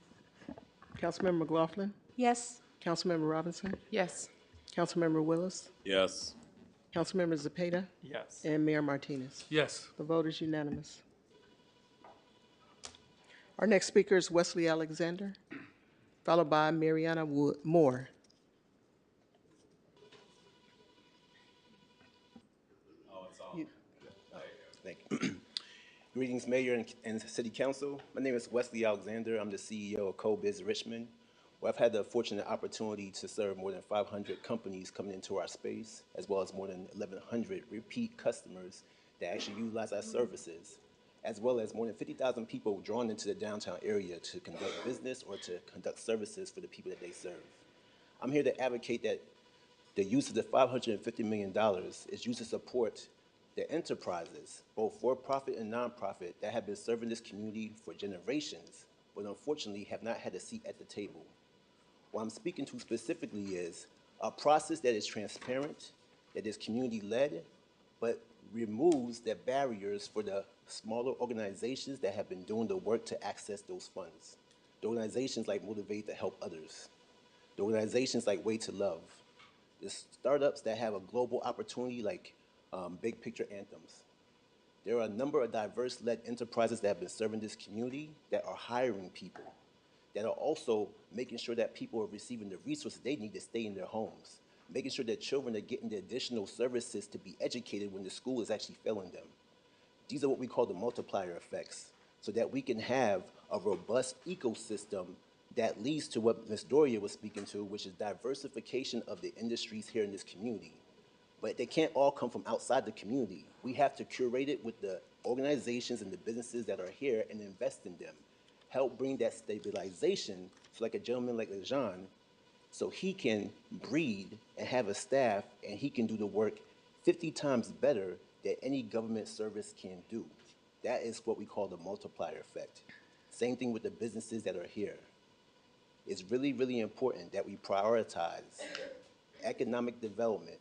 Councilmember McLaughlin? Yes. Councilmember Robinson? Yes. Councilmember Willis? Yes. Councilmember Zepeda? Yes. And Mayor Martinez? Yes. The vote is unanimous. Our next speaker is Wesley Alexander, followed by Mariana Moore. Thank you. Greetings, Mayor and City Council. My name is Wesley Alexander. I'm the CEO of CoBiz Richmond, where I've had the fortunate opportunity to serve more than 500 companies coming into our space, as well as more than 1,100 repeat customers that actually utilize our services, as well as more than 50,000 people drawn into the downtown area to conduct business or to conduct services for the people that they serve. I'm here to advocate that the use of the $550 million is used to support the enterprises, both for-profit and nonprofit, that have been serving this community for generations, but unfortunately have not had a seat at the table. What I'm speaking to specifically is a process that is transparent, that is community-led, but removes the barriers for the smaller organizations that have been doing the work to access those funds. The organizations like Motivate to Help Others, the organizations like Way to Love, the startups that have a global opportunity like Big Picture Anthems. There are a number of diverse-led enterprises that have been serving this community that are hiring people, that are also making sure that people are receiving the resources they need to stay in their homes, making sure that children are getting the additional services to be educated when the school is actually failing them. These are what we call the multiplier effects, so that we can have a robust ecosystem that leads to what Ms. Doria was speaking to, which is diversification of the industries here in this community. But they can't all come from outside the community. We have to curate it with the organizations and the businesses that are here and invest in them. Help bring that stabilization, so like a gentleman like Lejean, so he can breed and have a staff and he can do the work 50 times better than any government service can do. That is what we call the multiplier effect. Same thing with the businesses that are here. It's really, really important that we prioritize economic development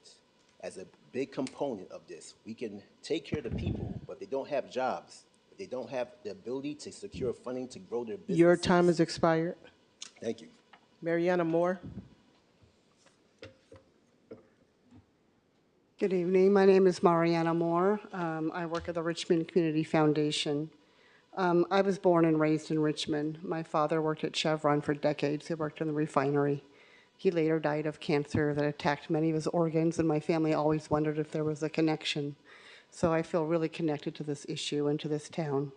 as a big component of this. We can take care of the people, but if they don't have jobs, if they don't have the ability to secure funding to grow their business. Your time has expired. Thank you. Mariana Moore. Good evening. My name is Mariana Moore. I work at the Richmond Community Foundation. I was born and raised in Richmond. My father worked at Chevron for decades. He worked in the refinery. He later died of cancer that attacked many of his organs, and my family always wondered if there was a connection. So I feel really connected to this issue and to this town.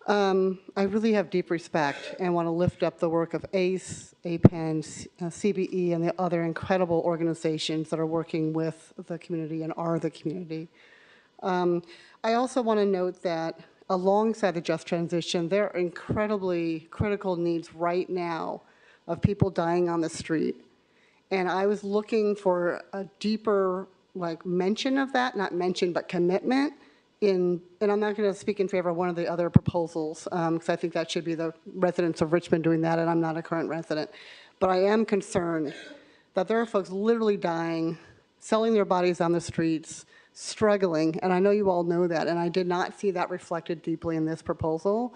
I really have deep respect and want to lift up the work of ACE, APEN, CBE, and the other incredible organizations that are working with the community and are the community. I also want to note that alongside the just transition, there are incredibly critical needs right now of people dying on the street. And I was looking for a deeper mention of that, not mention, but commitment and I'm not going to speak in favor of one of the other proposals, because I think that should be the residents of Richmond doing that, and I'm not a current resident. But I am concerned that there are folks literally dying, selling their bodies on the streets, struggling, and I know you all know that, and I did not see that reflected deeply in this proposal.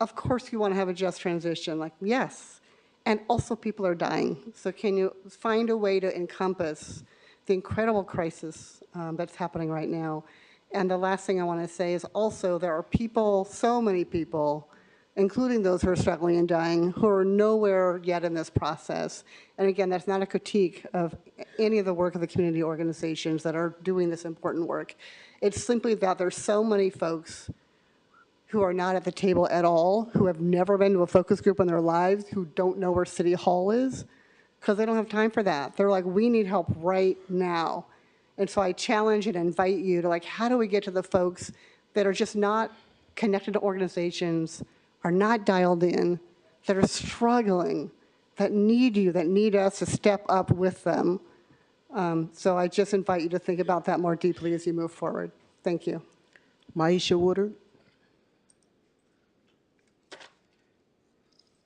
Of course you want to have a just transition, yes, and also people are dying. So can you find a way to encompass the incredible crisis that's happening right now? And the last thing I want to say is also there are people, so many people, including those who are struggling and dying, who are nowhere yet in this process. And again, that's not a critique of any of the work of the community organizations that are doing this important work. It's simply that there's so many folks who are not at the table at all, who have never been to a focus group in their lives, who don't know where City Hall is, because they don't have time for that. They're like, we need help right now. And so I challenge and invite you to how do we get to the folks that are just not connected to organizations, are not dialed in, that are struggling, that need you, that need us to step up with them. So I just invite you to think about that more deeply as you move forward. Thank you. Maisha Woodard.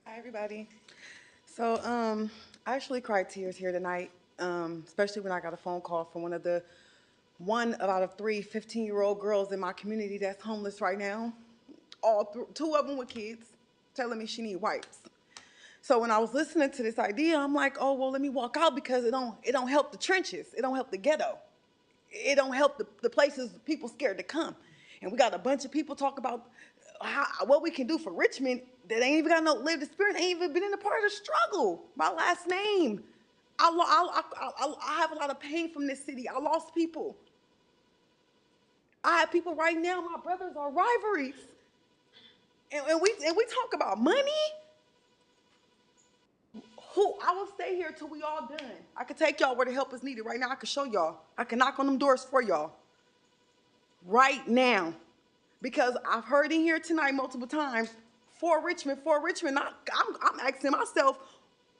Hi, everybody. So I actually cried tears here tonight, especially when I got a phone call from one out of three 15-year-old girls in my community that's homeless right now. Two of them with kids, telling me she need wipes. So when I was listening to this idea, I'm like, oh, well, let me walk out because it don't help the trenches. It don't help the ghetto. It don't help the places people scared to come. And we got a bunch of people talk about what we can do for Richmond that ain't even got no lived experience, ain't even been in a part of the struggle. My last name. I have a lot of pain from this city. I lost people. I have people right now, my brothers are rivalries. And we talk about money. I will stay here till we all done. I can take y'all where the help is needed right now. I can show y'all. I can knock on them doors for y'all. Right now. Because I've heard in here tonight multiple times, for Richmond. I'm asking myself,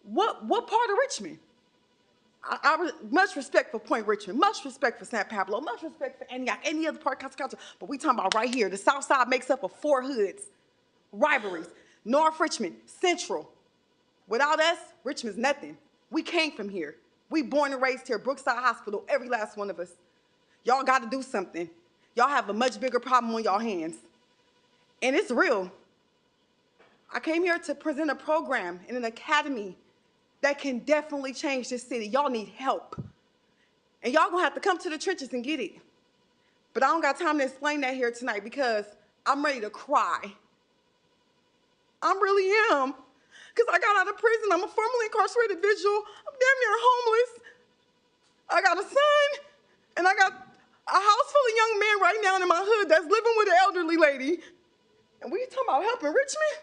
what part of Richmond? much respect for Point Richmond, much respect for San Pablo, much respect for Antioch, any other part of Council, but we talking about right here. The South Side makes up of 4 hoods, rivalries. North Richmond, Central. Without us, Richmond's nothing. We came from here. We born and raised here, Brookside Hospital, every last one of us. Y'all got to do something. Y'all have a much bigger problem on y'all hands. And it's real. I came here to present a program in an academy that can definitely change this city. Y'all need help. And y'all gonna have to come to the trenches and get it. But I don't got time to explain that here tonight because I'm ready to cry. I really am. Because I got out of prison. I'm a formerly incarcerated individual. I'm damn near homeless. I got a son, and I got a house full of young men right now in my hood that's living with an elderly lady. And we talking about helping Richmond?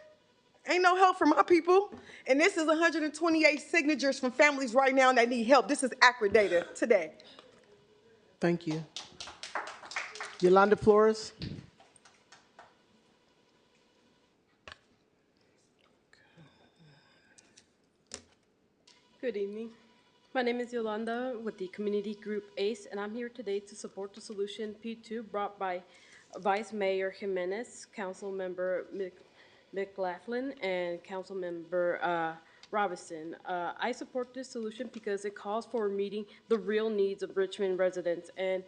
Ain't no help for my people. And this is 128 signatures from families right now that need help. This is accurate data today. Thank you. Yolanda Flores. Good evening. My name is Yolanda with the community group ACE, and I'm here today to support the solution P2 brought by Vice Mayor Jimenez, Council Member McLaughlin, and Council Member Robinson. I support this solution because it calls for meeting the real needs of Richmond residents and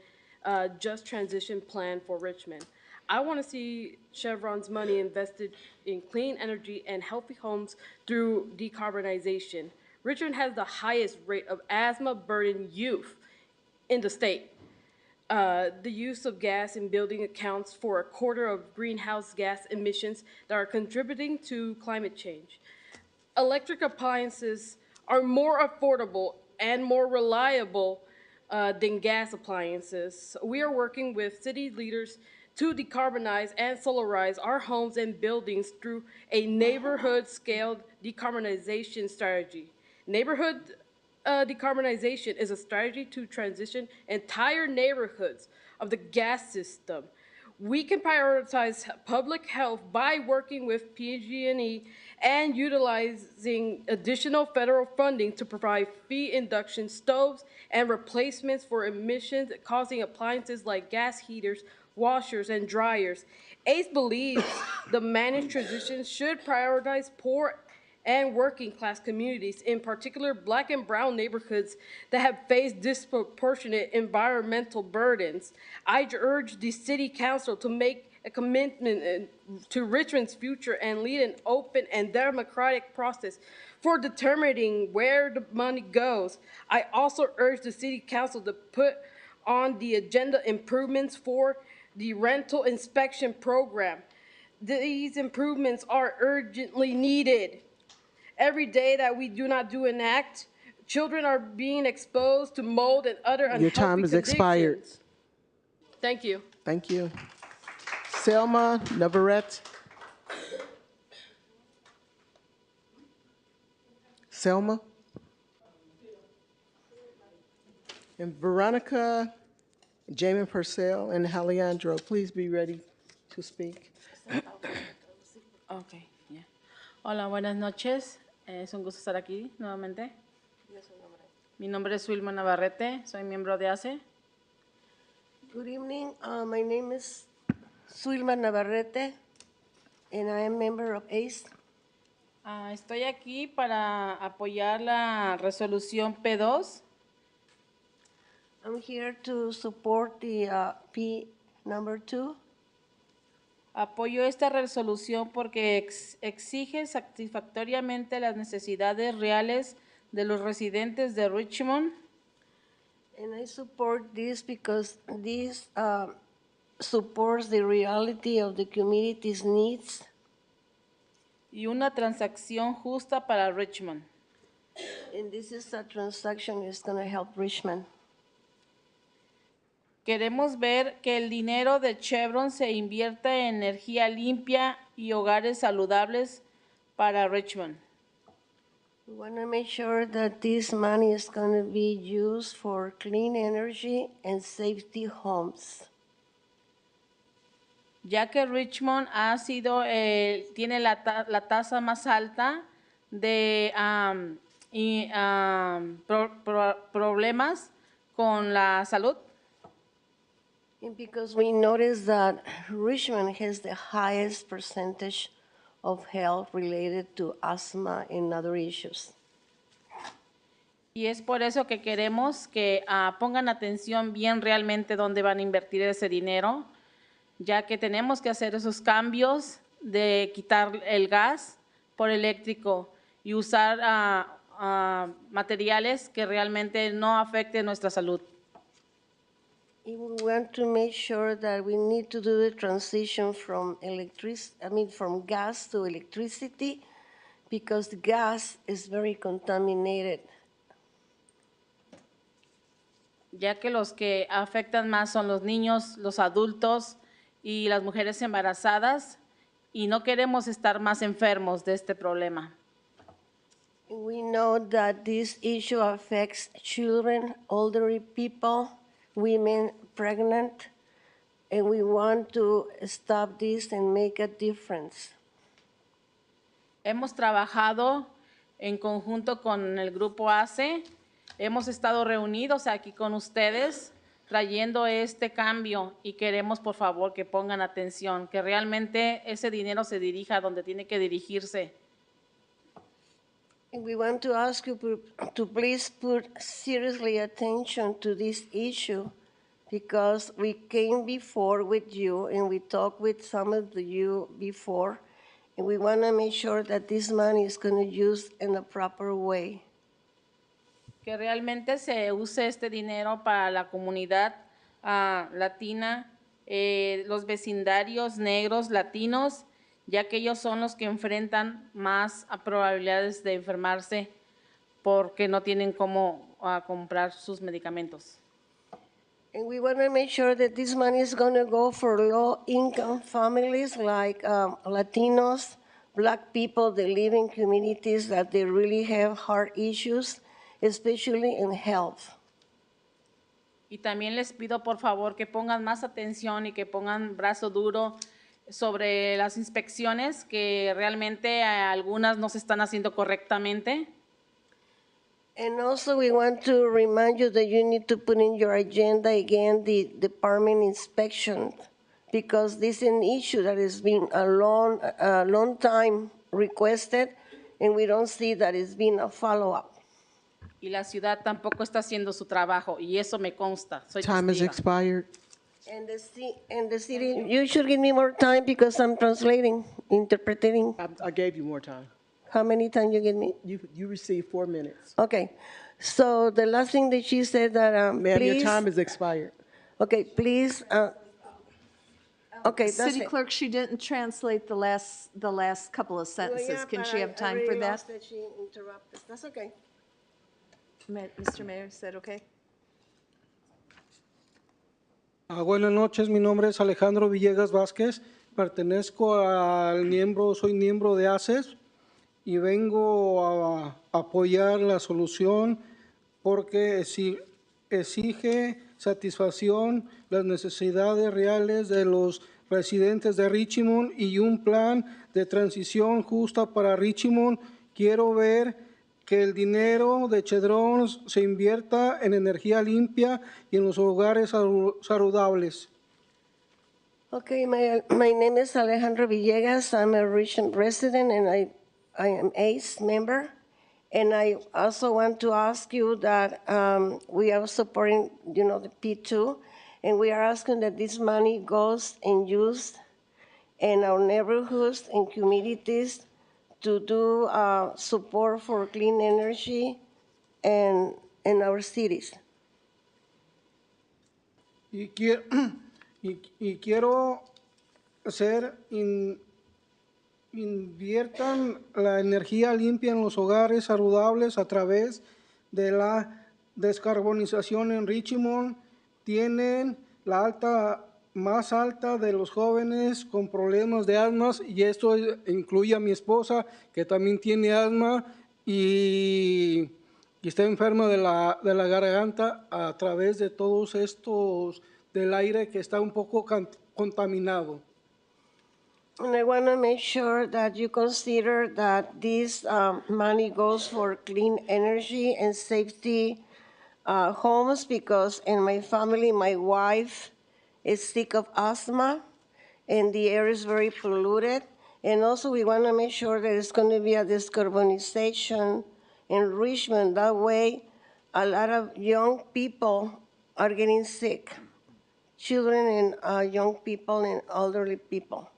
just transition plan for Richmond. I want to see Chevron's money invested in clean energy and healthy homes through decarbonization. Richmond has the highest rate of asthma-burdened youth in the state. The use of gas in building accounts for 1/4 of greenhouse gas emissions that are contributing to climate change. Electric appliances are more affordable and more reliable than gas appliances. We are working with city leaders to decarbonize and solarize our homes and buildings through a neighborhood-scaled decarbonization strategy. Neighborhood decarbonization is a strategy to transition entire neighborhoods of the gas system. We can prioritize public health by working with PG&E and utilizing additional federal funding to provide fee induction stoves and replacements for emissions causing appliances like gas heaters, washers, and dryers. ACE believes the managed transition should prioritize poor and working class communities, in particular Black and brown neighborhoods that have faced disproportionate environmental burdens. I urge the City Council to make a commitment to Richmond's future and lead an open and democratic process for determining where the money goes. I also urge the City Council to put on the agenda improvements for the rental inspection program. These improvements are urgently needed. Every day that we do not do an act, children are being exposed to mold and other unhealthy Your time has expired. Thank you. Thank you. Selma Navarrete. Selma. And Veronica, Jamie Purcell, and Alejandro, please be ready to speak. Okay, yeah. Hola, buenas noches. Es un gusto estar aquí nuevamente. Mi nombre es Wilma Navarrete, soy miembro de ACE. Good evening. My name is Suilma Navarrete, and I am a member of ACE. Estoy aquí para apoyar la resolución P2. I'm here to support the P number 2. Apoyo esta resolución porque exige satisfactoriamente las necesidades reales de los residentes de Richmond. And I support this because this supports the reality of the community's needs. Y una transacción justa para Richmond. And this is a transaction that's going to help Richmond. Queremos ver que el dinero de Chevron se invierta en energía limpia y hogares saludables para Richmond. We want to make sure that this money is going to be used for clean energy and safety homes. Ya que Richmond ha sido, tiene la tasa más alta de y problemas con la salud. And because we noticed that Richmond has the highest percentage of health related to asthma and other issues. Y es por eso que queremos que pongan atención bien realmente dónde van a invertir ese dinero, ya que tenemos que hacer esos cambios de quitar el gas por eléctrico y usar materiales que realmente no afecten nuestra salud. We want to make sure that we need to do the transition from from gas to electricity, because the gas is very contaminated. Ya que los que afectan más son los niños, los adultos y las mujeres embarazadas, y no queremos estar más enfermos de este problema. We know that this issue affects children, elderly people, women pregnant, and we want to stop this and make a difference. Hemos trabajado en conjunto con el grupo ACE, hemos estado reunidos aquí con ustedes trayendo este cambio y queremos por favor que pongan atención, que realmente ese dinero se dirija donde tiene que dirigirse. And we want to ask you to please put seriously attention to this issue, because we came before with you and we talked with some of you before, and we want to make sure that this money is going to be used in a proper way. Que realmente se use este dinero para la comunidad latina, los vecindarios negros, latinos, ya que ellos son los que enfrentan más probabilidades de enfermarse porque no tienen cómo comprar sus medicamentos. And we want to make sure that this money is going to go for low-income families like Latinos, Black people that live in communities that they really have heart issues, especially in health. Y también les pido por favor que pongan más atención y que pongan brazo duro sobre las inspecciones, que realmente algunas no se están haciendo correctamente. And also we want to remind you that you need to put in your agenda again the department inspection, because this is an issue that has been a long time requested, and we don't see that it's been a follow-up. Y la ciudad tampoco está haciendo su trabajo, y eso me consta. Soy Time has testiga. expired. And the city, you should give me more time because I'm translating, interpreting. I gave you more time. How many times you give me? You received 4 minutes. Okay. So the last thing that she said that, Ma'am, please. your time has expired. Okay, please. Okay, that's City it. Clerk, she didn't translate the last couple of sentences. Well, yeah, Can but she have I time really for that? lost she interrupted. That's okay. Mr. Mayor, is that okay? Buenas noches, mi nombre es Alejandro Villegas Vázquez, pertenezco soy miembro de ACES y vengo a apoyar la solución porque exige satisfacción las necesidades reales de los residentes de Richmond y un plan de transición justa para Richmond. Quiero ver que el dinero de Chedrón se invierta en energía limpia y en los hogares saludables. Okay, my name is Alejandro Villegas. I'm a Richmond resident and I am ACE member. And I also want to ask you that we are supporting, the P2, and we are asking that this money goes and used in our neighborhoods and communities to do support for clean energy in our cities. Y quiero inviertan la energía limpia en los hogares saludables a través de la descarbonización en Richmond. Tienen la más alta de los jóvenes con problemas de asma, y esto incluye a mi esposa, que también tiene asma y está enferma de la garganta a través de todos estos del aire que está un poco contaminado. And I want to make sure that you consider that this money goes for clean energy and safety homes, because in my family, my wife is sick of asthma and the air is very polluted. And also we want to make sure that it's going to be a decarbonization in Richmond. That way, a lot of young people are getting sick, children and young people and elderly people.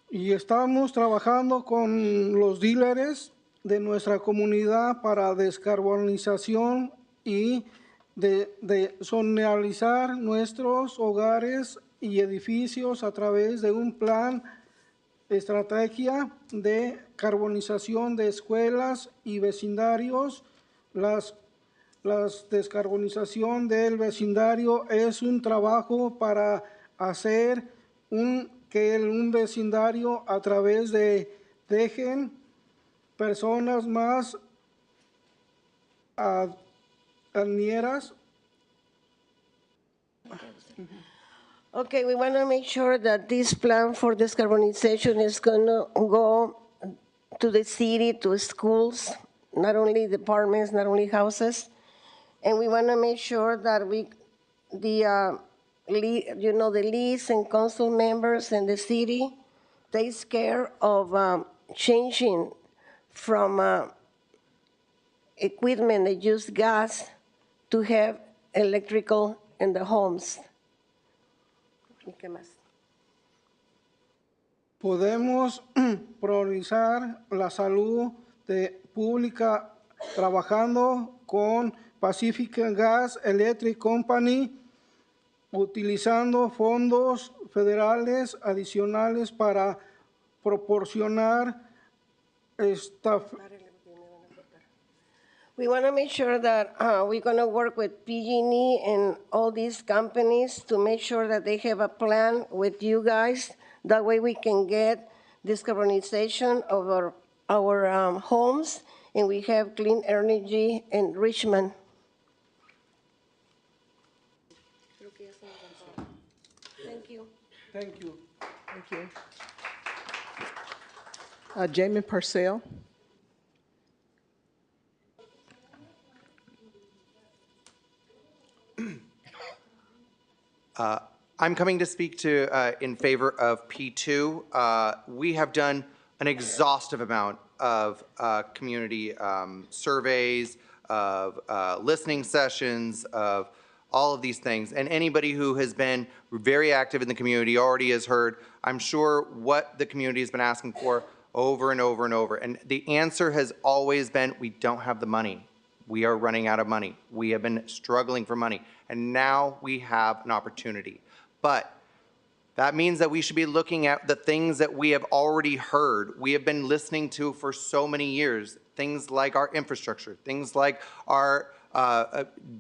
Y estamos trabajando con los dealers de nuestra comunidad para descarbonización y de zonalizar nuestros hogares y edificios a través de un plan, estrategia de carbonización de escuelas y vecindarios. Las descarbonización del vecindario es un trabajo para hacer que un vecindario a través de dejen personas más adnieras. Okay, we want to make sure that this plan for decarbonization is going to go to the city, to schools, not only departments, not only houses. And we want to make sure that the leads and council members and the city takes care of changing from equipment that use gas to have electrical in the homes. ¿Qué más? Podemos priorizar la salud pública trabajando con Pacific Gas Electric Company, utilizando fondos federales adicionales para proporcionar esta. We want to make sure that we're going to work with PG&E and all these companies to make sure that they have a plan with you guys. That way we can get decarbonization of our homes, and we have clean energy in Richmond. Thank you. Thank you. Thank you. Jamie Purcell. I'm coming to speak in favor of P2. We have done an exhaustive amount of community surveys, of listening sessions, of all of these things. And anybody who has been very active in the community already has heard, I'm sure, what the community has been asking for over and over and over. And the answer has always been, we don't have the money. We are running out of money. We have been struggling for money. And now we have an opportunity. But that means that we should be looking at the things that we have already heard, we have been listening to for so many years, things like our infrastructure, things like our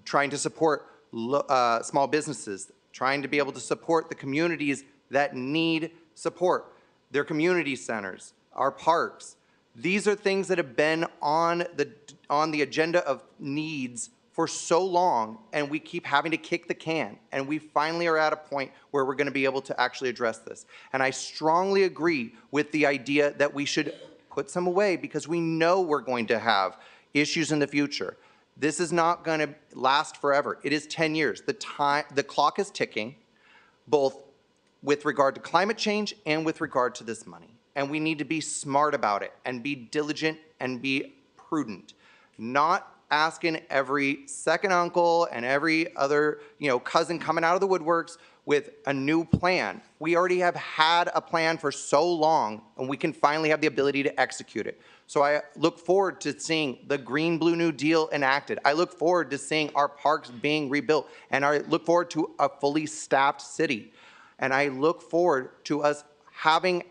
trying to support small businesses, trying to be able to support the communities that need support, their community centers, our parks. These are things that have been on the agenda of needs for so long, and we keep having to kick the can. And we finally are at a point where we're going to be able to actually address this. And I strongly agree with the idea that we should put some away, because we know we're going to have issues in the future. This is not going to last forever. It is 10 years. The clock is ticking, both with regard to climate change and with regard to this money. And we need to be smart about it and be diligent and be prudent, not asking every second uncle and every other cousin coming out of the woodworks with a new plan. We already have had a plan for so long, and we can finally have the ability to execute it. So I look forward to seeing the Green Blue New Deal enacted. I look forward to seeing our parks being rebuilt, and I look forward to a fully staffed city. And I look forward to us having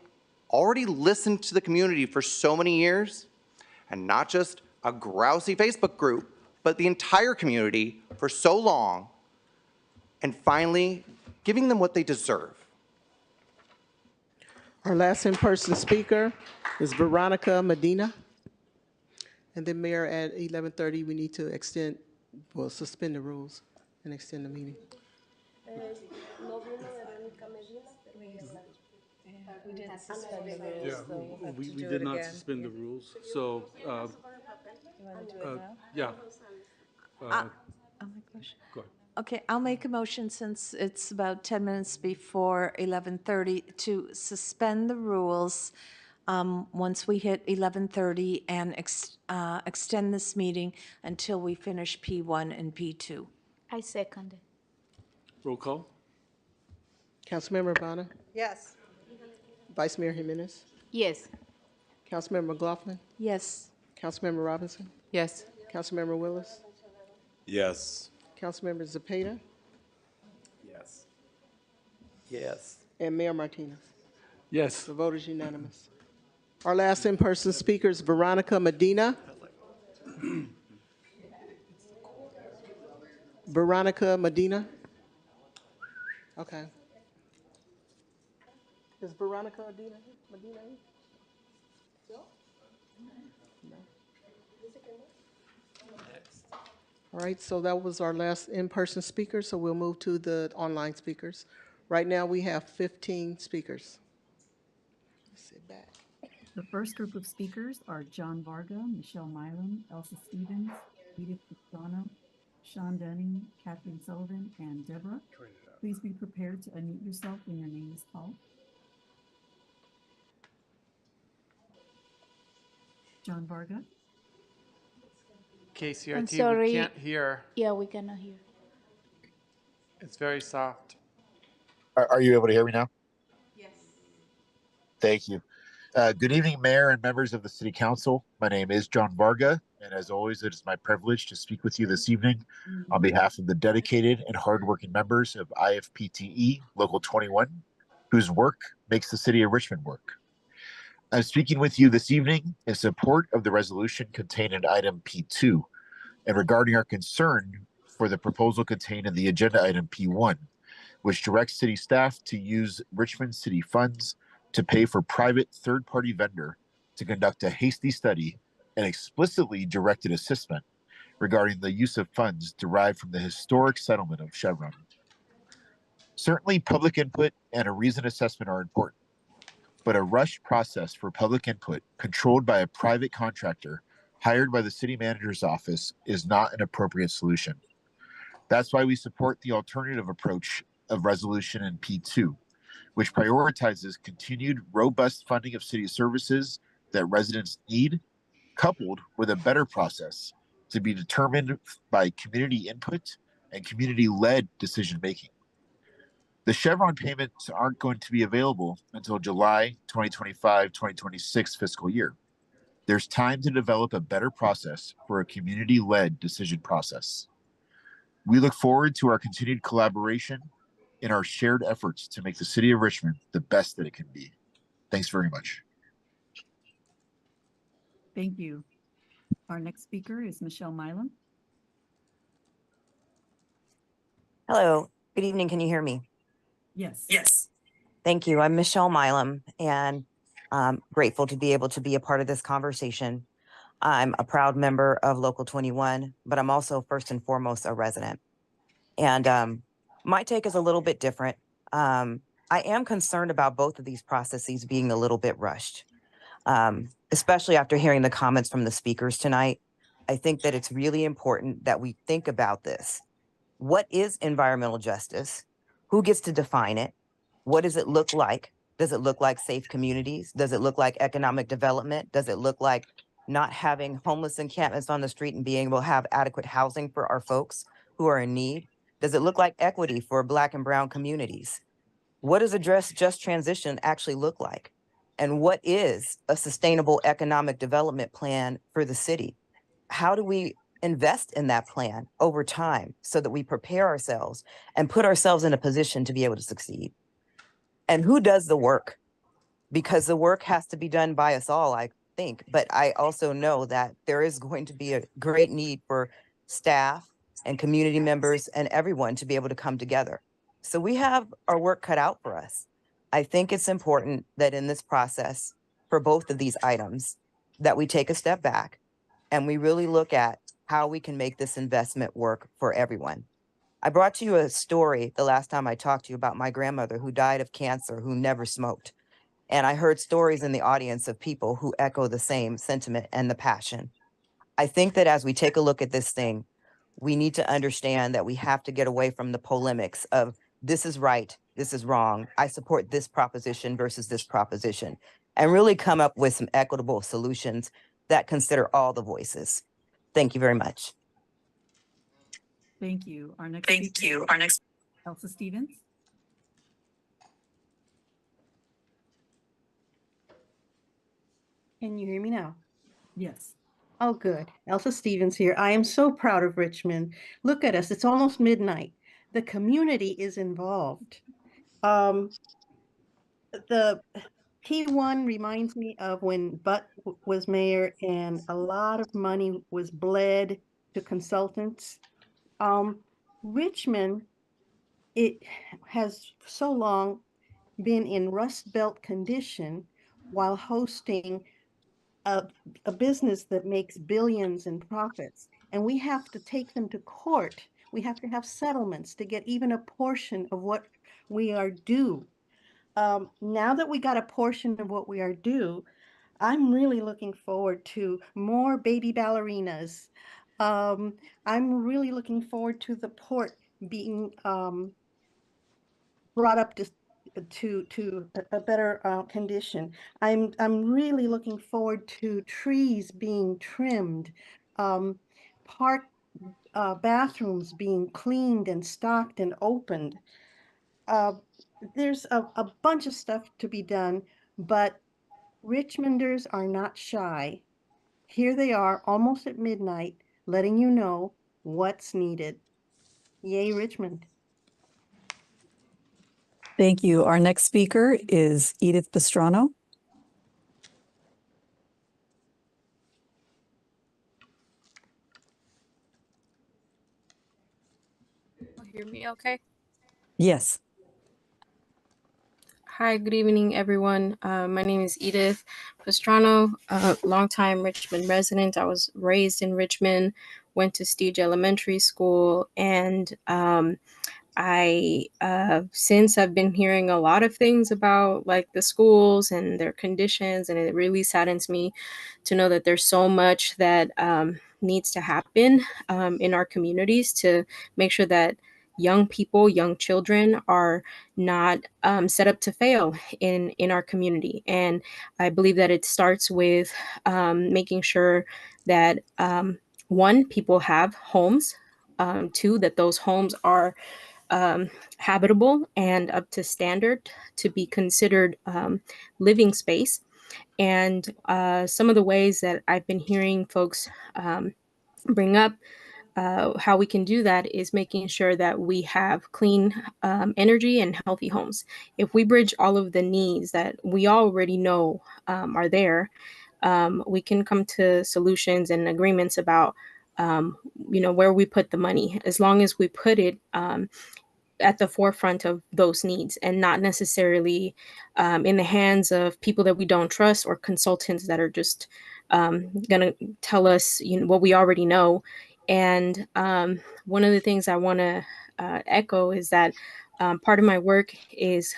already listened to the community for so many years, and not just a grousy Facebook group, but the entire community for so long, and finally giving them what they deserve. Our last in-person speaker is Veronica Medina. And then, Mayor, at 11:30, we need to suspend the rules and extend the meeting. We didn't suspend the rules, Yeah, though. We'll have we to do did it not again. suspend the rules, so, You want to do it now? yeah. I'll make a motion. Go ahead. Okay, I'll make a motion since it's about 10 minutes before 11:30 to suspend the rules once we hit 11:30 and extend this meeting until we finish P1 and P2. I second it. Roll call? Councilmember Urbana, Yes. Vice Mayor Jimenez, Yes. Councilmember McLaughlin, Yes. Councilmember Robinson, Yes. Councilmember Willis, Yes. Councilmember Zepeda, Yes. Yes. and Mayor Martinez. Yes. The vote is unanimous. Our last in-person speaker is Veronica Medina. Veronica Medina. Okay. Is Veronica Medina here? No. All right, so that was our last in-person speaker, so we'll move to the online speakers. Right now, we have 15 speakers. Sit back. The first group of speakers are John Varga, Michelle Milam, Elsa Stevens, Edith Pastrano, Sean Dunning, Kathleen Sullivan, and Deborah. Please be prepared to unmute yourself when your name is called. John Varga. KCRT, I'm sorry. we can't hear. Yeah, we cannot hear. It's very soft. Are you able to hear me now? Yes. Thank you. Good evening, Mayor and members of the City Council. My name is John Varga, and as always, it is my privilege to speak with you this evening on behalf of the dedicated and hardworking members of IFPTE Local 21, whose work makes the City of Richmond work. I'm speaking with you this evening in support of the resolution contained in item P2 and regarding our concern for the proposal contained in the agenda item P1, which directs city staff to use Richmond city funds to pay for private third-party vendor to conduct a hasty study and explicitly directed assessment regarding the use of funds derived from the historic settlement of Chevron. Certainly, public input and a reasoned assessment are important, but a rushed process for public input controlled by a private contractor hired by the city manager's office is not an appropriate solution. That's why we support the alternative approach of resolution in P2, which prioritizes continued robust funding of city services that residents need, coupled with a better process to be determined by community input and community-led decision-making. The Chevron payments aren't going to be available until July 2025-2026 fiscal year. There's time to develop a better process for a community-led decision process. We look forward to our continued collaboration in our shared efforts to make the City of Richmond the best that it can be. Thanks very much. Thank you. Our next speaker is Michelle Milam. Hello, good evening. Can you hear me? Yes. Yes. Thank you. I'm Michelle Milam, and I'm grateful to be able to be a part of this conversation. I'm a proud member of Local 21, but I'm also first and foremost a resident. And my take is a little bit different. I am concerned about both of these processes being a little bit rushed, especially after hearing the comments from the speakers tonight. I think that it's really important that we think about this. What is environmental justice? Who gets to define it? What does it look like? Does it look like safe communities? Does it look like economic development? Does it look like not having homeless encampments on the street and being able to have adequate housing for our folks who are in need? Does it look like equity for Black and Brown communities? What does a just transition actually look like? And what is a sustainable economic development plan for the city? How do we invest in that plan over time so that we prepare ourselves and put ourselves in a position to be able to succeed? And who does the work? Because the work has to be done by us all, I think. But I also know that there is going to be a great need for staff and community members and everyone to be able to come together. So we have our work cut out for us. I think it's important that in this process, for both of these items, that we take a step back and we really look at how we can make this investment work for everyone. I brought to you a story the last time I talked to you about my grandmother who died of cancer, who never smoked. And I heard stories in the audience of people who echo the same sentiment and the passion. I think that as we take a look at this thing, we need to understand that we have to get away from the polemics of this is right, this is wrong, I support this proposition versus this proposition, and really come up with some equitable solutions that consider all the voices. Thank you very much. Thank you. Our next speaker, Elsa Stevens. Can you hear me now? Yes. Oh, good. Elsa Stevens here. I am so proud of Richmond. Look at us. It's almost midnight. The community is involved. The P1 reminds me of when Butt was mayor and a lot of money was bled to consultants. Richmond, it has so long been in Rust Belt condition while hosting a business that makes billions in profits, and we have to take them to court. We have to have settlements to get even a portion of what we are due. Now that we got a portion of what we are due, I'm really looking forward to more baby ballerinas. I'm really looking forward to the port being brought up to a better condition. I'm really looking forward to trees being trimmed, park bathrooms being cleaned and stocked and opened. There's a bunch of stuff to be done, but Richmonders are not shy. Here they are, almost at midnight, letting you know what's needed. Yay, Richmond. Thank you. Our next speaker is Edith Pastrano. Hear me okay? Yes. Hi, good evening, everyone. My name is Edith Pastrano, a longtime Richmond resident. I was raised in Richmond, went to Stage Elementary School, and I since I've been hearing a lot of things about like the schools and their conditions, and it really saddens me to know that there's so much that needs to happen in our communities to make sure that young people, young children are not set up to fail in our community. And I believe that it starts with making sure that one, people have homes, two, that those homes are habitable and up to standard to be considered living space. And some of the ways that I've been hearing folks bring up how we can do that is making sure that we have clean energy and healthy homes. If we bridge all of the needs that we already know are there, we can come to solutions and agreements about where we put the money, as long as we put it at the forefront of those needs and not necessarily in the hands of people that we don't trust or consultants that are just going to tell us what we already know. And one of the things I want to echo is that part of my work is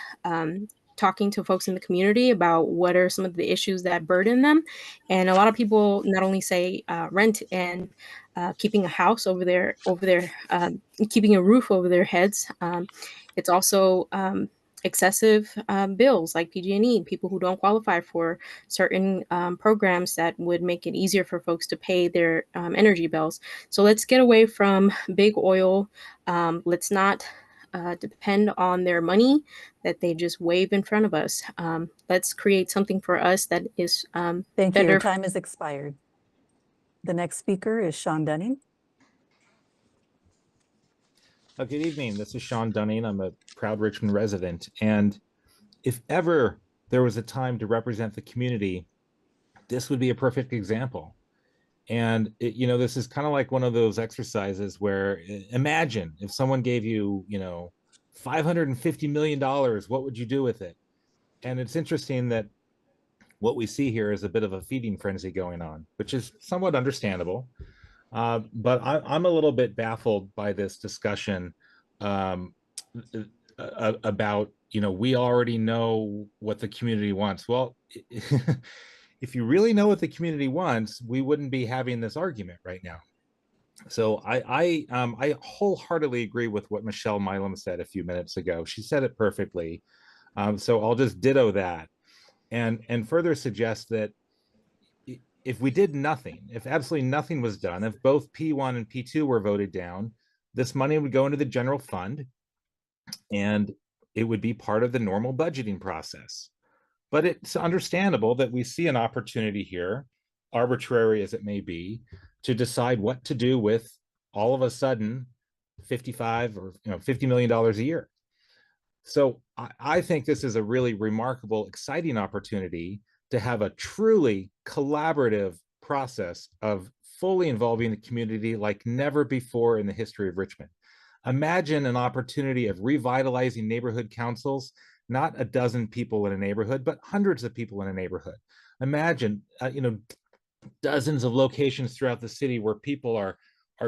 talking to folks in the community about what are some of the issues that burden them. And a lot of people not only say rent and keeping a house over their keeping a roof over their heads. It's also excessive bills like PG&E, people who don't qualify for certain programs that would make it easier for folks to pay their energy bills. So let's get away from big oil. Let's not depend on their money that they just wave in front of us. Let's create something for us that is Thank you. better. Your time has expired. The next speaker is Sean Dunning. Good evening. This is Sean Dunning. I'm a proud Richmond resident. And if ever there was a time to represent the community, this would be a perfect example. And this is kind of like one of those exercises where imagine if someone gave you, $550 million, what would you do with it? And it's interesting that what we see here is a bit of a feeding frenzy going on, which is somewhat understandable. But I'm a little bit baffled by this discussion um, about, we already know what the community wants. Well, if you really know what the community wants, we wouldn't be having this argument right now. So I wholeheartedly agree with what Michelle Milam said a few minutes ago. She said it perfectly. So I'll just ditto that and further suggest that if we did nothing, if absolutely nothing was done, if both P1 and P2 were voted down, this money would go into the general fund and it would be part of the normal budgeting process. But it's understandable that we see an opportunity here, arbitrary as it may be, to decide what to do with all of a sudden 55 or $50 million a year. So I think this is a really remarkable, exciting opportunity to have a truly collaborative process of fully involving the community like never before in the history of Richmond. Imagine an opportunity of revitalizing neighborhood councils, not a dozen people in a neighborhood, but hundreds of people in a neighborhood. Imagine, dozens of locations throughout the city where people are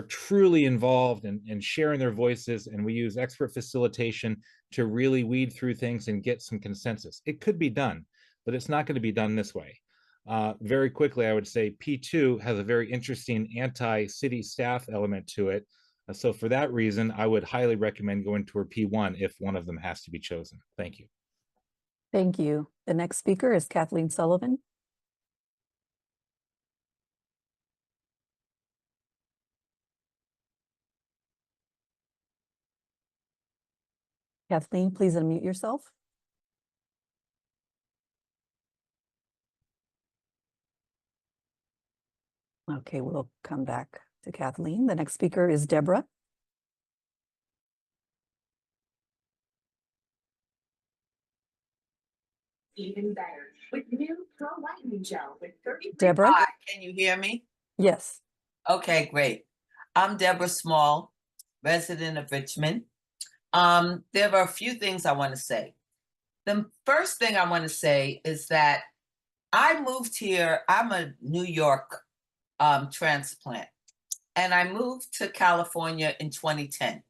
truly involved and sharing their voices, and we use expert facilitation to really weed through things and get some consensus. It could be done, but it's not going to be done this way. Very quickly, I would say P2 has a very interesting anti-city staff element to it. So for that reason, I would highly recommend going toward P1 if one of them has to be chosen. Thank you. Thank you. The next speaker is Kathleen Sullivan. Kathleen, please unmute yourself. Okay, we'll come back to Kathleen. The next speaker is Deborah. Even better with new Pro Whitening Gel with 30. Deborah? Hi, can you hear me? Yes. Okay, great. I'm Deborah Small, resident of Richmond. There are a few things I want to say. The first thing I want to say is that I moved here. I'm a New York transplant, and I moved to California in 2010.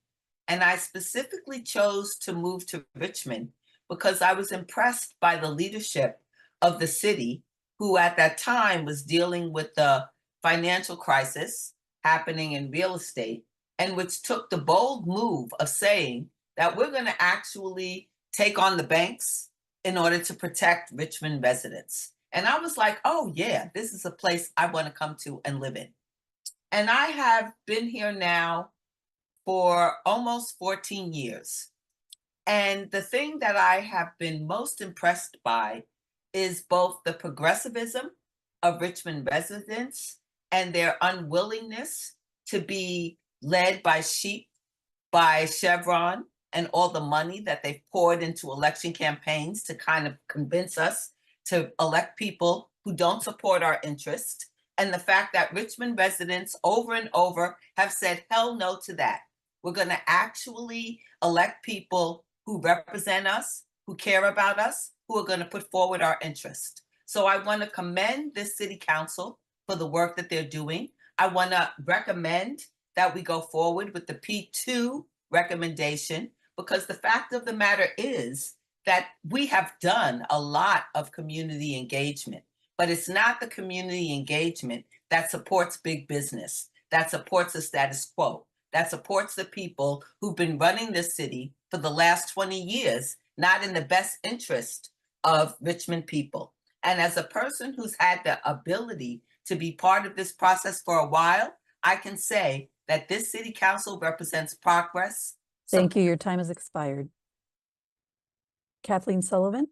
And I specifically chose to move to Richmond because I was impressed by the leadership of the city, who at that time was dealing with the financial crisis happening in real estate, and which took the bold move of saying that we're going to actually take on the banks in order to protect Richmond residents. And I was like, oh yeah, this is a place I want to come to and live in. And I have been here now for almost 14 years. And the thing that I have been most impressed by is both the progressivism of Richmond residents and their unwillingness to be led by sheep, by Chevron, and all the money that they've poured into election campaigns to kind of convince us to elect people who don't support our interests. And the fact that Richmond residents over and over have said, hell no to that. We're going to actually elect people who represent us, who care about us, who are going to put forward our interest. So I want to commend this city council for the work that they're doing. I want to recommend that we go forward with the P2 recommendation, because the fact of the matter is that we have done a lot of community engagement, but it's not the community engagement that supports big business, that supports the status quo, that supports the people who've been running this city for the last 20 years, not in the best interest of Richmond people. And as a person who's had the ability to be part of this process for a while, I can say that this city council represents progress. Thank you. Your time has expired. Kathleen Sullivan.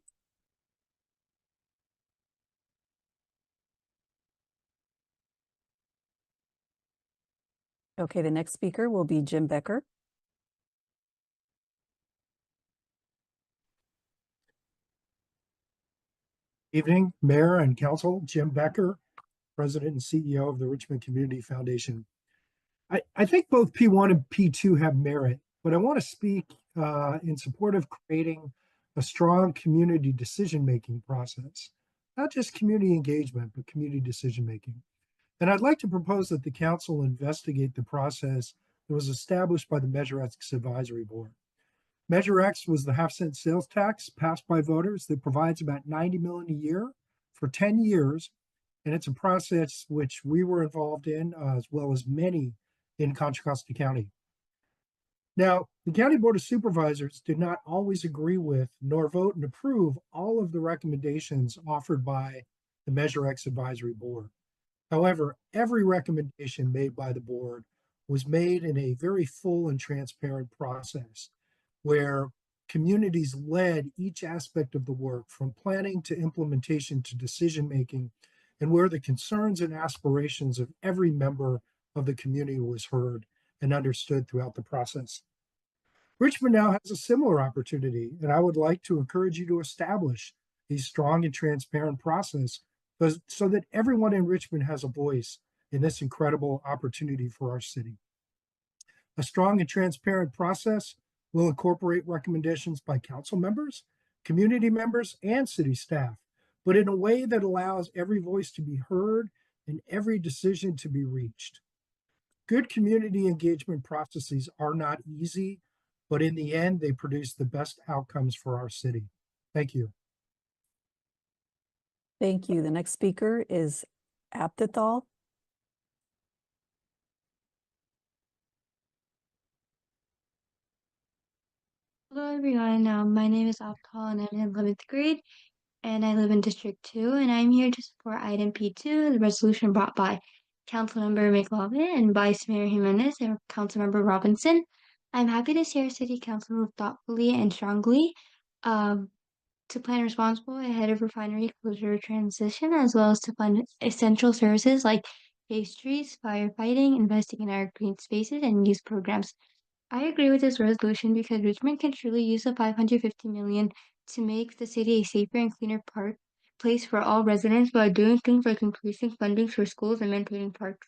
Okay, the next speaker will be Jim Becker. Evening, Mayor and Council. Jim Becker, President and CEO of the Richmond Community Foundation. I think both P1 and P2 have merit, but I want to speak in support of creating a strong community decision-making process, not just community engagement, but community decision-making. And I'd like to propose that the council investigate the process that was established by the Measure X Advisory Board. Measure X was the half-cent sales tax passed by voters that provides about $90 million a year for 10 years, and it's a process which we were involved in, as well as many in Contra Costa County. Now, the County Board of Supervisors did not always agree with nor vote and approve all of the recommendations offered by the Measure X Advisory Board. However, every recommendation made by the board was made in a very full and transparent process where communities led each aspect of the work from planning to implementation to decision-making, and where the concerns and aspirations of every member of the community was heard and understood throughout the process. Richmond now has a similar opportunity, and I would like to encourage you to establish a strong and transparent process so that everyone in Richmond has a voice in this incredible opportunity for our city. A strong and transparent process will incorporate recommendations by council members, community members, and city staff, but in a way that allows every voice to be heard and every decision to be reached. Good community engagement processes are not easy, but in the end, they produce the best outcomes for our city. Thank you. Thank you. The next speaker is Aptithal. Hello everyone, my name is Aptal and I'm in 11th grade and I live in District 2 and I'm here to support item P2, the resolution brought by Councilmember McLaughlin and Vice Mayor Jimenez and Councilmember Robinson. I'm happy to see our City Council move thoughtfully and strongly to plan responsible ahead of refinery closure transition, as well as to fund essential services like pastries, firefighting, investing in our green spaces, and youth programs. I agree with this resolution because Richmond can truly use the $550 million to make the city a safer and cleaner place for all residents by doing things like increasing funding for schools and maintaining parks.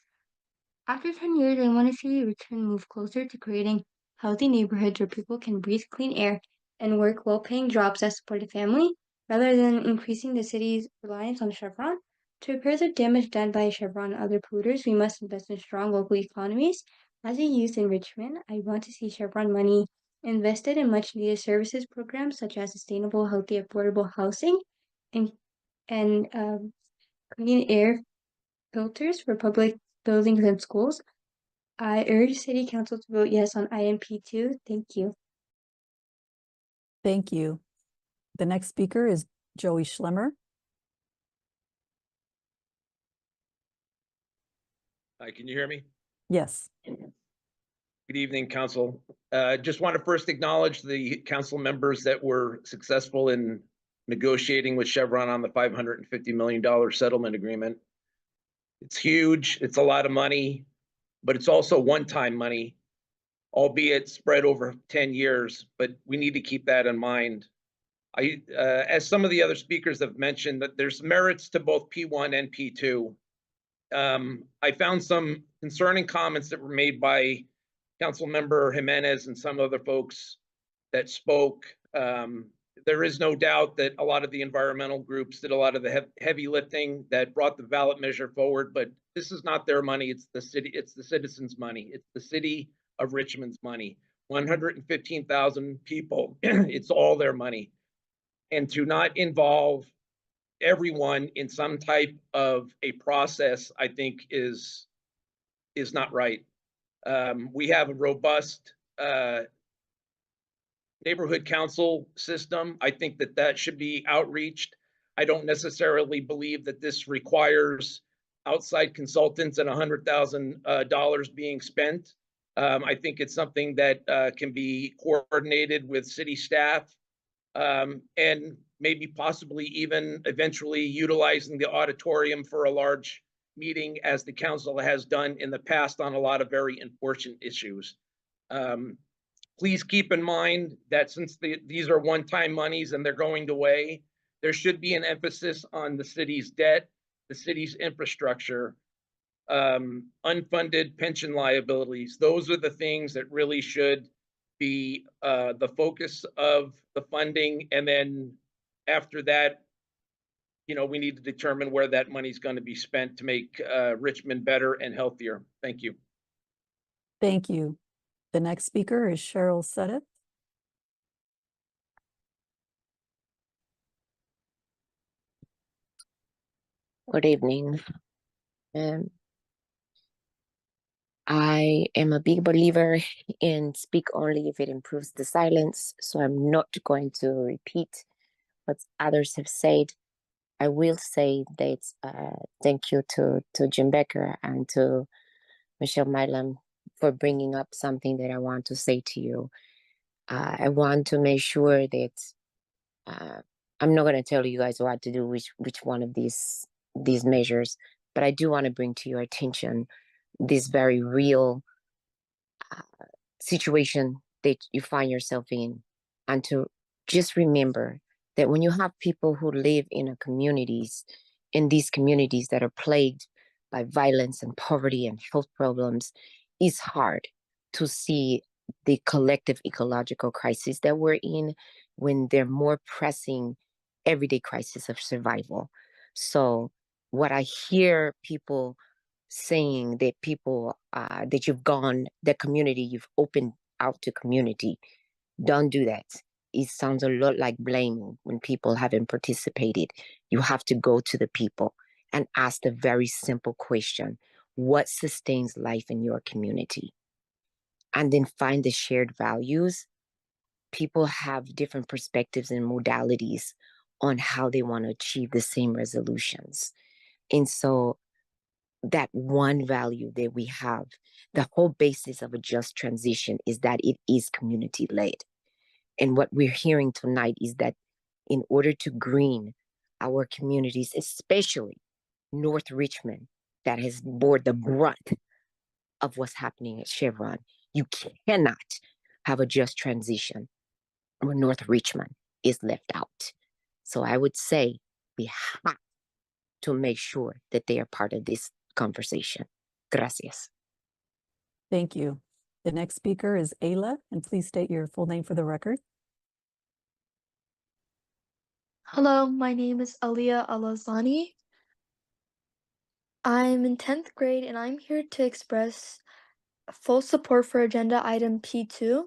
After 10 years, I want to see Richmond move closer to creating healthy neighborhoods where people can breathe clean air and work well-paying jobs that support a family, rather than increasing the city's reliance on Chevron. To repair the damage done by Chevron and other polluters, we must invest in strong local economies. As a youth in Richmond, I want to see Chevron money invested in much-needed services programs such as sustainable, healthy, affordable housing and clean air filters for public buildings and schools. I urge City Council to vote yes on item P2. Thank you. Thank you. The next speaker is Joey Schlemmer. Hi, can you hear me? Yes. Good evening, Council. Just want to first acknowledge the council members that were successful in negotiating with Chevron on the $550 million settlement agreement. It's huge, it's a lot of money, but it's also one-time money, albeit spread over 10 years, but we need to keep that in mind. As some of the other speakers have mentioned, that there's merits to both P1 and P2. I found some concerning comments that were made by Councilmember Jimenez and some other folks that spoke. There is no doubt that a lot of the environmental groups did a lot of the heavy lifting that brought the ballot measure forward, but this is not their money, it's the city, it's the citizens' money, it's the city of Richmond's money. 115,000 people, it's all their money. And to not involve everyone in some type of a process, I think is not right. We have a robust neighborhood council system. I think that that should be outreached. I don't necessarily believe that this requires outside consultants and $100,000 being spent. I think it's something that can be coordinated with city staff and maybe possibly even eventually utilizing the auditorium for a large meeting, as the council has done in the past on a lot of very important issues. Please keep in mind that since these are one-time monies and they're going away, there should be an emphasis on the city's debt, the city's infrastructure, unfunded pension liabilities. Those are the things that really should be the focus of the funding. And then after that, you know, we need to determine where that money is going to be spent to make Richmond better and healthier. Thank you. Thank you. The next speaker is Cheryl Sudduth. Good evening. Um, I am a big believer in speak only if it improves the silence, so I'm not going to repeat what others have said. I will say that thank you to Jim Becker and to Michelle Milam for bringing up something that I want to say to you. I want to make sure that I'm not going to tell you guys what to do, which one of these measures, but I do want to bring to your attention this very real situation that you find yourself in, and to just remember that when you have people who live in these communities that are plagued by violence and poverty and health problems, it's hard to see the collective ecological crisis that we're in when they're more pressing everyday crisis of survival. So what I hear people saying that people that you've gone the community, you've opened out to community, don't do that. It sounds a lot like blaming when people haven't participated. You have to go to the people and ask the very simple question: what sustains life in your community? And then find the shared values. People have different perspectives and modalities on how they want to achieve the same resolutions. And so that one value that we have, the whole basis of a just transition is that it is community led. And what we're hearing tonight is that in order to green our communities, especially North Richmond, that has bore the brunt of what's happening at Chevron, you cannot have a just transition where North Richmond is left out. So I would say we have to make sure that they are part of this conversation. Gracias. Thank you. The next speaker is Ayla, and please state your full name for the record. Hello, my name is Aliyah Alazani. I'm in 10th grade and I'm here to express full support for agenda item P2,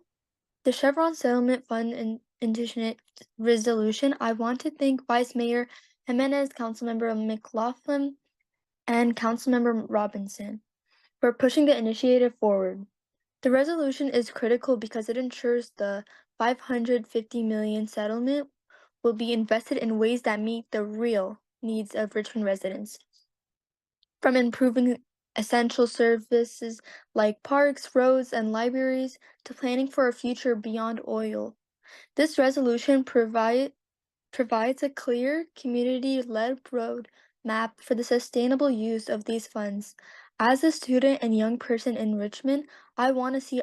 the Chevron Settlement Fund and Indigenous Resolution. I want to thank Vice Mayor Jimenez, Councilmember McLaughlin, and Councilmember Robinson for pushing the initiative forward. The resolution is critical because it ensures the $550 million settlement will be invested in ways that meet the real needs of Richmond residents. From improving essential services like parks, roads, and libraries to planning for a future beyond oil. This resolution provides a clear, community-led road map for the sustainable use of these funds. As a student and young person in Richmond, I want to see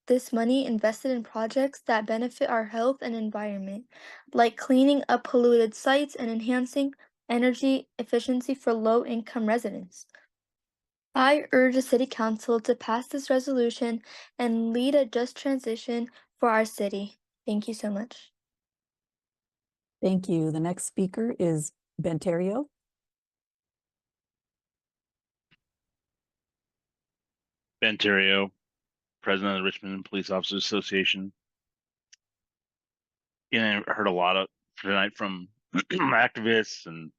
this money invested in projects that benefit our health and environment, like cleaning up polluted sites and enhancing energy efficiency for low-income residents. I urge the City Council to pass this resolution and lead a just transition for our city. Thank you so much. Thank you. The next speaker is Benterio. Ben Terrio, President of the Richmond Police Officers Association. I heard a lot of tonight from activists and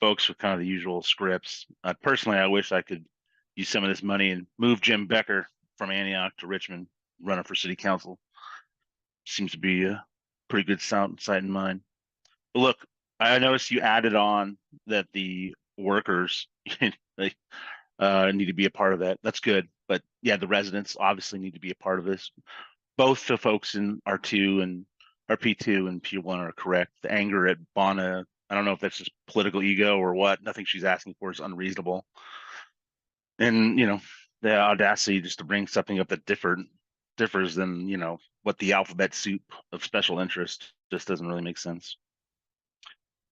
folks with kind of the usual scripts. Personally, I wish I could use some of this money and move Jim Becker from Antioch to Richmond, running for city council. Seems to be a pretty good sight in mind. But look, I noticed you added on that the workers they need to be a part of that. That's good. But yeah, the residents obviously need to be a part of this. Both the folks in R2 and RP2 and P1 are correct. The anger at Bona, I don't know if that's just political ego or what. Nothing she's asking for is unreasonable. And, the audacity just to bring something up that differs than, what the alphabet soup of special interest just doesn't really make sense.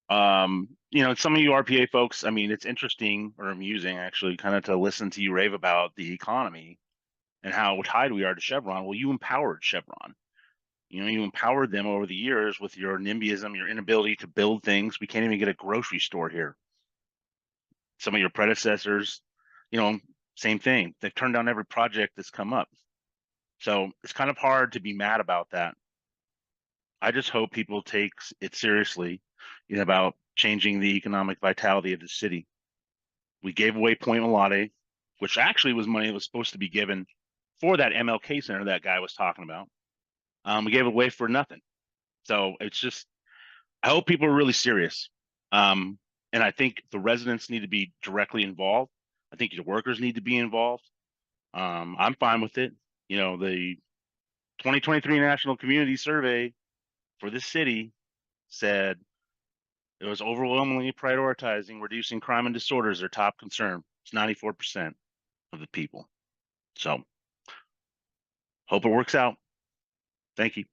Some of you RPA folks, it's interesting or amusing actually kind of to listen to you rave about the economy and how tied we are to Chevron. Well, you empowered Chevron. You empowered them over the years with your NIMBYism, your inability to build things. We can't even get a grocery store here. Some of your predecessors, same thing. They've turned down every project that's come up. So it's kind of hard to be mad about that. I just hope people take it seriously, about changing the economic vitality of the city. We gave away Point Mulate, which actually was money that was supposed to be given for that MLK Center that guy was talking about. We gave it away for nothing. So it's just, I hope people are really serious. And I think the residents need to be directly involved. I think your workers need to be involved. I'm fine with it. The 2023 National Community Survey for this city said it was overwhelmingly prioritizing reducing crime and disorder as their top concern. It's 94% of the people. So hope it works out. Thank you.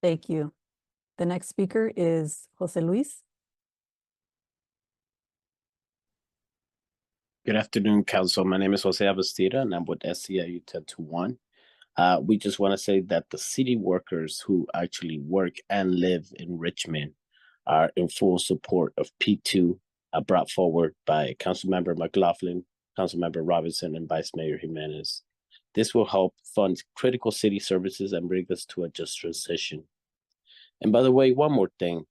Thank you. The next speaker is Jose Luis. Good afternoon, Council. My name is Jose Abastida, and I'm with SCIU 1021. We just want to say that the city workers who actually work and live in Richmond are in full support of P2 brought forward by Councilmember McLaughlin, Councilmember Robinson, and Vice Mayor Jimenez. This will help fund critical city services and bring us to a just transition. And by the way, one more thing.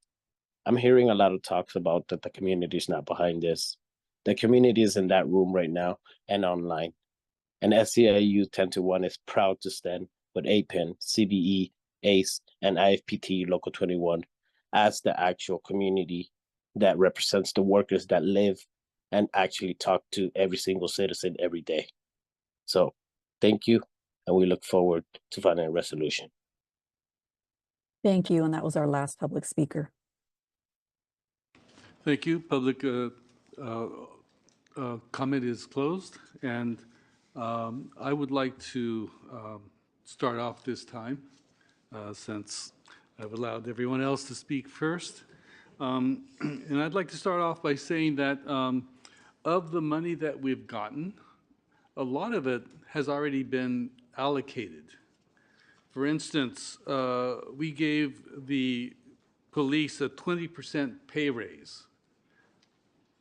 I'm hearing a lot of talks about that the community is not behind this. The community is in that room right now and online. And SCIU 1021 is proud to stand with APIN, CBE, ACE, and IFPT Local 21 as the actual community that represents the workers that live and actually talk to every single citizen every day. So thank you, and we look forward to finding a resolution. Thank you, and that was our last public speaker. Thank you. Public comment is closed, and I would like to start off this time since I've allowed everyone else to speak first. And I'd like to start off by saying that of the money that we've gotten, a lot of it has already been allocated. For instance, we gave the police a 20% pay raise.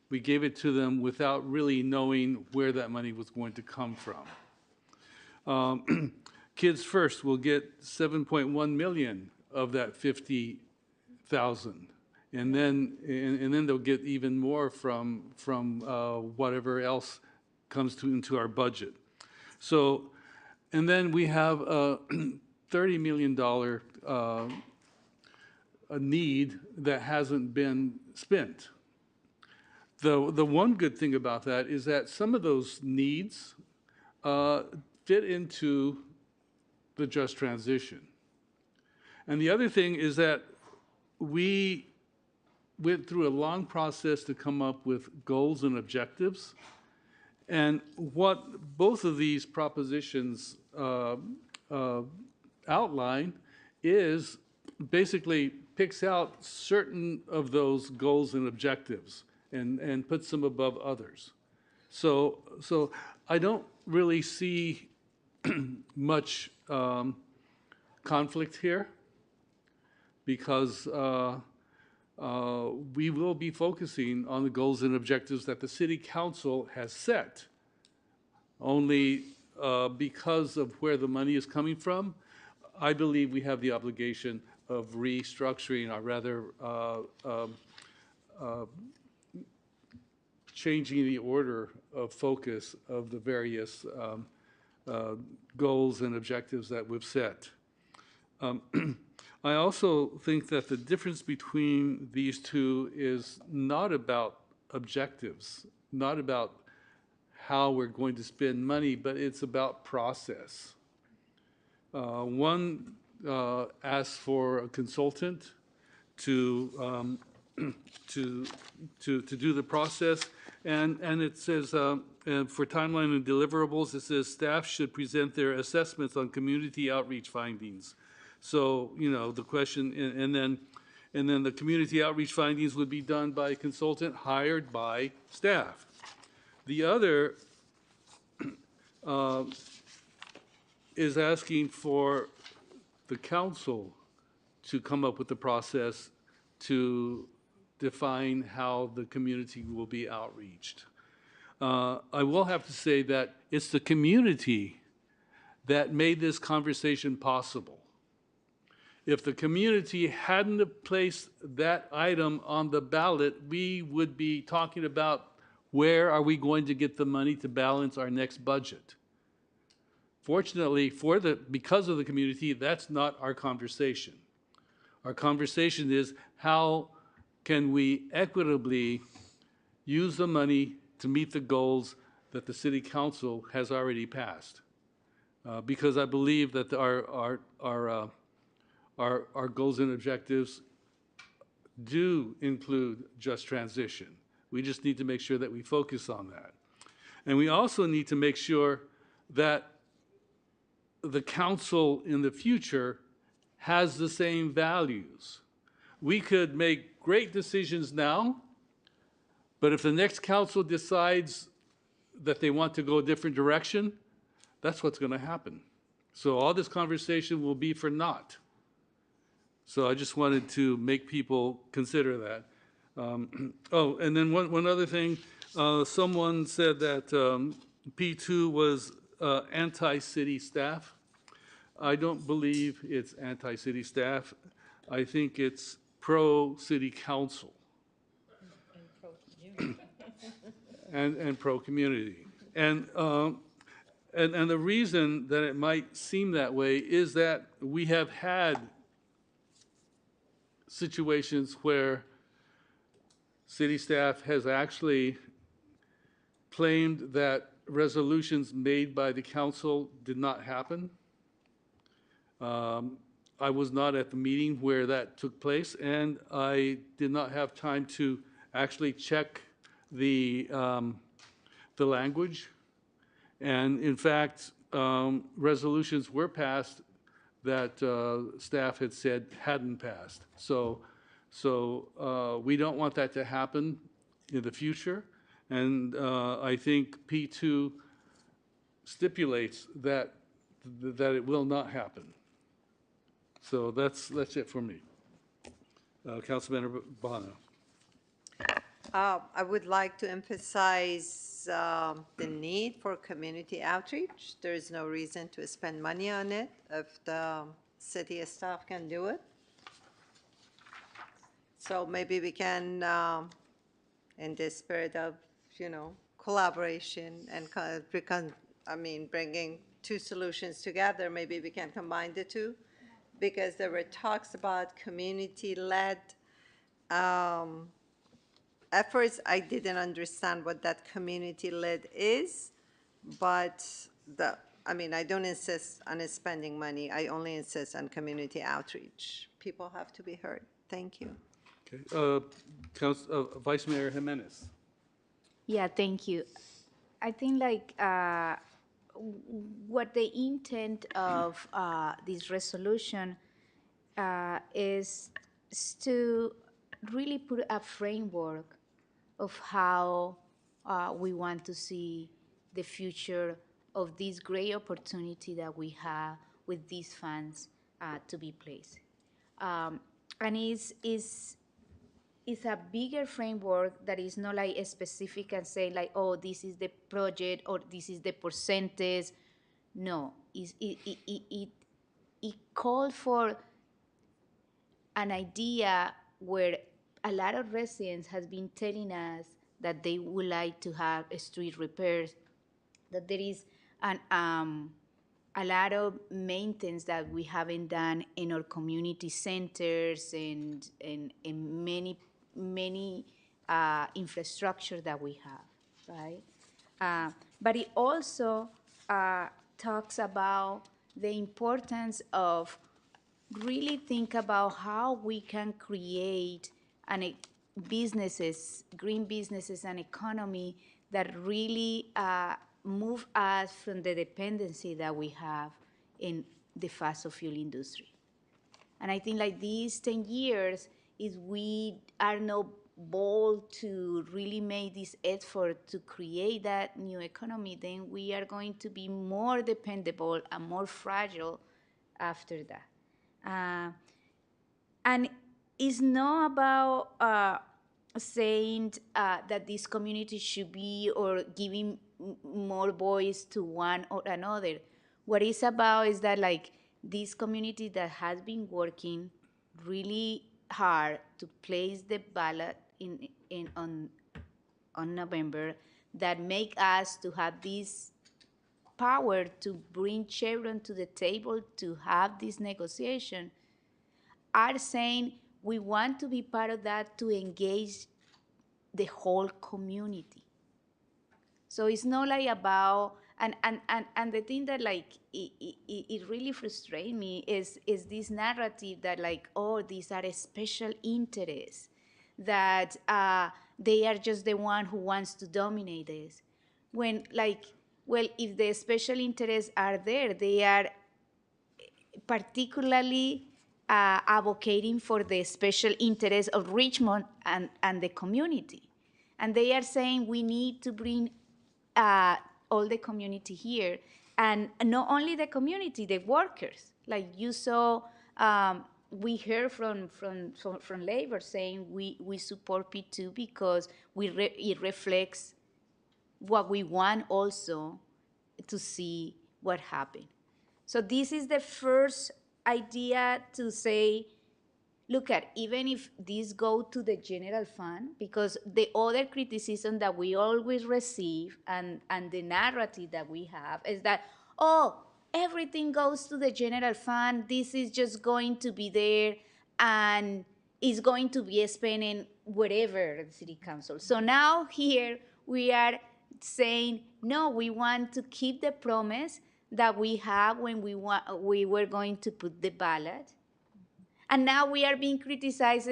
We gave it to them without really knowing where that money was going to come from. Kids First will get 7.1 million of that 50,000, and then they'll get even more from whatever else comes into our budget. So, and then we have a $30 million a need that hasn't been spent. The one good thing about that is that some of those needs fit into the just transition. And the other thing is that we went through a long process to come up with goals and objectives. And what both of these propositions outline is basically picks out certain of those goals and objectives and puts them above others. So I don't really see much conflict here because we will be focusing on the goals and objectives that the City Council has set. Only because of where the money is coming from, I believe we have the obligation of restructuring, or rather changing the order of focus of the various goals and objectives that we've set. I also think that the difference between these two is not about objectives, not about how we're going to spend money, but it's about process. One asks for a consultant to do the process, and it says for timeline and deliverables, it says staff should present their assessments on community outreach findings. So the question, and then the community outreach findings would be done by a consultant hired by staff. The other is asking for the council to come up with the process to define how the community will be outreached. I will have to say that it's the community that made this conversation possible. If the community hadn't have placed that item on the ballot, we would be talking about where are we going to get the money to balance our next budget. Fortunately, because of the community, that's not our conversation. Our conversation is how can we equitably use the money to meet the goals that the city council has already passed. Because I believe that our goals and objectives do include just transition. We just need to make sure that we focus on that. And we also need to make sure that the council in the future has the same values. We could make great decisions now, but if the next council decides that they want to go a different direction, that's what's going to happen. So all this conversation will be for naught. So I just wanted to make people consider that. Oh, and then one other thing. Someone said that P2 was anti-city staff. I don't believe it's anti-city staff. I think it's pro-city council. And pro-community. And the reason that it might seem that way is that we have had situations where city staff has actually claimed that resolutions made by the council did not happen. I was not at the meeting where that took place, and I did not have time to actually check the language. And in fact, resolutions were passed that staff had said hadn't passed. So we don't want that to happen in the future. And I think P2 stipulates that it will not happen. So that's it for me. Councilmember Bono. I would like to emphasize the need for community outreach. There is no reason to spend money on it if the city staff can do it. So maybe we can, in the spirit of, collaboration and bringing two solutions together, maybe we can combine the two, because there were talks about community-led efforts. I didn't understand what that community-led is, but I don't insist on spending money. I only insist on community outreach. People have to be heard. Thank you. Okay. Vice Mayor Jimenez. Yeah, thank you. I think what the intent of this resolution is to really put a framework of how we want to see the future of this great opportunity that we have with these funds to be placed. And it's a bigger framework that is not like specific and say oh, this is the project or this is the percentage. No, it called for an idea where a lot of residents has been telling us that they would like to have street repairs, that there is a lot of maintenance that we haven't done in our community centers and many infrastructure that we have, right? But it also talks about the importance of really think about how we can create green businesses and economy that really move us from the dependency that we have in the fossil fuel industry. And I think these 10 years is we are not bold to really make this effort to create that new economy, then we are going to be more dependable and more fragile after that. And it's not about saying that this community should be or giving more voice to one or another. What it's about is that like this community that has been working really hard to place the ballot in on November, that make us to have this power to bring Chevron to the table to have this negotiation, are saying we want to be part of that, to engage the whole community. So it's not like about, and the thing that like it really frustrates me is this narrative that like, oh, these are a special interests, that they are just the one who wants to dominate this, when like, well, if the special interests are there, they are particularly advocating for the special interests of Richmond and the community. And they are saying we need to bring all the community here. And not only the community, the workers. Like you saw, we heard from labor saying we support P2 because it reflects what we want also to see what happened. So this is the first idea to say, look at, even if these go to the general fund, because the other criticism that we always receive and the narrative that we have is that, oh, everything goes to the general fund, this is just going to be there and is going to be spending whatever the city council. So now here we are saying, no, we want to keep the promise that we have when we were going to put the ballot. And now we are being criticized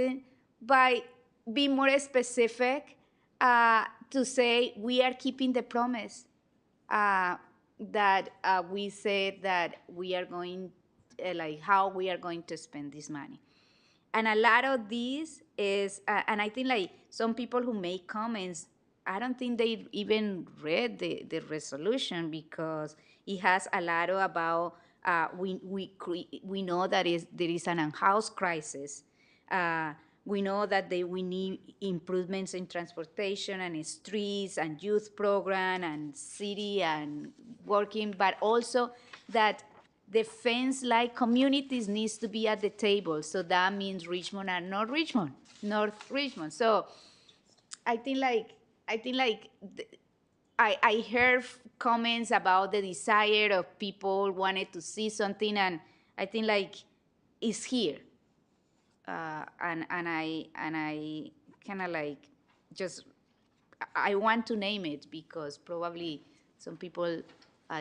by being more specific to say we are keeping the promise that we said that we are going, like how we are going to spend this money. And a lot of these is, and I think like some people who make comments, I don't think they even read the resolution, because it has a lot about, we know that there is an unhoused crisis. We know that we need improvements in transportation and streets and youth program and city and working, but also that the fence-like communities needs to be at the table. So that means Richmond and North Richmond, North Richmond. So I think I heard comments about the desire of people wanted to see something, and I think like it's here. And I kind of like just, I want to name it because probably some people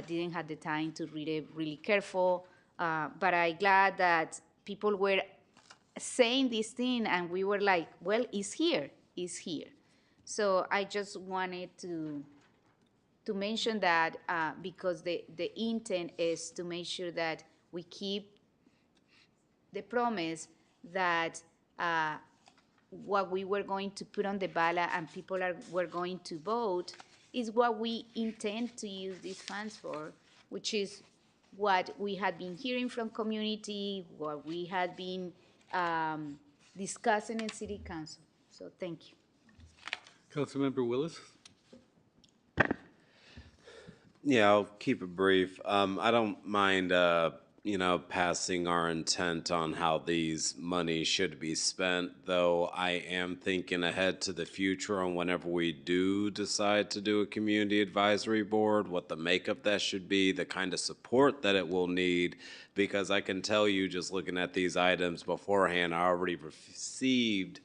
didn't have the time to read it really careful. But I'm glad that people were saying this thing and we were like, well, it's here, it's here. So I just wanted to mention that because the intent is to make sure that we keep the promise that what we were going to put on the ballot and people were going to vote is what we intend to use these funds for, which is what we had been hearing from community, what we had been discussing in city council. So thank you. Councilmember Willis? Yeah, I'll keep it brief. I don't mind, passing our intent on how these money should be spent, though I am thinking ahead to the future on whenever we do decide to do a community advisory board, what the makeup that should be, the kind of support that it will need, because I can tell you, just looking at these items beforehand, I already received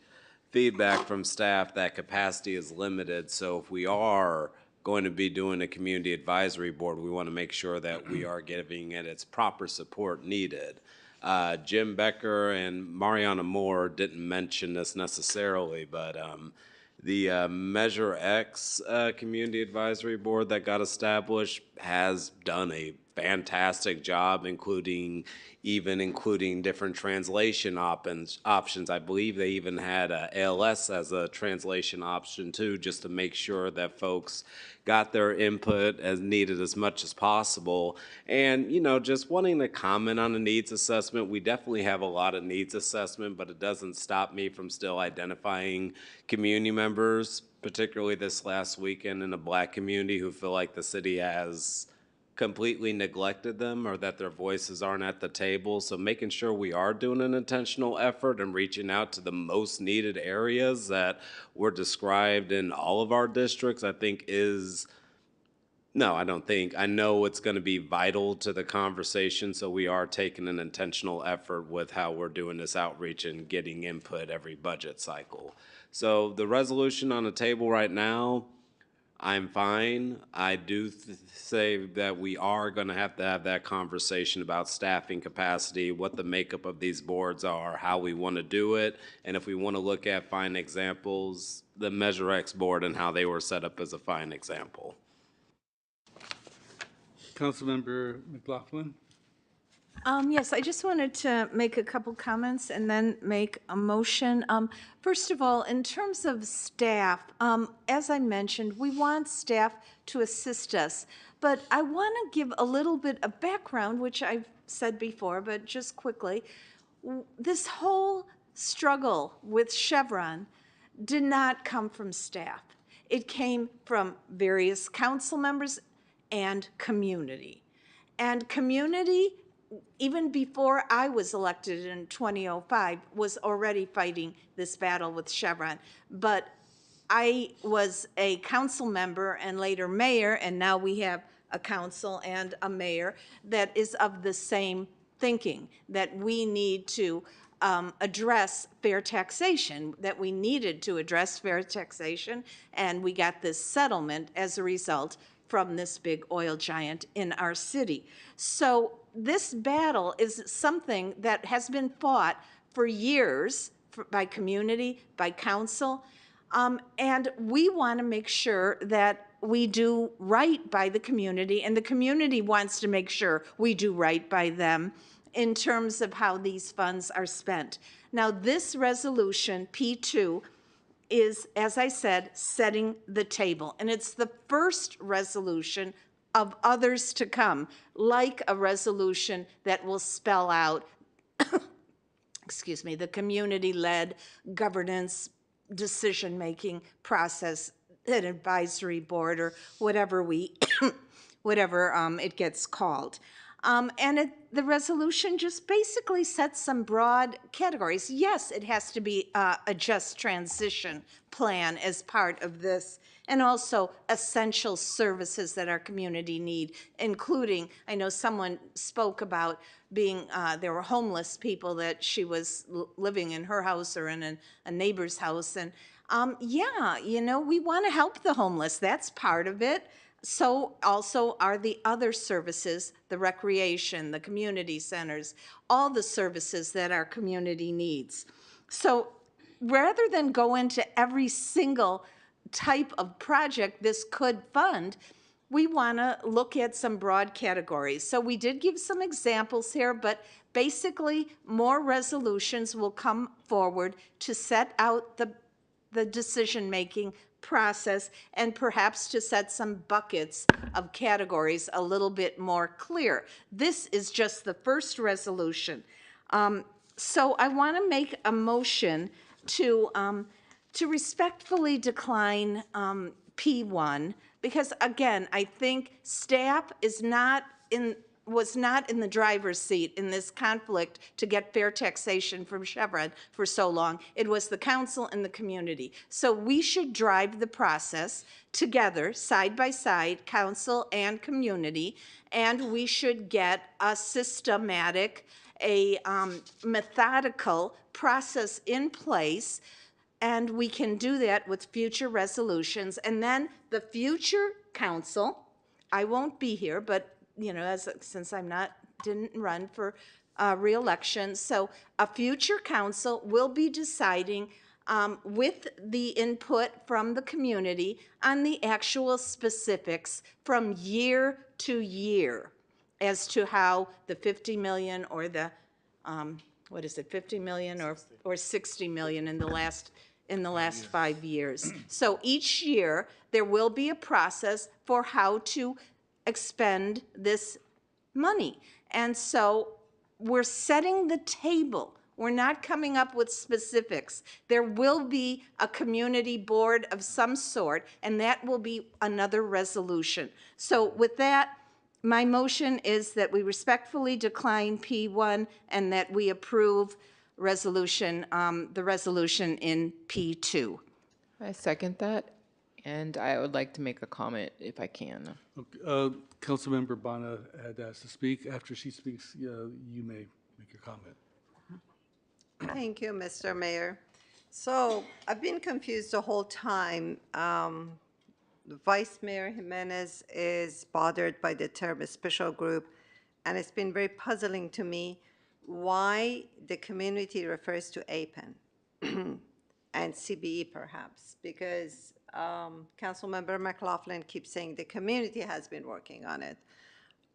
feedback from staff that capacity is limited. So if we are going to be doing a community advisory board, we want to make sure that we are giving it its proper support needed. Jim Becker and Mariana Moore didn't mention this necessarily, but the Measure X Community Advisory Board that got established has done a fantastic job, including different translation options. I believe they even had ALS as a translation option too, just to make sure that folks got their input as needed as much as possible. And, just wanting to comment on a needs assessment, we definitely have a lot of needs assessment, but it doesn't stop me from still identifying community members, particularly this last weekend in a Black community, who feel like the city has completely neglected them or that their voices aren't at the table. So making sure we are doing an intentional effort and reaching out to the most needed areas that were described in all of our districts, I think is, no, I don't think. I know it's going to be vital to the conversation, so we are taking an intentional effort with how we're doing this outreach and getting input every budget cycle. So the resolution on the table right now, I'm fine. I do say that we are going to have that conversation about staffing capacity, what the makeup of these boards are, how we want to do it, and if we want to look at fine examples, the Measure X board and how they were set up as a fine example. Councilmember McLaughlin. Yes, I just wanted to make a couple comments and then make a motion. First of all, in terms of staff, as I mentioned, we want staff to assist us, but I want to give a little bit of background, which I've said before, but just quickly. This whole struggle with Chevron did not come from staff. It came from various council members and community. And community, even before I was elected in 2005, was already fighting this battle with Chevron. But I was a council member and later mayor, and now we have a council and a mayor that is of the same thinking, that we need to address fair taxation, that we needed to address fair taxation, and we got this settlement as a result from this big oil giant in our city. So this battle is something that has been fought for years by community, by council, and we want to make sure that we do right by the community, and the community wants to make sure we do right by them in terms of how these funds are spent. Now, this resolution, P2, is, as I said, setting the table. And it's the first resolution of others to come, like a resolution that will spell out, excuse me, the community-led governance decision-making process, an advisory board, or whatever it gets called. The resolution just basically sets some broad categories. Yes, it has to be a just transition plan as part of this, and also essential services that our community need, including, I know someone spoke about being, there were homeless people that she was living in her house or in a neighbor's house. And yeah, you know, we want to help the homeless. That's part of it. So also are the other services, the recreation, the community centers, all the services that our community needs. So rather than go into every single type of project this could fund, we want to look at some broad categories. So we did give some examples here, but basically more resolutions will come forward to set out the decision-making process and perhaps to set some buckets of categories a little bit more clear. This is just the first resolution. So I want to make a motion to respectfully decline P1, because again, I think staff was not in the driver's seat in this conflict to get fair taxation from Chevron for so long. It was the council and the community. So we should drive the process together, side by side, council and community, and we should get a systematic, a methodical process in place, and we can do that with future resolutions. And then the future council, I won't be here, but you know, since didn't run for re-election, so a future council will be deciding with the input from the community on the actual specifics from year to year as to how the 50 million or the, what is it, 50 million or 60 million in the last 5 years. So each year, there will be a process for how to expend this money. And so we're setting the table. We're not coming up with specifics. There will be a community board of some sort, and that will be another resolution. So with that, my motion is that we respectfully decline P1 and that we approve resolution, the resolution in P2. I second that, and I would like to make a comment if I can. Okay, Councilmember Bana had asked to speak. After she speaks, you may make your comment. Thank you, Mr. Mayor. So I've been confused the whole time. Vice Mayor Jimenez is bothered by the term special group, and it's been very puzzling to me why the community refers to APEN and CBE perhaps, because Councilmember McLaughlin keeps saying the community has been working on it.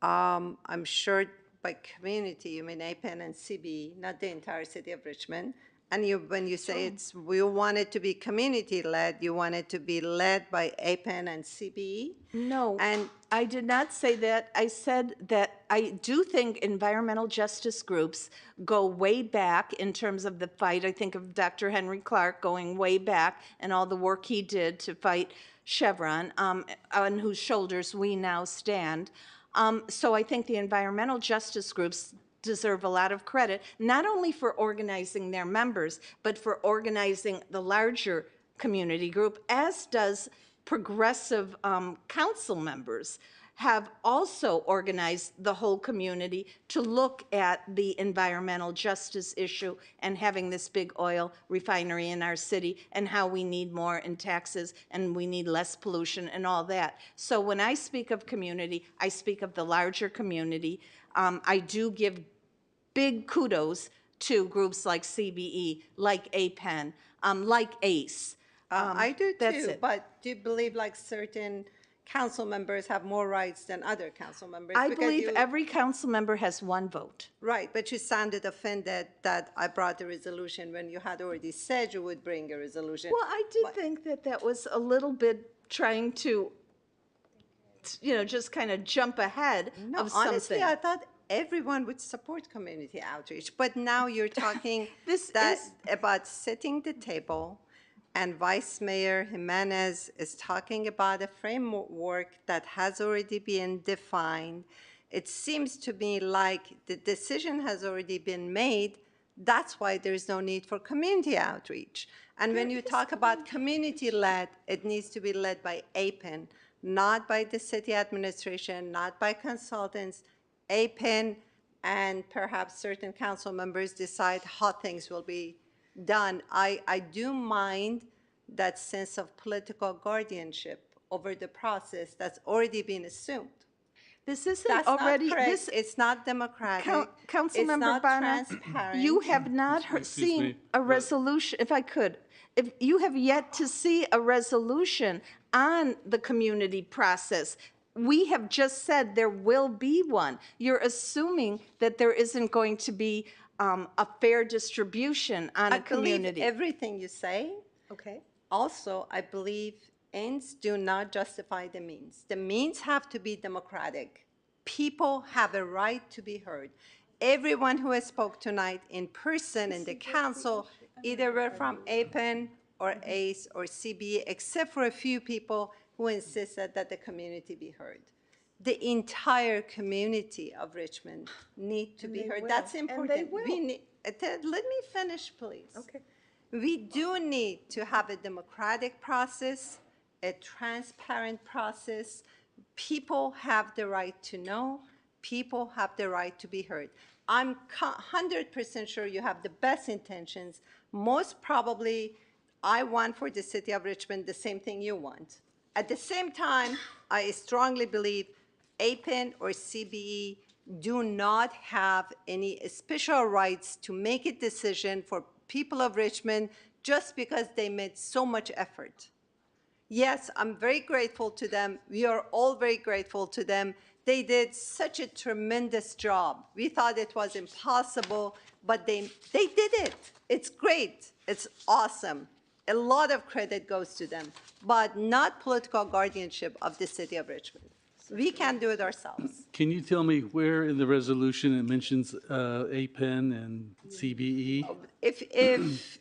I'm sure by community, you mean APEN and CBE, not the entire city of Richmond. And when you say we want it to be community-led, you want it to be led by APEN and CBE? No, And I did not say that. I said that I do think environmental justice groups go way back in terms of the fight. I think of Dr. Henry Clark going way back and all the work he did to fight Chevron, on whose shoulders we now stand. So I think the environmental justice groups deserve a lot of credit, not only for organizing their members, but for organizing the larger community group, as does progressive council members have also organized the whole community to look at the environmental justice issue and having this big oil refinery in our city and how we need more in taxes and we need less pollution and all that. So when I speak of community, I speak of the larger community. I do give big kudos to groups like CBE, like APEN, like ACE. I do that's too, it. but do you believe like certain council members have more rights than other council members? I Because believe every council member has one vote. Right, but you sounded offended that I brought the resolution when you had already said you would bring a resolution. Well, I did think that that was a little bit trying to, just kind of jump ahead No, of something. honestly, I thought everyone would support community outreach, but now you're talking about setting the table, and Vice Mayor Jimenez is talking about a framework that has already been defined. It seems to me like the decision has already been made. That's why there's no need for community outreach. And when you talk about community-led, it needs to be led by APEN, not by the city administration, not by consultants. APEN and perhaps certain council members decide how things will be done. I do mind that sense of political guardianship over the process that's already been assumed. This isn't That's already, not correct. It's not democratic. It's Councilmember not Bana, transparent. you have not seen a resolution, if I could, if you have yet to see a resolution on the community process. We have just said there will be one. You're assuming that there isn't going to be a fair distribution on a community. I believe everything you say. Okay. Also, I believe ends do not justify the means. The means have to be democratic. People have a right to be heard. Everyone who has spoke tonight in person in the council, either were from APEN or ACE or CBE, except for a few people who insisted that the community be heard. The entire community of Richmond need to be heard. That's important. We need, let me finish, please. Okay. We do need to have a democratic process, a transparent process. People have the right to know. People have the right to be heard. I'm 100% sure you have the best intentions. Most probably, I want for the city of Richmond the same thing you want. At the same time, I strongly believe APEN or CBE do not have any special rights to make a decision for people of Richmond just because they made so much effort. Yes, I'm very grateful to them. We are all very grateful to them. They did such a tremendous job. We thought it was impossible, but they did it. It's great. It's awesome. A lot of credit goes to them, but not political guardianship of the city of Richmond. We can do it ourselves. Can you tell me where in the resolution it mentions APEN and CBE? If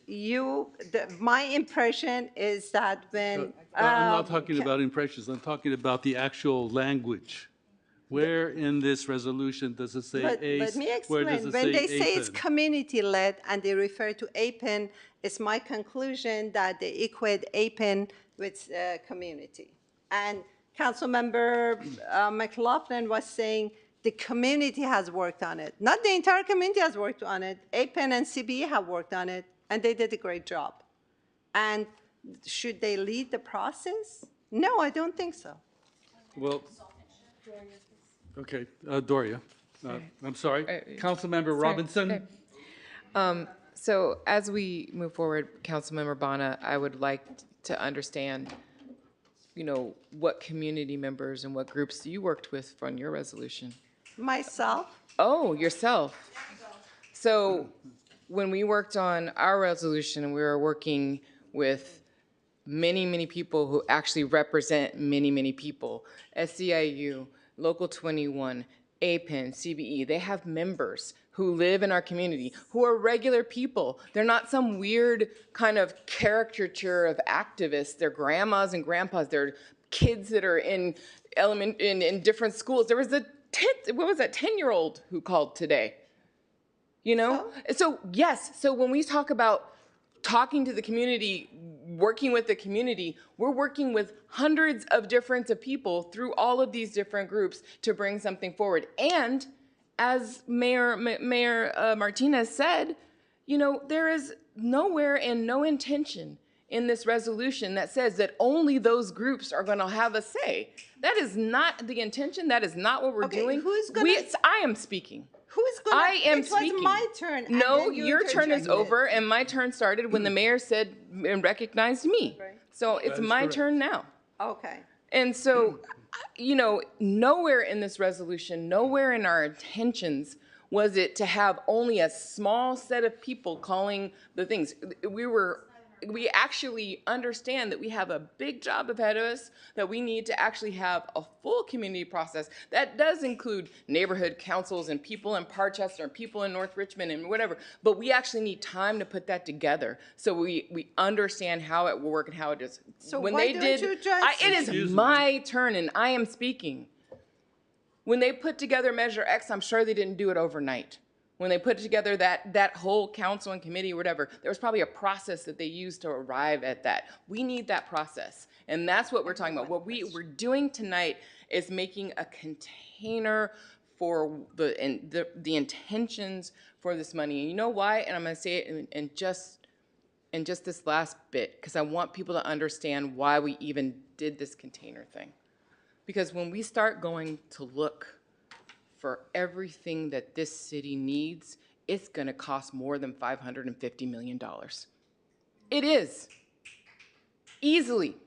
you, my impression is that when I'm not talking about impressions. I'm talking about the actual language Where in this resolution does it say Let ACE? me Where does explain. it When say they say it's APEN? community-led and they refer to APEN, it's my conclusion that they equate APEN with community. And Councilmember McLaughlin was saying the community has worked on it. Not the entire community has worked on it. APEN and CBE have worked on it, and they did a great job. And should they lead the process? No, I don't think so. Well, okay, Doria. I'm sorry. Councilmember Robinson. So as we move forward, Councilmember Bana, I would like to understand, what community members and what groups you worked with on your resolution. Myself. Oh, yourself. So when we worked on our resolution, we were working with many, many people who actually represent many, many people. SEIU, Local 21, APEN, CBE, they have members who live in our community, who are regular people. They're not some weird kind of caricature of activists. They're grandmas and grandpas. They're kids that are in different schools. There was a 10-year-old who called today. So yes, so when we talk about talking to the community, working with the community, we're working with hundreds of different people through all of these different groups to bring something forward. And as Mayor Martinez said, there is nowhere and no intention in this resolution that says that only those groups are going to have a say. That is not the intention. That is not what we're doing. Who's gonna? I am speaking. Who's gonna? I am speaking. It was my turn. And No, then you your turn is interjected. over, and my turn started when the mayor said and recognized me. Right. So it's my turn now. Okay. And so, nowhere in this resolution, nowhere in our intentions was it to have only a small set of people calling the things. We actually understand that we have a big job ahead of us, that we need to actually have a full community process. That does include neighborhood councils and people in Parchester and people in North Richmond and whatever, but we actually need time to put that together so we understand how it will work and how it is. So when why they don't did, you just... it is my turn and I am speaking. When they put together Measure X, I'm sure they didn't do it overnight. When they put together that whole council and committee or whatever, there was probably a process that they used to arrive at that. We need that process. And that's what we're talking about. What we're doing tonight is making a container for the intentions for this money. And you know why? And I'm going to say it in just this last bit, because I want people to understand why we even did this container thing. Because when we start going to look for everything that this city needs, it's gonna cost more than $550 million. It is, easily.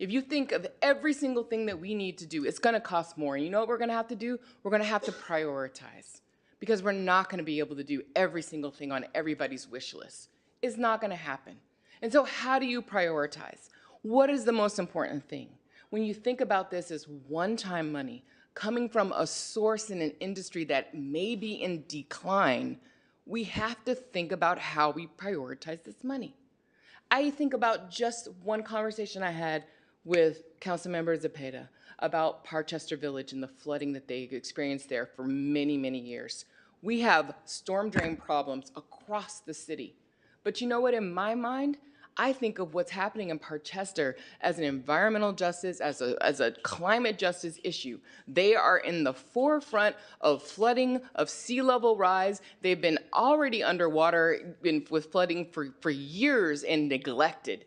If you think of every single thing that we need to do, it's gonna cost more. And you know what we're gonna have to do? We're gonna have to prioritize, because we're not gonna be able to do every single thing on everybody's wish list. It's not gonna happen. And so how do you prioritize? What is the most important thing? When you think about this as one-time money, coming from a source in an industry that may be in decline, we have to think about how we prioritize this money. I think about just one conversation I had with Councilmember Zepeda about Parchester Village and the flooding that they experienced there for many, many years. We have storm drain problems across the city. But you know what, in my mind, I think of what's happening in Parchester as an environmental justice, as a climate justice issue. They are in the forefront of flooding, of sea level rise. They've been already underwater with flooding for years and neglected.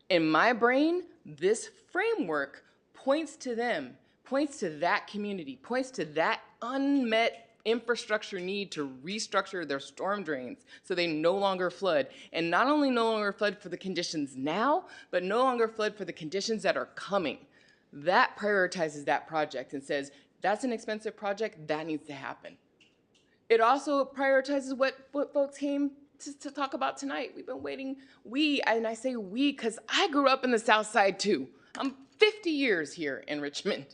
In my brain, this framework points to them, points to that community, points to that unmet infrastructure need to restructure their storm drains so they no longer flood. And not only no longer flood for the conditions now, but no longer flood for the conditions that are coming. That prioritizes that project and says, that's an expensive project, that needs to happen. It also prioritizes what folks came to talk about tonight. We've been waiting, and I say we because I grew up in the South Side too. I'm 50 years here in Richmond.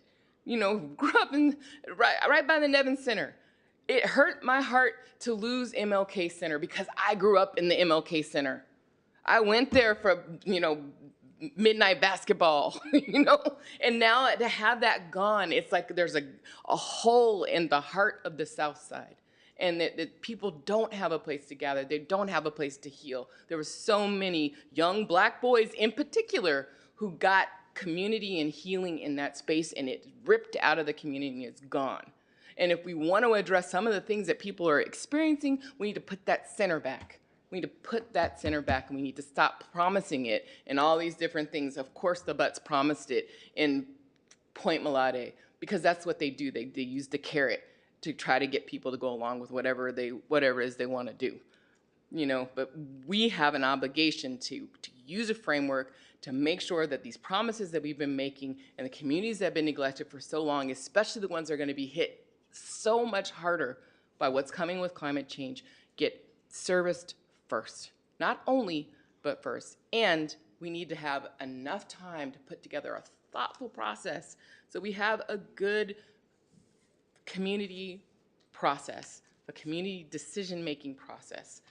Grew up right by the Nevin Center. It hurt my heart to lose MLK Center because I grew up in the MLK Center. I went there for, midnight basketball, you know? And now to have that gone, it's like there's a hole in the heart of the South Side. And that people don't have a place to gather. They don't have a place to heal. There were so many young Black boys in particular who got community and healing in that space, and it ripped out of the community and it's gone. And if we want to address some of the things that people are experiencing, we need to put that center back. We need to put that center back, and we need to stop promising it and all these different things. Of course, the Butts promised it in Point Malade, because that's what they do. They use the carrot to try to get people to go along with whatever it is they want to do. You know, but we have an obligation to use a framework to make sure that these promises that we've been making and the communities that have been neglected for so long, especially the ones that are going to be hit so much harder by what's coming with climate change, get serviced first. Not only, but first. And we need to have enough time to put together a thoughtful process so we have a good community process, a community decision-making process,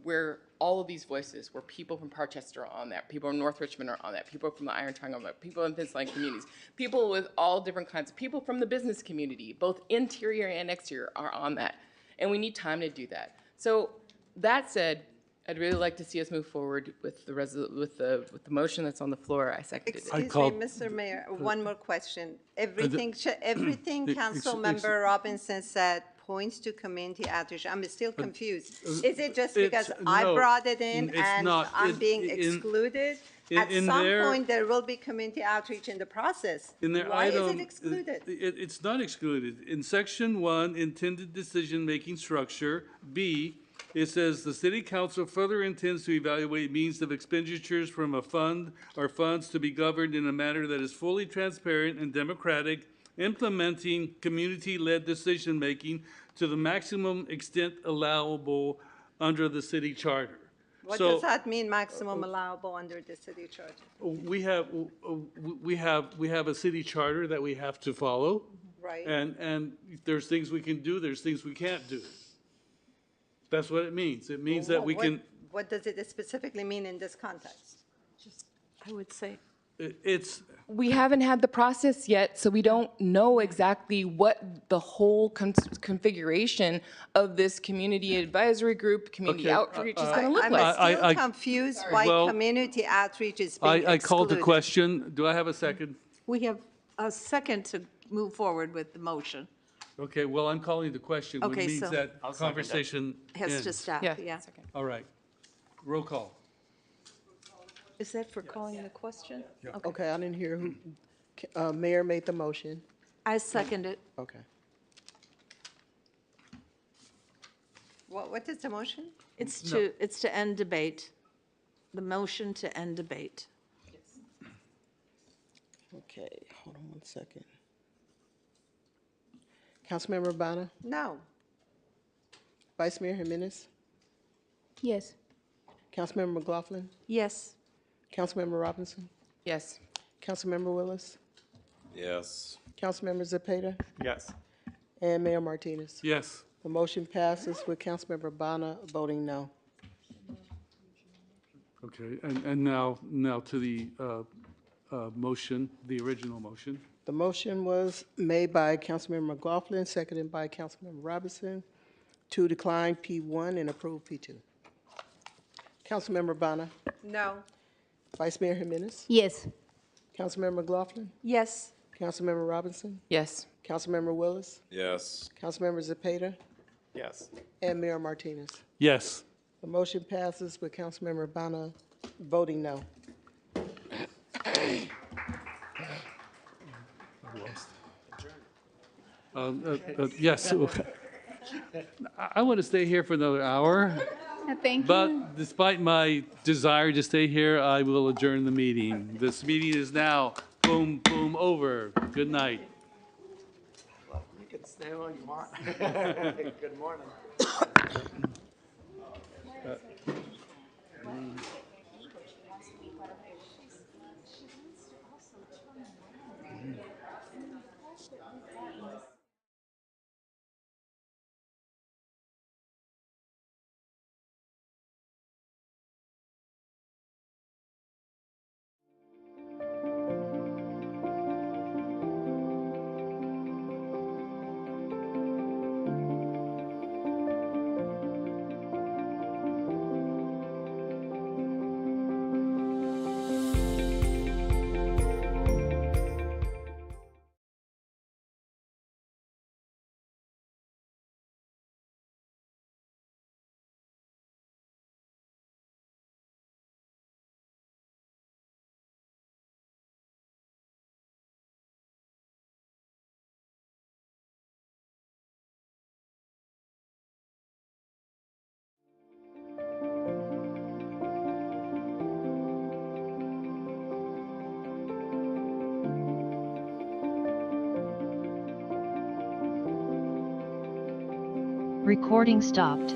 where all of these voices, where people from Parchester are on that, people from North Richmond are on that, people from the Iron Triangle are on that, people in Pennsylvania communities, people with all different kinds of people from the business community, both interior and exterior, are on that. And we need time to do that. So that said, I'd really like to see us move forward with the motion that's on the floor. I seconded it. Excuse me, Mr. Mayor, one more question. Everything Councilmember Robinson said points to community outreach. I'm still confused. Is it just because I no, brought it in it's and not. I'm being excluded? At some point, there will be community outreach in the process. Why is it excluded? It's not excluded. In section 1, intended decision-making structure, B, it says the city council further intends to evaluate means of expenditures from a fund or funds to be governed in a manner that is fully transparent and democratic, implementing community-led decision-making to the maximum extent allowable under the city charter. What does that mean, maximum allowable under the city charter? We have a city charter that we have to follow. Right. And there's things we can do, there's things we can't do. That's what it means. It means that we can. What does it specifically mean in this context? I would say. We haven't had the process yet, so we don't know exactly what the whole configuration of this community advisory group, community outreach is going to look like. I'm still confused why community outreach is being excluded. I called the question. Do I have a second? We have a second to move forward with the motion. Okay, well, I'm calling the question, which Okay, means so- that conversation Has to ends. stop, Yeah. yeah. All right. Roll call. Is that for calling the question? Okay, I didn't hear who, Mayor made the motion. I second it. Okay. What is the motion? It's to end debate. The motion to end debate. Okay, hold on one second. Councilmember Urbana, No. Vice Mayor Jimenez, Yes. Councilmember McLaughlin, Yes. Councilmember Robinson, Yes. Councilmember Willis, Yes. Councilmember Zepeda, Yes. and Mayor Martinez. Yes. The motion passes with Councilmember Urbana voting no. Okay, and now to the motion, the original motion. The motion was made by Councilmember McLaughlin, seconded by Councilmember Robinson, to decline P1 and approve P2. Councilmember Urbana, No. Vice Mayor Jimenez, Yes. Councilmember McLaughlin, Yes. Councilmember Robinson, Yes. Councilmember Willis, Yes. Councilmember Zepeda, Yes. and Mayor Martinez. Yes. The motion passes with Councilmember Urbana voting no. Yes. I want to stay here for another hour. Thank you. But despite my desire to stay here, I will adjourn the meeting. This meeting is now boom, boom, over. Good night. You can stay all you want. Good morning. Recording stopped.